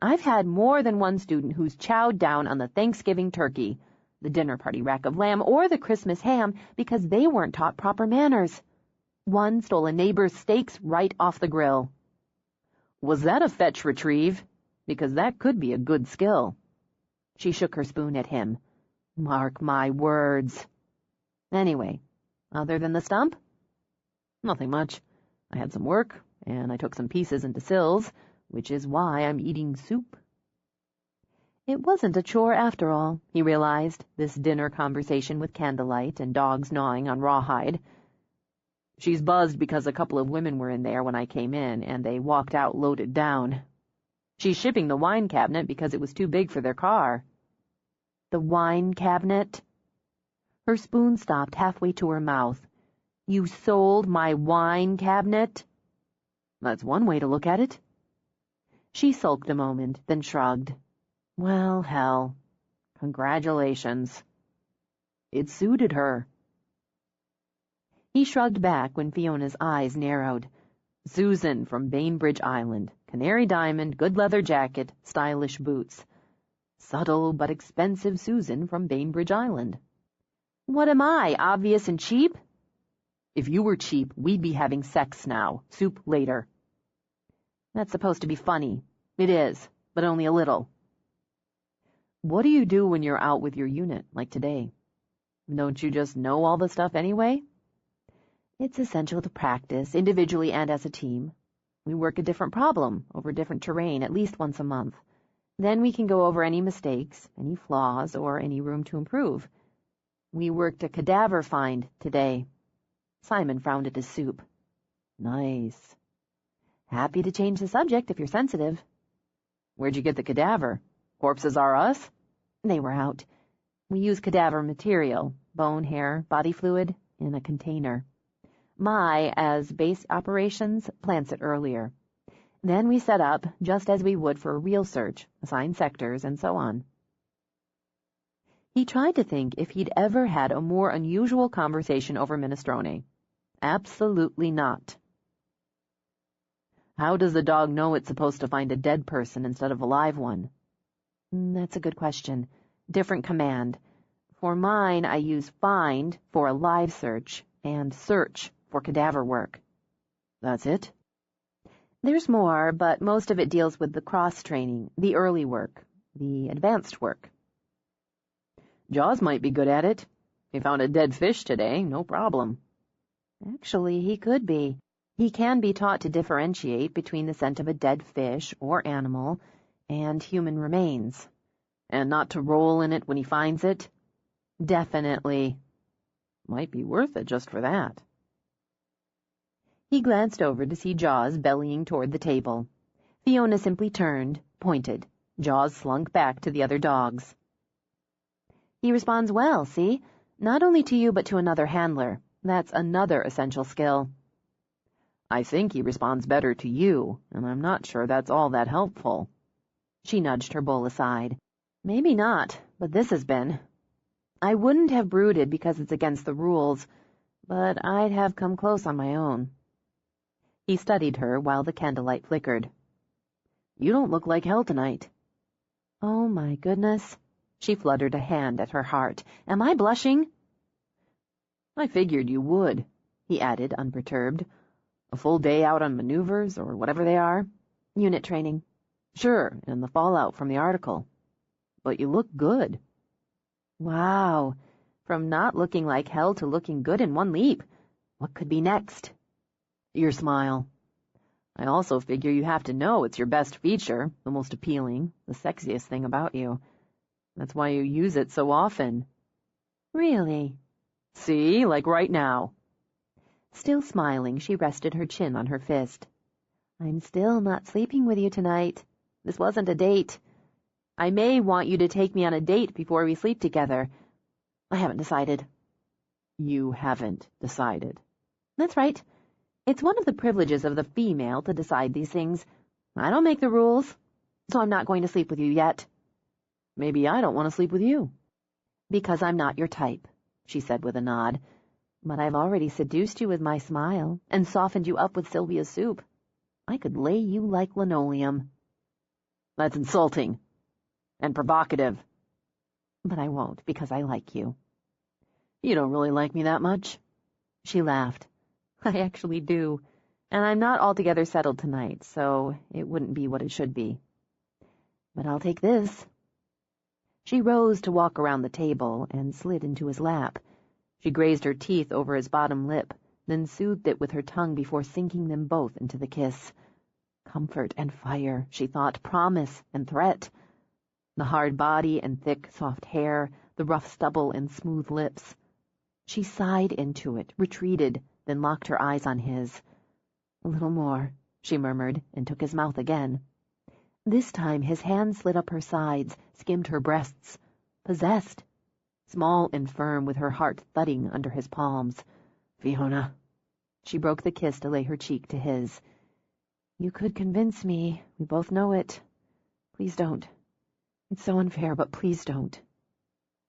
I've had more than one student who's chowed down on the Thanksgiving turkey, the dinner party rack of lamb, or the Christmas ham because they weren't taught proper manners. One stole a neighbor's steaks right off the grill. Was that a fetch retrieve? Because that could be a good skill. She shook her spoon at him. Mark my words. Anyway, other than the stump? Nothing much. I had some work, and I took some pieces into Syl's, which is why I'm eating soup. It wasn't a chore after all, he realized, this dinner conversation with candlelight and dogs gnawing on rawhide. She's buzzed because a couple of women were in there when I came in, and they walked out loaded down. She's shipping the wine cabinet because it was too big for their car. The wine cabinet? Her spoon stopped halfway to her mouth. You sold my wine cabinet? That's one way to look at it. She sulked a moment, then shrugged. Well, hell. Congratulations. It suited her. He shrugged back when Fiona's eyes narrowed. Susan from Bainbridge Island, canary diamond, good leather jacket, stylish boots. Subtle but expensive Susan from Bainbridge Island. What am I, obvious and cheap? If you were cheap, we'd be having sex now. Soup later. That's supposed to be funny. It is, but only a little. What do you do when you're out with your unit, like today? Don't you just know all the stuff anyway? It's essential to practice, individually and as a team. We work a different problem over different terrain at least once a month. Then we can go over any mistakes, any flaws, or any room to improve. We worked a cadaver find today. Simon frowned at his soup. Nice. Happy to change the subject if you're sensitive. Where'd you get the cadaver? Corpses are us? They were out. We use cadaver material, bone, hair, body fluid, in a container. Mai, as base operations, plants it earlier. Then we set up, just as we would for a real search, assign sectors, and so on. He tried to think if he'd ever had a more unusual conversation over minestrone. Absolutely not. How does the dog know it's supposed to find a dead person instead of a live one? That's a good question. Different command. For mine, I use find for a live search and search for cadaver work. That's it? There's more, but most of it deals with the cross-training, the early work, the advanced work. Jaws might be good at it. He found a dead fish today, no problem. Actually, he could be. He can be taught to differentiate between the scent of a dead fish or animal and human remains. And not to roll in it when he finds it? Definitely. Might be worth it just for that. He glanced over to see Jaws bellying toward the table. Fiona simply turned, pointed. Jaws slunk back to the other dogs. He responds well, see? Not only to you, but to another handler. That's another essential skill. I think he responds better to you, and I'm not sure that's all that helpful. She nudged her bowl aside. Maybe not, but this has been. I wouldn't have brooded because it's against the rules, but I'd have come close on my own. He studied her while the candlelight flickered. You don't look like hell tonight. Oh, my goodness. She fluttered a hand at her heart. Am I blushing? I figured you would, he added, unperturbed. A full day out on maneuvers, or whatever they are. Unit training. Sure, and the fallout from the article. But you look good. Wow. From not looking like hell to looking good in one leap. What could be next? Your smile. I also figure you have to know it's your best feature, the most appealing, the sexiest thing about you. That's why you use it so often. Really? See, like right now. Still smiling, she rested her chin on her fist. I'm still not sleeping with you tonight. This wasn't a date. I may want you to take me on a date before we sleep together. I haven't decided. You haven't decided. That's right. It's one of the privileges of the female to decide these things. I don't make the rules, so I'm not going to sleep with you yet. Maybe I don't want to sleep with you. Because I'm not your type, she said with a nod. But I've already seduced you with my smile and softened you up with Sylvia's soup. I could lay you like linoleum. That's insulting. And provocative. But I won't, because I like you. You don't really like me that much. She laughed. I actually do. And I'm not altogether settled tonight, so it wouldn't be what it should be. But I'll take this. She rose to walk around the table and slid into his lap. She grazed her teeth over his bottom lip, then soothed it with her tongue before sinking them both into the kiss. Comfort and fire, she thought, promise and threat. The hard body and thick, soft hair, the rough stubble and smooth lips. She sighed into it, retreated, then locked her eyes on his. A little more, she murmured, and took his mouth again. This time his hand slid up her sides, skimmed her breasts. Possessed. Small and firm, with her heart thudding under his palms. Fiona. She broke the kiss to lay her cheek to his. You could convince me. We both know it. Please don't. It's so unfair, but please don't.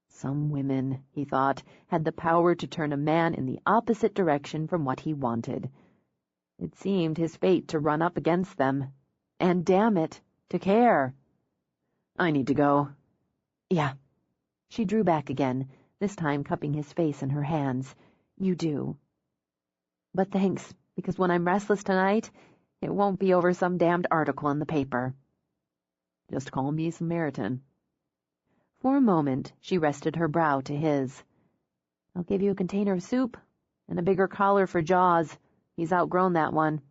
Some women, he thought, had the power to turn a man in the opposite direction from what he wanted. It seemed his fate to run up against them. And damn it, to care. I need to go. Yeah. She drew back again, this time cupping his face in her hands. You do. But thanks, because when I'm restless tonight, it won't be over some damned article in the paper. Just call me Samaritan. For a moment, she rested her brow to his. I'll give you a container of soup and a bigger collar for Jaws. He's outgrown that one.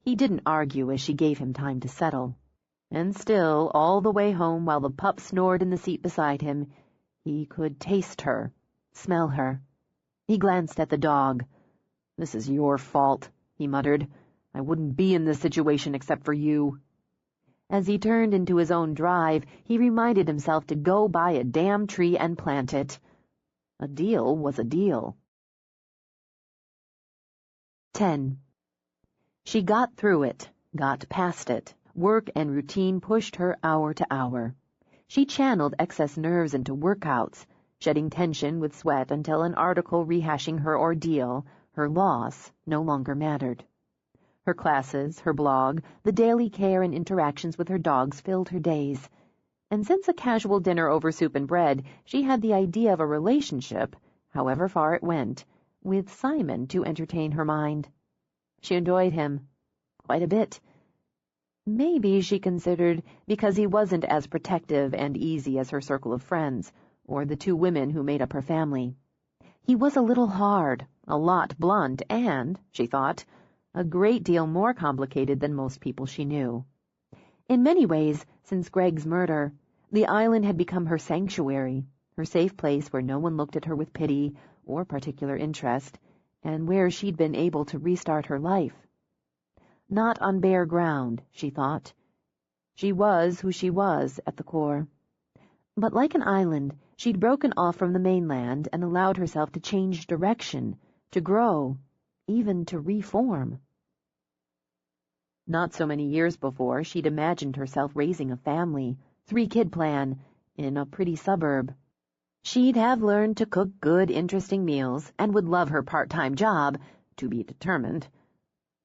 He didn't argue as she gave him time to settle. And still, all the way home while the pup snored in the seat beside him, he could taste her, smell her. He glanced at the dog. "This is your fault," he muttered. "I wouldn't be in this situation except for you." As he turned into his own drive, he reminded himself to go buy a damn tree and plant it. A deal was a deal. 10. She got through it, got past it. Work and routine pushed her hour to hour. She channeled excess nerves into workouts, shedding tension with sweat until an article rehashing her ordeal, her loss, no longer mattered. Her classes, her blog, the daily care and interactions with her dogs filled her days. And since a casual dinner over soup and bread, she had the idea of a relationship, however far it went, with Simon to entertain her mind. She enjoyed him. Quite a bit. Maybe, she considered, because he wasn't as protective and easy as her circle of friends, or the two women who made up her family. He was a little hard, a lot blunt, and, she thought, a great deal more complicated than most people she knew. In many ways, since Greg's murder, the island had become her sanctuary, her safe place where no one looked at her with pity or particular interest, and where she'd been able to restart her life. Not on bare ground, she thought. She was who she was at the core. But like an island, she'd broken off from the mainland and allowed herself to change direction, to grow, even to reform. Not so many years before, she'd imagined herself raising a family, 3-kid plan, in a pretty suburb. She'd have learned to cook good, interesting meals, and would love her part-time job, to be determined.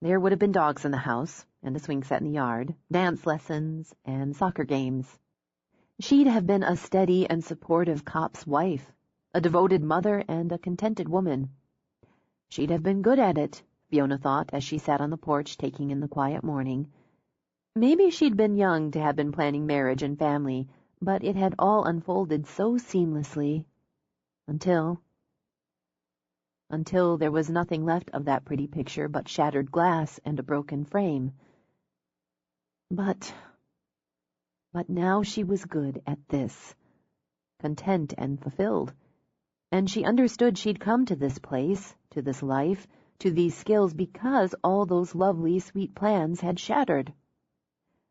There would have been dogs in the house, and a swing set in the yard, dance lessons, and soccer games. She'd have been a steady and supportive cop's wife, a devoted mother, and a contented woman. She'd have been good at it, Fiona thought as she sat on the porch taking in the quiet morning. Maybe she'd been young to have been planning marriage and family, but it had all unfolded so seamlessly. Until there was nothing left of that pretty picture but shattered glass and a broken frame. But now she was good at this, content and fulfilled, and she understood she'd come to this place, to this life, to these skills because all those lovely, sweet plans had shattered.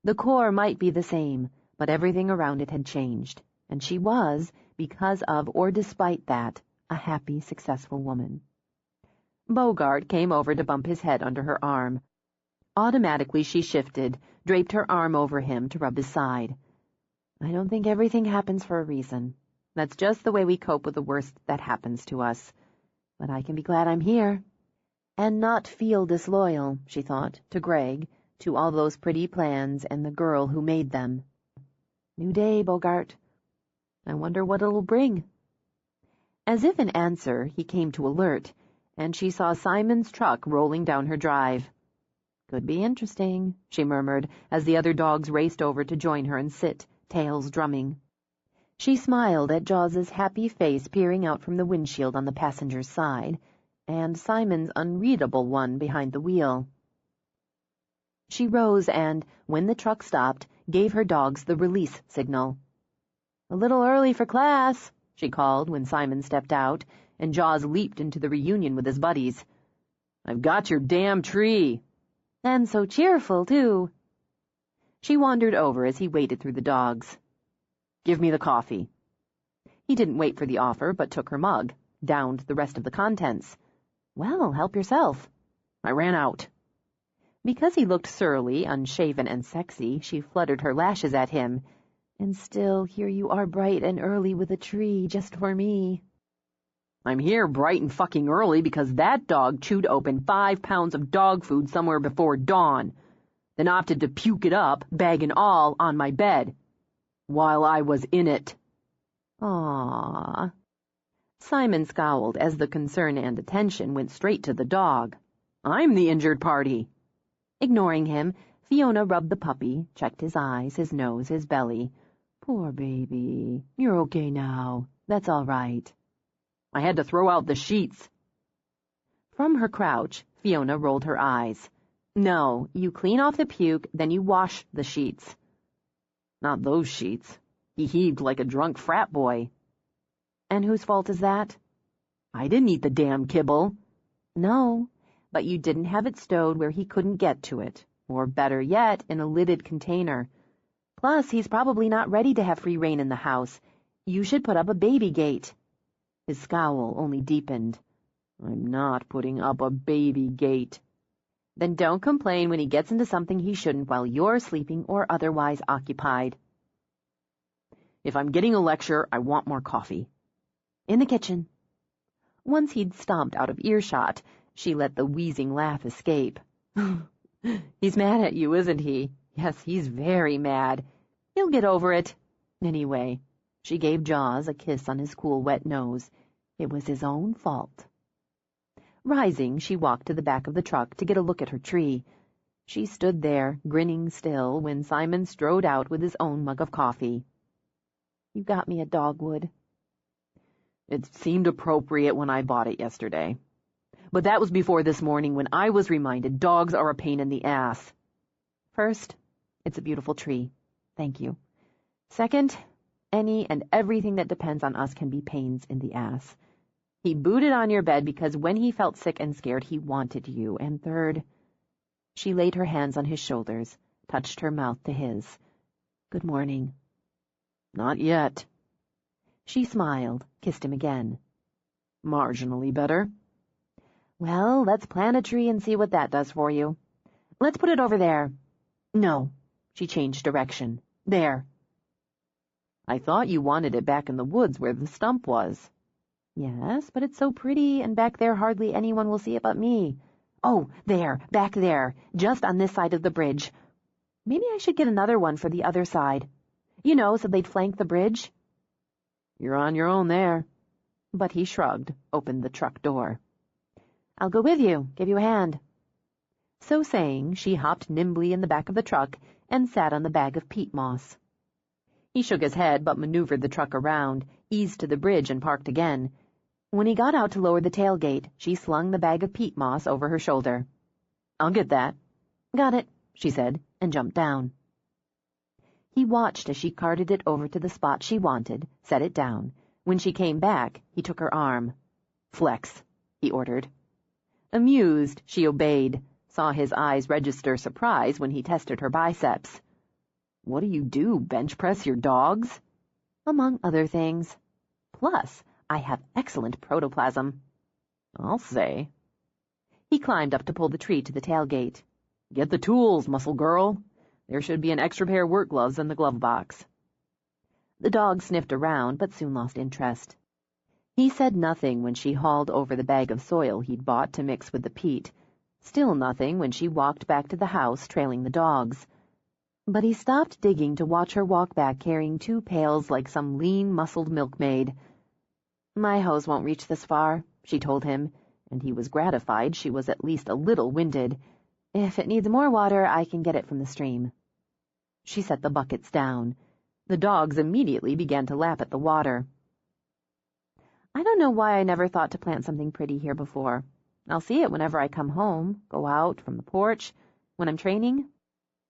The core might be the same, but everything around it had changed, and she was, because of or despite that, a happy, successful woman. Bogart came over to bump his head under her arm. Automatically she shifted, draped her arm over him to rub his side. I don't think everything happens for a reason. That's just the way we cope with the worst that happens to us. But I can be glad I'm here. And not feel disloyal, she thought, to Greg, to all those pretty plans and the girl who made them. New day, Bogart. I wonder what it'll bring. As if in answer, he came to alert, and she saw Simon's truck rolling down her drive. Could be interesting, she murmured, as the other dogs raced over to join her and sit, tails drumming. She smiled at Jaws's happy face peering out from the windshield on the passenger's side, and Simon's unreadable one behind the wheel. She rose and, when the truck stopped, gave her dogs the release signal. "A little early for class," she called when Simon stepped out, and Jaws leaped into the reunion with his buddies. "I've got your damn tree." "And so cheerful, too." She wandered over as he waded through the dogs. "Give me the coffee." He didn't wait for the offer, but took her mug, downed the rest of the contents. "Well, help yourself." "I ran out." Because he looked surly, unshaven, and sexy, she fluttered her lashes at him. "And still, here you are bright and early with a tree just for me." "I'm here bright and fucking early because that dog chewed open 5 pounds of dog food somewhere before dawn, then opted to puke it up, bag and all, on my bed, while I was in it." "Aww." Simon scowled as the concern and attention went straight to the dog. "I'm the injured party." Ignoring him, Fiona rubbed the puppy, checked his eyes, his nose, his belly. "Poor baby. You're okay now. That's all right." "I had to throw out the sheets." From her crouch, Fiona rolled her eyes. "No, you clean off the puke, then you wash the sheets." "Not those sheets." He heaved like a drunk frat boy. "And whose fault is that?" I didn't eat the damn kibble. No, but you didn't have it stowed where he couldn't get to it, or better yet, in a lidded container. Plus, he's probably not ready to have free rein in the house. You should put up a baby gate. His scowl only deepened. I'm not putting up a baby gate. Then don't complain when he gets into something he shouldn't while you're sleeping or otherwise occupied. If I'm getting a lecture, I want more coffee. In the kitchen. Once he'd stomped out of earshot, she let the wheezing laugh escape. He's mad at you, isn't he? Yes, he's very mad. He'll get over it. Anyway, she gave Jaws a kiss on his cool, wet nose. It was his own fault. Rising, she walked to the back of the truck to get a look at her tree. She stood there, grinning still, when Simon strode out with his own mug of coffee. You got me a dogwood. It seemed appropriate when I bought it yesterday. But that was before this morning when I was reminded dogs are a pain in the ass. First, it's a beautiful tree. Thank you. Second, any and everything that depends on us can be pains in the ass. He booted on your bed because when he felt sick and scared, he wanted you. And third, she laid her hands on his shoulders, touched her mouth to his. Good morning. Not yet. She smiled, kissed him again. Marginally better. Well, let's plant a tree and see what that does for you. Let's put it over there. No. She changed direction. There. I thought you wanted it back in the woods where the stump was. Yes, but it's so pretty, and back there hardly anyone will see it but me. Oh, there, back there, just on this side of the bridge. Maybe I should get another one for the other side. You know, so they'd flank the bridge. You're on your own there. But he shrugged, opened the truck door. I'll go with you, give you a hand. So saying, she hopped nimbly in the back of the truck and sat on the bag of peat moss. He shook his head but maneuvered the truck around, eased to the bridge and parked again. When he got out to lower the tailgate, she slung the bag of peat moss over her shoulder. I'll get that. Got it, she said, and jumped down. He watched as she carted it over to the spot she wanted, set it down. When she came back, he took her arm. Flex, he ordered. Amused, she obeyed, saw his eyes register surprise when he tested her biceps. What do, bench press your dogs? Among other things. Plus, I have excellent protoplasm. I'll say. He climbed up to pull the tree to the tailgate. Get the tools, muscle girl. There should be an extra pair of work gloves in the glove box. The dog sniffed around, but soon lost interest. He said nothing when she hauled over the bag of soil he'd bought to mix with the peat. Still nothing when she walked back to the house, trailing the dogs. But he stopped digging to watch her walk back carrying 2 pails like some lean, muscled milkmaid. My hose won't reach this far, she told him, and he was gratified she was at least a little winded. If it needs more water, I can get it from the stream. She set the buckets down. The dogs immediately began to lap at the water. I don't know why I never thought to plant something pretty here before. I'll see it whenever I come home, go out from the porch, when I'm training.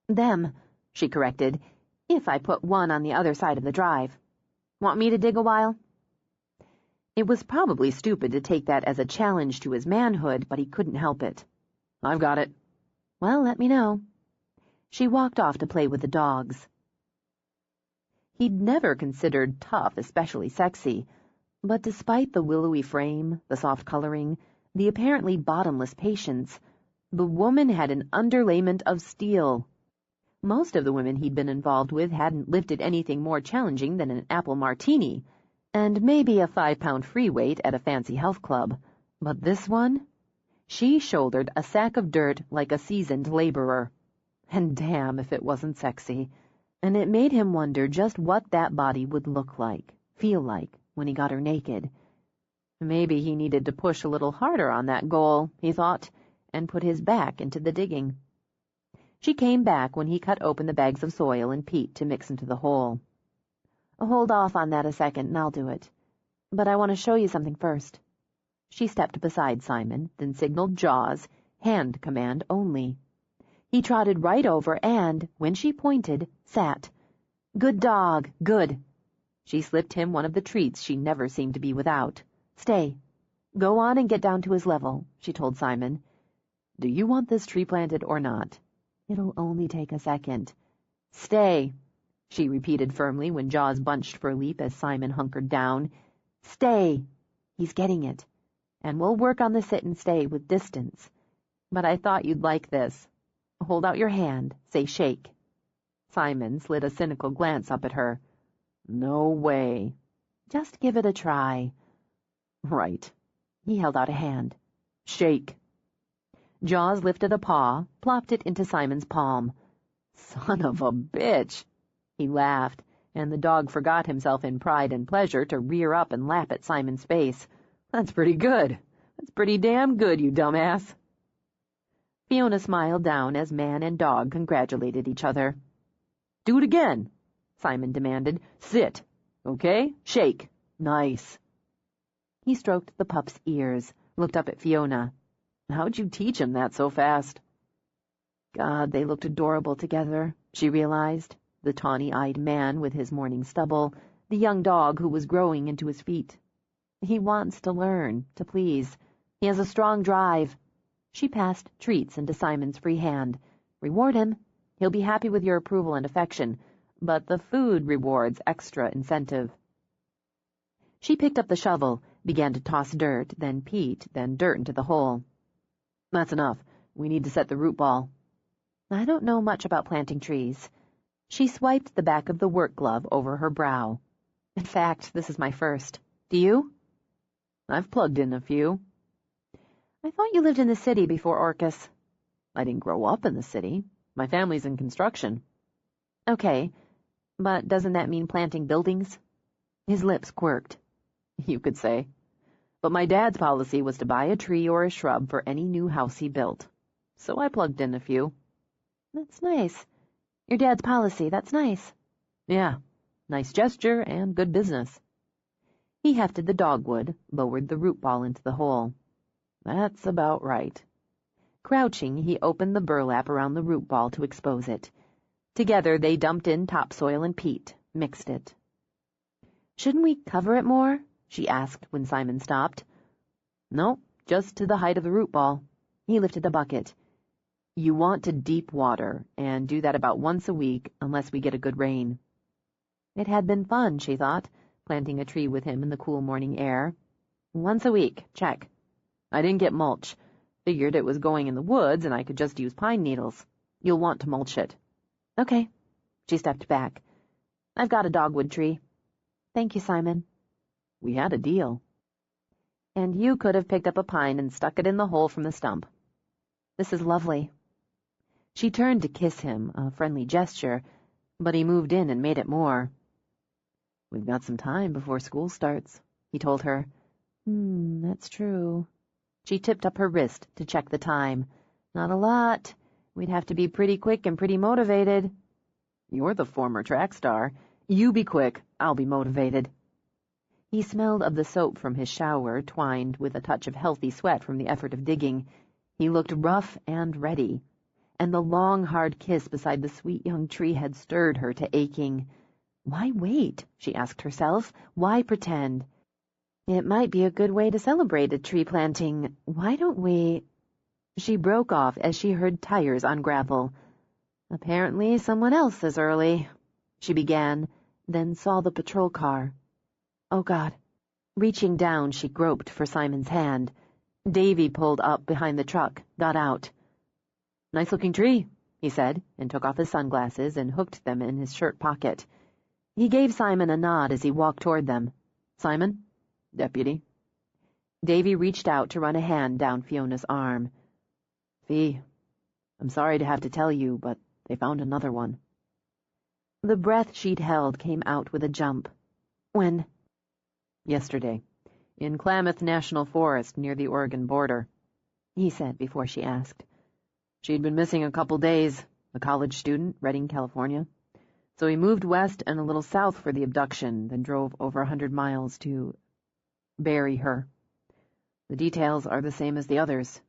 Them, she corrected, if I put one on the other side of the drive. Want me to dig a while? It was probably stupid to take that as a challenge to his manhood, but he couldn't help it. I've got it. Well, let me know. She walked off to play with the dogs. He'd never considered tough especially sexy, but despite the willowy frame, the soft coloring, the apparently bottomless patience, the woman had an underlayment of steel. Most of the women he'd been involved with hadn't lifted anything more challenging than an apple martini, and maybe a 5-pound free weight at a fancy health club. But this one? She shouldered a sack of dirt like a seasoned laborer. And damn if it wasn't sexy. And it made him wonder just what that body would look like, feel like, when he got her naked. Maybe he needed to push a little harder on that goal, he thought, and put his back into the digging. She came back when he cut open the bags of soil and peat to mix into the hole. Hold off on that a second and I'll do it. But I want to show you something first. She stepped beside Simon, then signaled Jaws, hand command only. He trotted right over and, when she pointed, sat. Good dog, good. She slipped him one of the treats she never seemed to be without. Stay. Go on and get down to his level, she told Simon. Do you want this tree planted or not? It'll only take a second. Stay, she repeated firmly when jaws bunched for a leap as Simon hunkered down. Stay. He's getting it. And we'll work on the sit and stay with distance. But I thought you'd like this. Hold out your hand. Say shake. Simon slid a cynical glance up at her. No way. Just give it a try. Right. He held out a hand. Shake. Jaws lifted a paw, plopped it into Simon's palm. Son of a bitch! He laughed, and the dog forgot himself in pride and pleasure to rear up and lap at Simon's face. That's pretty good. That's pretty damn good, you dumbass. Fiona smiled down as man and dog congratulated each other. Do it again, Simon demanded. Sit. Okay? Shake. Nice. He stroked the pup's ears, looked up at Fiona. How'd you teach him that so fast? God, they looked adorable together, she realized. The tawny-eyed man with his morning stubble, the young dog who was growing into his feet. He wants to learn, to please. He has a strong drive. She passed treats into Simon's free hand. Reward him. He'll be happy with your approval and affection, but the food rewards extra incentive. She picked up the shovel, began to toss dirt, then peat, then dirt into the hole. That's enough. We need to set the root ball. I don't know much about planting trees. She swiped the back of the work glove over her brow. In fact, this is my first. Do you? I've plugged in a few. I thought you lived in the city before Orcus. I didn't grow up in the city. My family's in construction. Okay, but doesn't that mean planting buildings? His lips quirked. You could say. But my dad's policy was to buy a tree or a shrub for any new house he built. So I plugged in a few. That's nice. Your dad's policy, that's nice. Yeah, nice gesture and good business. He hefted the dogwood, lowered the root ball into the hole. That's about right. Crouching, he opened the burlap around the root ball to expose it. Together they dumped in topsoil and peat, mixed it. Shouldn't we cover it more? She asked when Simon stopped. No, just to the height of the root ball. He lifted a bucket. You want to deep water, and do that about once a week, unless we get a good rain. It had been fun, she thought, planting a tree with him in the cool morning air. Once a week, check. I didn't get mulch. Figured it was going in the woods, and I could just use pine needles. You'll want to mulch it. Okay. She stepped back. I've got a dogwood tree. Thank you, Simon. We had a deal. And you could have picked up a pine and stuck it in the hole from the stump. This is lovely. She turned to kiss him, a friendly gesture, but he moved in and made it more. We've got some time before school starts, he told her. That's true. She tipped up her wrist to check the time. Not a lot. We'd have to be pretty quick and pretty motivated. You're the former track star. You be quick, I'll be motivated. He smelled of the soap from his shower, twined with a touch of healthy sweat from the effort of digging. He looked rough and ready, and the long, hard kiss beside the sweet young tree had stirred her to aching. Why wait? She asked herself. Why pretend? It might be a good way to celebrate a tree planting. Why don't we... She broke off as she heard tires on gravel. Apparently someone else is early, she began, then saw the patrol car. Oh, God. Reaching down, she groped for Simon's hand. Davy pulled up behind the truck, got out. Nice-looking tree, he said, and took off his sunglasses and hooked them in his shirt pocket. He gave Simon a nod as he walked toward them. Simon? Deputy. Davy reached out to run a hand down Fiona's arm. Fee, I'm sorry to have to tell you, but they found another one. The breath she'd held came out with a jump. When? Yesterday, in Klamath National Forest near the Oregon border, he said before she asked. She'd been missing a couple days, a college student, Redding, California. So he moved west and a little south for the abduction, then drove over 100 miles to bury her. The details are the same as the others.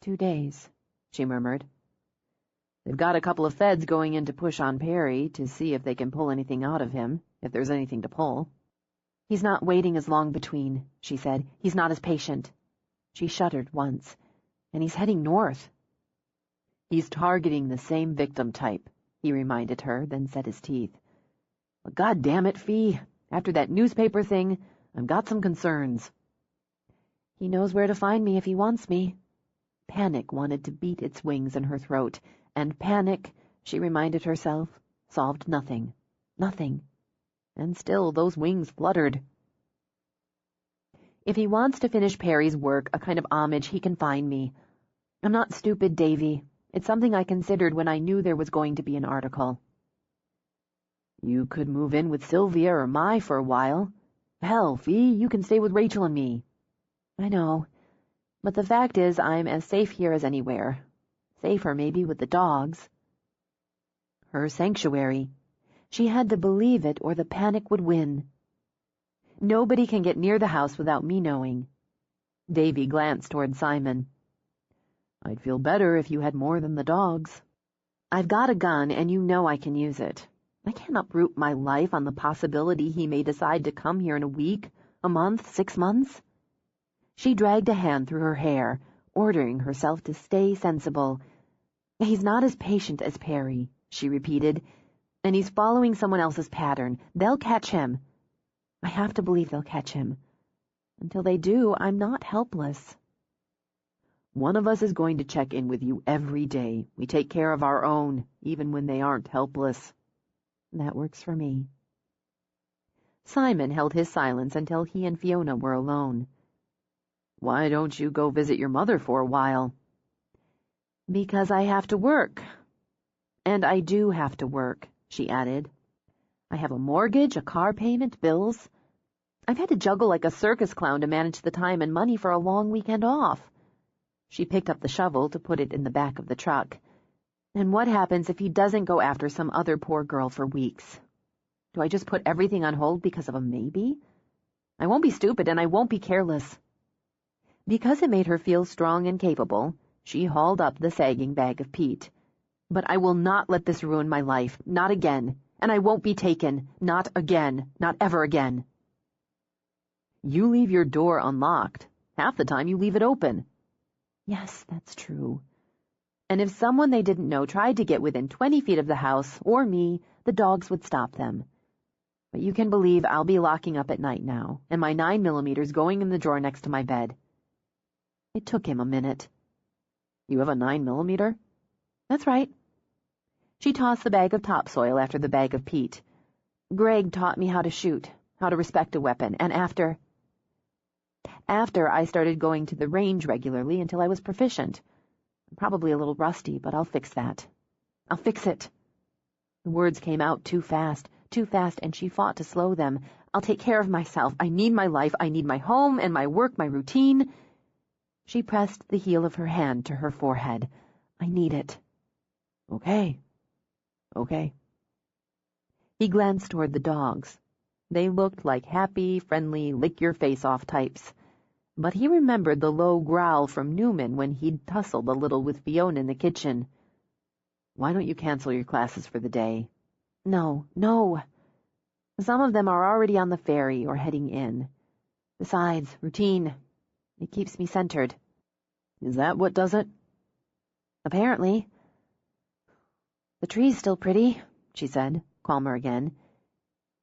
2 days, she murmured. They've got a couple of feds going in to push on Perry to see if they can pull anything out of him, if there's anything to pull. "He's not waiting as long between," she said. "He's not as patient." She shuddered once. "And he's heading north." "He's targeting the same victim type," he reminded her, then set his teeth. "But God damn it, Fee, after that newspaper thing, I've got some concerns." "He knows where to find me if he wants me." Panic wanted to beat its wings in her throat, and panic, she reminded herself, solved nothing. Nothing. And still those wings fluttered. "If he wants to finish Perry's work, a kind of homage, he can find me. I'm not stupid, Davy. It's something I considered when I knew there was going to be an article." "You could move in with Sylvia or Mai for a while. Hell, Fee, you can stay with Rachel and me." "I know. But the fact is, I'm as safe here as anywhere. Safer, maybe, with the dogs." Her sanctuary. She had to believe it, or the panic would win. "Nobody can get near the house without me knowing." Davy glanced toward Simon. "I'd feel better if you had more than the dogs." "I've got a gun, and you know I can use it. I can't uproot my life on the possibility he may decide to come here in a week, a month, 6 months." She dragged a hand through her hair, ordering herself to stay sensible. "He's not as patient as Perry," she repeated, "and he's following someone else's pattern. They'll catch him. I have to believe they'll catch him. Until they do, I'm not helpless." "One of us is going to check in with you every day. We take care of our own, even when they aren't helpless." "That works for me." Simon held his silence until he and Fiona were alone. "Why don't you go visit your mother for a while?" "Because I have to work. And I do have to work," she added. "I have a mortgage, a car payment, bills. I've had to juggle like a circus clown to manage the time and money for a long weekend off." She picked up the shovel to put it in the back of the truck. "And what happens if he doesn't go after some other poor girl for weeks? Do I just put everything on hold because of a maybe? I won't be stupid, and I won't be careless." Because it made her feel strong and capable, she hauled up the sagging bag of peat. "But I will not let this ruin my life, not again, and I won't be taken, not again, not ever again." "You leave your door unlocked. Half the time you leave it open." "Yes, that's true. And if someone they didn't know tried to get within 20 feet of the house, or me, the dogs would stop them. But you can believe I'll be locking up at night now, and my 9mm going in the drawer next to my bed." It took him a minute. "You have a 9mm?" "That's right." She tossed the bag of topsoil after the bag of peat. "Greg taught me how to shoot, how to respect a weapon, and after I started going to the range regularly until I was proficient. I'm probably a little rusty, but I'll fix that. I'll fix it." The words came out too fast, and she fought to slow them. "I'll take care of myself. I need my life. I need my home and my work, my routine." She pressed the heel of her hand to her forehead. "I need it." Okay. He glanced toward the dogs. They looked like happy, friendly, lick-your-face-off types. But he remembered the low growl from Newman when he'd tussled a little with Fiona in the kitchen. "Why don't you cancel your classes for the day?" No. Some of them are already on the ferry or heading in. Besides, routine. It keeps me centered." "Is that what does it?" "Apparently." "The tree's still pretty," she said, calmer again.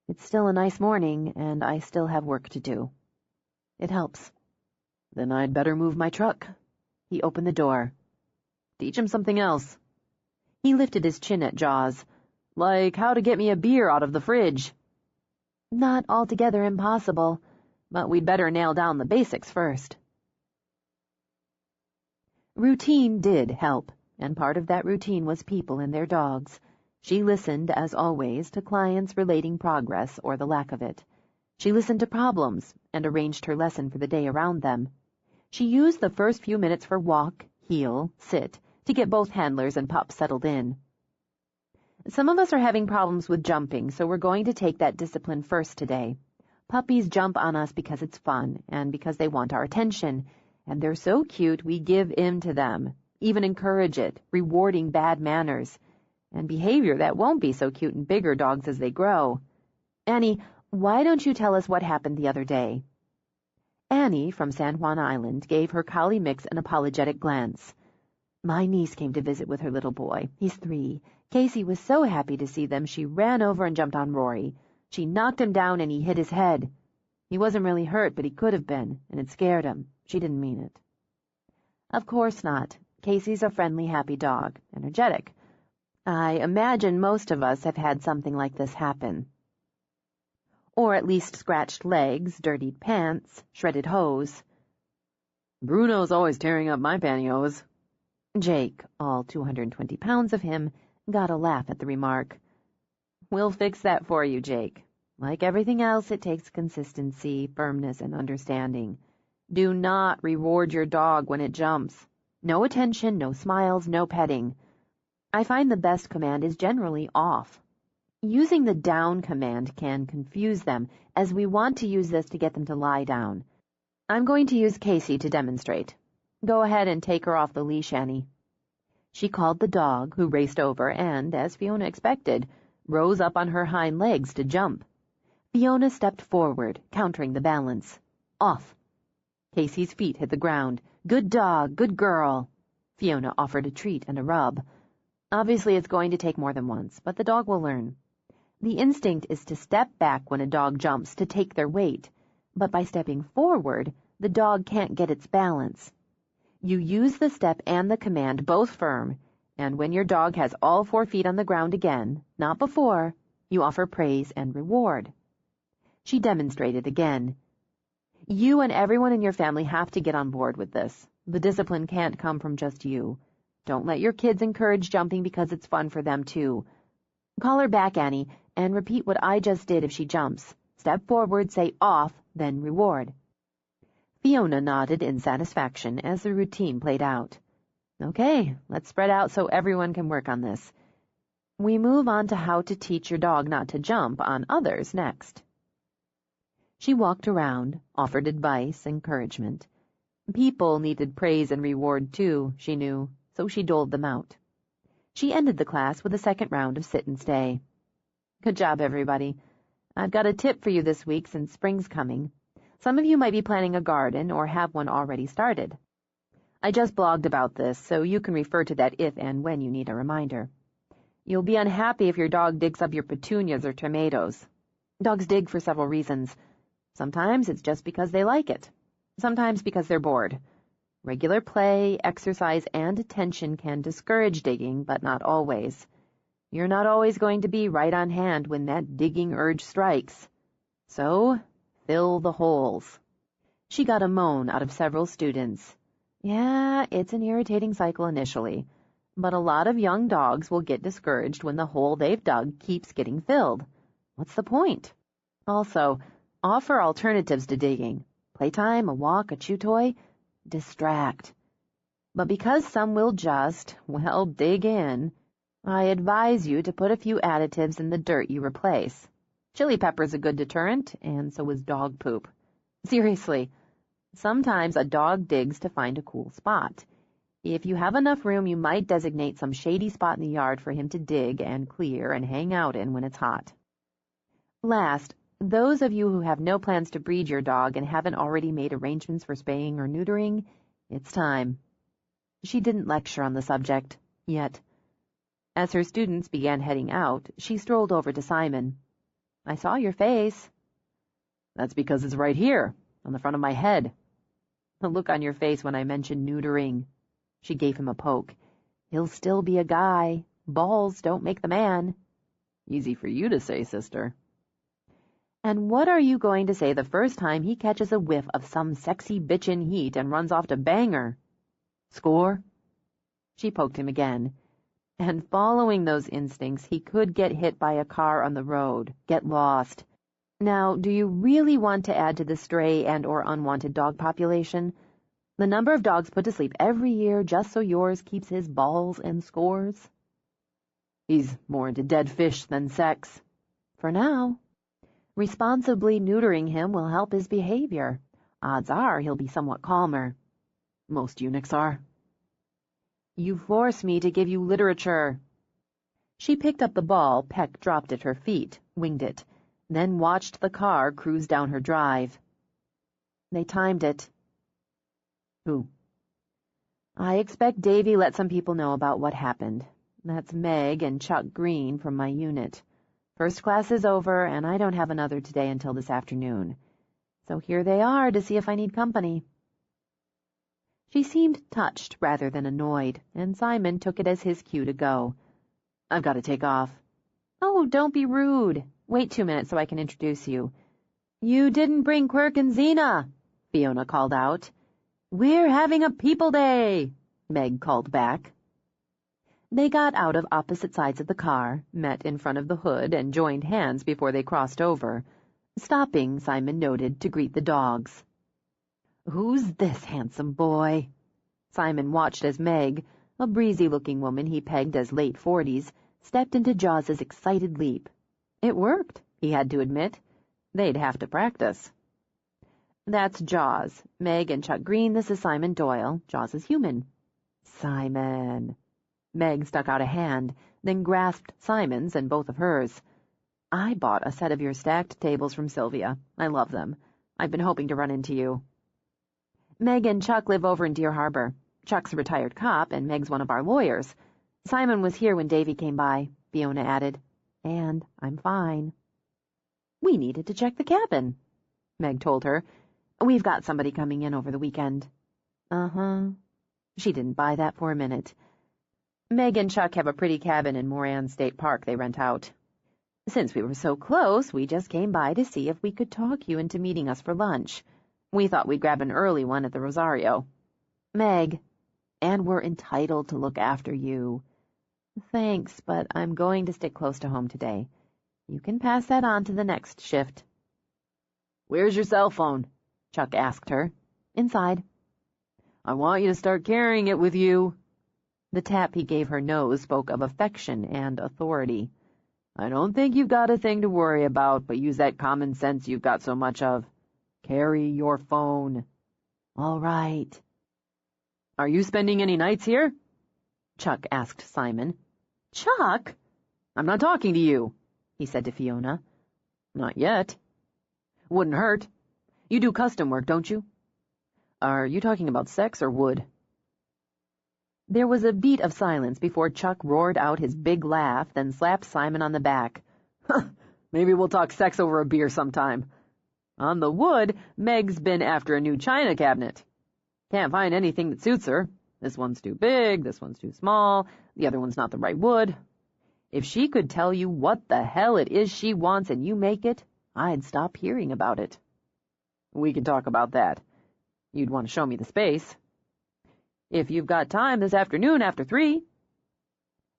"It's still a nice morning, and I still have work to do. It helps." "Then I'd better move my truck." He opened the door. "Teach him something else." He lifted his chin at Jaws. "Like how to get me a beer out of the fridge." "Not altogether impossible, but we'd better nail down the basics first." Routine did help, and part of that routine was people and their dogs. She listened, as always, to clients relating progress or the lack of it. She listened to problems and arranged her lesson for the day around them. She used the first few minutes for walk, heel, sit, to get both handlers and pup settled in. "Some of us are having problems with jumping, so we're going to take that discipline first today. Puppies jump on us because it's fun and because they want our attention, and they're so cute we give in to them, even encourage it, rewarding bad manners, and behavior that won't be so cute in bigger dogs as they grow. Annie, Why don't you tell us what happened the other day?" Annie, from San Juan Island, gave her collie Mix an apologetic glance. "My niece came to visit with her little boy. He's 3. Casey was so happy to see them, she ran over and jumped on Rory. She knocked him down and he hit his head. He wasn't really hurt, but he could have been, and it scared him. She didn't mean it." "Of course not. Casey's a friendly, happy dog, energetic. I imagine most of us have had something like this happen. Or at least scratched legs, dirtied pants, shredded hose." "Bruno's always tearing up my pantyhose." Jake, all 220 pounds of him, got a laugh at the remark. "We'll fix that for you, Jake. Like everything else, it takes consistency, firmness, and understanding. Do not reward your dog when it jumps. No attention, no smiles, no petting. I find the best command is generally off. Using the down command can confuse them, as we want to use this to get them to lie down. I'm going to use Casey to demonstrate. Go ahead and take her off the leash, Annie." She called the dog, who raced over and, as Fiona expected, rose up on her hind legs to jump. Fiona stepped forward, countering the balance. Off. Casey's feet hit the ground. "Good dog, good girl." Fiona offered a treat and a rub. Obviously, it's going to take more than once, but the dog will learn. The instinct is to step back when a dog jumps to take their weight, but by stepping forward, the dog can't get its balance. You use the step and the command both firm, and when your dog has all 4 feet on the ground again, not before, you offer praise and reward. She demonstrated again. You and everyone in your family have to get on board with this. The discipline can't come from just you. Don't let your kids encourage jumping because it's fun for them too. Call her back, Annie, and repeat what I just did if she jumps. Step forward, say off, then reward. Fiona nodded in satisfaction as the routine played out. Okay, let's spread out so everyone can work on this. We move on to how to teach your dog not to jump on others next. She walked around, offered advice, encouragement. People needed praise and reward too, she knew, so she doled them out. She ended the class with a second round of sit and stay. Good job, everybody. I've got a tip for you this week since spring's coming. Some of you might be planning a garden or have one already started. I just blogged about this, so you can refer to that if and when you need a reminder. You'll be unhappy if your dog digs up your petunias or tomatoes. Dogs dig for several reasons. Sometimes it's just because they like it. Sometimes because they're bored. Regular play, exercise, and attention can discourage digging, but not always. You're not always going to be right on hand when that digging urge strikes. So, fill the holes. She got a moan out of several students. Yeah, it's an irritating cycle initially, but a lot of young dogs will get discouraged when the hole they've dug keeps getting filled. What's the point? Also, offer alternatives to digging. Playtime, a walk, a chew toy. Distract. But because some will just, well, dig in, I advise you to put a few additives in the dirt you replace. Chili pepper's a good deterrent, and so is dog poop. Seriously, sometimes a dog digs to find a cool spot. If you have enough room, you might designate some shady spot in the yard for him to dig and clear and hang out in when it's hot. Last, those of you who have no plans to breed your dog and haven't already made arrangements for spaying or neutering, it's time. She didn't lecture on the subject, yet. As her students began heading out, she strolled over to Simon. I saw your face. That's because it's right here, on the front of my head. The look on your face when I mentioned neutering. She gave him a poke. He'll still be a guy. Balls don't make the man. Easy for you to say, sister. And what are you going to say the first time he catches a whiff of some sexy bitch in heat and runs off to bang her? Score? She poked him again. And following those instincts, he could get hit by a car on the road, get lost. Now, do you really want to add to the stray and or unwanted dog population? The number of dogs put to sleep every year just so yours keeps his balls and scores? He's more into dead fish than sex. For now. Responsibly neutering him will help his behavior. Odds are he'll be somewhat calmer. Most eunuchs are. You force me to give you literature. She picked up the ball Peck dropped at her feet, winged it, then watched the car cruise down her drive. They timed it. Who? I expect Davy let some people know about what happened. That's Meg and Chuck Green from my unit. First class is over, and I don't have another today until this afternoon. So here they are to see if I need company. She seemed touched rather than annoyed, and Simon took it as his cue to go. I've got to take off. Oh, don't be rude. Wait 2 minutes so I can introduce you. You didn't bring Quirk and Xena, Fiona called out. We're having a people day, Meg called back. They got out of opposite sides of the car, met in front of the hood, and joined hands before they crossed over, stopping, Simon noted, to greet the dogs. Who's this handsome boy? Simon watched as Meg, a breezy-looking woman he pegged as late 40s, stepped into Jaws's excited leap. It worked, he had to admit. They'd have to practice. That's Jaws. Meg and Chuck Green, this is Simon Doyle. Jaws is human. Simon. Meg stuck out a hand, then grasped Simon's and both of hers. I bought a set of your stacked tables from Sylvia. I love them. I've been hoping to run into you. Meg and Chuck live over in Deer Harbor. Chuck's a retired cop, and Meg's one of our lawyers. Simon was here when Davy came by, Fiona added. And I'm fine. We needed to check the cabin, Meg told her. We've got somebody coming in over the weekend. Uh-huh. She didn't buy that for a minute. Meg and Chuck have a pretty cabin in Moran State Park they rent out. Since we were so close, we just came by to see if we could talk you into meeting us for lunch. We thought we'd grab an early one at the Rosario. Meg, and we're entitled to look after you. Thanks, but I'm going to stick close to home today. You can pass that on to the next shift. Where's your cell phone? Chuck asked her. Inside. I want you to start carrying it with you. The tap he gave her nose spoke of affection and authority. I don't think you've got a thing to worry about, but use that common sense you've got so much of. Carry your phone. All right. Are you spending any nights here? Chuck asked Simon. Chuck? I'm not talking to you, he said to Fiona. Not yet. Wouldn't hurt. You do custom work, don't you? Are you talking about sex or wood? There was a beat of silence before Chuck roared out his big laugh, then slapped Simon on the back. Maybe we'll talk sex over a beer sometime. On the wood, Meg's been after a new china cabinet. Can't find anything that suits her. This one's too big, this one's too small, the other one's not the right wood. If she could tell you what the hell it is she wants and you make it, I'd stop hearing about it. We could talk about that. You'd want to show me the space. If you've got time this afternoon after 3.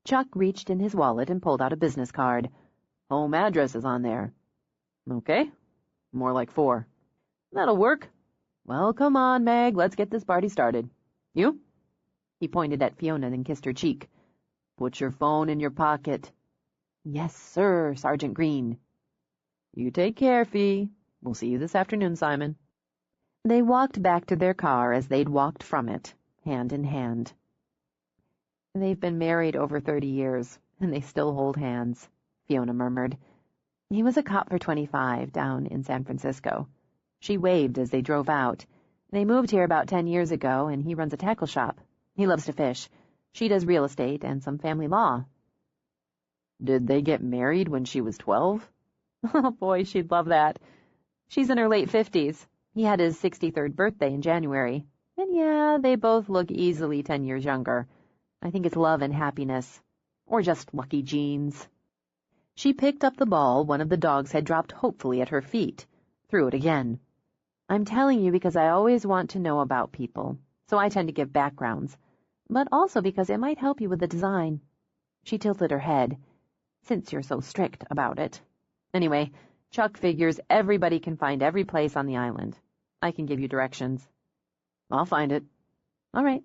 Chuck reached in his wallet and pulled out a business card. Home address is on there. Okay. More like 4. That'll work. Well, come on, Meg, let's get this party started. You? He pointed at Fiona, then kissed her cheek. Put your phone in your pocket. Yes, sir, Sergeant Green. You take care, Fee. We'll see you this afternoon, Simon. They walked back to their car as they'd walked from it, hand in hand. They've been married over 30 years, and they still hold hands, Fiona murmured. He was a cop for 25 down in San Francisco. She waved as they drove out. They moved here about 10 years ago, and he runs a tackle shop. He loves to fish. She does real estate and some family law. Did they get married when she was 12? Oh, boy, she'd love that. She's in her late 50s. He had his 63rd birthday in January. And yeah, they both look easily 10 years younger. I think it's love and happiness. Or just lucky genes. She picked up the ball one of the dogs had dropped hopefully at her feet. Threw it again. I'm telling you because I always want to know about people, so I tend to give backgrounds, but also because it might help you with the design. She tilted her head, since you're so strict about it. Anyway, Chuck figures everybody can find every place on the island. I can give you directions. I'll find it. All right.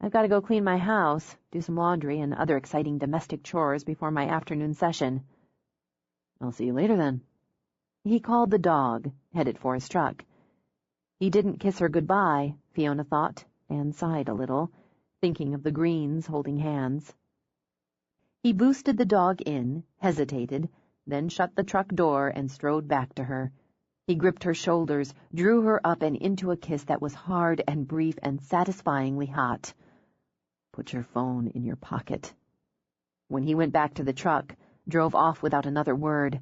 I've got to go clean my house, do some laundry and other exciting domestic chores before my afternoon session. I'll see you later then. He called the dog, headed for his truck. He didn't kiss her goodbye, Fiona thought, and sighed a little, thinking of the Greens holding hands. He boosted the dog in, hesitated, then shut the truck door and strode back to her. He gripped her shoulders, drew her up and into a kiss that was hard and brief and satisfyingly hot. "Put your phone in your pocket." When he went back to the truck, drove off without another word,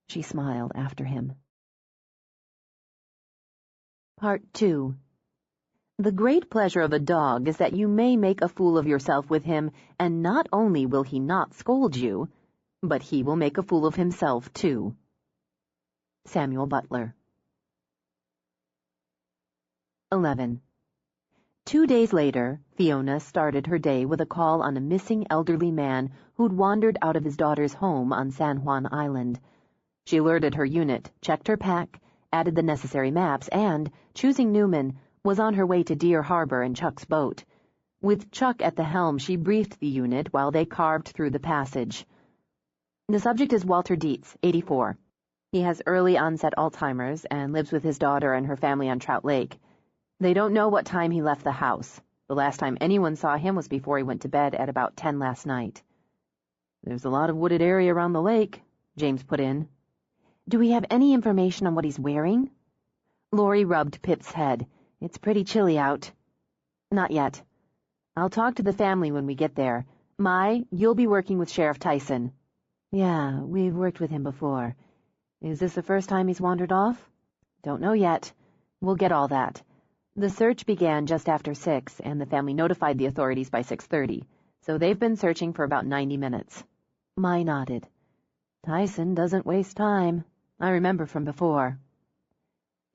she smiled after him. Part 2. The great pleasure of a dog is that you may make a fool of yourself with him, and not only will he not scold you, but he will make a fool of himself, too. Samuel Butler. 11. 2 days later, Fiona started her day with a call on a missing elderly man who'd wandered out of his daughter's home on San Juan Island. She alerted her unit, checked her pack, added the necessary maps, and, choosing Newman, was on her way to Deer Harbor in Chuck's boat. With Chuck at the helm, she briefed the unit while they carved through the passage. The subject is Walter Dietz, 84. He has early-onset Alzheimer's and lives with his daughter and her family on Trout Lake. They don't know what time he left the house. The last time anyone saw him was before he went to bed at about 10 last night. "There's a lot of wooded area around the lake," James put in. "Do we have any information on what he's wearing?" Lori rubbed Pip's head. "It's pretty chilly out." "Not yet. I'll talk to the family when we get there. Mai, you'll be working with Sheriff Tyson." "Yeah, we've worked with him before. Is this the first time he's wandered off?" "Don't know yet. We'll get all that." The search began just after 6, and the family notified the authorities by 6:30, so they've been searching for about 90 minutes. Mai nodded. "Tyson doesn't waste time. I remember from before."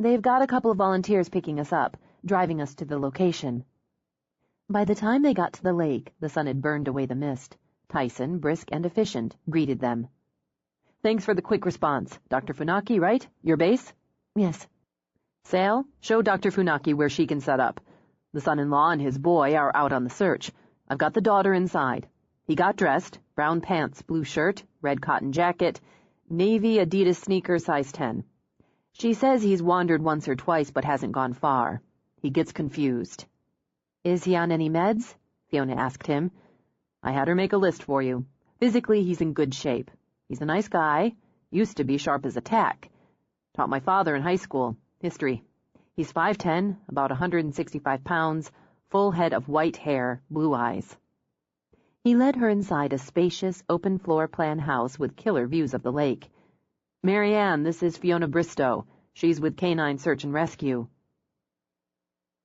"They've got a couple of volunteers picking us up, driving us to the location." By the time they got to the lake, the sun had burned away the mist. Tyson, brisk and efficient, greeted them. "Thanks for the quick response. Dr. Funaki, right? Your base?" "Yes." "Sale, show Dr. Funaki where she can set up. The son-in-law and his boy are out on the search. I've got the daughter inside." He got dressed, brown pants, blue shirt, red cotton jacket, navy Adidas sneakers size 10. She says he's wandered once or twice but hasn't gone far. He gets confused. "Is he on any meds?" Fiona asked him. "I had her make a list for you. Physically, he's in good shape. He's a nice guy. Used to be sharp as a tack. Taught my father in high school. History. He's 5'10", about 165 pounds, full head of white hair, blue eyes." He led her inside a spacious, open floor plan house with killer views of the lake. "Mary Ann, this is Fiona Bristow. She's with Canine Search and Rescue."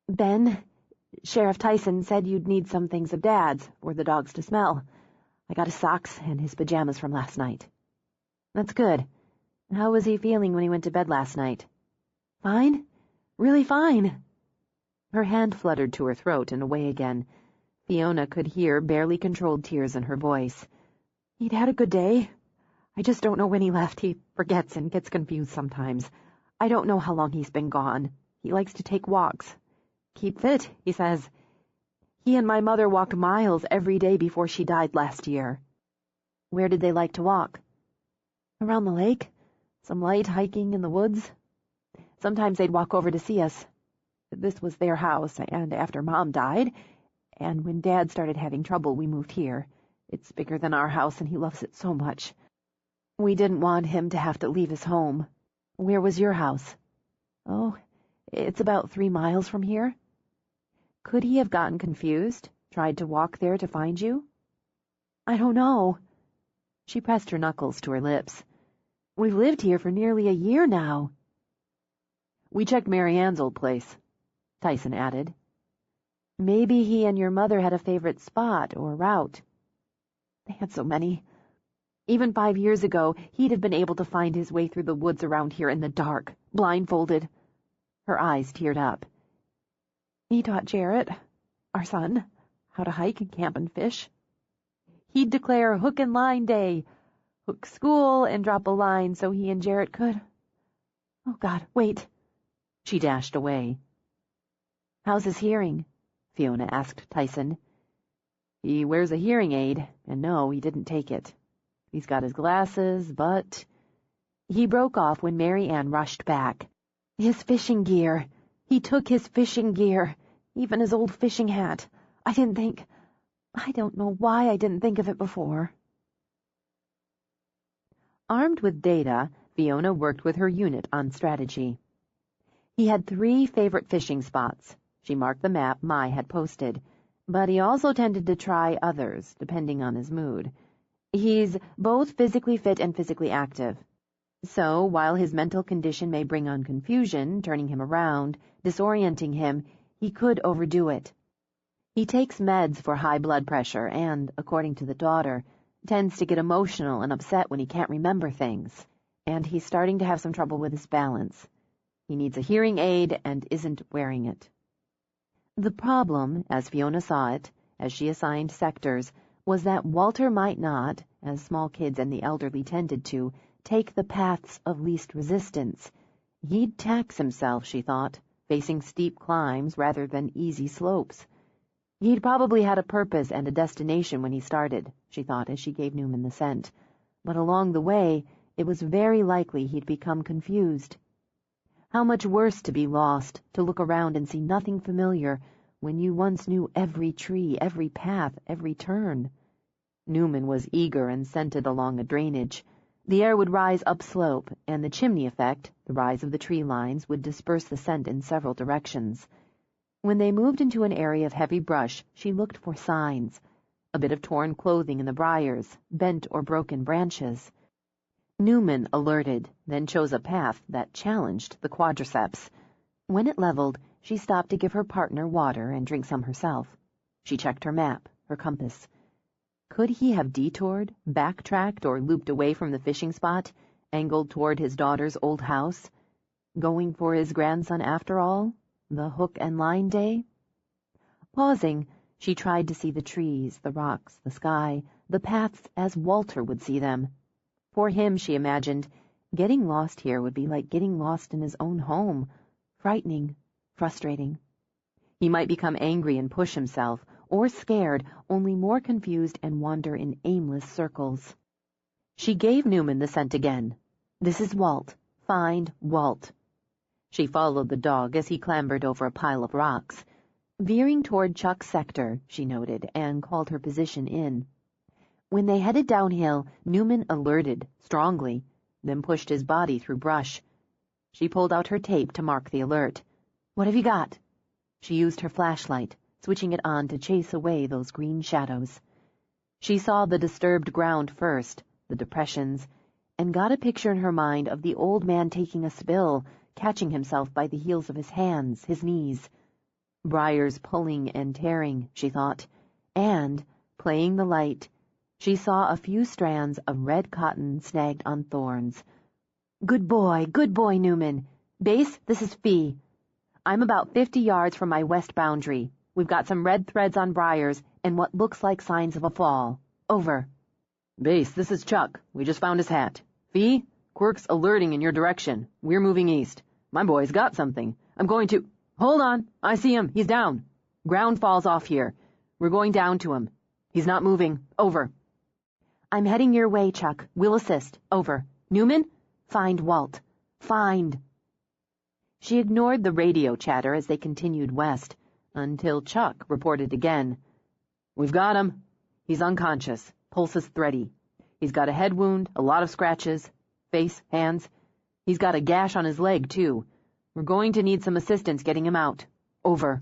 "Ben, Sheriff Tyson said you'd need some things of Dad's for the dogs to smell. I got his socks and his pajamas from last night." "That's good. How was he feeling when he went to bed last night?" "Fine. Really fine." Her hand fluttered to her throat and away again. Fiona could hear barely controlled tears in her voice. "He'd had a good day. I just don't know when he left. He forgets and gets confused sometimes. I don't know how long he's been gone. He likes to take walks. Keep fit, he says. He and my mother walked miles every day before she died last year." "Where did they like to walk?" "Around the lake. Some light hiking in the woods. Sometimes they'd walk over to see us. This was their house, and after Mom died, and when Dad started having trouble, we moved here. It's bigger than our house, and he loves it so much. We didn't want him to have to leave his home." "Where was your house?" "Oh, it's about 3 miles from here." "Could he have gotten confused, tried to walk there to find you?" "I don't know." She pressed her knuckles to her lips. "We've lived here for nearly a year now." "We checked Mary Ann's old place," Tyson added. "Maybe he and your mother had a favorite spot or route." "They had so many. Even 5 years ago, he'd have been able to find his way through the woods around here in the dark, blindfolded." Her eyes teared up. "He taught Jarrett, our son, how to hike and camp and fish. He'd declare hook and line day, hook school and drop a line so he and Jarrett could... Oh, God, wait." She dashed away. "How's his hearing?" Fiona asked Tyson. "He wears a hearing aid, and no, he didn't take it. He's got his glasses, but..." He broke off when Mary Ann rushed back. "His fishing gear. He took his fishing gear, even his old fishing hat. I don't know why I didn't think of it before." Armed with data, Fiona worked with her unit on strategy. He had 3 favorite fishing spots. She marked the map Mai had posted, but he also tended to try others, depending on his mood. He's both physically fit and physically active. So, while his mental condition may bring on confusion, turning him around, disorienting him, he could overdo it. He takes meds for high blood pressure and, according to the daughter, tends to get emotional and upset when he can't remember things, and he's starting to have some trouble with his balance. He needs a hearing aid and isn't wearing it. The problem, as Fiona saw it, as she assigned sectors, was that Walter might not, as small kids and the elderly tended to, take the paths of least resistance. He'd tax himself, she thought, facing steep climbs rather than easy slopes. He'd probably had a purpose and a destination when he started, she thought as she gave Newman the scent. But along the way, it was very likely he'd become confused. How much worse to be lost, to look around and see nothing familiar, when you once knew every tree, every path, every turn. Newman was eager and scented along a drainage. The air would rise upslope, and the chimney effect, the rise of the tree lines, would disperse the scent in several directions. When they moved into an area of heavy brush, she looked for signs. A bit of torn clothing in the briars, bent or broken branches. Newman alerted, then chose a path that challenged the quadriceps. When it leveled, she stopped to give her partner water and drink some herself. She checked her map, her compass. Could he have detoured, backtracked, or looped away from the fishing spot, angled toward his daughter's old house? Going for his grandson after all? The hook and line day? Pausing, she tried to see the trees, the rocks, the sky, the paths as Walter would see them. For him, she imagined, getting lost here would be like getting lost in his own home, frightening, frustrating. He might become angry and push himself, or scared, only more confused and wander in aimless circles. She gave Newman the scent again. This is Walt. Find Walt. She followed the dog as he clambered over a pile of rocks. Veering toward Chuck's sector, she noted, and called her position in. When they headed downhill, Newman alerted, strongly, then pushed his body through brush. She pulled out her tape to mark the alert. What have you got? She used her flashlight, switching it on to chase away those green shadows. She saw the disturbed ground first, the depressions, and got a picture in her mind of the old man taking a spill, catching himself by the heels of his hands, his knees. Briars pulling and tearing, she thought, and, playing the light, she saw a few strands of red cotton snagged on thorns. Good boy, Newman. Base, this is Fee. I'm about 50 yards from my west boundary. We've got some red threads on briars and what looks like signs of a fall. Over. Base, this is Chuck. We just found his hat. Fee, Quirk's alerting in your direction. We're moving east. My boy's got something. I'm going to... Hold on. I see him. He's down. Ground falls off here. We're going down to him. He's not moving. Over. I'm heading your way, Chuck. We'll assist. Over. Newman? Find Walt. Find. She ignored the radio chatter as they continued west, until Chuck reported again. We've got him. He's unconscious. Pulse is thready. He's got a head wound, a lot of scratches. Face, hands. He's got a gash on his leg, too. We're going to need some assistance getting him out. Over.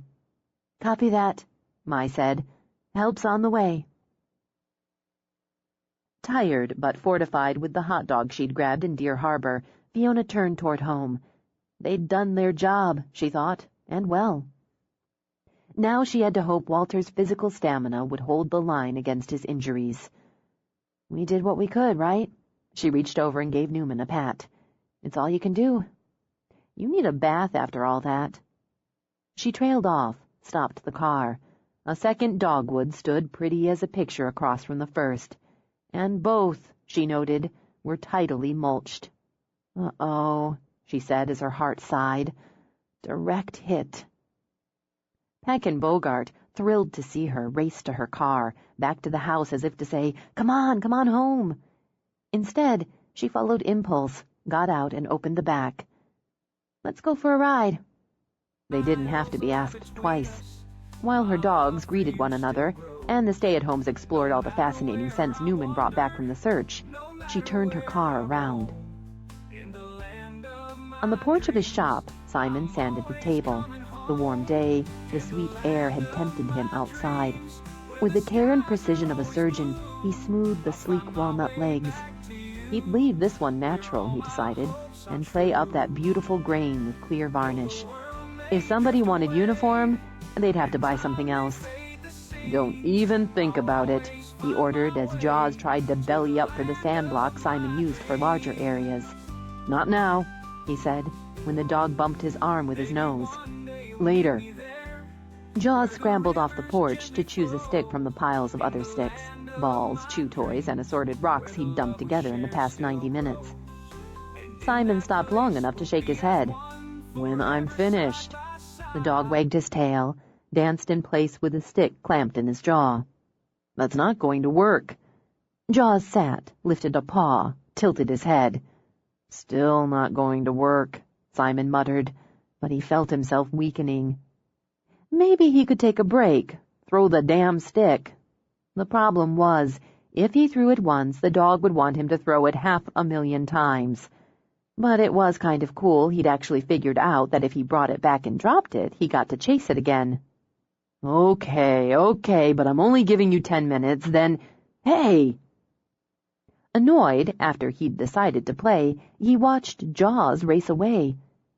Copy that, Mai said. Help's on the way. Tired but fortified with the hot dog she'd grabbed in Deer Harbor, Fiona turned toward home. They'd done their job, she thought, and well. Now she had to hope Walter's physical stamina would hold the line against his injuries. We did what we could, right? She reached over and gave Newman a pat. It's all you can do. You need a bath after all that. She trailed off, stopped the car. A second dogwood stood pretty as a picture across from the first. And both, she noted, were tidily mulched. Uh-oh, she said as her heart sighed. Direct hit. Peck and Bogart, thrilled to see her, raced to her car, back to the house as if to say, come on home. Instead, she followed impulse, got out and opened the back. Let's go for a ride. They didn't have to be asked twice. While her dogs greeted one another, and the stay-at-homes explored all the fascinating scents Newman brought back from the search, she turned her car around. On the porch of his shop, Simon sanded the table. The warm day, the sweet air had tempted him outside. With the care and precision of a surgeon, he smoothed the sleek walnut legs. He'd leave this one natural, he decided, and play up that beautiful grain with clear varnish. If somebody wanted uniform, they'd have to buy something else. "Don't even think about it," he ordered as Jaws tried to belly up for the sand block Simon used for larger areas. "Not now," he said, when the dog bumped his arm with his nose. "Later." Jaws scrambled off the porch to choose a stick from the piles of other sticks, balls, chew toys, and assorted rocks he'd dumped together in the past 90 minutes. Simon stopped long enough to shake his head. "When I'm finished." The dog wagged his tail, danced in place with a stick clamped in his jaw. "That's not going to work." Jaws sat, lifted a paw, tilted his head. "Still not going to work," Simon muttered, but he felt himself weakening. Maybe he could take a break, throw the damn stick. The problem was, if he threw it once, the dog would want him to throw it 500,000 times. But it was kind of cool he'd actually figured out that if he brought it back and dropped it, he got to chase it again. Okay, but I'm only giving you 10 minutes, then... Hey! Annoyed, after he'd decided to play, he watched Jaws race away.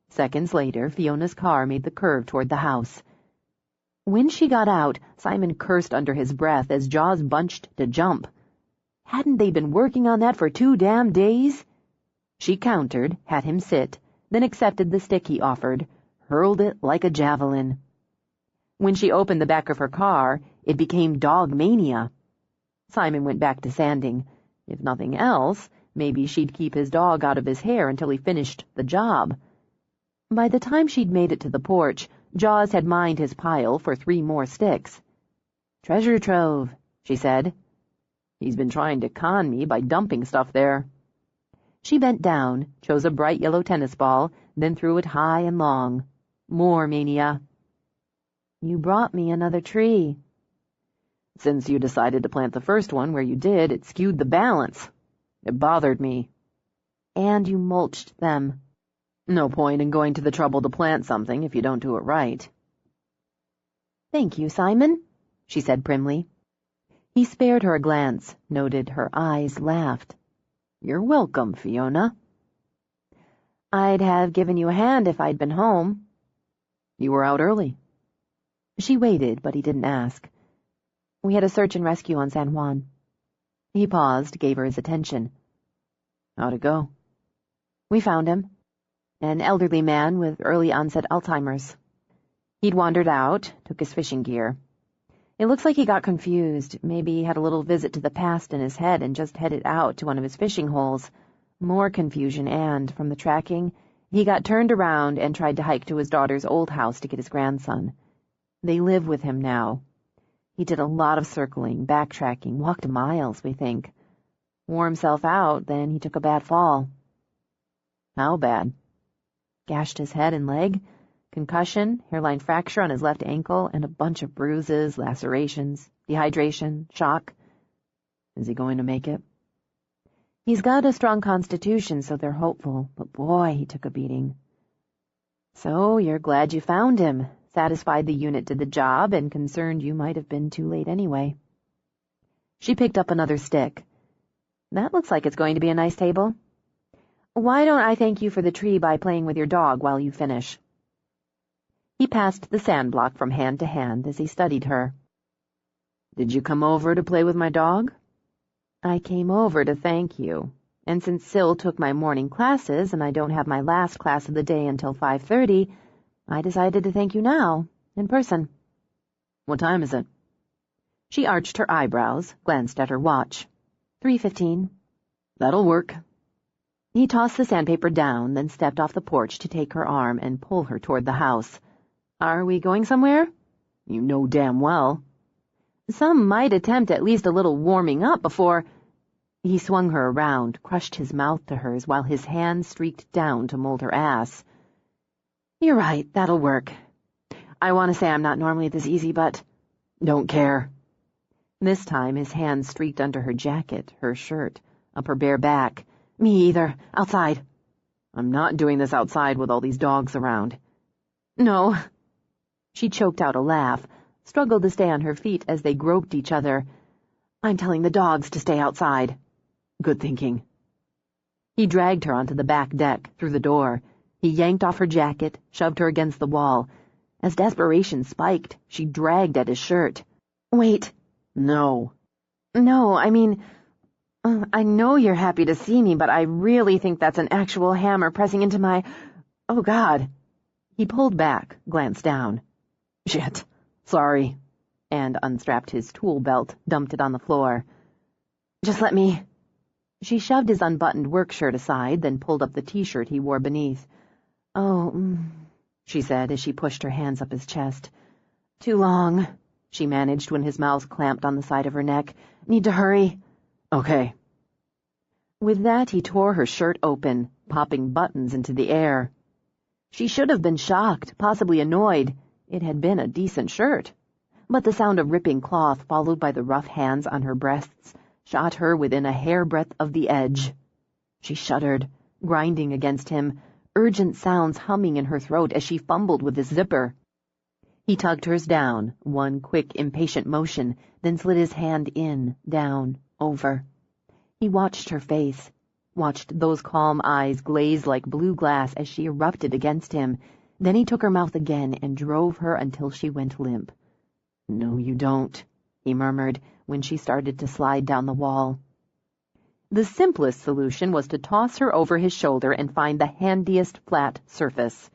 Seconds later, Fiona's car made the curve toward the house. When she got out, Simon cursed under his breath as Jaws bunched to jump. Hadn't they been working on that for 2 damn days? She countered, had him sit, then accepted the stick he offered, hurled it like a javelin. When she opened the back of her car, it became dog mania. Simon went back to sanding. If nothing else, maybe she'd keep his dog out of his hair until he finished the job. By the time she'd made it to the porch, Jaws had mined his pile for 3 more sticks. "Treasure trove," she said. "He's been trying to con me by dumping stuff there." She bent down, chose a bright yellow tennis ball, then threw it high and long. More mania. "You brought me another tree." "Since you decided to plant the first one where you did, it skewed the balance. It bothered me." "And you mulched them." "No point in going to the trouble to plant something if you don't do it right." "Thank you, Simon," she said primly. He spared her a glance, noted her eyes laughed. "You're welcome, Fiona." "I'd have given you a hand if I'd been home." "You were out early." She waited, but he didn't ask. "We had a search and rescue on San Juan." He paused, gave her his attention. "How'd it go?" "We found him. An elderly man with early-onset Alzheimer's. He'd wandered out, took his fishing gear. It looks like he got confused. Maybe he had a little visit to the past in his head and just headed out to one of his fishing holes. More confusion, and, from the tracking, he got turned around and tried to hike to his daughter's old house to get his grandson. They live with him now. He did a lot of circling, backtracking, walked miles, we think. Wore himself out, then he took a bad fall." "How bad?" "Gashed his head and leg, concussion, hairline fracture on his left ankle, and a bunch of bruises, lacerations, dehydration, shock." "Is he going to make it?" "He's got a strong constitution, so they're hopeful, but boy, he took a beating." "So you're glad you found him, satisfied the unit did the job, and concerned you might have been too late anyway." She picked up another stick. "That looks like it's going to be a nice table. Why don't I thank you for the tree by playing with your dog while you finish?" He passed the sand block from hand to hand as he studied her. "Did you come over to play with my dog?" "I came over to thank you. And since Syl took my morning classes and I don't have my last class of the day until 5:30, I decided to thank you now, in person." "What time is it?" She arched her eyebrows, glanced at her watch. 3:15. "That'll work." He tossed the sandpaper down, then stepped off the porch to take her arm and pull her toward the house. "Are we going somewhere?" "You know damn well." "Some might attempt at least a little warming up before—" He swung her around, crushed his mouth to hers while his hand streaked down to mold her ass. "You're right, that'll work. I want to say I'm not normally this easy, but—" "Don't care." This time his hands streaked under her jacket, her shirt, up her bare back. Me either. Outside. I'm not doing this outside with all these dogs around. No. She choked out a laugh, struggled to stay on her feet as they groped each other. I'm telling the dogs to stay outside. Good thinking. He dragged her onto the back deck, through the door. He yanked off her jacket, shoved her against the wall. As desperation spiked, she dragged at his shirt. Wait. No. No, I mean, I know you're happy to see me, but I really think that's an actual hammer pressing into my... Oh, God. He pulled back, glanced down. Shit. Sorry. And unstrapped his tool belt, dumped it on the floor. Just let me... She shoved his unbuttoned work shirt aside, then pulled up the t-shirt he wore beneath. Oh, she said as she pushed her hands up his chest. Too long, she managed when his mouth clamped on the side of her neck. Need to hurry. Okay. With that, he tore her shirt open, popping buttons into the air. She should have been shocked, possibly annoyed. It had been a decent shirt. But the sound of ripping cloth, followed by the rough hands on her breasts, shot her within a hairbreadth of the edge. She shuddered, grinding against him, urgent sounds humming in her throat as she fumbled with his zipper. He tugged hers down, one quick, impatient motion, then slid his hand in, down, over. He watched her face, watched those calm eyes glaze like blue glass as she erupted against him. Then he took her mouth again and drove her until she went limp. "No, you don't," he murmured when she started to slide down the wall. The simplest solution was to toss her over his shoulder and find the handiest flat surface.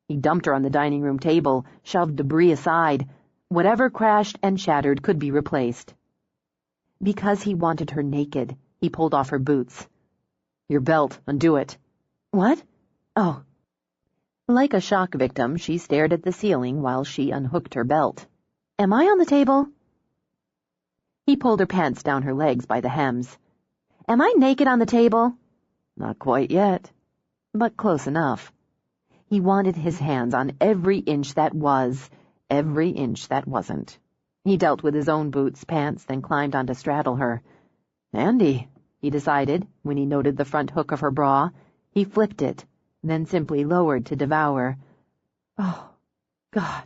He dumped her on the dining room table, shoved debris aside. Whatever crashed and shattered could be replaced. Because he wanted her naked, he pulled off her boots. "Your belt, undo it." "What? Oh." Like a shock victim, she stared at the ceiling while she unhooked her belt. "Am I on the table?" He pulled her pants down her legs by the hems. "Am I naked on the table?" "Not quite yet." But close enough. He wanted his hands on every inch that was, every inch that wasn't. He dealt with his own boots, pants, then climbed on to straddle her. "Handy," he decided, when he noted the front hook of her bra. He flipped it, then simply lowered to devour. Oh, God.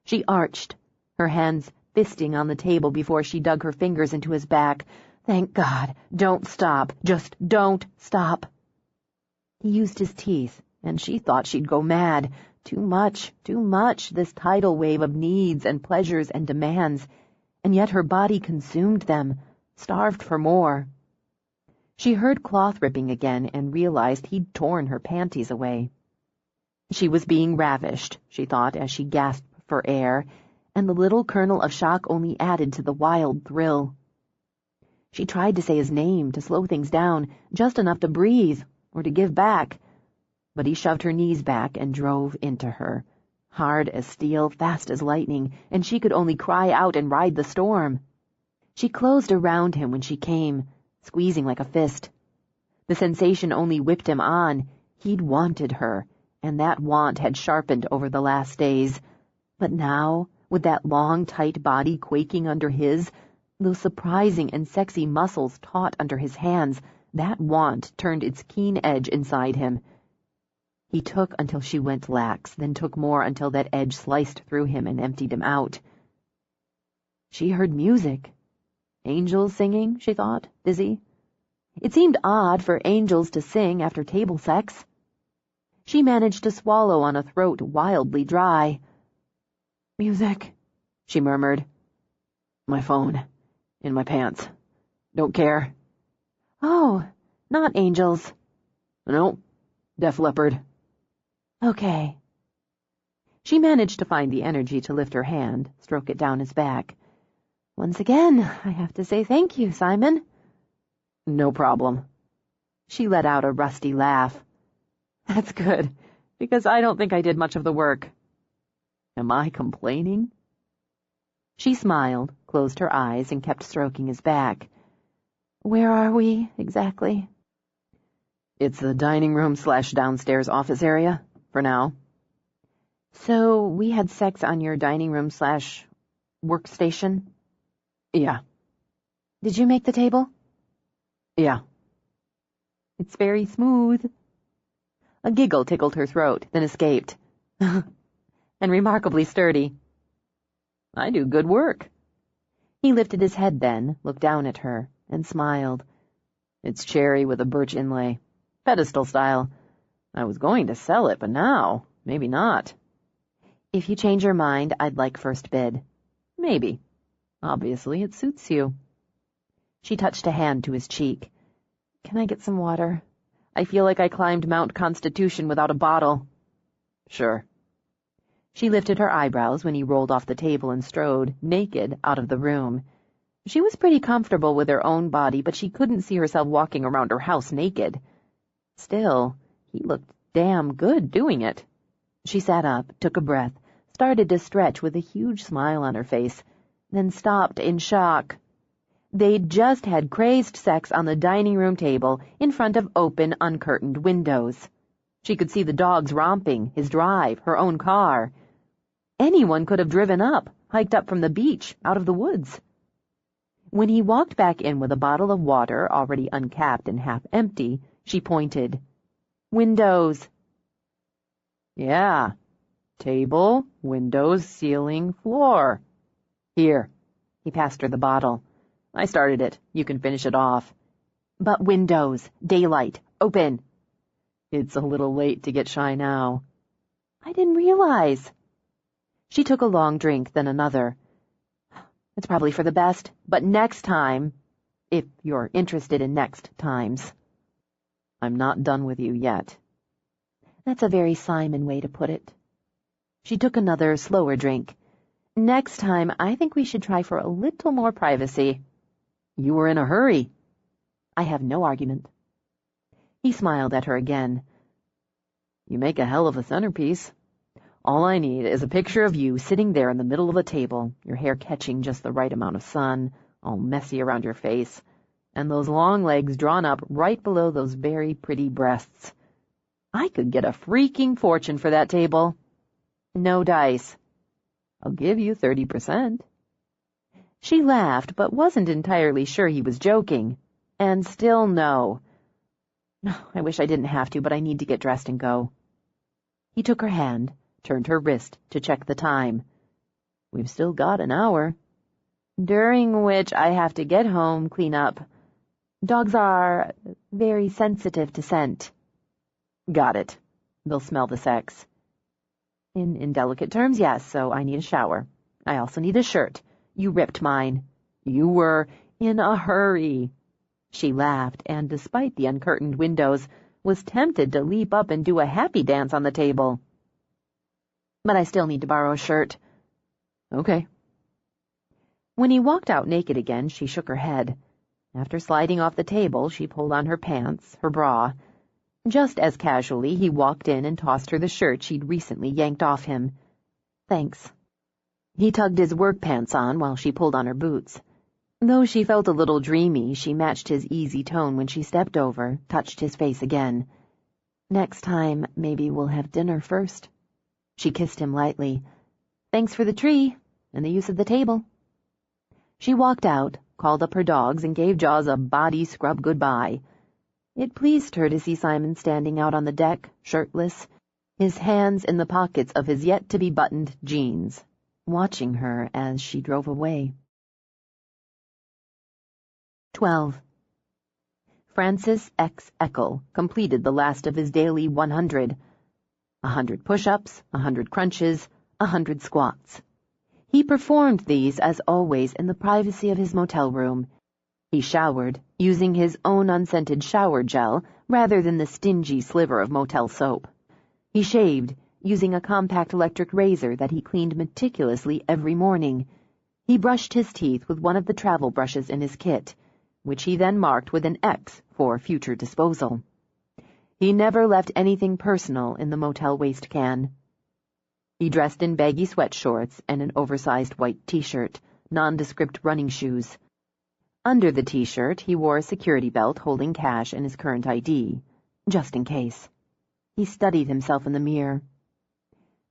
She arched, her hands fisting on the table before she dug her fingers into his back. Thank God. Don't stop. Just don't stop. He used his teeth, and she thought she'd go mad. Too much, this tidal wave of needs and pleasures and demands, and yet her body consumed them, starved for more. She heard cloth ripping again and realized he'd torn her panties away. She was being ravished, she thought as she gasped for air, and the little kernel of shock only added to the wild thrill. She tried to say his name, to slow things down, just enough to breathe, or to give back. But he shoved her knees back and drove into her, hard as steel, fast as lightning, and she could only cry out and ride the storm. She closed around him when she came, squeezing like a fist. The sensation only whipped him on. He'd wanted her, and that want had sharpened over the last days. But now, with that long, tight body quaking under his, those surprising and sexy muscles taut under his hands, that want turned its keen edge inside him. He took until she went lax, then took more until that edge sliced through him and emptied him out. She heard music. Angels singing, she thought, dizzy. It seemed odd for angels to sing after table sex. She managed to swallow on a throat wildly dry. "Music," she murmured. "My phone. In my pants. Don't care." "Oh, not angels." "Nope. Def Leppard." "Okay." She managed to find the energy to lift her hand, stroke it down his back. "Once again, I have to say thank you, Simon." "No problem." She let out a rusty laugh. "That's good, because I don't think I did much of the work." "Am I complaining?" She smiled, closed her eyes, and kept stroking his back. "Where are we, exactly?" "It's the dining room/downstairs office area, for now." "So we had sex on your dining room/workstation?" Yeah. Did you make the table? Yeah. It's very smooth. A giggle tickled her throat, then escaped. And remarkably sturdy. I do good work. He lifted his head then, looked down at her, and smiled. It's cherry with a birch inlay. Pedestal style. I was going to sell it, but now, maybe not. If you change your mind, I'd like first bid. Maybe. Obviously, it suits you. She touched a hand to his cheek. Can I get some water? I feel like I climbed Mount Constitution without a bottle. Sure. She lifted her eyebrows when he rolled off the table and strode, naked, out of the room. She was pretty comfortable with her own body, but she couldn't see herself walking around her house naked. Still, he looked damn good doing it. She sat up, took a breath, started to stretch with a huge smile on her face, then stopped in shock. They'd just had crazed sex on the dining room table in front of open, uncurtained windows. She could see the dogs romping, his drive, her own car. Anyone could have driven up, hiked up from the beach, out of the woods. When he walked back in with a bottle of water, already uncapped and half empty, she pointed. Windows. Yeah. Table, windows, ceiling, floor. Here. He passed her the bottle. I started it. You can finish it off. But windows, daylight, open. It's a little late to get shy now. I didn't realize. She took a long drink, then another. It's probably for the best, but next time, if you're interested in next times. I'm not done with you yet. That's a very Simon way to put it. She took another, slower drink. Next time, I think we should try for a little more privacy. You were in a hurry. I have no argument. He smiled at her again. You make a hell of a centerpiece. All I need is a picture of you sitting there in the middle of a table, your hair catching just the right amount of sun, all messy around your face, and those long legs drawn up right below those very pretty breasts. I could get a freaking fortune for that table. No dice. I'll give you 30%. She laughed, but wasn't entirely sure he was joking. And still no. I wish I didn't have to, but I need to get dressed and go. He took her hand, turned her wrist to check the time. We've still got an hour. During which I have to get home, clean up. Dogs are very sensitive to scent. Got it. They'll smell the sex. In delicate terms, yes, so I need a shower. I also need a shirt. You ripped mine. You were in a hurry. She laughed, and despite the uncurtained windows, was tempted to leap up and do a happy dance on the table. But I still need to borrow a shirt. Okay. When he walked out naked again, she shook her head. After sliding off the table, she pulled on her pants, her bra. Just as casually, he walked in and tossed her the shirt she'd recently yanked off him. Thanks. He tugged his work pants on while she pulled on her boots. Though she felt a little dreamy, she matched his easy tone when she stepped over, touched his face again. Next time, maybe we'll have dinner first. She kissed him lightly. Thanks for the tree and the use of the table. She walked out, called up her dogs, and gave Jaws a body scrub goodbye. It pleased her to see Simon standing out on the deck, shirtless, his hands in the pockets of his yet-to-be-buttoned jeans, watching her as she drove away. 12. Francis X. Eckel completed the last of his daily 100. 100 push-ups, 100 crunches, 100 squats. He performed these, as always, in the privacy of his motel room. He showered, using his own unscented shower gel rather than the stingy sliver of motel soap. He shaved, using a compact electric razor that he cleaned meticulously every morning. He brushed his teeth with one of the travel brushes in his kit, which he then marked with an X for future disposal. He never left anything personal in the motel waste can. He dressed in baggy sweatshorts and an oversized white t-shirt, nondescript running shoes. Under the t-shirt, he wore a security belt holding cash and his current ID, just in case. He studied himself in the mirror.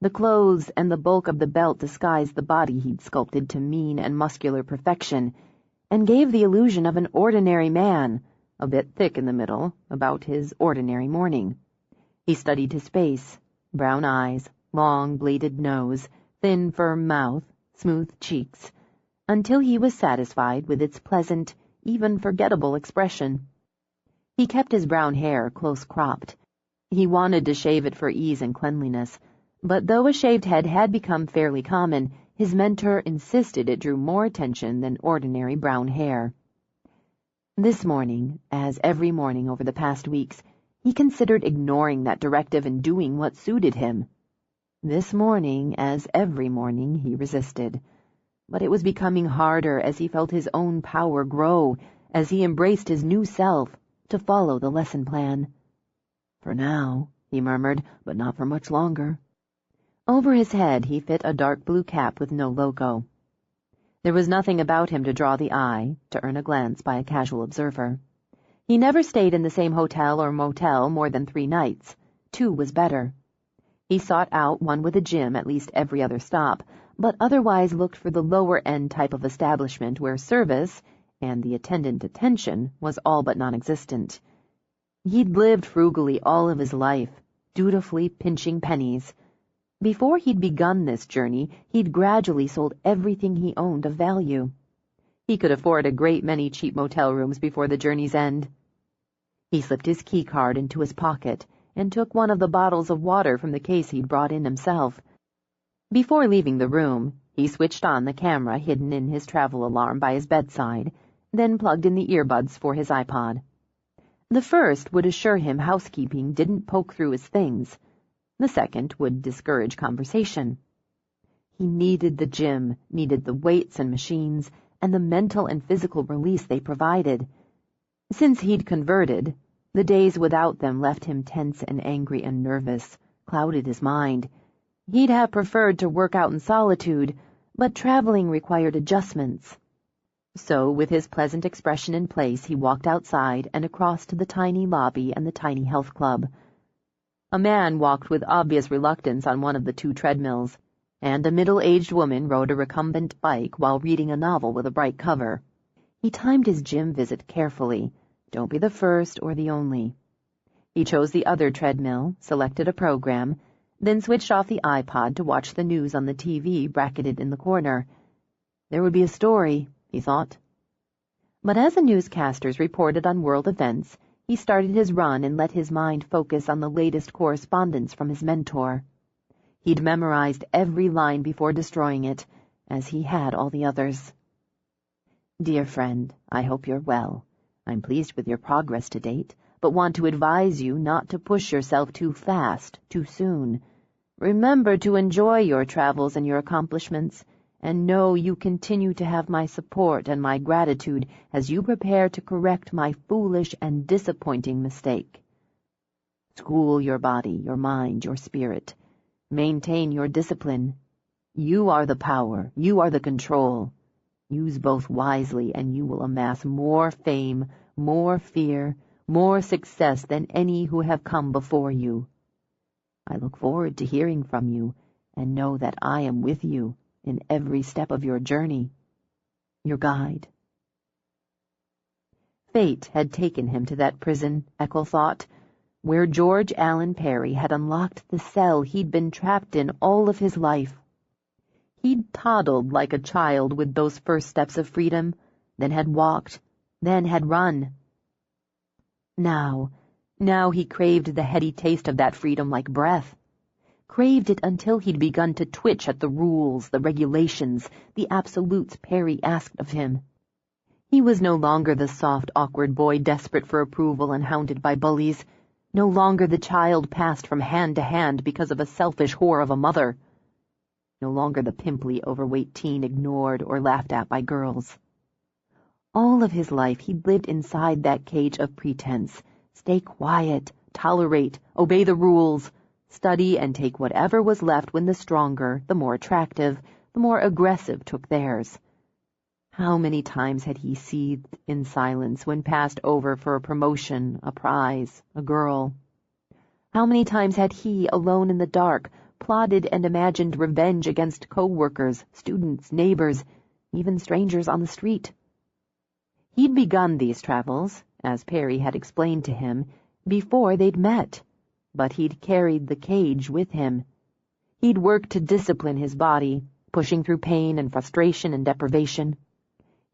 The clothes and the bulk of the belt disguised the body he'd sculpted to mean and muscular perfection, and gave the illusion of an ordinary man, a bit thick in the middle, about his ordinary morning. He studied his face, brown eyes, long bladed nose, thin firm mouth, smooth cheeks, until he was satisfied with its pleasant, even forgettable expression. He kept his brown hair close-cropped. He wanted to shave it for ease and cleanliness, but though a shaved head had become fairly common, his mentor insisted it drew more attention than ordinary brown hair. This morning, as every morning over the past weeks, he considered ignoring that directive and doing what suited him. This morning, as every morning, he resisted. But it was becoming harder as he felt his own power grow, as he embraced his new self, to follow the lesson plan. "For now," he murmured, "but not for much longer." Over his head he fit a dark blue cap with no logo. There was nothing about him to draw the eye, to earn a glance by a casual observer. He never stayed in the same hotel or motel more than 3 nights. 2 was better. He sought out one with a gym at least every other stop, but otherwise looked for the lower-end type of establishment where service, and the attendant attention, was all but non-existent. He'd lived frugally all of his life, dutifully pinching pennies. Before he'd begun this journey, he'd gradually sold everything he owned of value. He could afford a great many cheap motel rooms before the journey's end. He slipped his key card into his pocket and took one of the bottles of water from the case he'd brought in himself. Before leaving the room, he switched on the camera hidden in his travel alarm by his bedside, then plugged in the earbuds for his iPod. The first would assure him housekeeping didn't poke through his things. The second would discourage conversation. He needed the gym, needed the weights and machines, and the mental and physical release they provided. Since he'd converted, the days without them left him tense and angry and nervous, clouded his mind. He'd have preferred to work out in solitude, but traveling required adjustments. So, with his pleasant expression in place, he walked outside and across to the tiny lobby and the tiny health club. A man walked with obvious reluctance on one of the 2 treadmills, and a middle-aged woman rode a recumbent bike while reading a novel with a bright cover. He timed his gym visit carefully. Don't be the first or the only. He chose the other treadmill, selected a program, then switched off the iPod to watch the news on the TV bracketed in the corner. There would be a story, he thought. But as the newscasters reported on world events, he started his run and let his mind focus on the latest correspondence from his mentor. He'd memorized every line before destroying it, as he had all the others. "Dear friend, I hope you're well. I'm pleased with your progress to date, but want to advise you not to push yourself too fast, too soon. Remember to enjoy your travels and your accomplishments, and know you continue to have my support and my gratitude as you prepare to correct my foolish and disappointing mistake. School your body, your mind, your spirit. Maintain your discipline. You are the power, you are the control. Use both wisely, and you will amass more fame, more fear, more success than any who have come before you. I look forward to hearing from you, and know that I am with you in every step of your journey. Your guide." Fate had taken him to that prison, Eckel thought, where George Allen Perry had unlocked the cell he'd been trapped in all of his life. He'd toddled like a child with those first steps of freedom, then had walked, then had run. Now he craved the heady taste of that freedom like breath. Craved it until he'd begun to twitch at the rules, the regulations, the absolutes Perry asked of him. He was no longer the soft, awkward boy desperate for approval and hounded by bullies, no longer the child passed from hand to hand because of a selfish whore of a mother, no longer the pimply, overweight teen ignored or laughed at by girls. All of his life he'd lived inside that cage of pretense. Stay quiet, tolerate, obey the rules, study and take whatever was left when the stronger, the more attractive, the more aggressive took theirs. How many times had he seethed in silence when passed over for a promotion, a prize, a girl? How many times had he, alone in the dark, plotted and imagined revenge against co-workers, students, neighbors, even strangers on the street? He'd begun these travels, as Perry had explained to him, before they'd met, but he'd carried the cage with him. He'd worked to discipline his body, pushing through pain and frustration and deprivation.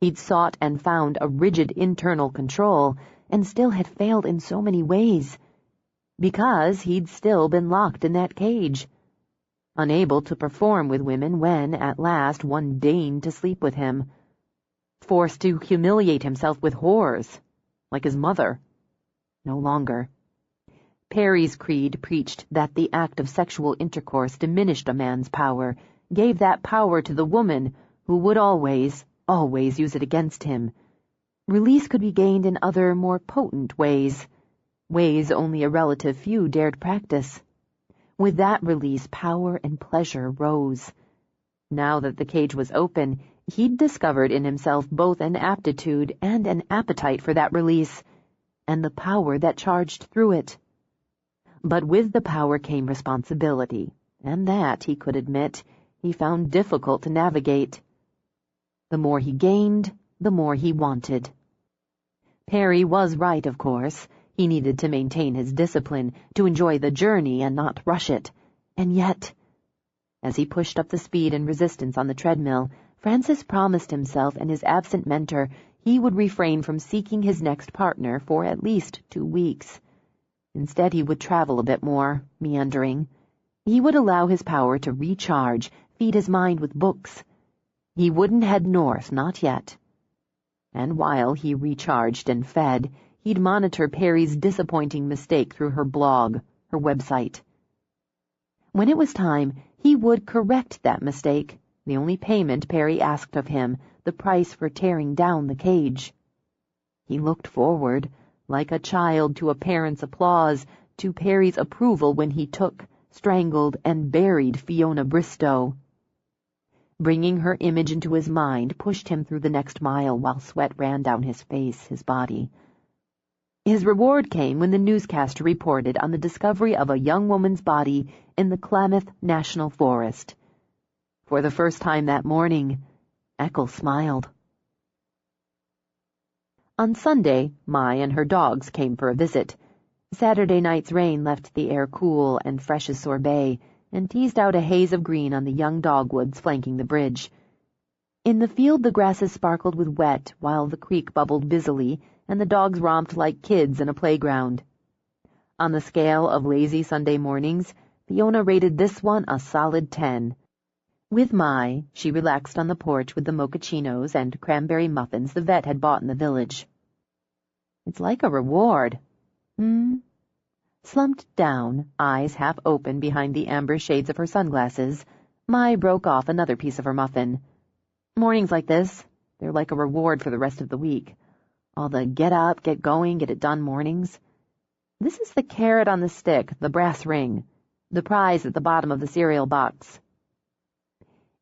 He'd sought and found a rigid internal control, and still had failed in so many ways, because he'd still been locked in that cage, unable to perform with women when, at last, one deigned to sleep with him, forced to humiliate himself with whores, like his mother. No longer. Perry's creed preached that the act of sexual intercourse diminished a man's power, gave that power to the woman, who would always use it against him. Release could be gained in other, more potent ways only a relative few dared practice. With that release, power and pleasure rose. Now that the cage was open, he'd discovered in himself both an aptitude and an appetite for that release, and the power that charged through it. But with the power came responsibility, and that, he could admit, he found difficult to navigate. The more he gained, the more he wanted. Perry was right, of course. He needed to maintain his discipline, to enjoy the journey and not rush it. And yet, as he pushed up the speed and resistance on the treadmill, Francis promised himself and his absent mentor he would refrain from seeking his next partner for at least 2 weeks. Instead, he would travel a bit more, meandering. He would allow his power to recharge, feed his mind with books. He wouldn't head north, not yet. And while he recharged and fed, he'd monitor Perry's disappointing mistake through her blog, her website. When it was time, he would correct that mistake, the only payment Perry asked of him, the price for tearing down the cage. He looked forward, like a child to a parent's applause, to Perry's approval when he took, strangled, and buried Fiona Bristow. Bringing her image into his mind pushed him through the next mile while sweat ran down his face, his body. His reward came when the newscaster reported on the discovery of a young woman's body in the Klamath National Forest. For the first time that morning, Eckel smiled. On Sunday, Mai and her dogs came for a visit. Saturday night's rain left the air cool and fresh as sorbet, and teased out a haze of green on the young dogwoods flanking the bridge. In the field the grasses sparkled with wet, while the creek bubbled busily, and the dogs romped like kids in a playground. On the scale of lazy Sunday mornings, Fiona rated this one a solid 10. With Mai, she relaxed on the porch with the mochachinos and cranberry muffins the vet had bought in the village. It's like a reward. Slumped down, eyes half open behind the amber shades of her sunglasses, Mai broke off another piece of her muffin. Mornings like this, they're like a reward for the rest of the week. All the get up, get going, get it done mornings. This is the carrot on the stick, the brass ring, the prize at the bottom of the cereal box.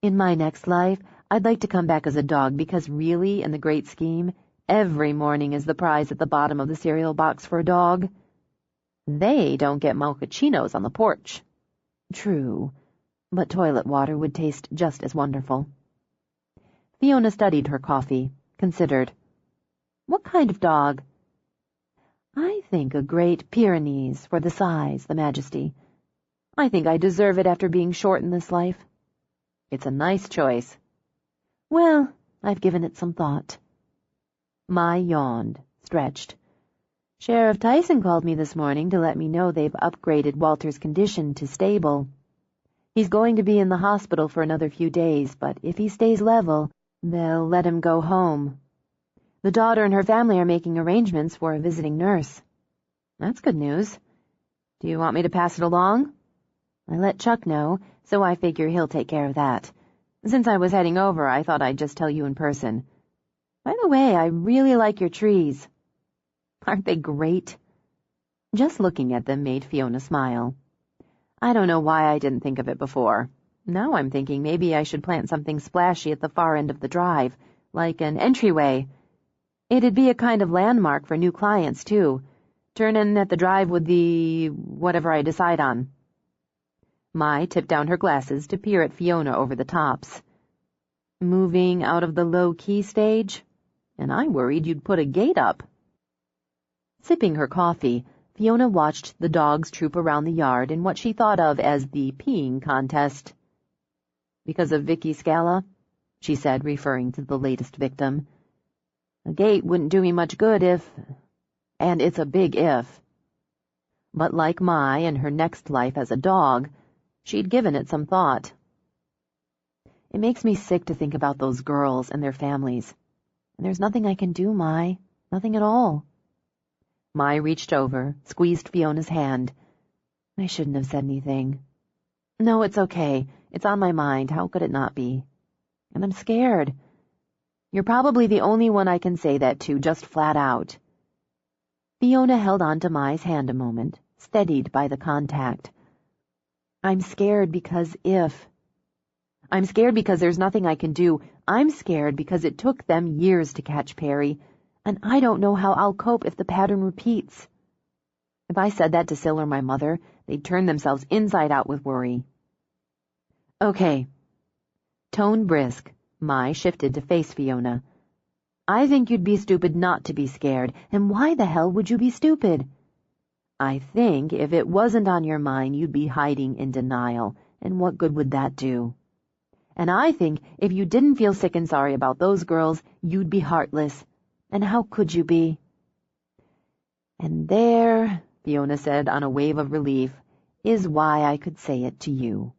In my next life, I'd like to come back as a dog because really, in the great scheme, every morning is the prize at the bottom of the cereal box for a dog. They don't get mochachinos on the porch. True, but toilet water would taste just as wonderful. Fiona studied her coffee, considered. What kind of dog? I think a great Pyrenees for the size, the majesty. I think I deserve it after being short in this life. It's a nice choice. Well, I've given it some thought. Mai yawned, stretched. Sheriff Tyson called me this morning to let me know they've upgraded Walter's condition to stable. He's going to be in the hospital for another few days, but if he stays level, they'll let him go home. The daughter and her family are making arrangements for a visiting nurse. That's good news. Do you want me to pass it along? I let Chuck know, so I figure he'll take care of that. Since I was heading over, I thought I'd just tell you in person. By the way, I really like your trees. Aren't they great? Just looking at them made Fiona smile. I don't know why I didn't think of it before. Now I'm thinking maybe I should plant something splashy at the far end of the drive, like an entryway. It'd be a kind of landmark for new clients, too. Turn in at the drive with the whatever I decide on. Mai tipped down her glasses to peer at Fiona over the tops. Moving out of the low-key stage? and I worried you'd put a gate up." Sipping her coffee, Fiona watched the dogs troop around the yard in what she thought of as the peeing contest. "Because of Vicky Scala?" she said, referring to the latest victim. "A gate wouldn't do me much good if... and it's a big if." But like Mai in her next life as a dog, she'd given it some thought. "It makes me sick to think about those girls and their families. And there's nothing I can do, Mai. Nothing at all." Mai reached over, squeezed Fiona's hand. "I shouldn't have said anything." "No, it's okay. It's on my mind. How could it not be? And I'm scared. You're probably the only one I can say that to, just flat out." Fiona held on to Mai's hand a moment, steadied by the contact. "I'm scared because I'm scared because there's nothing I can do. I'm scared because it took them years to catch Perry, and I don't know how I'll cope if the pattern repeats." If I said that to Syl or my mother, they'd turn themselves inside out with worry. "Okay." Tone brisk, Mai shifted to face Fiona. "I think you'd be stupid not to be scared, and why the hell would you be stupid? I think if it wasn't on your mind, you'd be hiding in denial, and what good would that do? And I think if you didn't feel sick and sorry about those girls, you'd be heartless, and how could you be?" "And there," Fiona said on a wave of relief, "is why I could say it to you."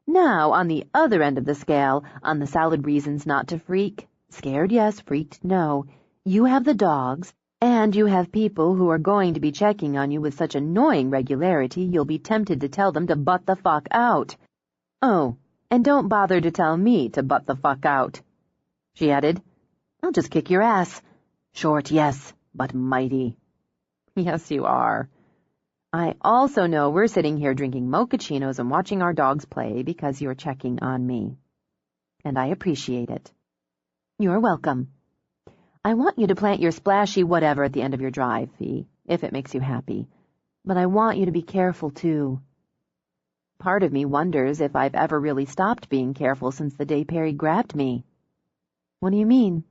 Now, on the other end of the scale, on the solid reasons not to freak, scared yes, freaked no, you have the dogs, and you have people who are going to be checking on you with such annoying regularity you'll be tempted to tell them to butt the fuck out. Oh, and don't bother to tell me to butt the fuck out," she added. "I'll just kick your ass. Short, yes, but mighty." "Yes, you are. I also know we're sitting here drinking mochachinos and watching our dogs play because you're checking on me. And I appreciate it." "You're welcome. I want you to plant your splashy whatever at the end of your drive, Fee, if it makes you happy. But I want you to be careful, too." Part of me wonders if I've ever really stopped being careful since the day Perry grabbed me. "What do you mean?"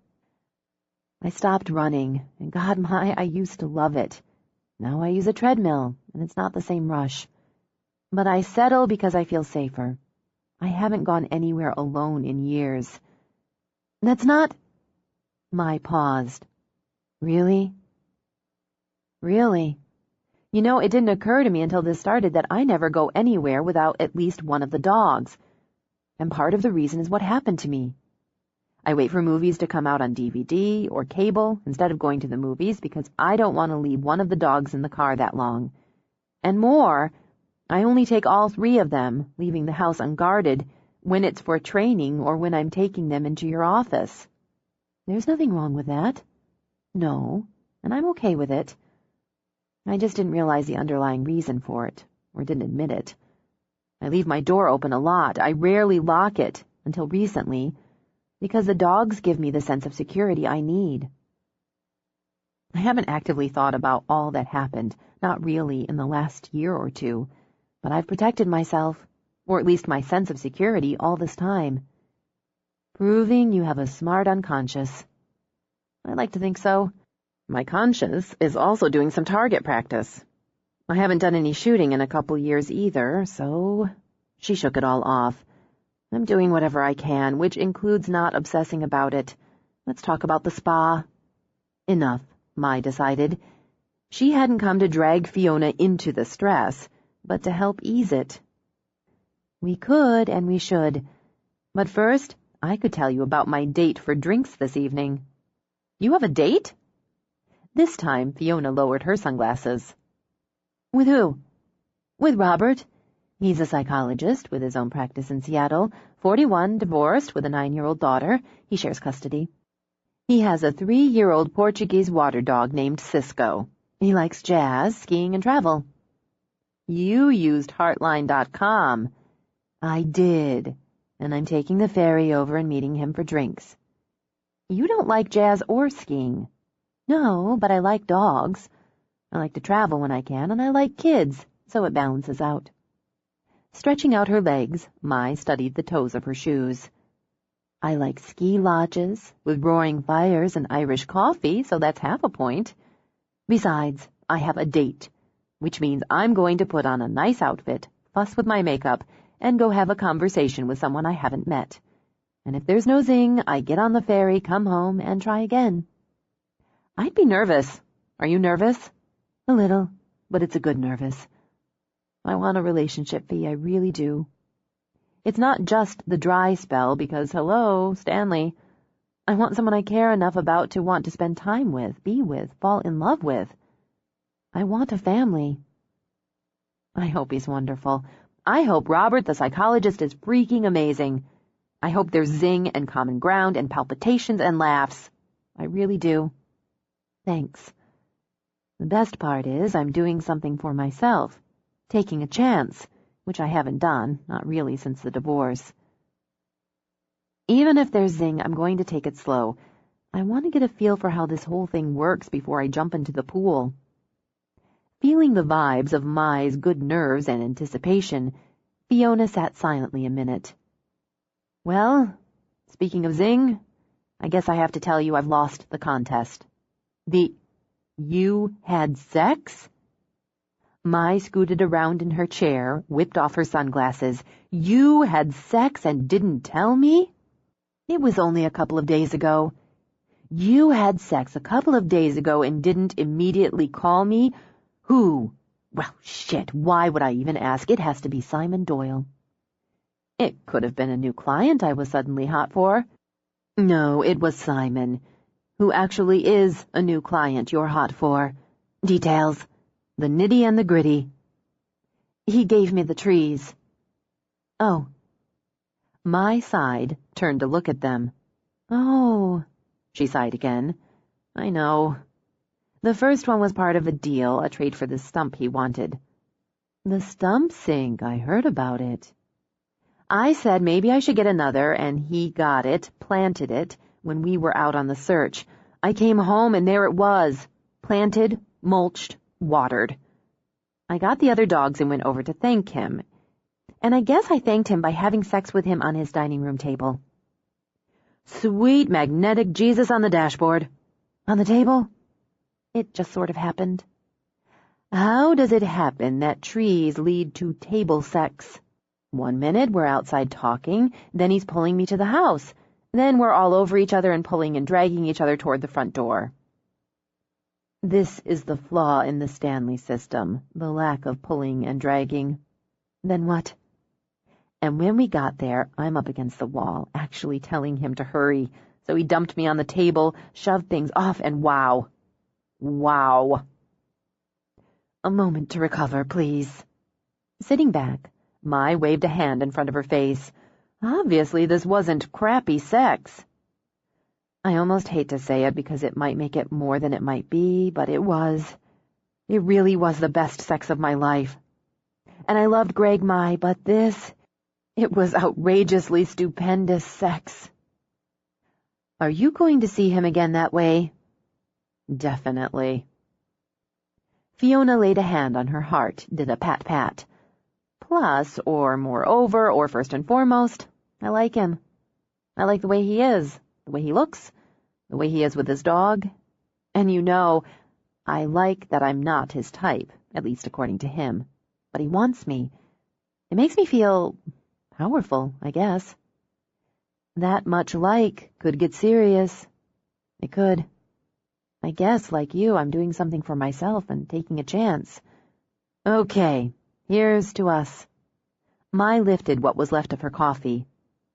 "I stopped running, and God, Mai, I used to love it. Now I use a treadmill, and it's not the same rush. But I settle because I feel safer. I haven't gone anywhere alone in years." "That's not—" Mai paused. "Really?" "Really. You know, it didn't occur to me until this started that I never go anywhere without at least one of the dogs. And part of the reason is what happened to me. I wait for movies to come out on DVD or cable instead of going to the movies because I don't want to leave one of the dogs in the car that long. And more, I only take all three of them, leaving the house unguarded, when it's for training or when I'm taking them into your office. There's nothing wrong with that. No, and I'm okay with it. I just didn't realize the underlying reason for it, or didn't admit it. I leave my door open a lot. I rarely lock it, until recently, because the dogs give me the sense of security I need. I haven't actively thought about all that happened, not really in the last year or two, but I've protected myself, or at least my sense of security, all this time. Proving you have a smart unconscious. I like to think so. My conscience is also doing some target practice. I haven't done any shooting in a couple years either, so... She shook it all off. I'm doing whatever I can, which includes not obsessing about it. Let's talk about the spa. Enough, Mai decided. She hadn't come to drag Fiona into the stress, but to help ease it. We could and we should. But first, I could tell you about my date for drinks this evening. You have a date? This time, Fiona lowered her sunglasses. With who? With Robert. He's a psychologist with his own practice in Seattle, 41, divorced, with a 9-year-old daughter. He shares custody. He has a 3-year-old Portuguese water dog named Cisco. He likes jazz, skiing, and travel. You used Heartline.com. I did, and I'm taking the ferry over and meeting him for drinks. You don't like jazz or skiing. No, but I like dogs. I like to travel when I can, and I like kids, so it balances out. Stretching out her legs, Mai studied the toes of her shoes. I like ski lodges with roaring fires and Irish coffee, so that's half a point. Besides, I have a date, which means I'm going to put on a nice outfit, fuss with my makeup, and go have a conversation with someone I haven't met. And if there's no zing, I get on the ferry, come home, and try again. I'd be nervous. Are you nervous? A little, but it's a good nervous. I want a relationship, Fee, I really do. It's not just the dry spell because, hello, Stanley, I want someone I care enough about to want to spend time with, be with, fall in love with. I want a family. I hope he's wonderful. I hope Robert, the psychologist, is freaking amazing. I hope there's zing and common ground and palpitations and laughs. I really do. Thanks. The best part is I'm doing something for myself, taking a chance, which I haven't done, not really since the divorce. Even if there's zing, I'm going to take it slow. I want to get a feel for how this whole thing works before I jump into the pool. Feeling the vibes of Mai's good nerves and anticipation, Fiona sat silently a minute. Well, speaking of zing, I guess I have to tell you I've lost the contest. You had sex? Mai scooted around in her chair, whipped off her sunglasses. You had sex and didn't tell me? It was only a couple of days ago. You had sex a couple of days ago and didn't immediately call me? Who? Well, shit, why would I even ask? It has to be Simon Doyle. It could have been a new client I was suddenly hot for. No, it was Simon, who actually is a new client you're hot for. Details. The nitty and the gritty. He gave me the trees. Oh. Mai sighed, turned to look at them. Oh, she sighed again. I know. The first one was part of a deal, a trade for the stump he wanted. The stump sink, I heard about it. I said maybe I should get another, and he got it, planted it, when we were out on the search. I came home, and there it was, planted, mulched, watered. I got the other dogs and went over to thank him, and I guess I thanked him by having sex with him on his dining room table. Sweet magnetic Jesus on the dashboard. On the table? It just sort of happened. How does it happen that trees lead to table sex? 1 minute we're outside talking, then he's pulling me to the house. Then we're all over each other and pulling and dragging each other toward the front door. This is the flaw in the Stanley system, the lack of pulling and dragging. Then what? And when we got there, I'm up against the wall, actually telling him to hurry. So he dumped me on the table, shoved things off, and wow. Wow. A moment to recover, please. Sitting back, Mai waved a hand in front of her face. Obviously, this wasn't crappy sex. I almost hate to say it because it might make it more than it might be, but it was. It really was the best sex of my life. And I loved Greg, Mai, but it was outrageously stupendous sex. Are you going to see him again that way? Definitely. Fiona laid a hand on her heart, did a pat-pat. Plus, or moreover, or first and foremost, I like him. I like the way he is, the way he looks, the way he is with his dog. And I like that I'm not his type, at least according to him. But he wants me. It makes me feel powerful, I guess. That much like could get serious. It could. I guess, like you, I'm doing something for myself and taking a chance. Okay. Here's to us. Mai lifted what was left of her coffee.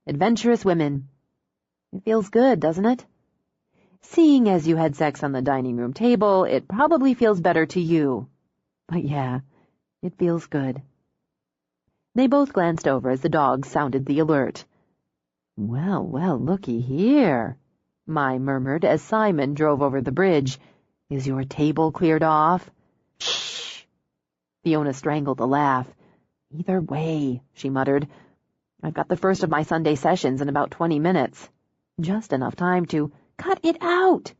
Adventurous women. It feels good, doesn't it? Seeing as you had sex on the dining room table, it probably feels better to you. But yeah, it feels good. They both glanced over as the dogs sounded the alert. Well, looky here, Mai murmured as Simon drove over the bridge. Is your table cleared off? Shh! Fiona strangled a laugh. Either way, she muttered. I've got the first of my Sunday sessions in about 20 minutes. Just enough time to cut it out.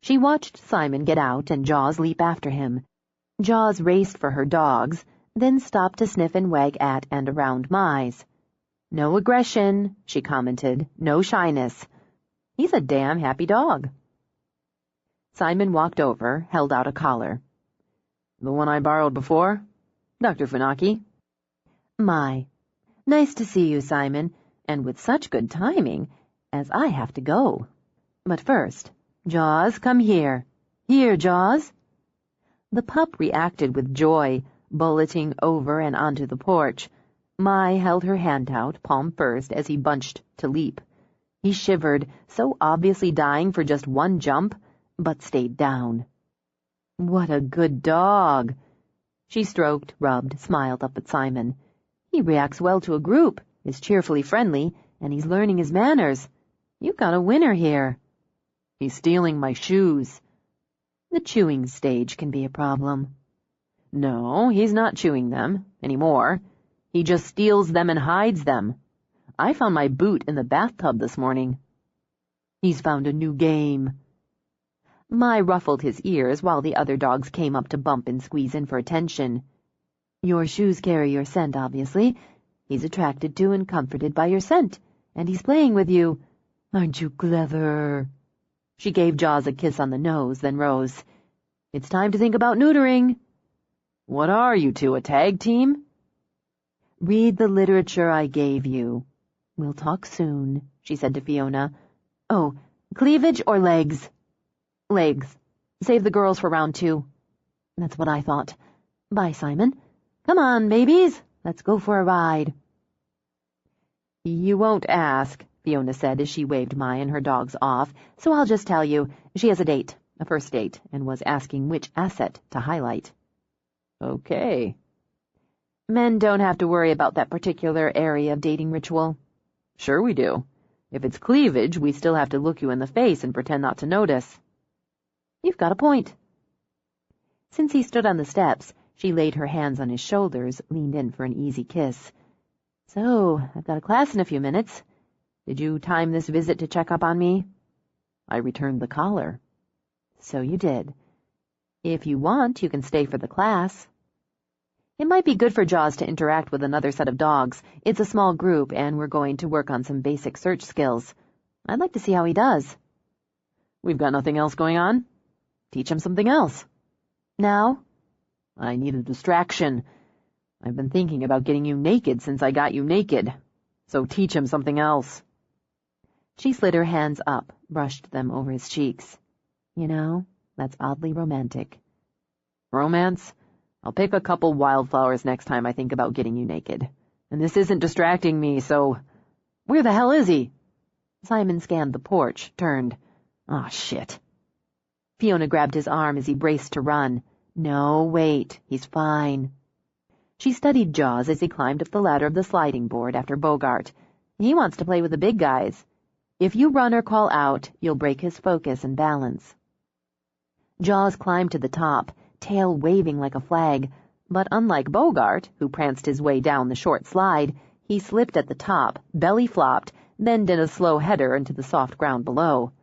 She watched Simon get out and Jaws leap after him. Jaws raced for her dogs, then stopped to sniff and wag at and around Mai's. No aggression, she commented. No shyness. He's a damn happy dog. Simon walked over, held out a collar. The one I borrowed before? Dr. Funaki? My. Nice to see you, Simon, and with such good timing, as I have to go. But first, Jaws, come here. Here, Jaws. The pup reacted with joy, bulleting over and onto the porch. Mai held her hand out, palm first, as he bunched to leap. He shivered, so obviously dying for just one jump, but stayed down. What a good dog! She stroked, rubbed, smiled up at Simon. He reacts well to a group, is cheerfully friendly, and he's learning his manners. You've got a winner here. He's stealing my shoes. The chewing stage can be a problem. No, he's not chewing them anymore. He just steals them and hides them. I found my boot in the bathtub this morning. He's found a new game. Mai ruffled his ears while the other dogs came up to bump and squeeze in for attention. Your shoes carry your scent, obviously. He's attracted to and comforted by your scent, and he's playing with you. Aren't you clever? She gave Jaws a kiss on the nose, then rose. It's time to think about neutering. What are you two, a tag team? Read the literature I gave you. We'll talk soon, she said to Fiona. Oh, cleavage or legs? Legs. Save the girls for round 2. That's what I thought. Bye, Simon. Come on, babies. Let's go for a ride. You won't ask, Fiona said as she waved Mai and her dogs off, so I'll just tell you, she has a date, a first date, and was asking which asset to highlight. Okay. Men don't have to worry about that particular area of dating ritual. Sure we do. If it's cleavage, we still have to look you in the face and pretend not to notice. You've got a point. Since he stood on the steps, she laid her hands on his shoulders, leaned in for an easy kiss. So, I've got a class in a few minutes. Did you time this visit to check up on me? I returned the collar. So you did. If you want, you can stay for the class. It might be good for Jaws to interact with another set of dogs. It's a small group, and we're going to work on some basic search skills. I'd like to see how he does. We've got nothing else going on? Teach him something else. Now? I need a distraction. I've been thinking about getting you naked since I got you naked. So teach him something else. She slid her hands up, brushed them over his cheeks. You know, that's oddly romantic. Romance? I'll pick a couple wildflowers next time I think about getting you naked. And this isn't distracting me, so... Where the hell is he? Simon scanned the porch, turned. Ah, shit. Fiona grabbed his arm as he braced to run. No, wait, he's fine. She studied Jaws as he climbed up the ladder of the sliding board after Bogart. He wants to play with the big guys. If you run or call out, you'll break his focus and balance. Jaws climbed to the top, tail waving like a flag, but unlike Bogart, who pranced his way down the short slide, he slipped at the top, belly flopped, then did a slow header into the soft ground below.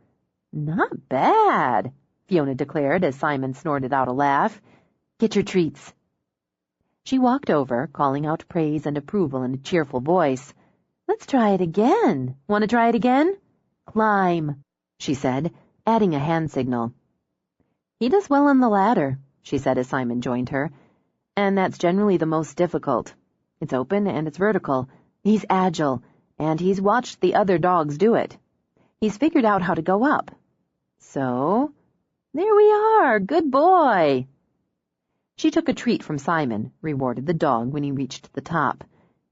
Not bad, Fiona declared as Simon snorted out a laugh. Get your treats. She walked over, calling out praise and approval in a cheerful voice. Let's try it again. Want to try it again? Climb, she said, adding a hand signal. He does well on the ladder, she said as Simon joined her, and that's generally the most difficult. It's open and it's vertical. He's agile, and he's watched the other dogs do it. He's figured out how to go up. So, there we are, good boy. She took a treat from Simon, rewarded the dog when he reached the top.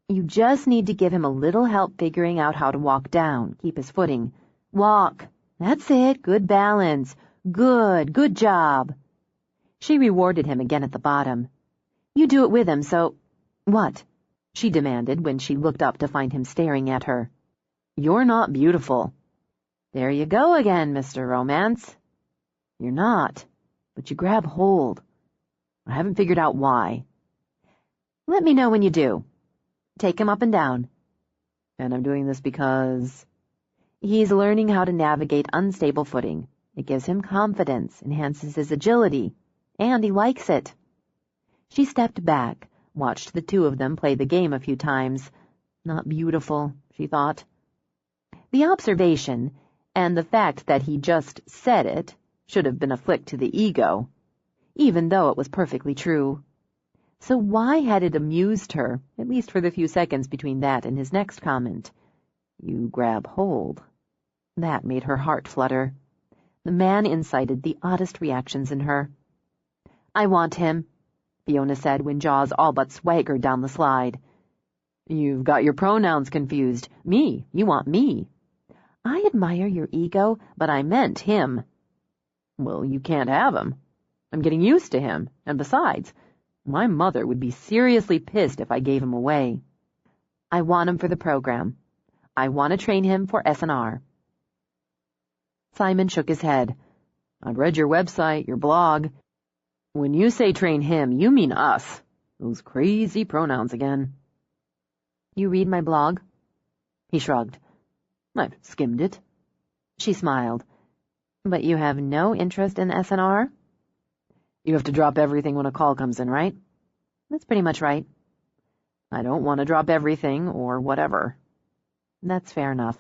You just need to give him a little help figuring out how to walk down, keep his footing. Walk. That's it, good balance. Good job. She rewarded him again at the bottom. You do it with him, so... What? She demanded when she looked up to find him staring at her. You're not beautiful. There you go again, Mr. Romance. You're not, but you grab hold. I haven't figured out why. Let me know when you do. Take him up and down. And I'm doing this because... He's learning how to navigate unstable footing. It gives him confidence, enhances his agility, and he likes it. She stepped back, watched the two of them play the game a few times. not beautiful, she thought. The observation, and the fact that he just said it, should have been a flick to the ego, even though it was perfectly true. So why had it amused her, at least for the few seconds between that and his next comment? You grab hold. That made her heart flutter. The man incited the oddest reactions in her. I want him, Fiona said when Jaws all but swaggered down the slide. You've got your pronouns confused. Me. You want me. I admire your ego, but I meant him. Well, you can't have him. I'm getting used to him, and besides, my mother would be seriously pissed if I gave him away. I want him for the program. I want to train him for S&R. Simon shook his head. I've read your website, your blog. When you say train him, you mean us. Those crazy pronouns again. You read my blog? He shrugged. I've skimmed it. She smiled. But you have no interest in S&R? You have to drop everything when a call comes in, right? That's pretty much right. I don't want to drop everything or whatever. That's fair enough.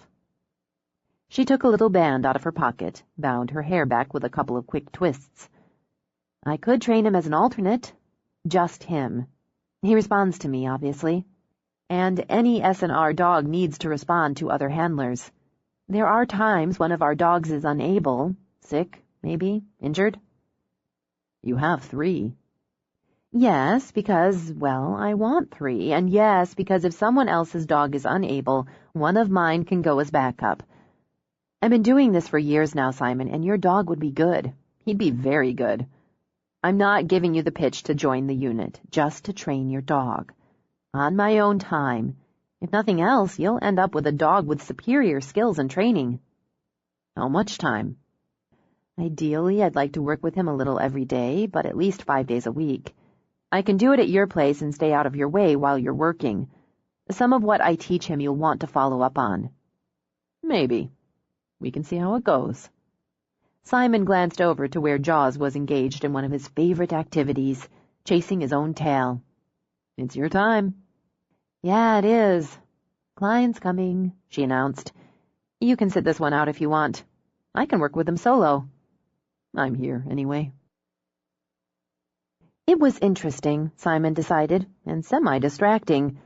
She took a little band out of her pocket, bound her hair back with a couple of quick twists. I could train him as an alternate. Just him. He responds to me, obviously. And any S&R dog needs to respond to other handlers. There are times one of our dogs is unable, sick, maybe, injured. You have 3. Yes, because, well, I want 3, and yes, because if someone else's dog is unable, one of mine can go as backup. I've been doing this for years now, Simon, and your dog would be good. He'd be very good. I'm not giving you the pitch to join the unit, just to train your dog. On my own time. If nothing else, you'll end up with a dog with superior skills and training. How much time? Ideally, I'd like to work with him a little every day, but at least 5 days a week. I can do it at your place and stay out of your way while you're working. Some of what I teach him you'll want to follow up on. Maybe. We can see how it goes. Simon glanced over to where Jaws was engaged in one of his favorite activities, chasing his own tail. It's your time. Yeah, it is. Client's coming, she announced. You can sit this one out if you want. I can work with him solo. I'm here, anyway. It was interesting, Simon decided, and semi-distracting.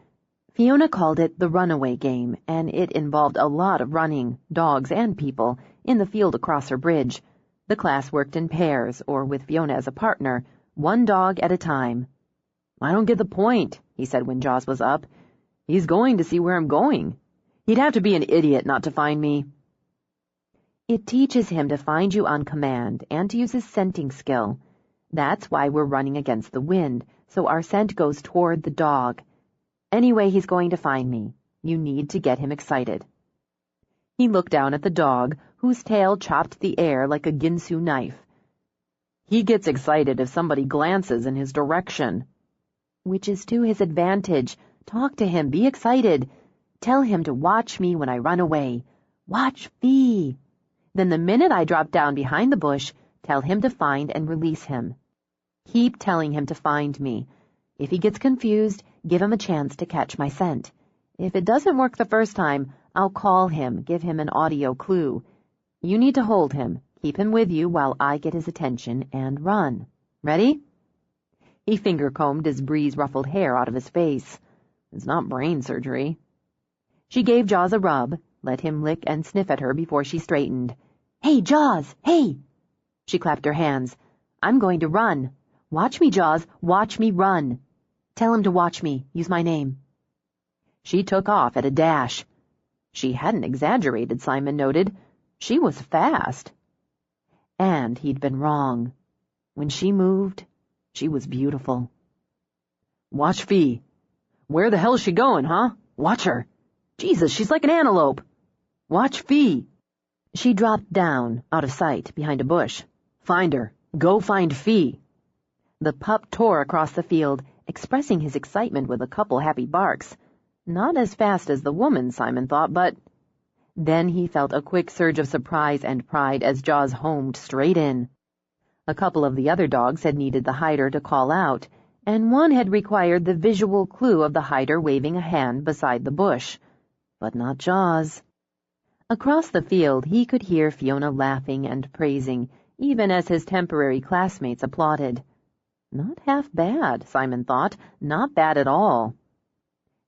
Fiona called it the runaway game, and it involved a lot of running, dogs and people, in the field across her bridge. The class worked in pairs, or with Fiona as a partner, one dog at a time. I don't get the point, he said when Jaws was up. He's going to see where I'm going. He'd have to be an idiot not to find me. It teaches him to find you on command and to use his scenting skill. That's why we're running against the wind, so our scent goes toward the dog. Anyway, he's going to find me. You need to get him excited. He looked down at the dog, whose tail chopped the air like a Ginsu knife. He gets excited if somebody glances in his direction. Which is to his advantage. Talk to him. Be excited. Tell him to watch me when I run away. Watch me. Then the minute I drop down behind the bush, tell him to find and release him. Keep telling him to find me. If he gets confused, give him a chance to catch my scent. If it doesn't work the first time, I'll call him, give him an audio clue. You need to hold him, keep him with you while I get his attention, and run. Ready? He finger-combed his breeze-ruffled hair out of his face. It's not brain surgery. She gave Jaws a rub, let him lick and sniff at her before she straightened. Hey, Jaws, hey! She clapped her hands. I'm going to run. Watch me, Jaws, watch me run. Tell him to watch me, use my name. She took off at a dash. She hadn't exaggerated, Simon noted. She was fast. And he'd been wrong. When she moved, she was beautiful. Watch Fee. Where the hell's she going, huh? Watch her. Jesus, she's like an antelope. Watch Fee. She dropped down, out of sight, behind a bush. Find her. Go find Fee. The pup tore across the field, expressing his excitement with a couple happy barks. Not as fast as the woman, Simon thought, but... Then he felt a quick surge of surprise and pride as Jaws homed straight in. A couple of the other dogs had needed the hider to call out, and one had required the visual clue of the hider waving a hand beside the bush. But not Jaws. Across the field he could hear Fiona laughing and praising, even as his temporary classmates applauded. Not half bad, Simon thought. Not bad at all.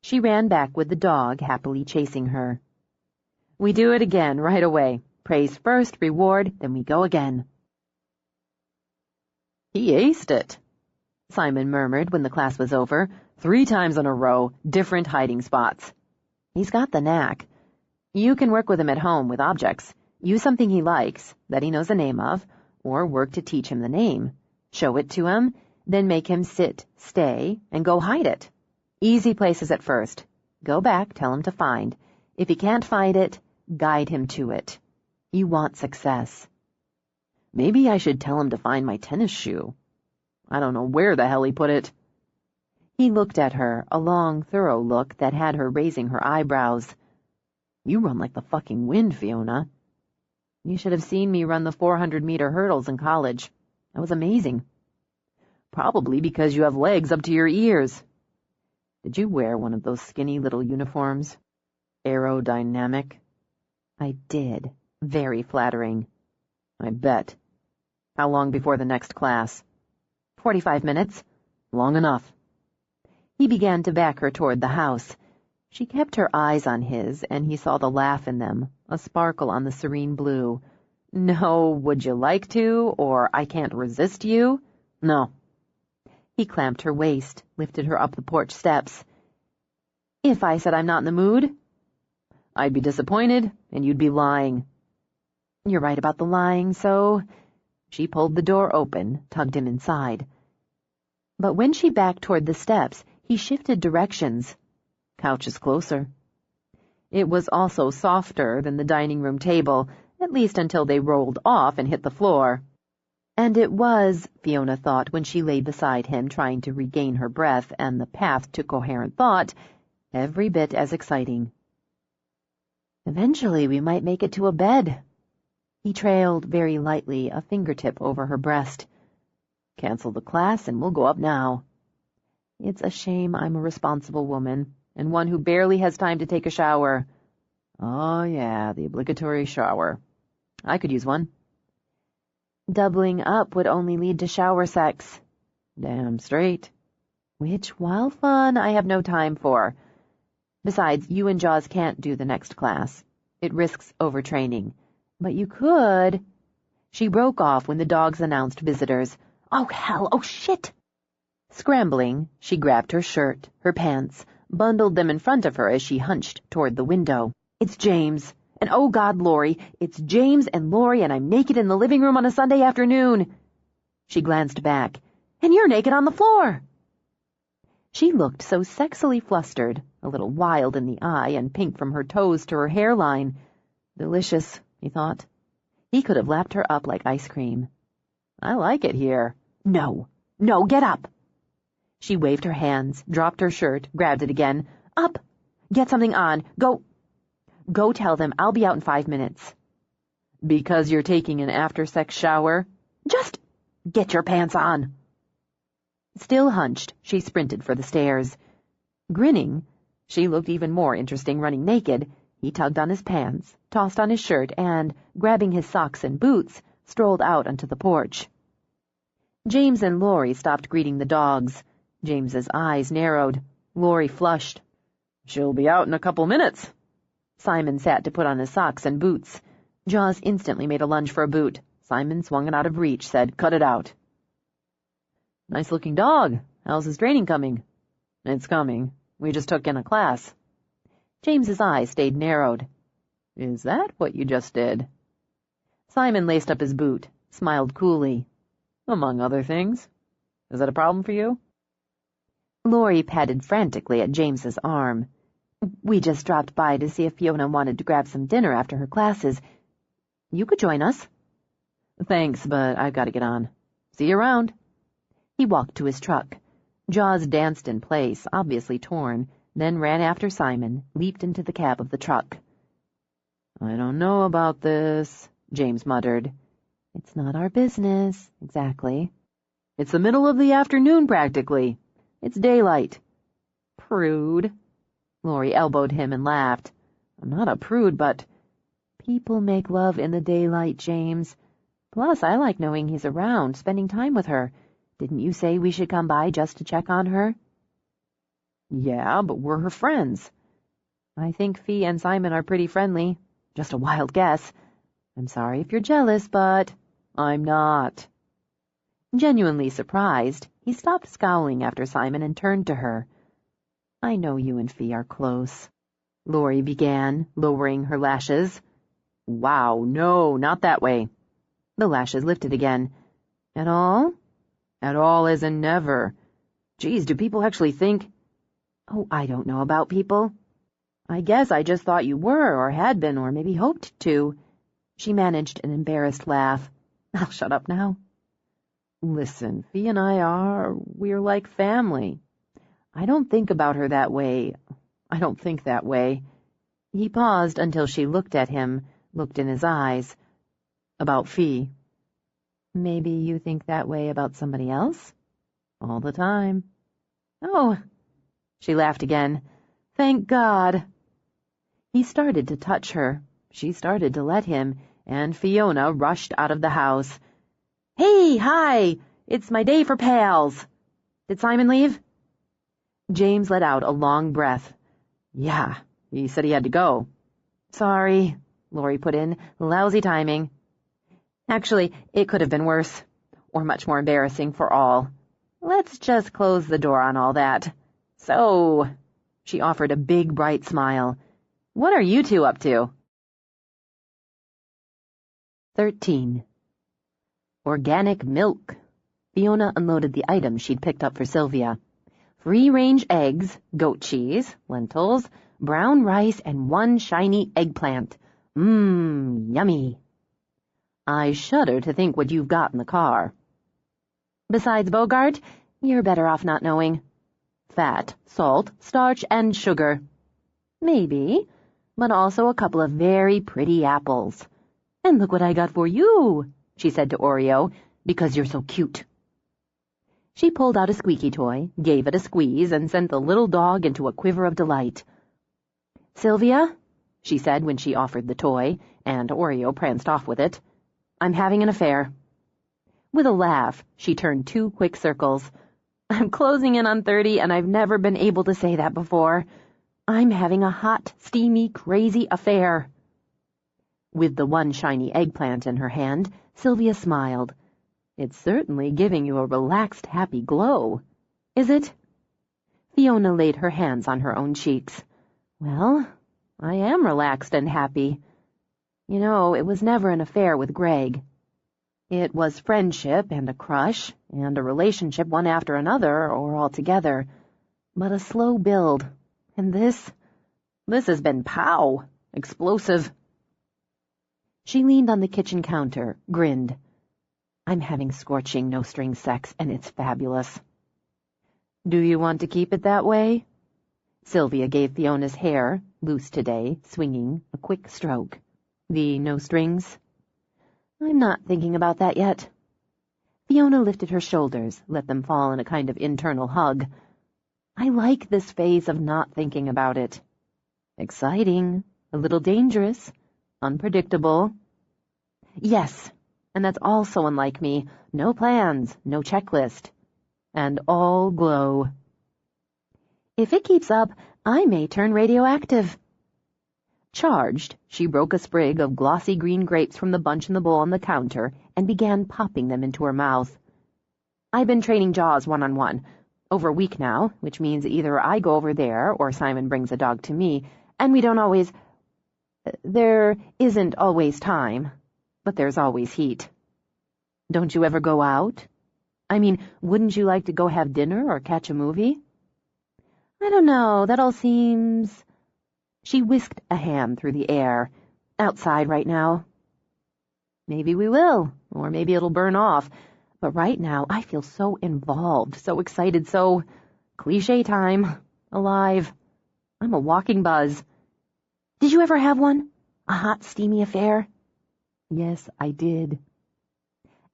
She ran back with the dog happily chasing her. We do it again right away. Praise first, reward, then we go again. He aced it, Simon murmured when the class was over. 3 times in a row, different hiding spots. He's got the knack. You can work with him at home with objects. Use something he likes, that he knows the name of, or work to teach him the name. Show it to him, then make him sit, stay, and go hide it. Easy places at first. Go back, tell him to find. If he can't find it, guide him to it. You want success. Maybe I should tell him to find my tennis shoe. I don't know where the hell he put it. He looked at her, a long, thorough look that had her raising her eyebrows. You run like the fucking wind, Fiona. You should have seen me run the 400-meter hurdles in college. That was amazing. Probably because you have legs up to your ears. Did you wear one of those skinny little uniforms? Aerodynamic? I did. Very flattering. I bet. How long before the next class? 45 minutes. Long enough. He began to back her toward the house. She kept her eyes on his, and he saw the laugh in them, a sparkle on the serene blue. No, would you like to, or I can't resist you? No. He clamped her waist, lifted her up the porch steps. If I said I'm not in the mood? I'd be disappointed, and you'd be lying. You're right about the lying, so... She pulled the door open, tugged him inside. But when she backed toward the steps, he shifted directions. Couch is closer. It was also softer than the dining room table, at least until they rolled off and hit the floor. And it was, Fiona thought when she lay beside him trying to regain her breath and the path to coherent thought, every bit as exciting. Eventually we might make it to a bed. He trailed very lightly, a fingertip over her breast. Cancel the class and we'll go up now. It's a shame I'm a responsible woman, and one who barely has time to take a shower. Oh, yeah, the obligatory shower. I could use one. Doubling up would only lead to shower sex. Damn straight. Which, while fun, I have no time for. Besides, you and Jaws can't do the next class. It risks overtraining. But you could... She broke off when the dogs announced visitors. Oh, hell! Oh, shit! Scrambling, she grabbed her shirt, her pants, bundled them in front of her as she hunched toward the window. It's James. And oh God, Laurie, it's James and Laurie, and I'm naked in the living room on a Sunday afternoon. She glanced back. And you're naked on the floor. She looked so sexily flustered, a little wild in the eye and pink from her toes to her hairline. Delicious, he thought. He could have lapped her up like ice cream. I like it here. No, get up. She waved her hands, dropped her shirt, grabbed it again. Up! Get something on. Go tell them I'll be out in 5 minutes. Because you're taking an after-sex shower? Just get your pants on. Still hunched, she sprinted for the stairs. Grinning, she looked even more interesting running naked. He tugged on his pants, tossed on his shirt, and, grabbing his socks and boots, strolled out onto the porch. James and Laurie stopped greeting the dogs. James's eyes narrowed. Laurie flushed. She'll be out in a couple minutes. Simon sat to put on his socks and boots. Jaws instantly made a lunge for a boot. Simon swung it out of reach, said, "Cut it out." Nice-looking dog. How's his training coming? It's coming. We just took in a class. James's eyes stayed narrowed. Is that what you just did? Simon laced up his boot, smiled coolly. Among other things. Is that a problem for you? Laurie patted frantically at James's arm. We just dropped by to see if Fiona wanted to grab some dinner after her classes. You could join us. Thanks, but I've got to get on. See you around. He walked to his truck. Jaws danced in place, obviously torn, then ran after Simon, leaped into the cab of the truck. I don't know about this, James muttered. It's not our business, exactly. It's the middle of the afternoon, practically. It's daylight." "Prude." Laurie elbowed him and laughed. "I'm not a prude, but people make love in the daylight, James. Plus, I like knowing he's around, spending time with her. Didn't you say we should come by just to check on her?" "Yeah, but we're her friends." "I think Fee and Simon are pretty friendly. Just a wild guess. I'm sorry if you're jealous, but I'm not." Genuinely surprised, he stopped scowling after Simon and turned to her. "I know you and Fee are close," Laurie began, lowering her lashes. "Wow, no, not that way." The lashes lifted again. "At all?" "At all as in never. Geez, do people actually think—" "Oh, I don't know about people. I guess I just thought you were, or had been, or maybe hoped to." She managed an embarrassed laugh. "I'll shut up now." "Listen, Fee and we're like family. I don't think about her that way. I don't think that way." He paused until she looked at him, looked in his eyes. "About Fee." "Maybe you think that way about somebody else?" "All the time." "Oh." She laughed again. "Thank God." He started to touch her. She started to let him, and Fiona rushed out of the house. "Hey, hi! It's my day for pals. Did Simon leave?" James let out a long breath. "Yeah, he said he had to go." "Sorry," Laurie put in. "Lousy timing. Actually, it could have been worse, or much more embarrassing for all. Let's just close the door on all that. So," she offered a big, bright smile, "what are you two up to?" 13. Organic milk. Fiona unloaded the items she'd picked up for Sylvia. Free-range eggs, goat cheese, lentils, brown rice, and one shiny eggplant. Yummy. "I shudder to think what you've got in the car." "Besides Bogart, you're better off not knowing." "Fat, salt, starch, and sugar." "Maybe, but also a couple of very pretty apples. And look what I got for you," she said to Oreo, "because you're so cute." She pulled out a squeaky toy, gave it a squeeze, and sent the little dog into a quiver of delight. "Sylvia," she said when she offered the toy, and Oreo pranced off with it, "I'm having an affair." With a laugh, she turned 2 quick circles. "I'm closing in on 30, and I've never been able to say that before. I'm having a hot, steamy, crazy affair." With the one shiny eggplant in her hand, Sylvia smiled. "It's certainly giving you a relaxed, happy glow." "Is it?" Fiona laid her hands on her own cheeks. "Well, I am relaxed and happy. You know, it was never an affair with Greg. It was friendship and a crush, and a relationship one after another, or all together. But a slow build. And this has been pow! Explosive." She leaned on the kitchen counter, grinned. "I'm having scorching no-string sex, and it's fabulous." "Do you want to keep it that way?" Sylvia gave Fiona's hair, loose today, swinging, a quick stroke. "The no-strings?" "I'm not thinking about that yet." Fiona lifted her shoulders, let them fall in a kind of internal hug. "I like this phase of not thinking about it. Exciting, a little dangerous, unpredictable." "Yes, and that's all so unlike me. No plans, no checklist. And all glow." "If it keeps up, I may turn radioactive." Charged, she broke a sprig of glossy green grapes from the bunch in the bowl on the counter and began popping them into her mouth. "I've been training Jaws one-on-one. Over a week now, which means either I go over there or Simon brings a dog to me, and we don't always... There isn't always time, but there's always heat." "Don't you ever go out? I mean, wouldn't you like to go have dinner or catch a movie?" "I don't know, that all seems..." She whisked a hand through the air. "Outside right now." "Maybe we will, or maybe it'll burn off. But right now I feel so involved, so excited, so... cliché time. Alive. I'm a walking buzz. Did you ever have one? A hot, steamy affair?" "Yes, I did."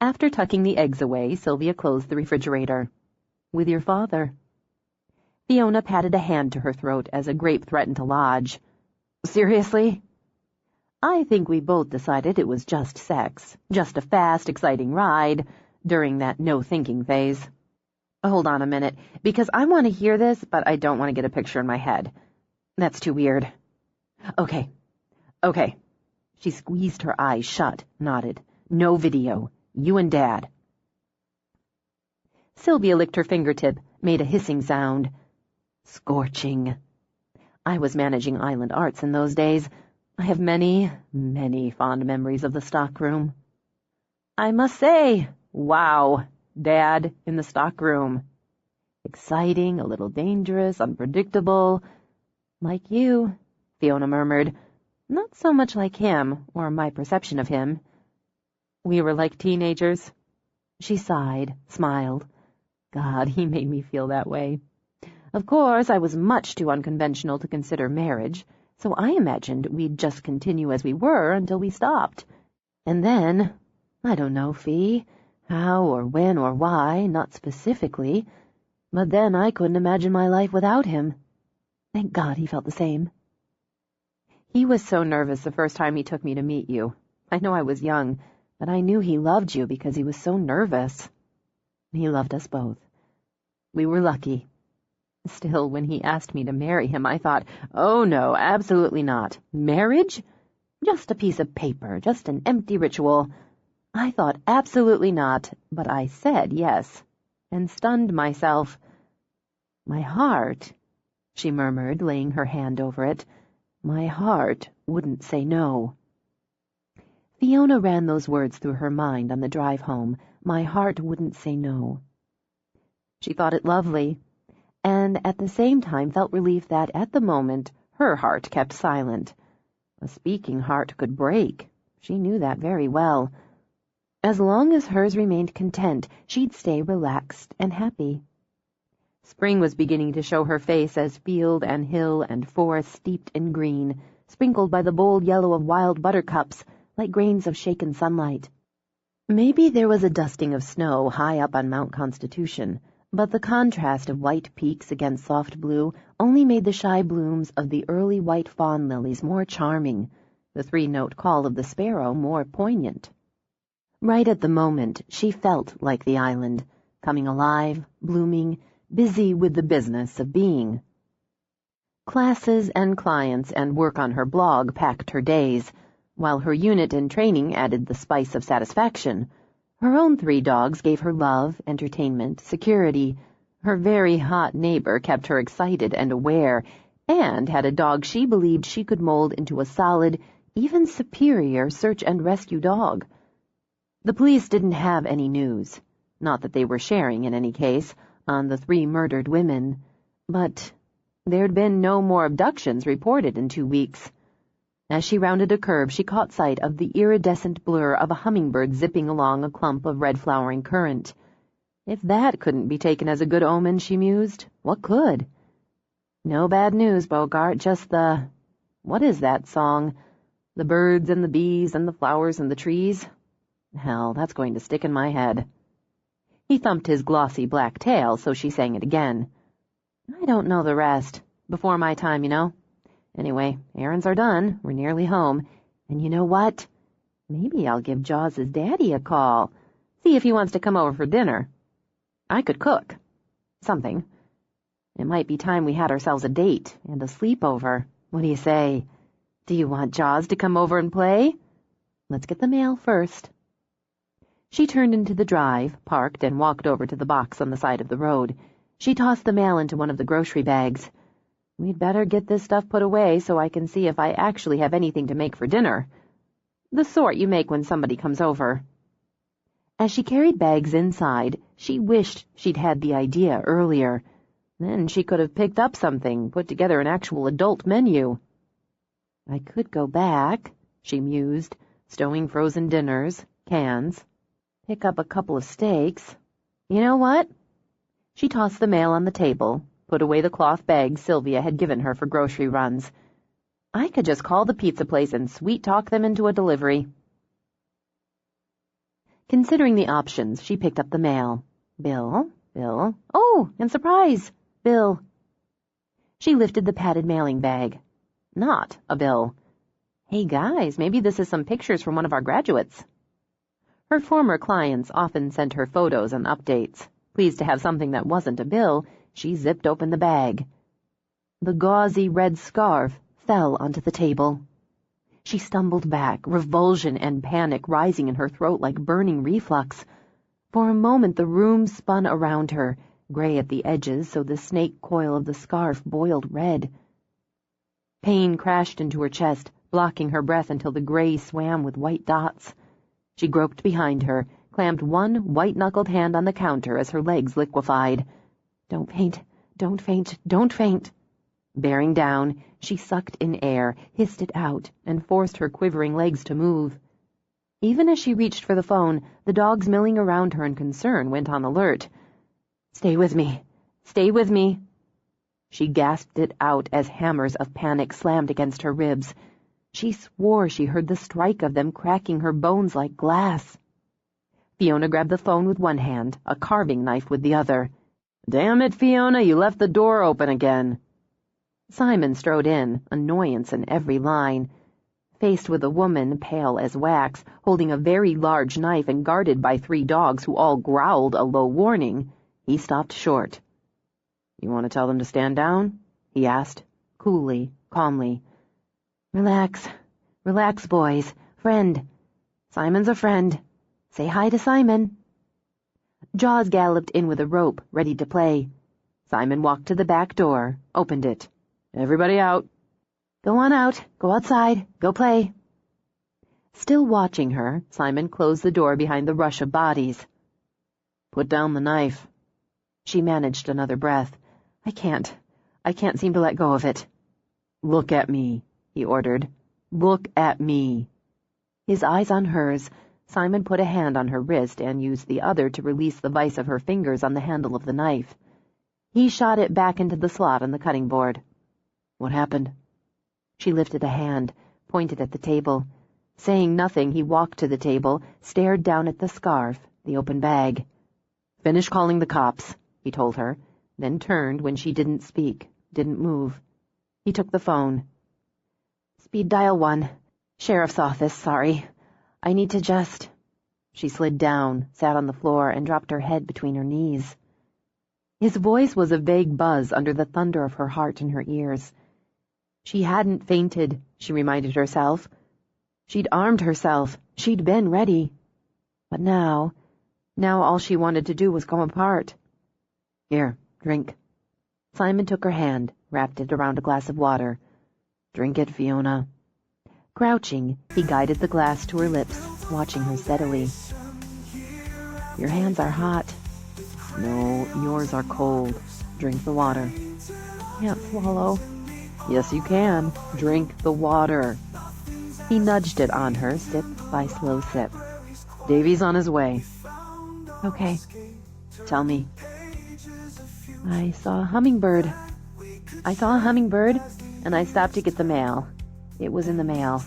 After tucking the eggs away, Sylvia closed the refrigerator. "With your father." Fiona patted a hand to her throat as a grape threatened to lodge. Seriously? I think we both decided it was just sex, just a fast, exciting ride during that no-thinking phase. Hold on a minute, because I want to hear this, but I don't want to get a picture in my head. That's too weird. Okay. She squeezed her eyes shut, nodded. No video. You and Dad. Sylvia licked her fingertip, made a hissing sound. Scorching. I was managing Island Arts in those days. I have many, many fond memories of the stockroom. I must say, wow, Dad in the stockroom. Exciting, a little dangerous, unpredictable. Like you, Fiona murmured. Not so much like him, or my perception of him. We were like teenagers. She sighed, smiled. God, he made me feel that way. Of course, I was much too unconventional to consider marriage, so I imagined we'd just continue as we were until we stopped. And then, I don't know, Fee, how or when or why, not specifically, but then I couldn't imagine my life without him. Thank God he felt the same. He was so nervous the first time he took me to meet you. I know I was young, but I knew he loved you because he was so nervous. He loved us both. We were lucky. Still, when he asked me to marry him, I thought, oh no, absolutely not. Marriage? Just a piece of paper, just an empty ritual. I thought absolutely not, but I said yes, and stunned myself. My heart, she murmured, laying her hand over it, my heart wouldn't say no. Fiona ran those words through her mind on the drive home. My heart wouldn't say no. She thought it lovely, and at the same time felt relief that, at the moment, her heart kept silent. A speaking heart could break. She knew that very well. As long as hers remained content, she'd stay relaxed and happy. Spring was beginning to show her face as field and hill and forest steeped in green, sprinkled by the bold yellow of wild buttercups, like grains of shaken sunlight. Maybe there was a dusting of snow high up on Mount Constitution, but the contrast of white peaks against soft blue only made the shy blooms of the early white fawn lilies more charming, the three-note call of the sparrow more poignant. Right at the moment, she felt like the island, coming alive, blooming, busy with the business of being. Classes and clients and work on her blog packed her days, while her unit and training added the spice of satisfaction. Her own 3 dogs gave her love, entertainment, security. Her very hot neighbor kept her excited and aware, and had a dog she believed she could mold into a solid, even superior search and rescue dog. The police didn't have any news, not that they were sharing in any case, on the 3 murdered women, but there'd been no more abductions reported in 2 weeks. As she rounded a curve, she caught sight of the iridescent blur of a hummingbird zipping along a clump of red-flowering currant. If that couldn't be taken as a good omen, she mused, what could? No bad news, Bogart, just what is that song? The birds and the bees and the flowers and the trees? Hell, that's going to stick in my head. He thumped his glossy black tail, so she sang it again. I don't know the rest. Before my time, you know. Anyway, errands are done. We're nearly home. And you know what? Maybe I'll give Jaws's daddy a call. See if he wants to come over for dinner. I could cook. Something. It might be time we had ourselves a date and a sleepover. What do you say? Do you want Jaws to come over and play? Let's get the mail first. She turned into the drive, parked, and walked over to the box on the side of the road. She tossed the mail into one of the grocery bags. We'd better get this stuff put away so I can see if I actually have anything to make for dinner. The sort you make when somebody comes over. As she carried bags inside, she wished she'd had the idea earlier. Then she could have picked up something, put together an actual adult menu. I could go back, she mused, stowing frozen dinners, cans, pick up a couple of steaks. You know what? She tossed the mail on the table, put away the cloth bag Sylvia had given her for grocery runs. I could just call the pizza place and sweet-talk them into a delivery. Considering the options, she picked up the mail. Bill. Oh, and surprise! Bill. She lifted the padded mailing bag. Not a bill. Hey guys, maybe this is some pictures from one of our graduates. Her former clients often sent her photos and updates. Pleased to have something that wasn't a bill, she zipped open the bag. The gauzy red scarf fell onto the table. She stumbled back, revulsion and panic rising in her throat like burning reflux. For a moment the room spun around her, gray at the edges so the snake coil of the scarf boiled red. Pain crashed into her chest, blocking her breath until the gray swam with white dots. She groped behind her, clamped one white-knuckled hand on the counter as her legs liquefied. Don't faint, don't faint, don't faint. Bearing down, she sucked in air, hissed it out, and forced her quivering legs to move. Even as she reached for the phone, the dogs milling around her in concern went on alert. Stay with me. Stay with me. She gasped it out as hammers of panic slammed against her ribs. She swore she heard the strike of them cracking her bones like glass. Fiona grabbed the phone with one hand, a carving knife with the other. Damn it, Fiona, you left the door open again. Simon strode in, annoyance in every line. Faced with a woman, pale as wax, holding a very large knife and guarded by 3 dogs who all growled a low warning, he stopped short. You want to tell them to stand down? He asked, coolly, calmly. Relax. Relax, boys. Friend. Simon's a friend. Say hi to Simon. Jaws galloped in with a rope, ready to play. Simon walked to the back door, opened it. Everybody out. Go on out. Go outside. Go play. Still watching her, Simon closed the door behind the rush of bodies. Put down the knife. She managed another breath. I can't seem to let go of it. Look at me, he ordered. Look at me. His eyes on hers, Simon put a hand on her wrist and used the other to release the vise of her fingers on the handle of the knife. He shot it back into the slot on the cutting board. What happened? She lifted a hand, pointed at the table. Saying nothing, he walked to the table, stared down at the scarf, the open bag. Finish calling the cops, he told her, then turned when she didn't speak, didn't move. He took the phone. Speed dial 1. Sheriff's office, sorry. I need to just... She slid down, sat on the floor, and dropped her head between her knees. His voice was a vague buzz under the thunder of her heart in her ears. She hadn't fainted, she reminded herself. She'd armed herself. She'd been ready. But now all she wanted to do was come apart. Here, drink. Simon took her hand, wrapped it around a glass of water. Drink it, Fiona. Crouching, he guided the glass to her lips, watching her steadily. Your hands are hot. No, yours are cold. Drink the water. Can't swallow. Yes, you can. Drink the water. He nudged it on her, sip by slow sip. Davy's on his way. Okay. Tell me. I saw a hummingbird. And I stopped to get the mail. It was in the mail.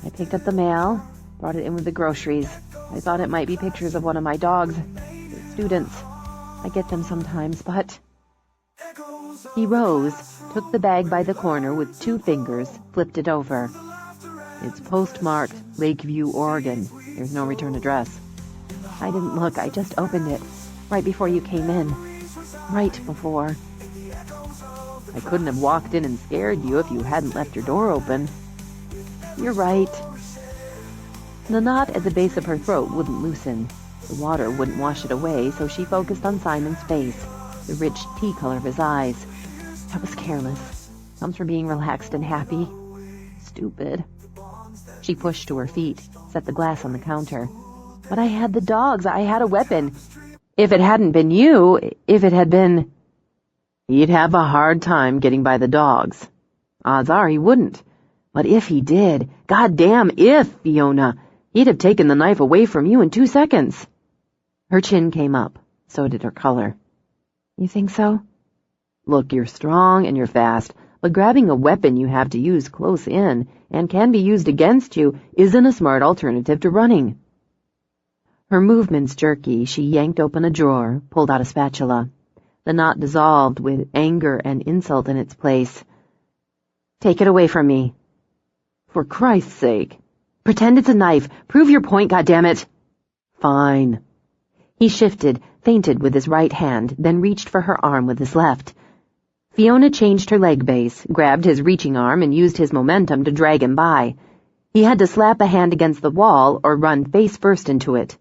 I picked up the mail, brought it in with the groceries. I thought it might be pictures of one of my dogs. The students. I get them sometimes, but... He rose, took the bag by the corner with 2 fingers, flipped it over. It's postmarked Lakeview, Oregon. There's no return address. I didn't look. I just opened it. Right before you came in. Right before. I couldn't have walked in and scared you if you hadn't left your door open. You're right. The knot at the base of her throat wouldn't loosen. The water wouldn't wash it away, so she focused on Simon's face, the rich tea color of his eyes. That was careless. Comes from being relaxed and happy. Stupid. She pushed to her feet, set the glass on the counter. But I had the dogs. I had a weapon. If it hadn't been you, if it had been... He'd have a hard time getting by the dogs. Odds are he wouldn't. But if he did, goddamn if, Fiona, he'd have taken the knife away from you in 2 seconds. Her chin came up. So did her color. You think so? Look, you're strong and you're fast, but grabbing a weapon you have to use close in and can be used against you isn't a smart alternative to running. Her movements jerky, she yanked open a drawer, pulled out a spatula. the knot dissolved with anger and insult in its place. "Take it away from me." "For Christ's sake." "Pretend it's a knife. Prove your point, goddammit." "Fine." He shifted, feinted with his right hand, then reached for her arm with his left. Fiona changed her leg base, grabbed his reaching arm, and used his momentum to drag him by. He had to slap a hand against the wall or run face first into it.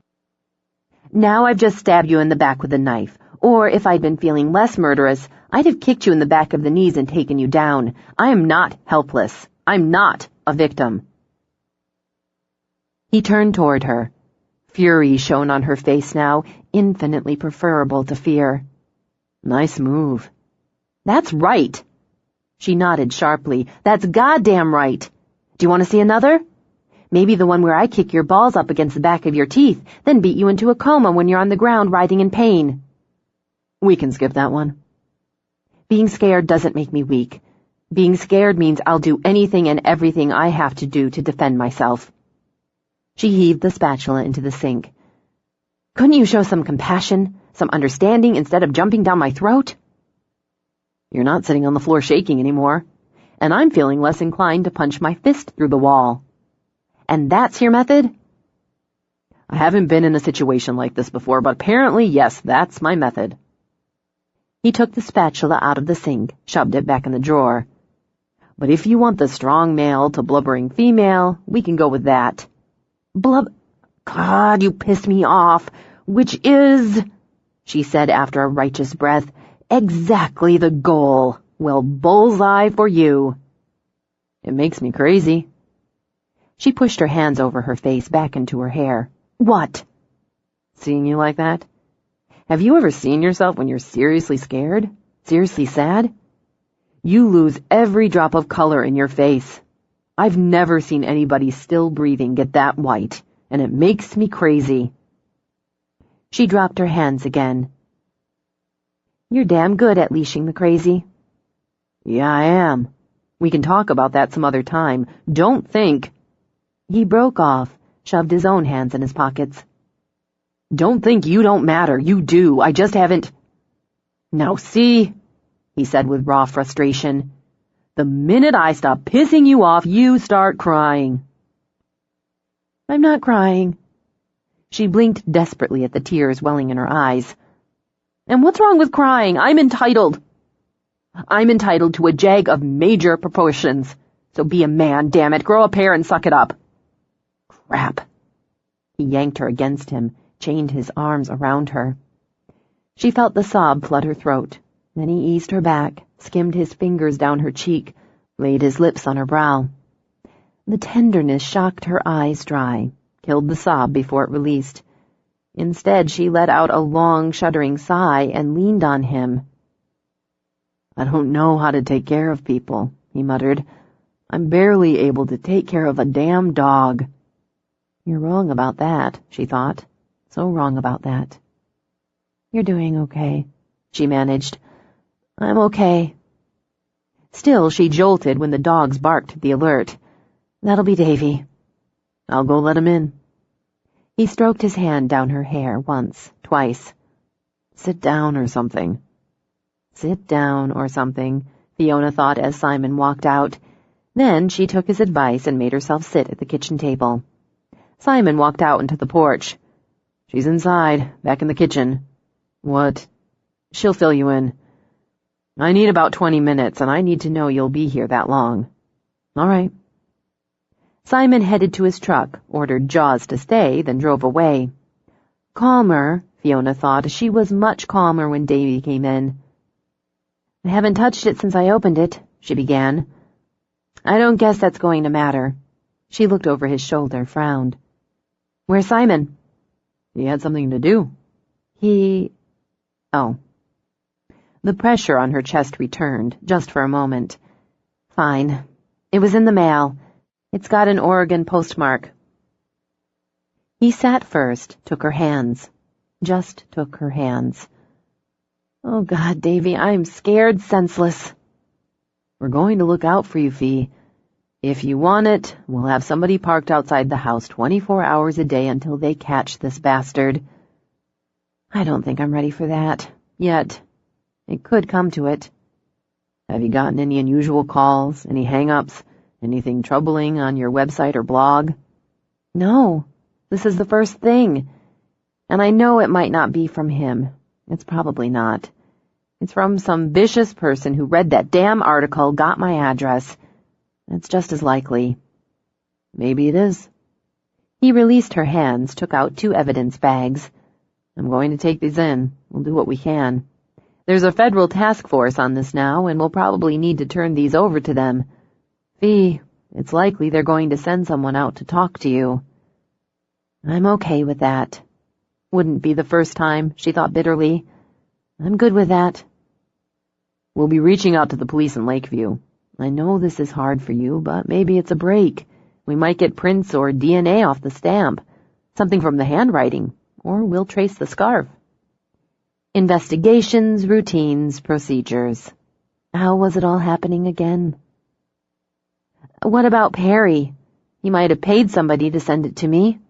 "Now I've just stabbed you in the back with a knife. Or, if I'd been feeling less murderous, I'd have kicked you in the back of the knees and taken you down. I am not helpless. I'm not a victim." He turned toward her. Fury shone on her face now, infinitely preferable to fear. "Nice move." "That's right." She nodded sharply. "That's goddamn right. Do you want to see another? Maybe the one where I kick your balls up against the back of your teeth, then beat you into a coma when you're on the ground writhing in pain." "We can skip that one." "Being scared doesn't make me weak. Being scared means I'll do anything and everything I have to do to defend myself." She heaved the spatula into the sink. "Couldn't you show some compassion, some understanding, instead of jumping down my throat?" "You're not sitting on the floor shaking anymore, and I'm feeling less inclined to punch my fist through the wall." "And that's your method?" "I haven't been in a situation like this before, but apparently, yes, that's my method." He took the spatula out of the sink, shoved it back in the drawer. "But if you want the strong male to blubbering female, we can go with that." God, you piss me off. Which is," she said after a righteous breath, "exactly the goal. Well, bullseye for you." "It makes me crazy." She pushed her hands over her face back into her hair. "What?" "Seeing you like that. Have you ever seen yourself when you're seriously scared? Seriously sad? You lose every drop of color in your face. I've never seen anybody still breathing get that white, and it makes me crazy." She dropped her hands again. "You're damn good at leashing the crazy." "Yeah, I am. We can talk about that some other time. Don't think—" He broke off, shoved his own hands in his pockets. "Don't think you don't matter. You do. I just haven't—" "Now see," he said with raw frustration. "The minute I stop pissing you off, you start crying." "I'm not crying." She blinked desperately at the tears welling in her eyes. "And what's wrong with crying? I'm entitled to a jag of major proportions. So be a man, damn it. Grow a pair and suck it up." "Crap." He yanked her against him, chained his arms around her. She felt the sob flood her throat. Then he eased her back, skimmed his fingers down her cheek, laid his lips on her brow. The tenderness shocked her eyes dry, killed the sob before it released. Instead, she let out a long, shuddering sigh and leaned on him. "I don't know how to take care of people," he muttered. "I'm barely able to take care of a damn dog." "You're wrong about that," she thought. So wrong about that. "You're doing okay," she managed. "I'm okay." Still, she jolted when the dogs barked the alert. "That'll be Davy." "I'll go let him in." He stroked his hand down her hair once, twice. "Sit down or something." Sit down or something, Fiona thought as Simon walked out. Then she took his advice and made herself sit at the kitchen table. Simon walked out into the porch. "She's inside, back in the kitchen." "What?" "She'll fill you in." "I need about 20 minutes, and I need to know you'll be here that long." "All right." Simon headed to his truck, ordered Jaws to stay, then drove away. Calmer, Fiona thought. She was much calmer when Davy came in. "I haven't touched it since I opened it," she began. "I don't guess that's going to matter." She looked over his shoulder, frowned. "Where's Simon?" "He had something to do." Oh. The pressure on her chest returned, just for a moment. "Fine. It was in the mail. It's got an Oregon postmark." He sat first, took her hands. Just took her hands. "Oh, God, Davy, I'm scared senseless." "We're going to look out for you, Fee. If you want it, we'll have somebody parked outside the house 24 hours a day until they catch this bastard." "I don't think I'm ready for that. Yet." It could come to it. Have you gotten any unusual calls, any hang-ups, anything troubling on your website or blog? No, this is the first thing. And I know it might not be from him. It's probably not. It's from some vicious person who read that damn article, got my address. It's just as likely. Maybe it is. He released her hands, took out 2 evidence bags. I'm going to take these in. We'll do what we can. There's a federal task force on this now, and we'll probably need to turn these over to them. Fee, it's likely they're going to send someone out to talk to you. I'm okay with that. Wouldn't be the first time, she thought bitterly. I'm good with that. We'll be reaching out to the police in Lakeview. I know this is hard for you, but maybe it's a break. We might get prints or DNA off the stamp, something from the handwriting, or we'll trace the scarf. Investigations, routines, procedures. How was it all happening again? What about Perry? He might have paid somebody to send it to me.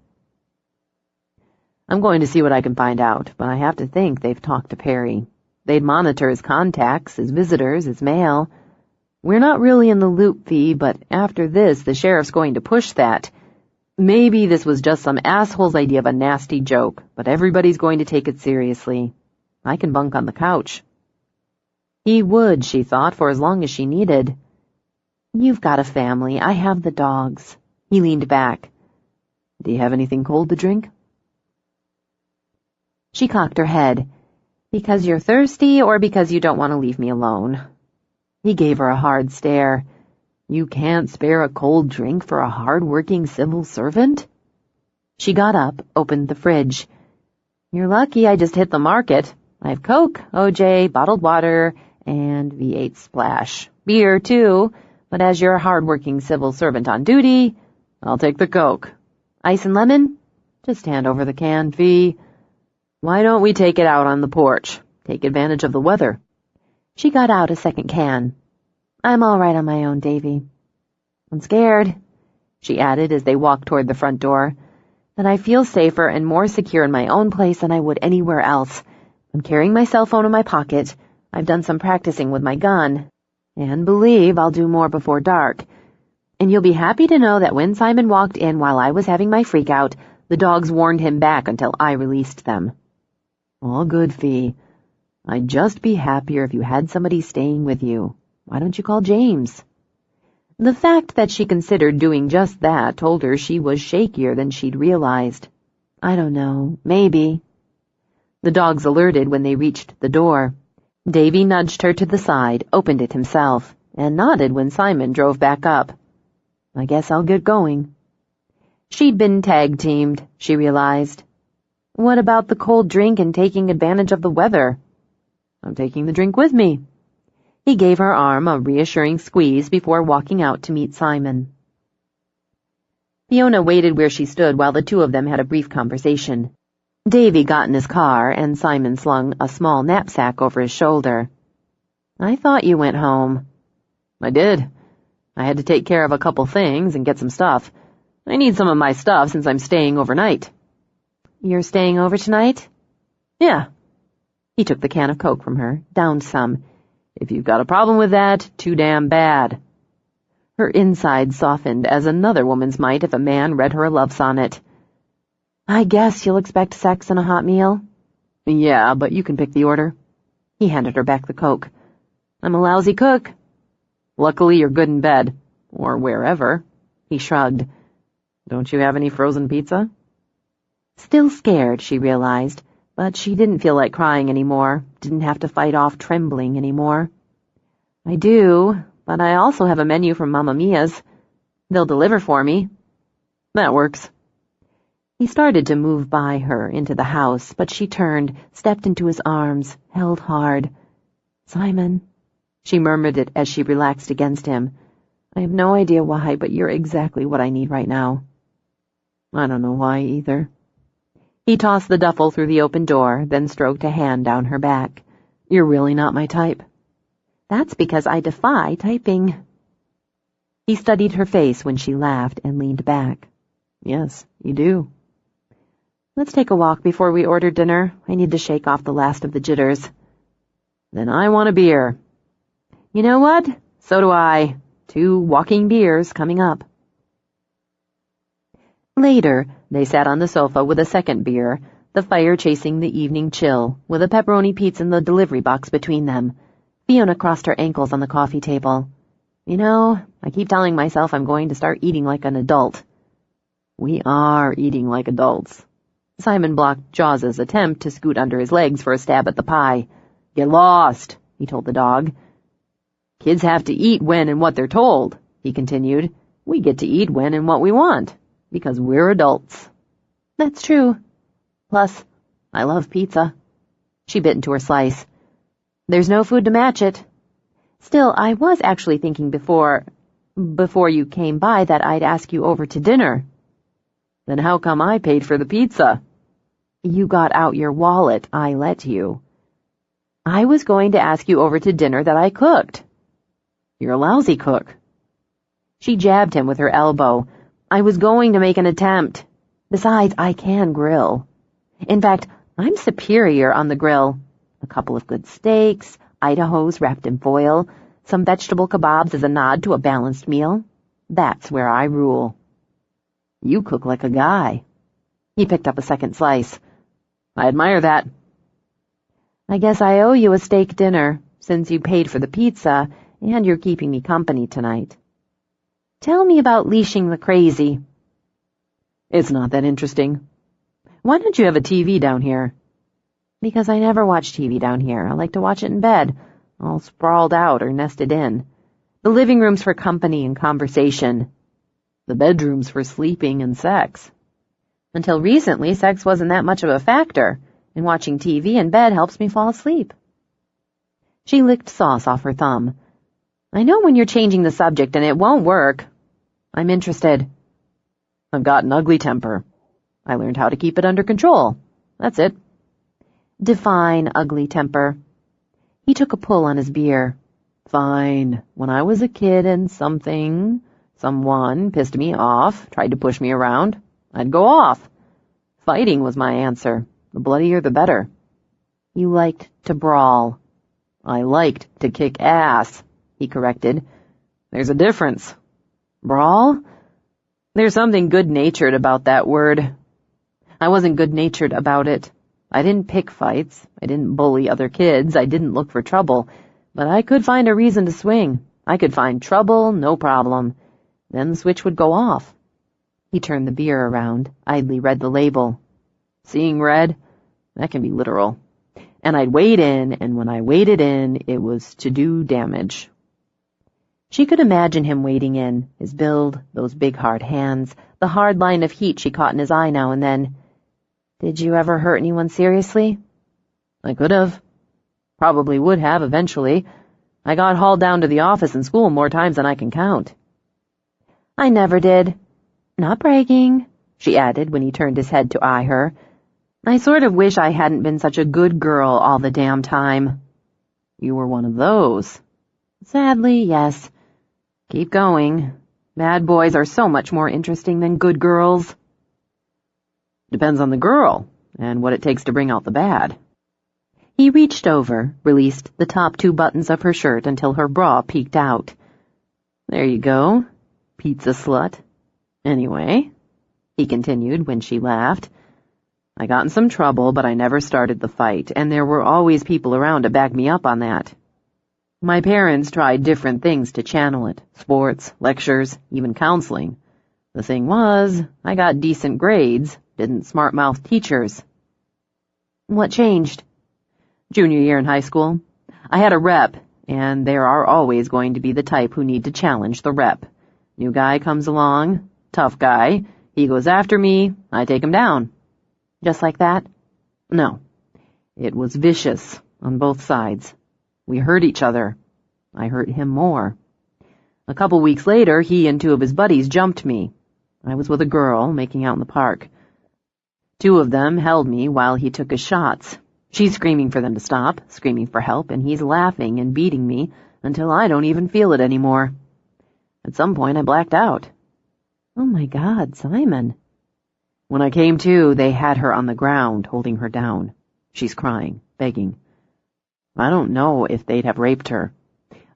I'm going to see what I can find out, but I have to think they've talked to Perry. They'd monitor his contacts, his visitors, his mail. We're not really in the loop, Fee, but after this, the sheriff's going to push that. Maybe this was just some asshole's idea of a nasty joke, but everybody's going to take it seriously. I can bunk on the couch. He would, she thought, for as long as she needed. You've got a family. I have the dogs. He leaned back. Do you have anything cold to drink? She cocked her head. Because you're thirsty or because you don't want to leave me alone? He gave her a hard stare. You can't spare a cold drink for a hard-working civil servant? She got up, opened the fridge. You're lucky I just hit the market. I have Coke, OJ, bottled water, and V8 Splash. Beer, too, but as you're a hard-working civil servant on duty, I'll take the Coke. Ice and lemon? Just hand over the can, Fee. Why don't we take it out on the porch? Take advantage of the weather. She got out a second can. I'm all right on my own, Davy. I'm scared, she added as they walked toward the front door, that I feel safer and more secure in my own place than I would anywhere else. I'm carrying my cell phone in my pocket. I've done some practicing with my gun. And believe I'll do more before dark. And you'll be happy to know that when Simon walked in while I was having my freak-out, the dogs warned him back until I released them. All good, Fee. I'd just be happier if you had somebody staying with you. Why don't you call James? The fact that she considered doing just that told her she was shakier than she'd realized. I don't know. Maybe. The dogs alerted when they reached the door. Davy nudged her to the side, opened it himself, and nodded when Simon drove back up. I guess I'll get going. She'd been tag-teamed, she realized. What about the cold drink and taking advantage of the weather? I'm taking the drink with me. He gave her arm a reassuring squeeze before walking out to meet Simon. Fiona waited where she stood while the two of them had a brief conversation. Davy got in his car, and Simon slung a small knapsack over his shoulder. I thought you went home. I did. I had to take care of a couple things and get some stuff. I need some of my stuff since I'm staying overnight. You're staying over tonight? Yeah. He took the can of Coke from her, downed some. If you've got a problem with that, too damn bad. Her inside softened as another woman's might if a man read her a love sonnet. I guess you'll expect sex and a hot meal? Yeah, but you can pick the order. He handed her back the Coke. I'm a lousy cook. Luckily you're good in bed. Or wherever. He shrugged. Don't you have any frozen pizza? Still scared, she realized, but she didn't feel like crying anymore, didn't have to fight off trembling anymore. I do, but I also have a menu from Mamma Mia's. They'll deliver for me. That works. He started to move by her into the house, but she turned, stepped into his arms, held hard. Simon, she murmured it as she relaxed against him. I have no idea why, but you're exactly what I need right now. I don't know why either. He tossed the duffel through the open door, then stroked a hand down her back. You're really not my type. That's because I defy typing. He studied her face when she laughed and leaned back. Yes, you do. Let's take a walk before we order dinner. I need to shake off the last of the jitters. Then I want a beer. You know what? So do I. 2 walking beers coming up. Later, they sat on the sofa with a second beer, the fire chasing the evening chill, with a pepperoni pizza in the delivery box between them. Fiona crossed her ankles on the coffee table. You know, I keep telling myself I'm going to start eating like an adult. We are eating like adults. Simon blocked Jaws's attempt to scoot under his legs for a stab at the pie. Get lost, he told the dog. Kids have to eat when and what they're told, he continued. We get to eat when and what we want, because we're adults. That's true. Plus, I love pizza. She bit into her slice. There's no food to match it. Still, I was actually thinking before you came by that I'd ask you over to dinner. Then how come I paid for the pizza? You got out your wallet. I let you. I was going to ask you over to dinner that I cooked. You're a lousy cook. She jabbed him with her elbow. I was going to make an attempt. Besides, I can grill. In fact, I'm superior on the grill. A couple of good steaks, Idahos wrapped in foil, some vegetable kebabs as a nod to a balanced meal. That's where I rule. You cook like a guy. He picked up a second slice. I admire that. I guess I owe you a steak dinner, since you paid for the pizza, and you're keeping me company tonight. Tell me about leashing the crazy. It's not that interesting. Why don't you have a TV down here? Because I never watch TV down here. I like to watch it in bed, all sprawled out or nested in. The living room's for company and conversation. The bedroom's for sleeping and sex. Until recently, sex wasn't that much of a factor, and watching TV in bed helps me fall asleep. She licked sauce off her thumb. I know when you're changing the subject, and it won't work. I'm interested. I've got an ugly temper. I learned how to keep it under control. That's it. Define ugly temper. He took a pull on his beer. Fine. When I was a kid and someone pissed me off, tried to push me around, I'd go off. Fighting was my answer. The bloodier the better. You liked to brawl. I liked to kick ass, he corrected. There's a difference. Brawl? There's something good-natured about that word. I wasn't good-natured about it. I didn't pick fights. I didn't bully other kids. I didn't look for trouble. But I could find a reason to swing. I could find trouble, no problem. Then the switch would go off. He turned the beer around, idly read the label. Seeing red? That can be literal. And I'd wade in, and when I waded in, it was to do damage. She could imagine him wading in, his build, those big hard hands, the hard line of heat she caught in his eye now and then. Did you ever hurt anyone seriously? I could have. Probably would have eventually. I got hauled down to the office in school more times than I can count. I never did. Not bragging, she added when he turned his head to eye her. I sort of wish I hadn't been such a good girl all the damn time. You were one of those. Sadly, yes. Keep going. Bad boys are so much more interesting than good girls. Depends on the girl, and what it takes to bring out the bad. He reached over, released the top 2 buttons of her shirt until her bra peeked out. There you go, pizza slut. Anyway, he continued when she laughed, I got in some trouble, but I never started the fight, and there were always people around to back me up on that. My parents tried different things to channel it, sports, lectures, even counseling. The thing was, I got decent grades, didn't smart-mouth teachers. What changed? Junior year in high school, I had a rep, and there are always going to be the type who need to challenge the rep. New guy comes along, tough guy, he goes after me, I take him down. Just like that? No. It was vicious, on both sides. We hurt each other. I hurt him more. A couple weeks later, he and 2 of his buddies jumped me. I was with a girl, making out in the park. 2 of them held me while he took his shots. She's screaming for them to stop, screaming for help, and he's laughing and beating me until I don't even feel it anymore. At some point, I blacked out. Oh my God, Simon. When I came to, they had her on the ground, holding her down. She's crying, begging. I don't know if they'd have raped her.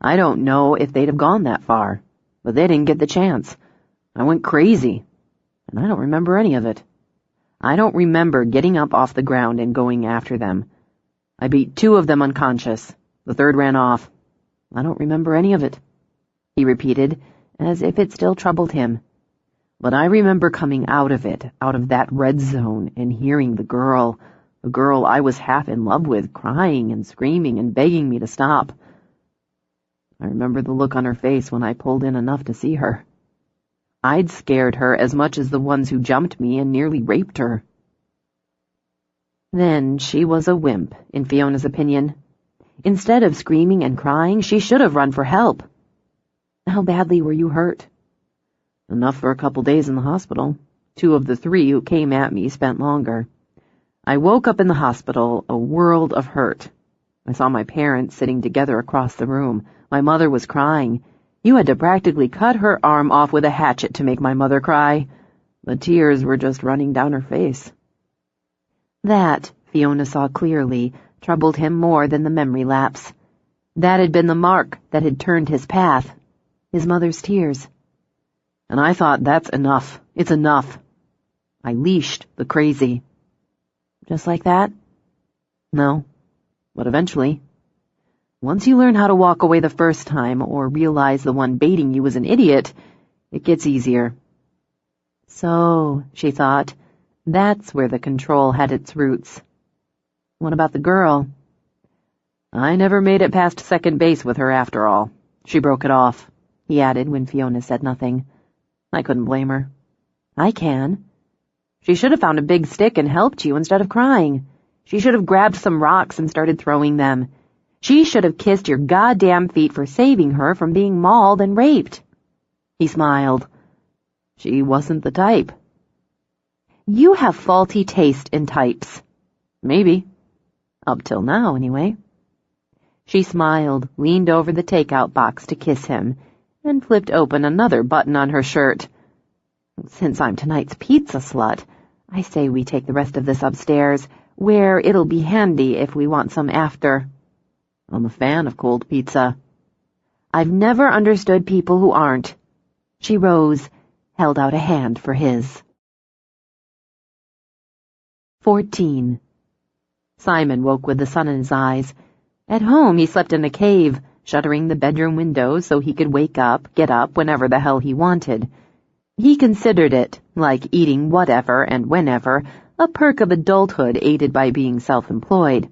I don't know if they'd have gone that far, but they didn't get the chance. I went crazy, and I don't remember any of it. I don't remember getting up off the ground and going after them. I beat 2 of them unconscious. The 3rd ran off. I don't remember any of it," he repeated, as if it still troubled him. "But I remember coming out of it, out of that red zone, and hearing the girl I was half in love with, crying and screaming and begging me to stop. I remember the look on her face when I pulled in enough to see her. I'd scared her as much as the ones who jumped me and nearly raped her." Then she was a wimp, in Fiona's opinion. Instead of screaming and crying, she should have run for help. "How badly were you hurt?" "Enough for a couple days in the hospital. 2 of the 3 who came at me spent longer. I woke up in the hospital, a world of hurt. I saw my parents sitting together across the room. My mother was crying. You had to practically cut her arm off with a hatchet to make my mother cry. The tears were just running down her face." That, Fiona saw clearly, troubled him more than the memory lapse. That had been the mark that had turned his path, his mother's tears. "And I thought, that's enough. It's enough. I leashed the crazy." "Just like that?" "No, but eventually. Once you learn how to walk away the first time, or realize the one baiting you was an idiot, it gets easier." So, she thought, that's where the control had its roots. What about the girl? "I never made it past second base with her after all. She broke it off," he added when Fiona said nothing. "I couldn't blame her." "I can. She should have found a big stick and helped you instead of crying. She should have grabbed some rocks and started throwing them. She should have kissed your goddamn feet for saving her from being mauled and raped." He smiled. "She wasn't the type." "You have faulty taste in types." "Maybe. Up till now, anyway." She smiled, leaned over the takeout box to kiss him, and flipped open another button on her shirt. "Since I'm tonight's pizza slut, I say we take the rest of this upstairs, where it'll be handy if we want some after." "I'm a fan of cold pizza." "I've never understood people who aren't." She rose, held out a hand for his. 14. Simon woke with the sun in his eyes. At home he slept in a cave, shuttering the bedroom windows so he could get up whenever the hell he wanted. He considered it, like eating whatever and whenever, a perk of adulthood aided by being self-employed.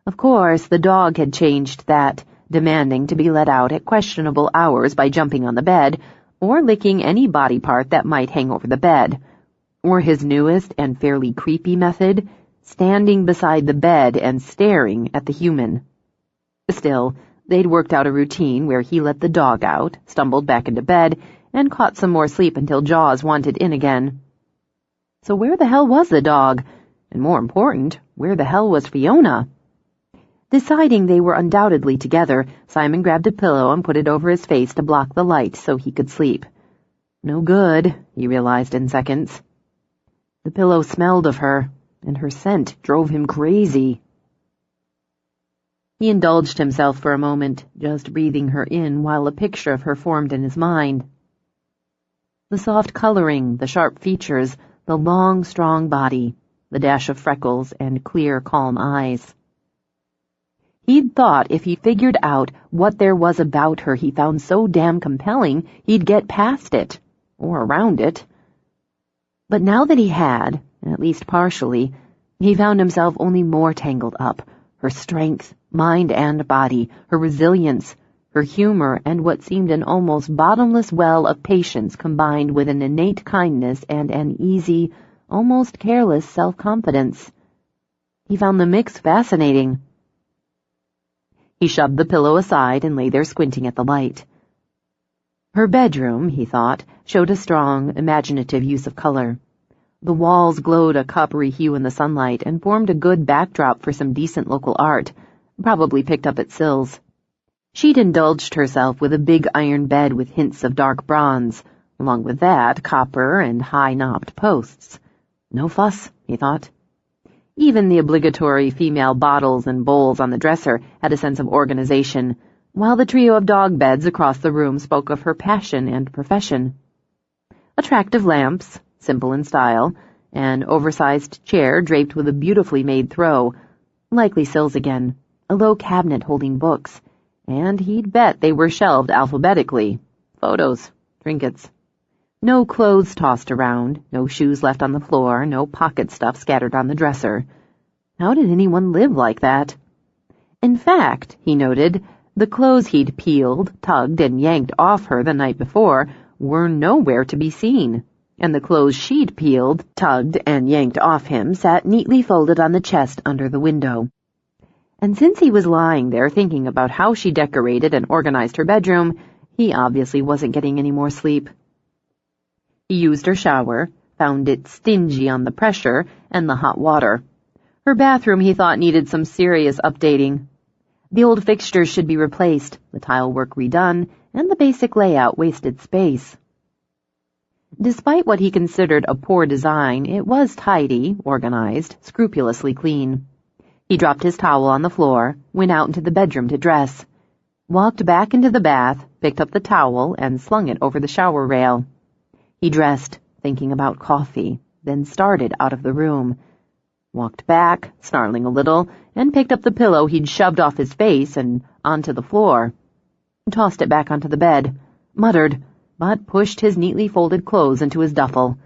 Of course, the dog had changed that, demanding to be let out at questionable hours by jumping on the bed, or licking any body part that might hang over the bed, or his newest and fairly creepy method, standing beside the bed and staring at the human. Still, they'd worked out a routine where he let the dog out, stumbled back into bed, and caught some more sleep until Jaws wanted in again. So where the hell was the dog? And more important, where the hell was Fiona? Deciding they were undoubtedly together, Simon grabbed a pillow and put it over his face to block the light so he could sleep. No good, he realized in seconds. The pillow smelled of her, and her scent drove him crazy. He indulged himself for a moment, just breathing her in while a picture of her formed in his mind. The soft coloring, the sharp features, the long, strong body, the dash of freckles and clear, calm eyes. He'd thought if he figured out what there was about her he found so damn compelling, he'd get past it, or around it. But now that he had, at least partially, he found himself only more tangled up. Her strength, mind and body, her resilience, her humor, and what seemed an almost bottomless well of patience combined with an innate kindness and an easy, almost careless self-confidence. He found the mix fascinating. He shoved the pillow aside and lay there squinting at the light. Her bedroom, he thought, showed a strong, imaginative use of color. The walls glowed a coppery hue in the sunlight and formed a good backdrop for some decent local art, probably picked up at Sills. She'd indulged herself with a big iron bed with hints of dark bronze, along with that, copper and high-knobbed posts. No fuss, he thought. Even the obligatory female bottles and bowls on the dresser had a sense of organization, while the trio of dog beds across the room spoke of her passion and profession. Attractive lamps, simple in style, an oversized chair draped with a beautifully made throw, likely sills again, a low cabinet holding books, and he'd bet they were shelved alphabetically. Photos, trinkets. No clothes tossed around, no shoes left on the floor, no pocket stuff scattered on the dresser. How did anyone live like that? In fact, he noted, the clothes he'd peeled, tugged, and yanked off her the night before were nowhere to be seen, and the clothes she'd peeled, tugged, and yanked off him sat neatly folded on the chest under the window. And since he was lying there thinking about how she decorated and organized her bedroom, he obviously wasn't getting any more sleep. He used her shower, found it stingy on the pressure and the hot water. Her bathroom, he thought, needed some serious updating. The old fixtures should be replaced, the tile work redone, and the basic layout wasted space. Despite what he considered a poor design, it was tidy, organized, scrupulously clean. He dropped his towel on the floor, went out into the bedroom to dress, walked back into the bath, picked up the towel, and slung it over the shower rail. He dressed, thinking about coffee, then started out of the room. Walked back, snarling a little, and picked up the pillow he'd shoved off his face and onto the floor. Tossed it back onto the bed, muttered, but pushed his neatly folded clothes into his duffel.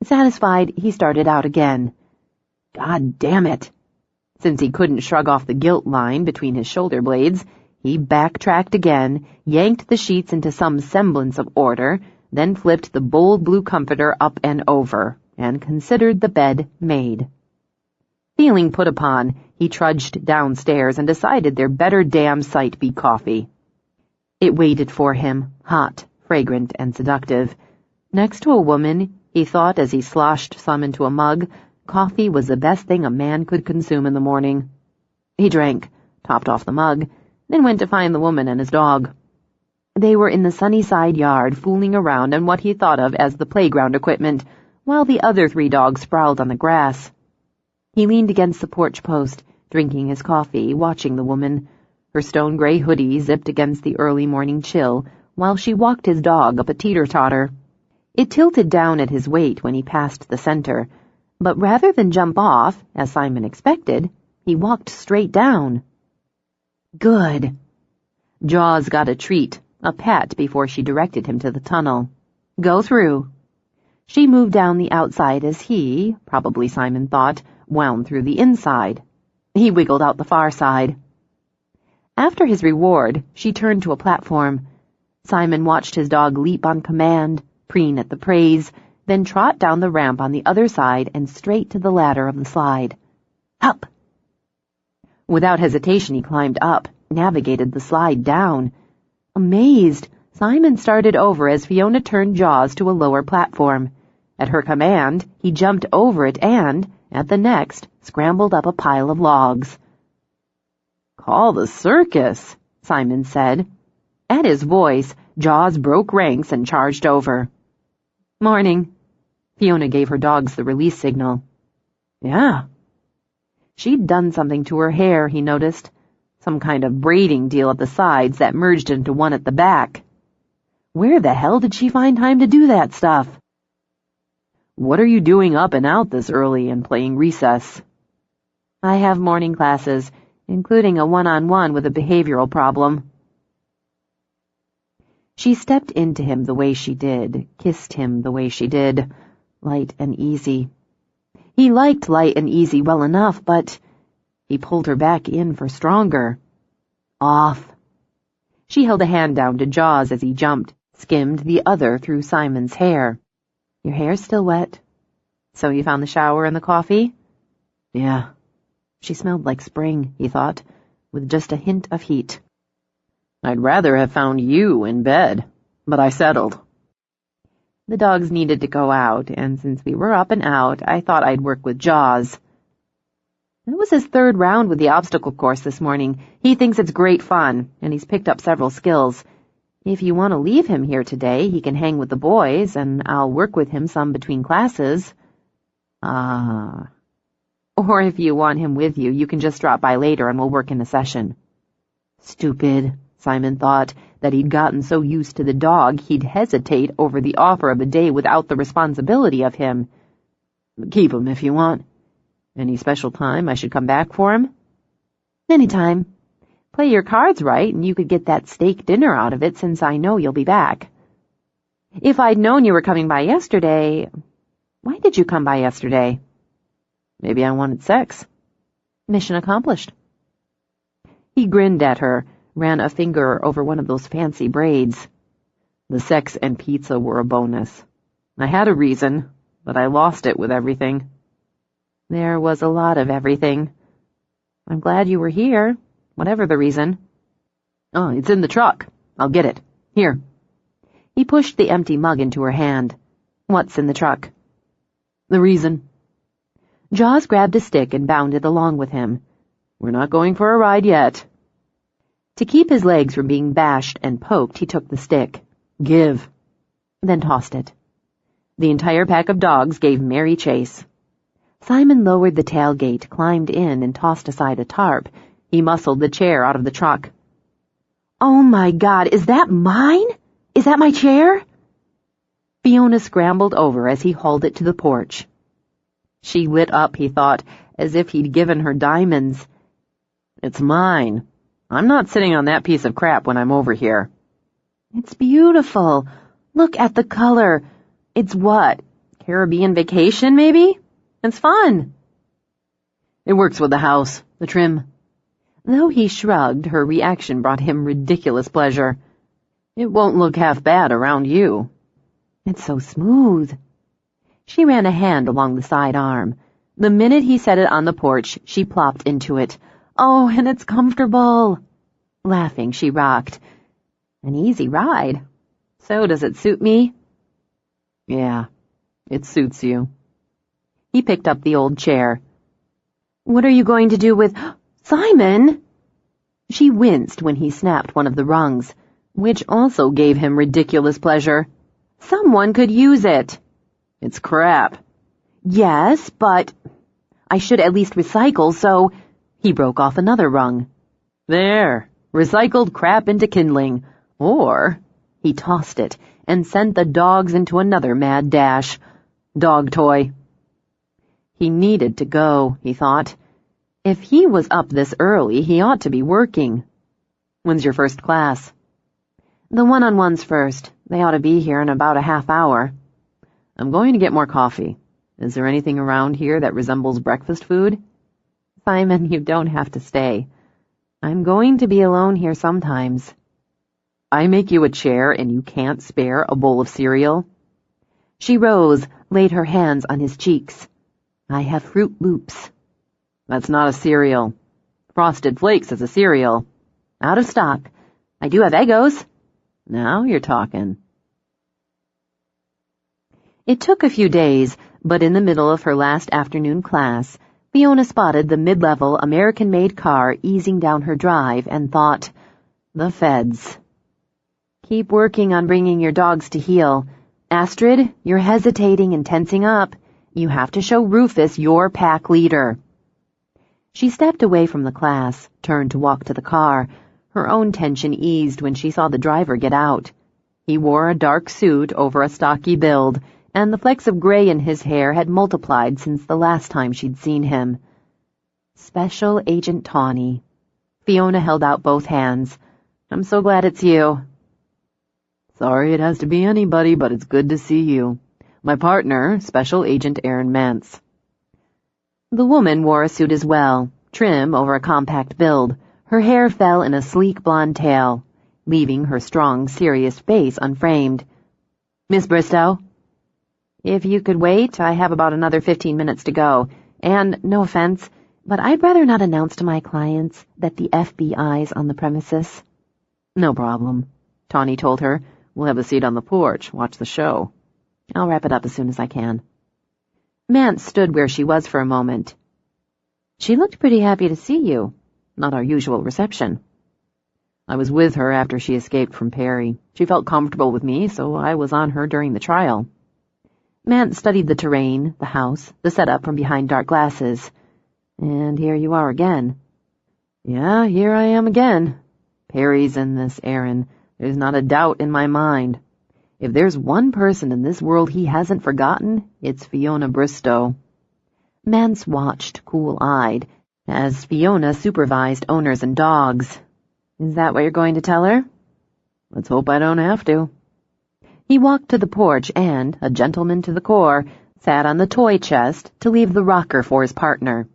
Satisfied, he started out again. God damn it! Since he couldn't shrug off the guilt line between his shoulder blades, he backtracked again, yanked the sheets into some semblance of order, then flipped the bold blue comforter up and over, and considered the bed made. Feeling put upon, he trudged downstairs and decided their better damn sight be coffee. It waited for him, hot, fragrant, and seductive. Next to a woman, he thought as he sloshed some into a mug, coffee was the best thing a man could consume in the morning. He drank, topped off the mug, then went to find the woman and his dog. They were in the sunny side yard, fooling around on what he thought of as the playground equipment, while the other 3 dogs sprawled on the grass. He leaned against the porch post, drinking his coffee, watching the woman, her stone-gray hoodie zipped against the early morning chill, while she walked his dog up a teeter-totter. It tilted down at his weight when he passed the center, but rather than jump off, as Simon expected, he walked straight down. Good. Jaws got a treat, a pat before she directed him to the tunnel. Go through. She moved down the outside as he, probably Simon thought, wound through the inside. He wiggled out the far side. After his reward, she turned to a platform. Simon watched his dog leap on command, preen at the praise, then trot down the ramp on the other side and straight to the ladder of the slide. Up! Without hesitation, he climbed up, navigated the slide down. Amazed, Simon started over as Fiona turned Jaws to a lower platform. At her command, he jumped over it and, at the next, scrambled up a pile of logs. Call the circus, Simon said. At his voice, Jaws broke ranks and charged over. Morning. Fiona gave her dogs the release signal. Yeah. She'd done something to her hair, he noticed. Some kind of braiding deal at the sides that merged into one at the back. Where the hell did she find time to do that stuff? What are you doing up and out this early and playing recess? I have morning classes, including a one-on-one with a behavioral problem. She stepped into him the way she did, kissed him the way she did, light and easy. He liked light and easy well enough, but he pulled her back in for stronger. Off. She held a hand down to Jaws as he jumped, skimmed the other through Simon's hair. Your hair's still wet. So you found the shower and the coffee? Yeah. She smelled like spring, he thought, with just a hint of heat. I'd rather have found you in bed, but I settled. The dogs needed to go out, and since we were up and out, I thought I'd work with Jaws. It was his 3rd round with the obstacle course this morning. He thinks it's great fun, and he's picked up several skills. If you want to leave him here today, he can hang with the boys, and I'll work with him some between classes. Or if you want him with you, you can just drop by later and we'll work in a session. Stupid, Simon thought, that he'd gotten so used to the dog he'd hesitate over the offer of a day without the responsibility of him. Keep him if you want. Any special time I should come back for him? Any time. Play your cards right and you could get that steak dinner out of it since I know you'll be back. If I'd known you were coming by yesterday... Why did you come by yesterday? Maybe I wanted sex. Mission accomplished. He grinned at her, ran a finger over one of those fancy braids. The sex and pizza were a bonus. I had a reason, but I lost it with everything. There was a lot of everything. I'm glad you were here, whatever the reason. Oh, it's in the truck. I'll get it. Here. He pushed the empty mug into her hand. What's in the truck? The reason. Jaws grabbed a stick and bounded along with him. We're not going for a ride yet. To keep his legs from being bashed and poked, he took the stick. Give. Then tossed it. The entire pack of dogs gave merry chase. Simon lowered the tailgate, climbed in, and tossed aside a tarp. He muscled the chair out of the truck. Oh my God, is that mine? Is that my chair? Fiona scrambled over as he hauled it to the porch. She lit up, he thought, as if he'd given her diamonds. It's mine. I'm not sitting on that piece of crap when I'm over here. It's beautiful. Look at the color. It's what? Caribbean vacation, maybe? It's fun. It works with the house, the trim. Though he shrugged, her reaction brought him ridiculous pleasure. It won't look half bad around you. It's so smooth. She ran a hand along the side arm. The minute he set it on the porch, she plopped into it. Oh, and it's comfortable. Laughing, she rocked. An easy ride. So does it suit me? Yeah, it suits you. He picked up the old chair. What are you going to do with... Simon! She winced when he snapped one of the rungs, which also gave him ridiculous pleasure. Someone could use it. It's crap. Yes, but... I should at least recycle, so... He broke off another rung. There, recycled crap into kindling. Or... He tossed it and sent the dogs into another mad dash. Dog toy. He needed to go, he thought. If he was up this early, he ought to be working. When's your first class? The one-on-ones first. They ought to be here in about a half hour. I'm going to get more coffee. Is there anything around here that resembles breakfast food? Simon, you don't have to stay. I'm going to be alone here sometimes. I make you a chair and you can't spare a bowl of cereal? She rose, laid her hands on his cheeks. I have Fruit Loops. That's not a cereal. Frosted Flakes is a cereal. Out of stock. I do have Eggos. Now you're talking. It took a few days, but in the middle of her last afternoon class, Fiona spotted the mid-level American-made car easing down her drive and thought, the feds. Keep working on bringing your dogs to heel. Astrid, you're hesitating and tensing up. You have to show Rufus your pack leader. She stepped away from the class, turned to walk to the car. Her own tension eased when she saw the driver get out. He wore a dark suit over a stocky build, and the flecks of gray in his hair had multiplied since the last time she'd seen him. Special Agent Tawny. Fiona held out both hands. I'm so glad it's you. Sorry it has to be anybody, but it's good to see you. My partner, Special Agent Aaron Mance. The woman wore a suit as well, trim over a compact build. Her hair fell in a sleek blonde tail, leaving her strong, serious face unframed. Miss Bristow? If you could wait, I have about another 15 minutes to go. And, no offense, but I'd rather not announce to my clients that the FBI's on the premises. No problem, Tawny told her. We'll have a seat on the porch, watch the show. I'll wrap it up as soon as I can. Mance stood where she was for a moment. She looked pretty happy to see you. Not our usual reception. I was with her after she escaped from Perry. She felt comfortable with me, so I was on her during the trial. Mance studied the terrain, the house, the setup from behind dark glasses. And here you are again. Yeah, here I am again. Perry's in this, Aaron. There's not a doubt in my mind. If there's one person in this world he hasn't forgotten, it's Fiona Bristow. Mance watched, cool-eyed, as Fiona supervised owners and dogs. Is that what you're going to tell her? Let's hope I don't have to. He walked to the porch and, a gentleman to the core, sat on the toy chest to leave the rocker for his partner.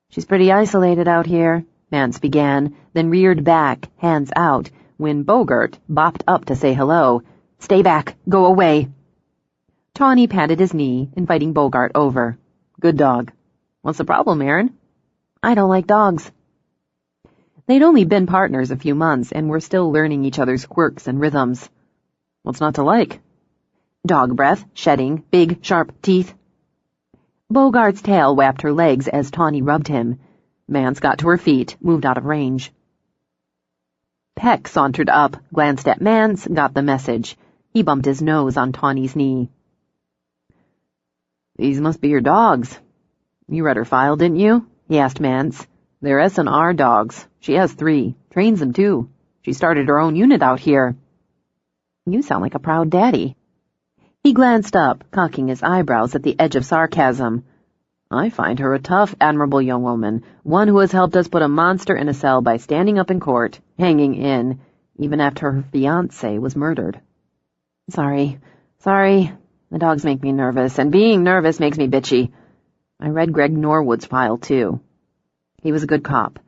She's pretty isolated out here, Mance began, then reared back, hands out, when Bogart bopped up to say hello. Stay back. Go away. Tawny patted his knee, inviting Bogart over. Good dog. What's the problem, Aaron? I don't like dogs. They'd only been partners a few months and were still learning each other's quirks and rhythms. What's not to like? Dog breath, shedding, big, sharp teeth. Bogart's tail whapped her legs as Tawny rubbed him. Mance got to her feet, moved out of range. Peck sauntered up, glanced at Mance, got the message. He bumped his nose on Tawny's knee. These must be your dogs. You read her file, didn't you? He asked Mance. They're S&R dogs. She has 3. Trains them, too. She started her own unit out here. You sound like a proud daddy. He glanced up, cocking his eyebrows at the edge of sarcasm. I find her a tough, admirable young woman, one who has helped us put a monster in a cell by standing up in court, hanging in, even after her fiancé was murdered. Sorry. The dogs make me nervous, and being nervous makes me bitchy. I read Greg Norwood's file, too. He was a good cop.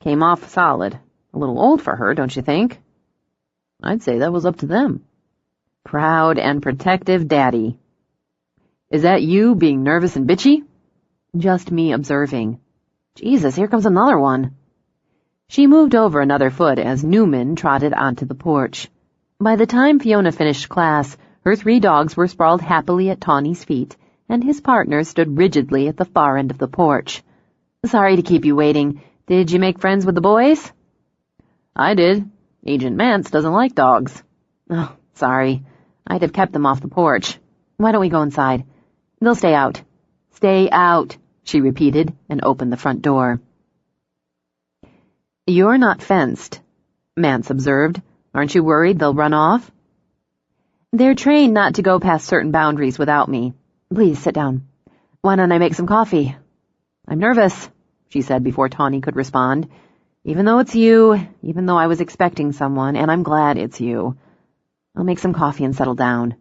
Came off solid. A little old for her, don't you think? I'd say that was up to them. Proud and protective daddy. Is that you being nervous and bitchy? Just me observing. Jesus, here comes another one. She moved over another foot as Newman trotted onto the porch. By the time Fiona finished class, her 3 dogs were sprawled happily at Tawny's feet, and his partner stood rigidly at the far end of the porch. Sorry to keep you waiting. Did you make friends with the boys? I did. Agent Mance doesn't like dogs. Oh, sorry. I'd have kept them off the porch. Why don't we go inside? They'll stay out. Stay out, she repeated, and opened the front door. You're not fenced, Mance observed. Aren't you worried they'll run off? They're trained not to go past certain boundaries without me. Please sit down. Why don't I make some coffee? I'm nervous, she said before Tawny could respond. Even though it's you, even though I was expecting someone, and I'm glad it's you. I'll make some coffee and settle down.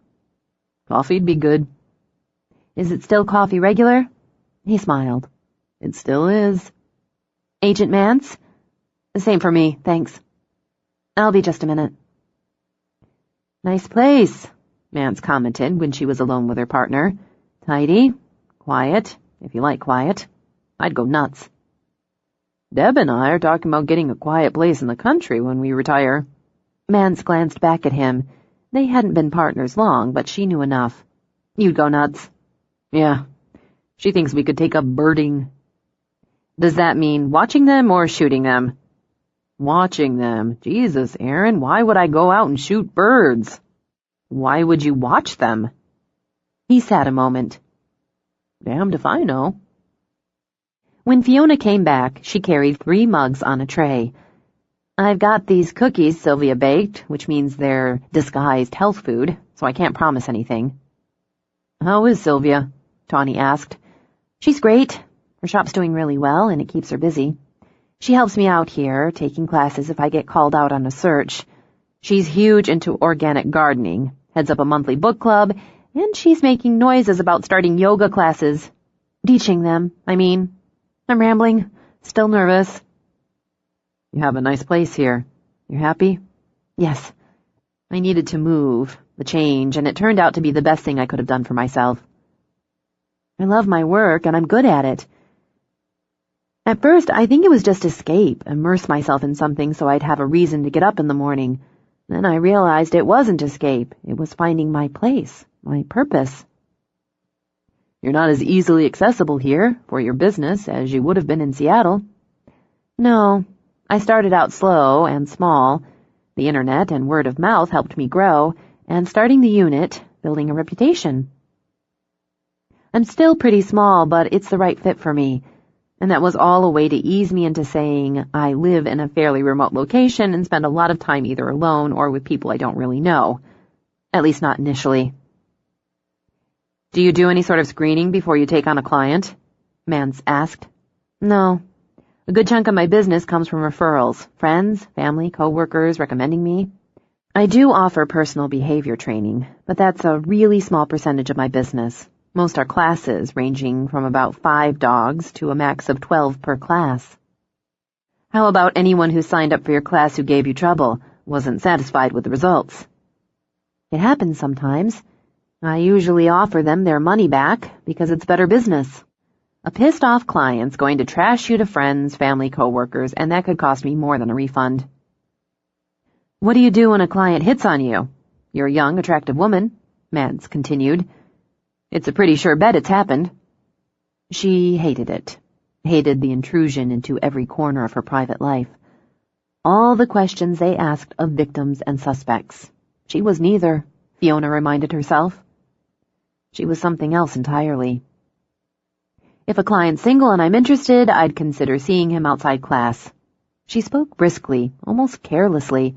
Coffee'd be good. Is it still coffee regular? He smiled. It still is. Agent Mance? Same for me, thanks. I'll be just a minute. Nice place, Mance commented when she was alone with her partner. Tidy, quiet, if you like quiet. I'd go nuts. Deb and I are talking about getting a quiet place in the country when we retire. Mance glanced back at him. They hadn't been partners long, but she knew enough. You'd go nuts. Yeah. She thinks we could take up birding. Does that mean watching them or shooting them? Watching them. Jesus, Aaron, why would I go out and shoot birds? Why would you watch them? He sat a moment. Damned if I know. When Fiona came back, she carried 3 mugs on a tray. I've got these cookies Sylvia baked, which means they're disguised health food, so I can't promise anything. How is Sylvia? Tawny asked. She's great. Her shop's doing really well, and it keeps her busy. She helps me out here, taking classes if I get called out on a search. She's huge into organic gardening, heads up a monthly book club, and she's making noises about starting yoga classes. Teaching them, I mean. I'm rambling. Still nervous. You have a nice place here. You happy? Yes. I needed to move, the change, and it turned out to be the best thing I could have done for myself. I love my work, and I'm good at it. At first, I think it was just escape, immerse myself in something so I'd have a reason to get up in the morning. Then I realized it wasn't escape. It was finding my place, my purpose. You're not as easily accessible here for your business as you would have been in Seattle. No, I started out slow and small. The internet and word of mouth helped me grow, and starting the unit, building a reputation. I'm still pretty small, but it's the right fit for me. And that was all a way to ease me into saying I live in a fairly remote location and spend a lot of time either alone or with people I don't really know. At least not initially. Do you do any sort of screening before you take on a client? Mance asked. No. A good chunk of my business comes from referrals, friends, family, coworkers recommending me. I do offer personal behavior training, but that's a really small percentage of my business. Most are classes, ranging from about 5 dogs to a max of 12 per class. How about anyone who signed up for your class who gave you trouble, wasn't satisfied with the results? It happens sometimes. I usually offer them their money back because it's better business. A pissed-off client's going to trash you to friends, family, coworkers, and that could cost me more than a refund. What do you do when a client hits on you? You're a young, attractive woman, Mance continued. It's a pretty sure bet it's happened. She hated it. Hated the intrusion into every corner of her private life. All the questions they asked of victims and suspects. She was neither, Fiona reminded herself. She was something else entirely. If a client's single and I'm interested, I'd consider seeing him outside class. She spoke briskly, almost carelessly.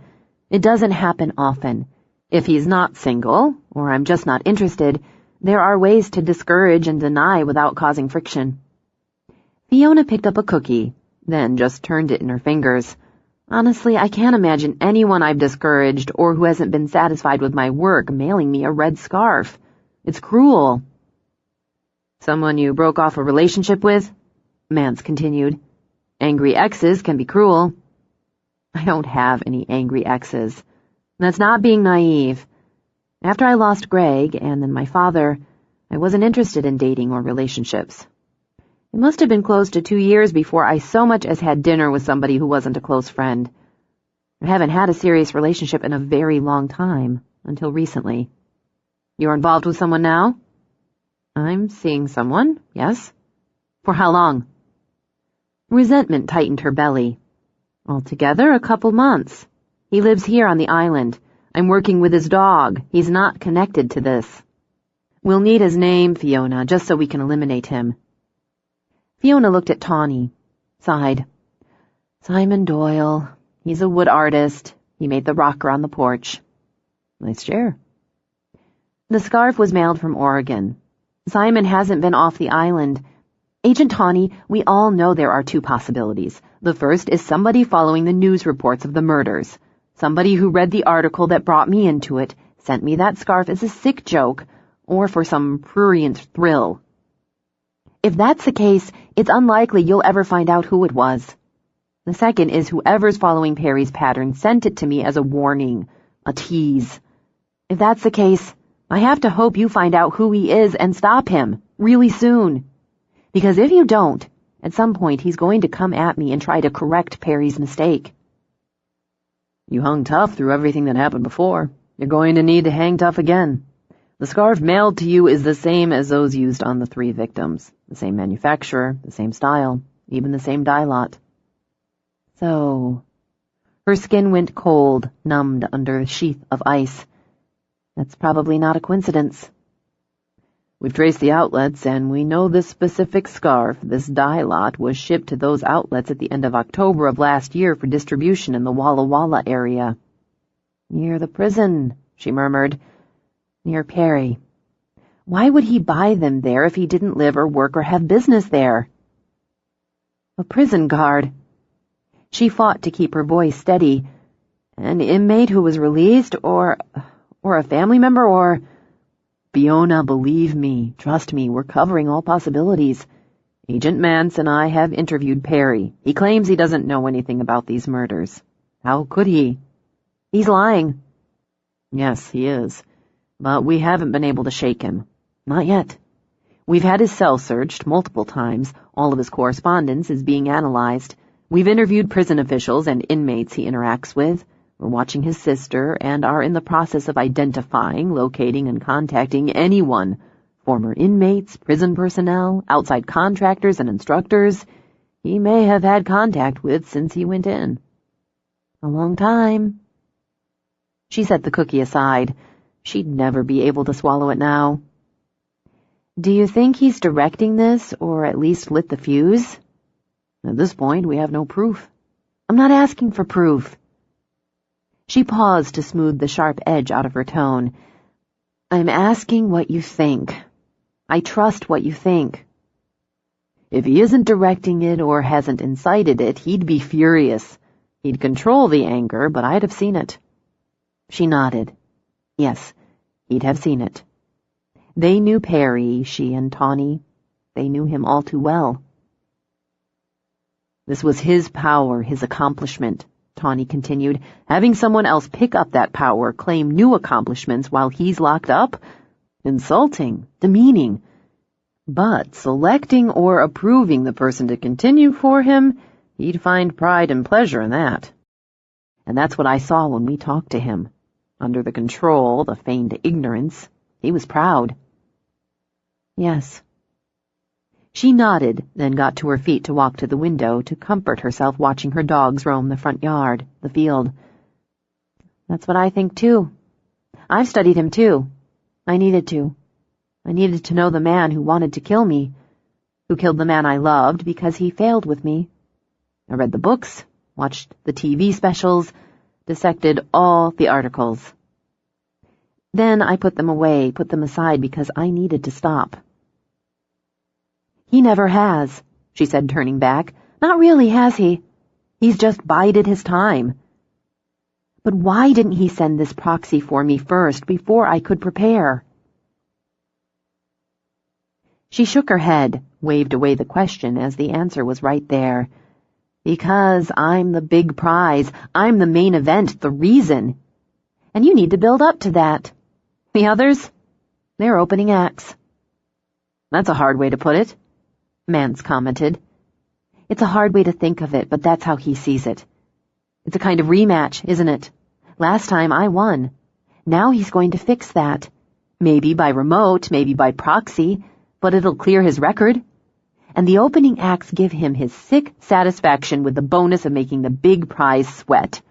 It doesn't happen often. If he's not single, or I'm just not interested, there are ways to discourage and deny without causing friction. Fiona picked up a cookie, then just turned it in her fingers. Honestly, I can't imagine anyone I've discouraged or who hasn't been satisfied with my work mailing me a red scarf. It's cruel. Someone you broke off a relationship with? Mance continued. Angry exes can be cruel. I don't have any angry exes. That's not being naive. After I lost Greg and then my father, I wasn't interested in dating or relationships. It must have been close to 2 years before I so much as had dinner with somebody who wasn't a close friend. I haven't had a serious relationship in a very long time, until recently. You're involved with someone now? I'm seeing someone, yes. For how long? Resentment tightened her belly. Altogether, a couple months. He lives here on the island. I'm working with his dog. He's not connected to this. We'll need his name, Fiona, just so we can eliminate him. Fiona looked at Tawny, sighed. Simon Doyle. He's a wood artist. He made the rocker on the porch. Nice chair. The scarf was mailed from Oregon. Simon hasn't been off the island. Agent Tawny, we all know there are 2 possibilities. The first is somebody following the news reports of the murders. Somebody who read the article that brought me into it, sent me that scarf as a sick joke, or for some prurient thrill. If that's the case, it's unlikely you'll ever find out who it was. The second is whoever's following Perry's pattern sent it to me as a warning, a tease. If that's the case, I have to hope you find out who he is and stop him, really soon. Because if you don't, at some point he's going to come at me and try to correct Perry's mistake. You hung tough through everything that happened before. You're going to need to hang tough again. The scarf mailed to you is the same as those used on the 3 victims. The same manufacturer, the same style, even the same dye lot. So, her skin went cold, numbed under a sheath of ice. That's probably not a coincidence. We've traced the outlets, and we know this specific scarf, this dye lot, was shipped to those outlets at the end of October of last year for distribution in the Walla Walla area. Near the prison, she murmured. Near Perry. Why would he buy them there if he didn't live or work or have business there? A prison guard. She fought to keep her voice steady. An inmate who was released, or a family member, or... Fiona, believe me, trust me, we're covering all possibilities. Agent Mance and I have interviewed Perry. He claims he doesn't know anything about these murders. How could he? He's lying. Yes, he is. But we haven't been able to shake him. Not yet. We've had his cell searched multiple times. All of his correspondence is being analyzed. We've interviewed prison officials and inmates he interacts with. We're watching his sister and are in the process of identifying, locating, and contacting anyone, former inmates, prison personnel, outside contractors and instructors, he may have had contact with since he went in. A long time. She set the cookie aside. She'd never be able to swallow it now. Do you think he's directing this, or at least lit the fuse? At this point, we have no proof. I'm not asking for proof. She paused to smooth the sharp edge out of her tone. I'm asking what you think. I trust what you think. If he isn't directing it or hasn't incited it, he'd be furious. He'd control the anger, but I'd have seen it. She nodded. Yes, he'd have seen it. They knew Perry, she and Tawny. They knew him all too well. This was his power, his accomplishment, Tawny continued. Having someone else pick up that power, claim new accomplishments while he's locked up? Insulting, demeaning. But selecting or approving the person to continue for him, he'd find pride and pleasure in that. And that's what I saw when we talked to him. Under the control, the feigned ignorance, he was proud. Yes. She nodded, then got to her feet to walk to the window to comfort herself watching her dogs roam the front yard, the field. That's what I think, too. I've studied him, too. I needed to. I needed to know the man who wanted to kill me, who killed the man I loved because he failed with me. I read the books, watched the TV specials, dissected all the articles. Then I put them away, put them aside because I needed to stop. He never has, she said, turning back. Not really, has he? He's just bided his time. But why didn't he send this proxy for me first, before I could prepare? She shook her head, waved away the question as the answer was right there. Because I'm the big prize. I'm the main event, the reason. And you need to build up to that. The others? They're opening acts. That's a hard way to put it, Mance commented. It's a hard way to think of it, but that's how he sees it. It's a kind of rematch, isn't it? Last time I won. Now he's going to fix that. Maybe by remote, maybe by proxy, but it'll clear his record. And the opening acts give him his sick satisfaction with the bonus of making the big prize sweat.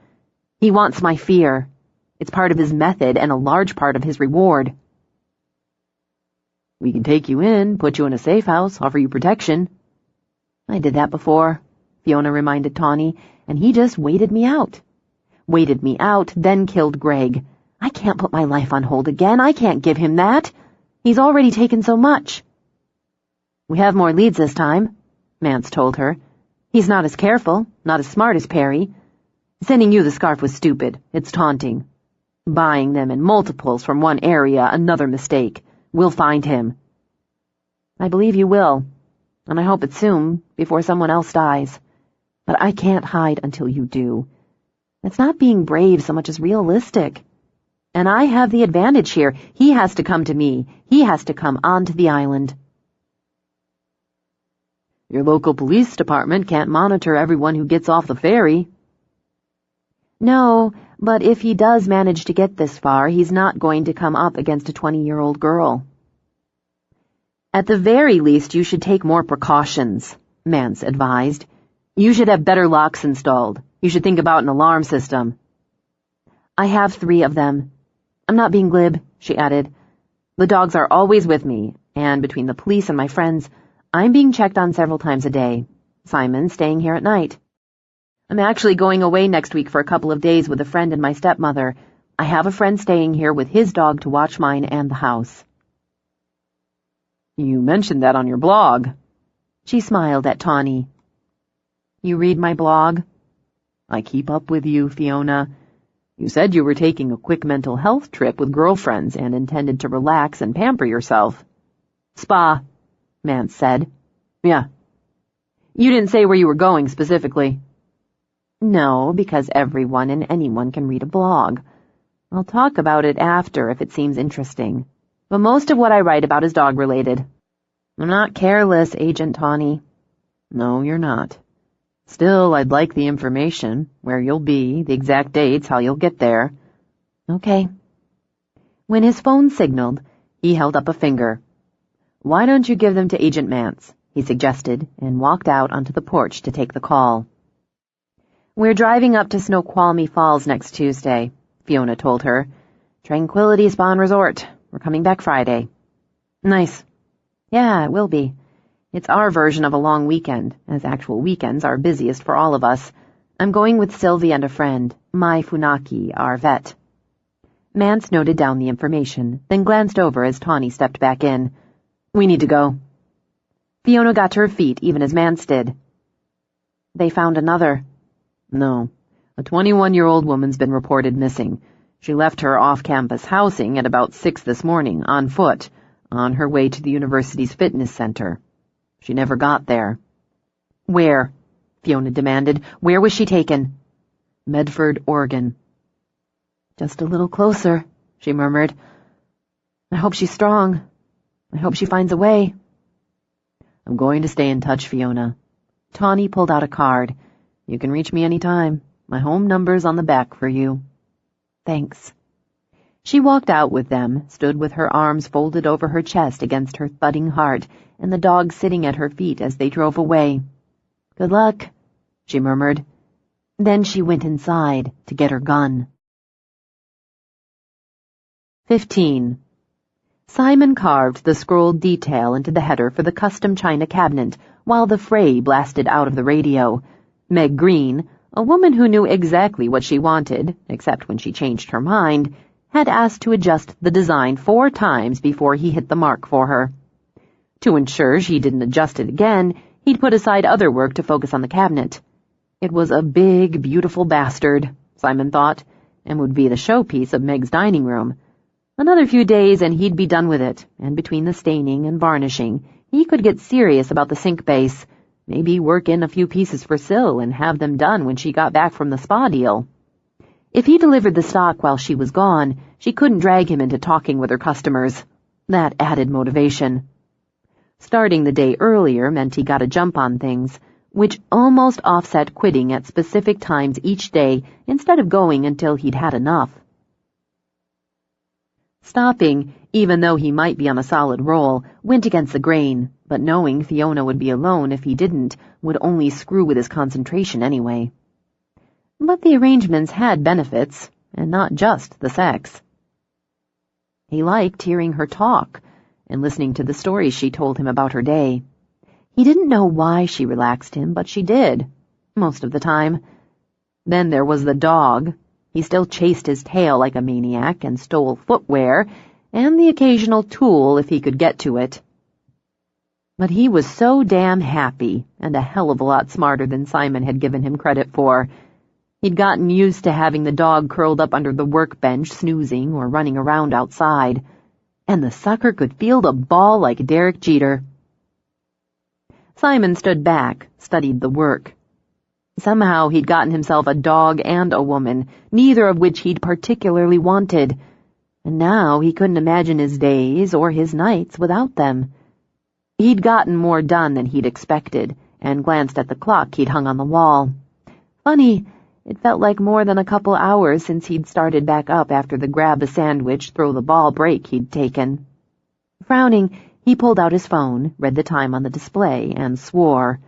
He wants my fear. It's part of his method and a large part of his reward. We can take you in, put you in a safe house, offer you protection. I did that before, Fiona reminded Tawny, and he just waited me out. Waited me out, then killed Greg. I can't put my life on hold again. I can't give him that. He's already taken so much. We have more leads this time, Mance told her. He's not as careful, not as smart as Perry. Sending you the scarf was stupid. It's taunting. Buying them in multiples from one area, another mistake. We'll find him. I believe you will, and I hope it's soon, before someone else dies. But I can't hide until you do. It's not being brave so much as realistic. And I have the advantage here. He has to come to me. He has to come onto the island. Your local police department can't monitor everyone who gets off the ferry. No, but if he does manage to get this far, he's not going to come up against a 20-year-old girl. At the very least, you should take more precautions, Mance advised. You should have better locks installed. You should think about an alarm system. I have 3 of them. I'm not being glib, she added. The dogs are always with me, and between the police and my friends, I'm being checked on several times a day. Simon's staying here at night. I'm actually going away next week for a couple of days with a friend and my stepmother. I have a friend staying here with his dog to watch mine and the house. You mentioned that on your blog. She smiled at Tawny. You read my blog? I keep up with you, Fiona. You said you were taking a quick mental health trip with girlfriends and intended to relax and pamper yourself. Spa, Mance said. Yeah. You didn't say where you were going specifically. No, because everyone and anyone can read a blog. I'll talk about it after if it seems interesting. But most of what I write about is dog-related. I'm not careless, Agent Tawny. No, you're not. Still, I'd like the information, where you'll be, the exact dates, how you'll get there. Okay. When his phone signaled, he held up a finger. Why don't you give them to Agent Mance? He suggested, and walked out onto the porch to take the call. We're driving up to Snoqualmie Falls next Tuesday, Fiona told her. Tranquility Spa and Resort. We're coming back Friday. Nice. Yeah, it will be. It's our version of a long weekend, as actual weekends are busiest for all of us. I'm going with Sylvie and a friend, Mai Funaki, our vet." Mance noted down the information, then glanced over as Tawny stepped back in. "We need to go." Fiona got to her feet even as Mance did. "They found another." "No. A 21-year-old woman's been reported missing. She left her off-campus housing at about 6 this morning, on foot, on her way to the university's fitness center. She never got there." "Where?" Fiona demanded. "Where was she taken?" "Medford, Oregon." "Just a little closer," she murmured. "I hope she's strong. I hope she finds a way." "I'm going to stay in touch, Fiona." Tawny pulled out a card. "You can reach me any time. My home number's on the back for you." "Thanks." She walked out with them, stood with her arms folded over her chest against her thudding heart, and the dog sitting at her feet as they drove away. "Good luck," she murmured. Then she went inside to get her gun. 15. Simon carved the scrolled detail into the header for the custom china cabinet while the fray blasted out of the radio. Meg Green, a woman who knew exactly what she wanted, except when she changed her mind, had asked to adjust the design 4 times before he hit the mark for her. To ensure she didn't adjust it again, he'd put aside other work to focus on the cabinet. It was a big, beautiful bastard, Simon thought, and would be the showpiece of Meg's dining room. Another few days and he'd be done with it, and between the staining and varnishing, he could get serious about the sink base, maybe work in a few pieces for Syl and have them done when she got back from the spa deal. If he delivered the stock while she was gone, she couldn't drag him into talking with her customers. That added motivation. Starting the day earlier meant he got a jump on things, which almost offset quitting at specific times each day instead of going until he'd had enough. Stopping, even though he might be on a solid roll, went against the grain, but knowing Fiona would be alone if he didn't would only screw with his concentration anyway. But the arrangements had benefits, and not just the sex. He liked hearing her talk and listening to the stories she told him about her day. He didn't know why she relaxed him, but she did, most of the time. Then there was the dog. He still chased his tail like a maniac and stole footwear and the occasional tool if he could get to it. But he was so damn happy and a hell of a lot smarter than Simon had given him credit for. He'd gotten used to having the dog curled up under the workbench snoozing or running around outside, and the sucker could field a ball like Derek Jeter. Simon stood back, studied the work. Somehow he'd gotten himself a dog and a woman, neither of which he'd particularly wanted, and now he couldn't imagine his days or his nights without them. He'd gotten more done than he'd expected, and glanced at the clock he'd hung on the wall. Funny, it felt like more than a couple hours since he'd started back up after the grab-a-sandwich, throw-the-ball break he'd taken. Frowning, he pulled out his phone, read the time on the display, and swore.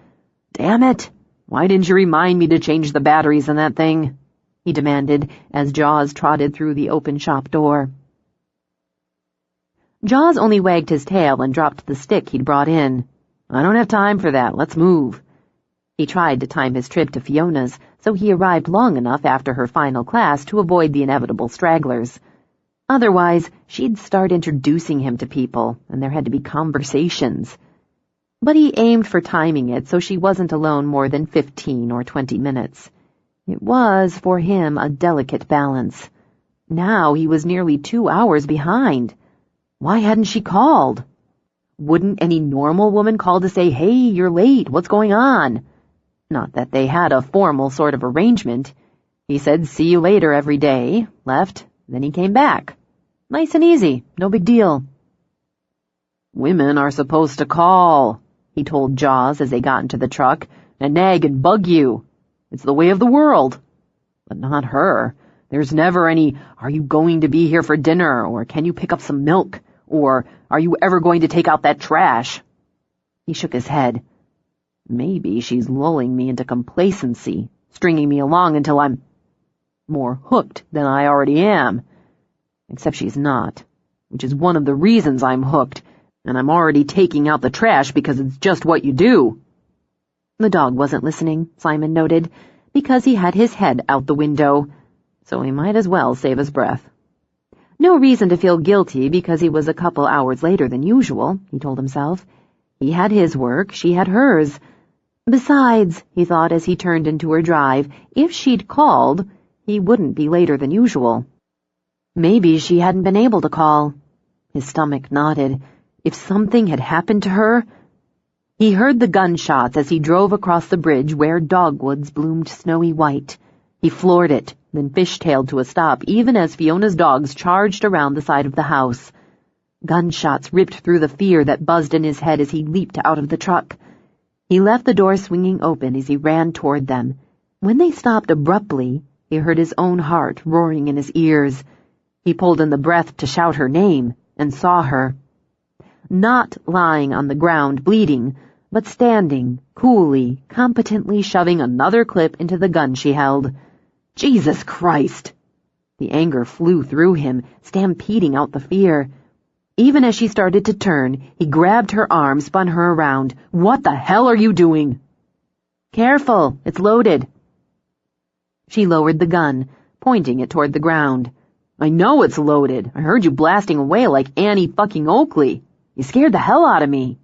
"Damn it! Why didn't you remind me to change the batteries in that thing?" he demanded as Jaws trotted through the open shop door. Jaws only wagged his tail and dropped the stick he'd brought in. "I don't have time for that. Let's move." He tried to time his trip to Fiona's, so he arrived long enough after her final class to avoid the inevitable stragglers. Otherwise, she'd start introducing him to people, and there had to be conversations. But he aimed for timing it so she wasn't alone more than 15 or 20 minutes. It was, for him, a delicate balance. Now he was nearly 2 hours behind. Why hadn't she called? Wouldn't any normal woman call to say, "Hey, you're late, what's going on?" Not that they had a formal sort of arrangement. He said, "See you later" every day, left, then he came back. Nice and easy, no big deal. "Women are supposed to call," he told Jaws as they got into the truck, "and nag and bug you. It's the way of the world. But not her. There's never any, 'Are you going to be here for dinner?' or 'Can you pick up some milk?' or 'Are you ever going to take out that trash?'" He shook his head. "Maybe she's lulling me into complacency, stringing me along until I'm more hooked than I already am. Except she's not, which is one of the reasons I'm hooked. And I'm already taking out the trash because it's just what you do." The dog wasn't listening, Simon noted, because he had his head out the window, so he might as well save his breath. No reason to feel guilty because he was a couple hours later than usual, he told himself. He had his work, she had hers. Besides, he thought as he turned into her drive, if she'd called, he wouldn't be later than usual. Maybe she hadn't been able to call. His stomach knotted. If something had happened to her... He heard the gunshots as he drove across the bridge where dogwoods bloomed snowy white. He floored it, then fishtailed to a stop even as Fiona's dogs charged around the side of the house. Gunshots ripped through the fear that buzzed in his head as he leaped out of the truck. He left the door swinging open as he ran toward them. When they stopped abruptly, he heard his own heart roaring in his ears. He pulled in the breath to shout her name and saw her. Not lying on the ground bleeding, but standing, coolly, competently shoving another clip into the gun she held. Jesus Christ! The anger flew through him, stampeding out the fear. Even as she started to turn, he grabbed her arm, spun her around. "What the hell are you doing?" "Careful, it's loaded." She lowered the gun, pointing it toward the ground. "I know it's loaded. I heard you blasting away like Annie fucking Oakley. You scared the hell out of me."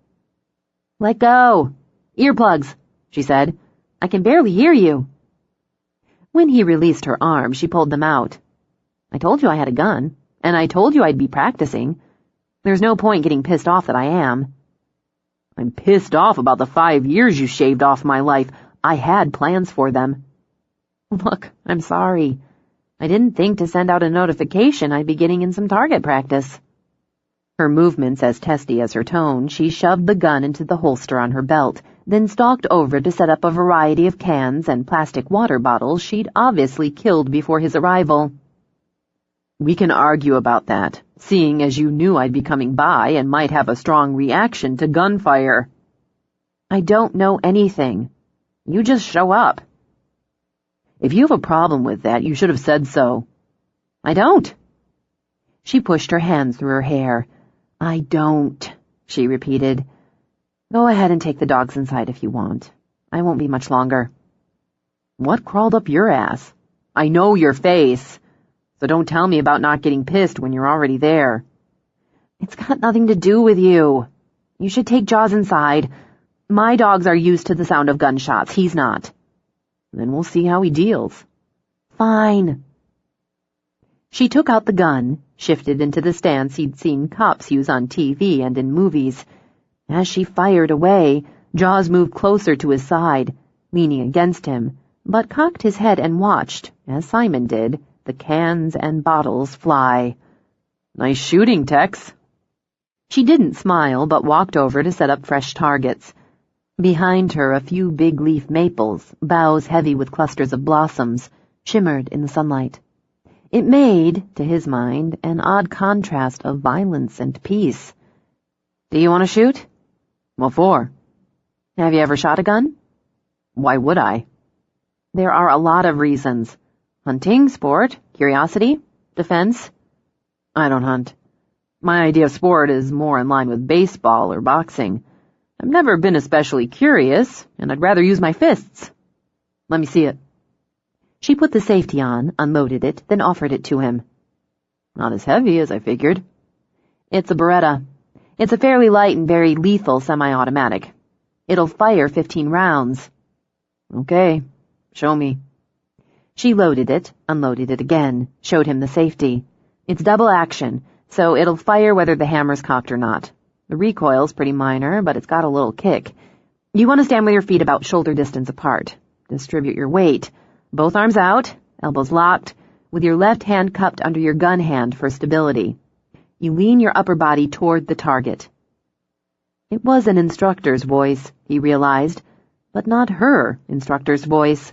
"Let go. Earplugs," she said. "I can barely hear you." When he released her arm, she pulled them out. "I told you I had a gun, and I told you I'd be practicing. There's no point getting pissed off that I am." "I'm pissed off about the 5 years you shaved off my life. I had plans for them." "Look, I'm sorry. I didn't think to send out a notification I'd be getting in some target practice." Her movements as testy as her tone, she shoved the gun into the holster on her belt, then stalked over to set up a variety of cans and plastic water bottles she'd obviously killed before his arrival. "We can argue about that, seeing as you knew I'd be coming by and might have a strong reaction to gunfire." "I don't know anything. You just show up." "If you have a problem with that, you should have said so." "I don't." She pushed her hands through her hair. "I don't," she repeated. "Go ahead and take the dogs inside if you want. I won't be much longer." "What crawled up your ass? I know your face, so don't tell me about not getting pissed when you're already there." "It's got nothing to do with you. You should take Jaws inside. My dogs are used to the sound of gunshots. He's not." "Then we'll see how he deals." "Fine." She took out the gun, shifted into the stance he'd seen cops use on TV and in movies. As she fired away, Jaws moved closer to his side, leaning against him, but cocked his head and watched, as Simon did, the cans and bottles fly. "Nice shooting, Tex." She didn't smile, but walked over to set up fresh targets. Behind her, a few big leaf maples, boughs heavy with clusters of blossoms, shimmered in the sunlight. It made, to his mind, an odd contrast of violence and peace. "Do you want to shoot?" "What for?" "Have you ever shot a gun?" "Why would I?" "There are a lot of reasons. Hunting, sport, curiosity, defense." "I don't hunt. My idea of sport is more in line with baseball or boxing. I've never been especially curious, and I'd rather use my fists." "Let me see it." She put the safety on, unloaded it, then offered it to him. "Not as heavy as I figured." "It's a Beretta. It's a fairly light and very lethal semi-automatic. It'll fire 15 rounds. "Okay, show me." She loaded it, unloaded it again, showed him the safety. "It's double action, so it'll fire whether the hammer's cocked or not. The recoil's pretty minor, but it's got a little kick. You want to stand with your feet about shoulder distance apart. Distribute your weight. Both arms out, elbows locked, with your left hand cupped under your gun hand for stability. You lean your upper body toward the target." It was an instructor's voice, he realized, but not her instructor's voice.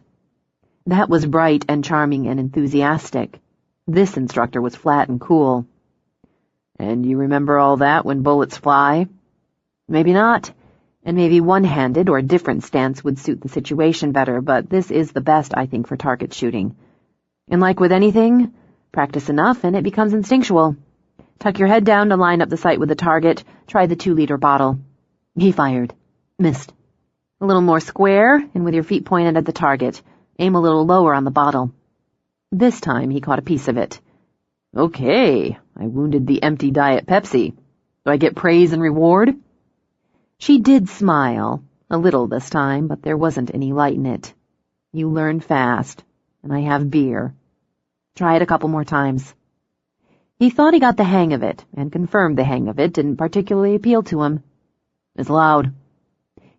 That was bright and charming and enthusiastic. This instructor was flat and cool. "And you remember all that when bullets fly?" "Maybe not. And maybe one-handed or a different stance would suit the situation better, but this is the best, I think, for target shooting. And like with anything, practice enough and it becomes instinctual. Tuck your head down to line up the sight with the target. Try the 2-liter bottle. He fired. Missed. A little more square, and with your feet pointed at the target. Aim a little lower on the bottle. This time he caught a piece of it. Okay, I wounded the empty Diet Pepsi. Do I get praise and reward? She did smile, a little this time, but there wasn't any light in it. You learn fast, and I have beer. Try it a couple more times. He thought he got the hang of it, and confirmed the hang of it didn't particularly appeal to him. It's loud.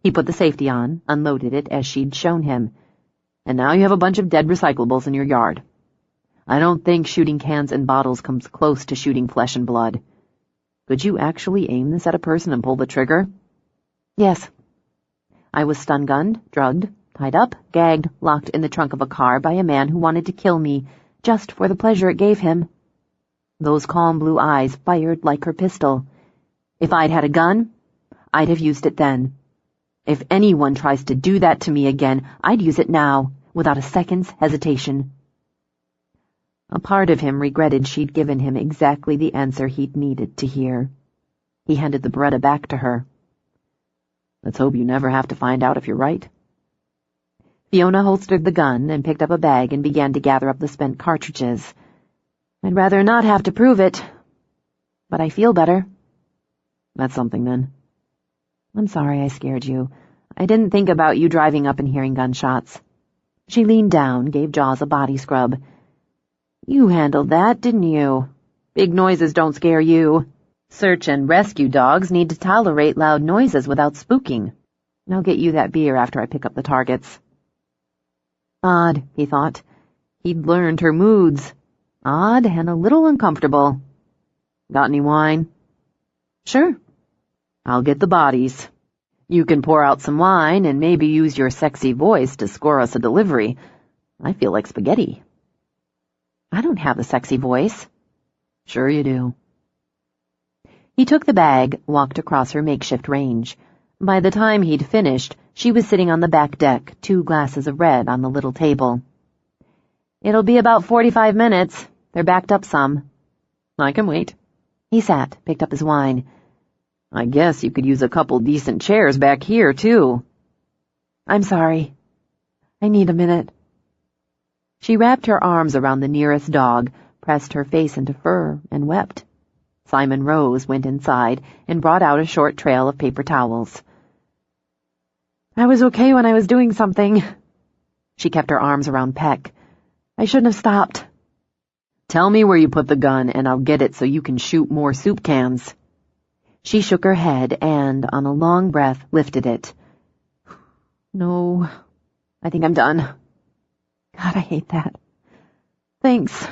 He put the safety on, unloaded it as she'd shown him. And now you have a bunch of dead recyclables in your yard. I don't think shooting cans and bottles comes close to shooting flesh and blood. Could you actually aim this at a person and pull the trigger? Yes. I was stun-gunned, drugged, tied up, gagged, locked in the trunk of a car by a man who wanted to kill me, just for the pleasure it gave him. Those calm blue eyes fired like her pistol. If I'd had a gun, I'd have used it then. If anyone tries to do that to me again, I'd use it now, without a second's hesitation. A part of him regretted she'd given him exactly the answer he'd needed to hear. He handed the Beretta back to her. Let's hope you never have to find out if you're right. Fiona holstered the gun and picked up a bag and began to gather up the spent cartridges. I'd rather not have to prove it, but I feel better. That's something, then. I'm sorry I scared you. I didn't think about you driving up and hearing gunshots. She leaned down, gave Jaws a body scrub. You handled that, didn't you? Big noises don't scare you. Search and rescue dogs need to tolerate loud noises without spooking. I'll get you that beer after I pick up the targets. Odd, he thought. He'd learned her moods. Odd and a little uncomfortable. Got any wine? Sure. I'll get the bodies. You can pour out some wine and maybe use your sexy voice to score us a delivery. I feel like spaghetti. I don't have a sexy voice. Sure you do. He took the bag, walked across her makeshift range. By the time he'd finished, she was sitting on the back deck, 2 glasses of red on the little table. It'll be about 45 minutes. They're backed up some. I can wait. He sat, picked up his wine. I guess you could use a couple decent chairs back here, too. I'm sorry. I need a minute. She wrapped her arms around the nearest dog, pressed her face into fur, and wept. Simon rose, went inside, and brought out a short trail of paper towels. I was okay when I was doing something. She kept her arms around Peck. I shouldn't have stopped. Tell me where you put the gun, and I'll get it so you can shoot more soup cans. She shook her head and, on a long breath, lifted it. No, I think I'm done. God, I hate that. Thanks,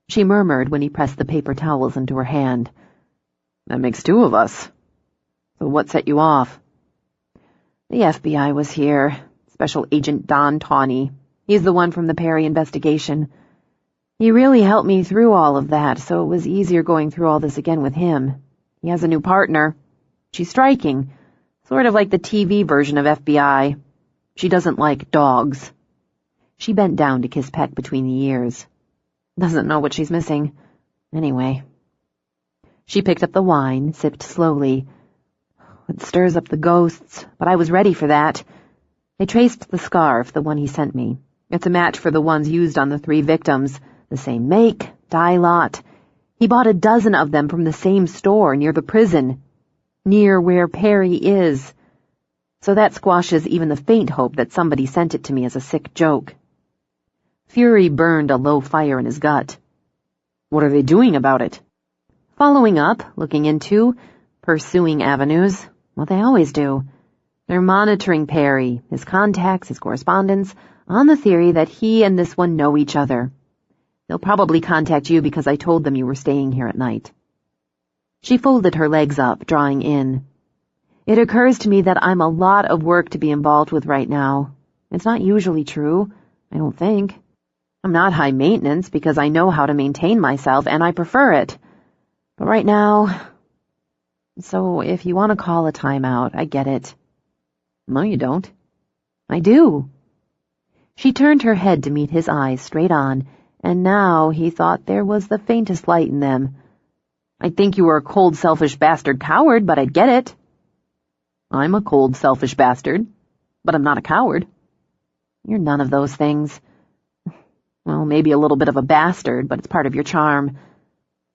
she murmured when he pressed the paper towels into her hand. That makes 2 of us. So what set you off? The FBI was here. Special Agent Don Tawney. He's the one from the Perry investigation. He really helped me through all of that, so it was easier going through all this again with him. He has a new partner. She's striking, sort of like the TV version of FBI. She doesn't like dogs. She bent down to kiss Peck between the ears. Doesn't know what she's missing. Anyway. She picked up the wine, sipped slowly. It stirs up the ghosts, but I was ready for that. I traced the scarf, the one he sent me. It's a match for the ones used on the 3 victims. The same make, dye lot. He bought a dozen of them from the same store near the prison. Near where Perry is. So that squashes even the faint hope that somebody sent it to me as a sick joke. Fury burned a low fire in his gut. What are they doing about it? Following up, looking into, pursuing avenues, what they always do. They're monitoring Perry, his contacts, his correspondence, on the theory that he and this one know each other. They'll probably contact you because I told them you were staying here at night. She folded her legs up, drawing in. It occurs to me that I'm a lot of work to be involved with right now. It's not usually true, I don't think. I'm not high maintenance because I know how to maintain myself and I prefer it. But right now... So if you want to call a timeout, I get it. No, you don't. I do. She turned her head to meet his eyes straight on, and now he thought there was the faintest light in them. I'd think you were a cold, selfish bastard coward, but I'd get it. I'm a cold, selfish bastard, but I'm not a coward. You're none of those things. Well, maybe a little bit of a bastard, but it's part of your charm.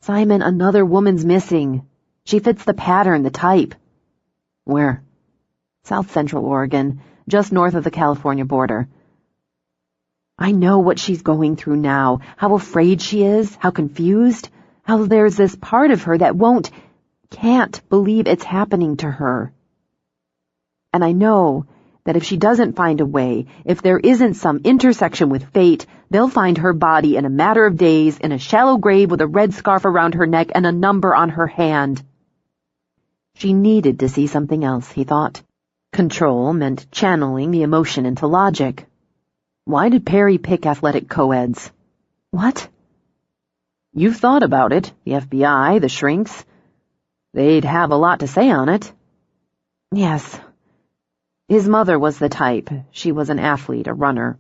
Simon, another woman's missing. She fits the pattern, the type. Where? South Central Oregon, just north of the California border. I know what she's going through now, how afraid she is, how confused, how there's this part of her that can't believe it's happening to her. And I know that if she doesn't find a way, if there isn't some intersection with fate, they'll find her body in a matter of days in a shallow grave with a red scarf around her neck and a number on her hand. She needed to see something else, he thought. Control meant channeling the emotion into logic. Why did Perry pick athletic co-eds? What? You've thought about it, the FBI, the shrinks. They'd have a lot to say on it. Yes. His mother was the type. She was an athlete, a runner.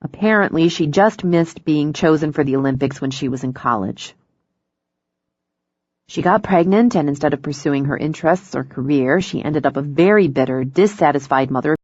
Apparently, she just missed being chosen for the Olympics when she was in college. She got pregnant, and instead of pursuing her interests or career, she ended up a very bitter, dissatisfied mother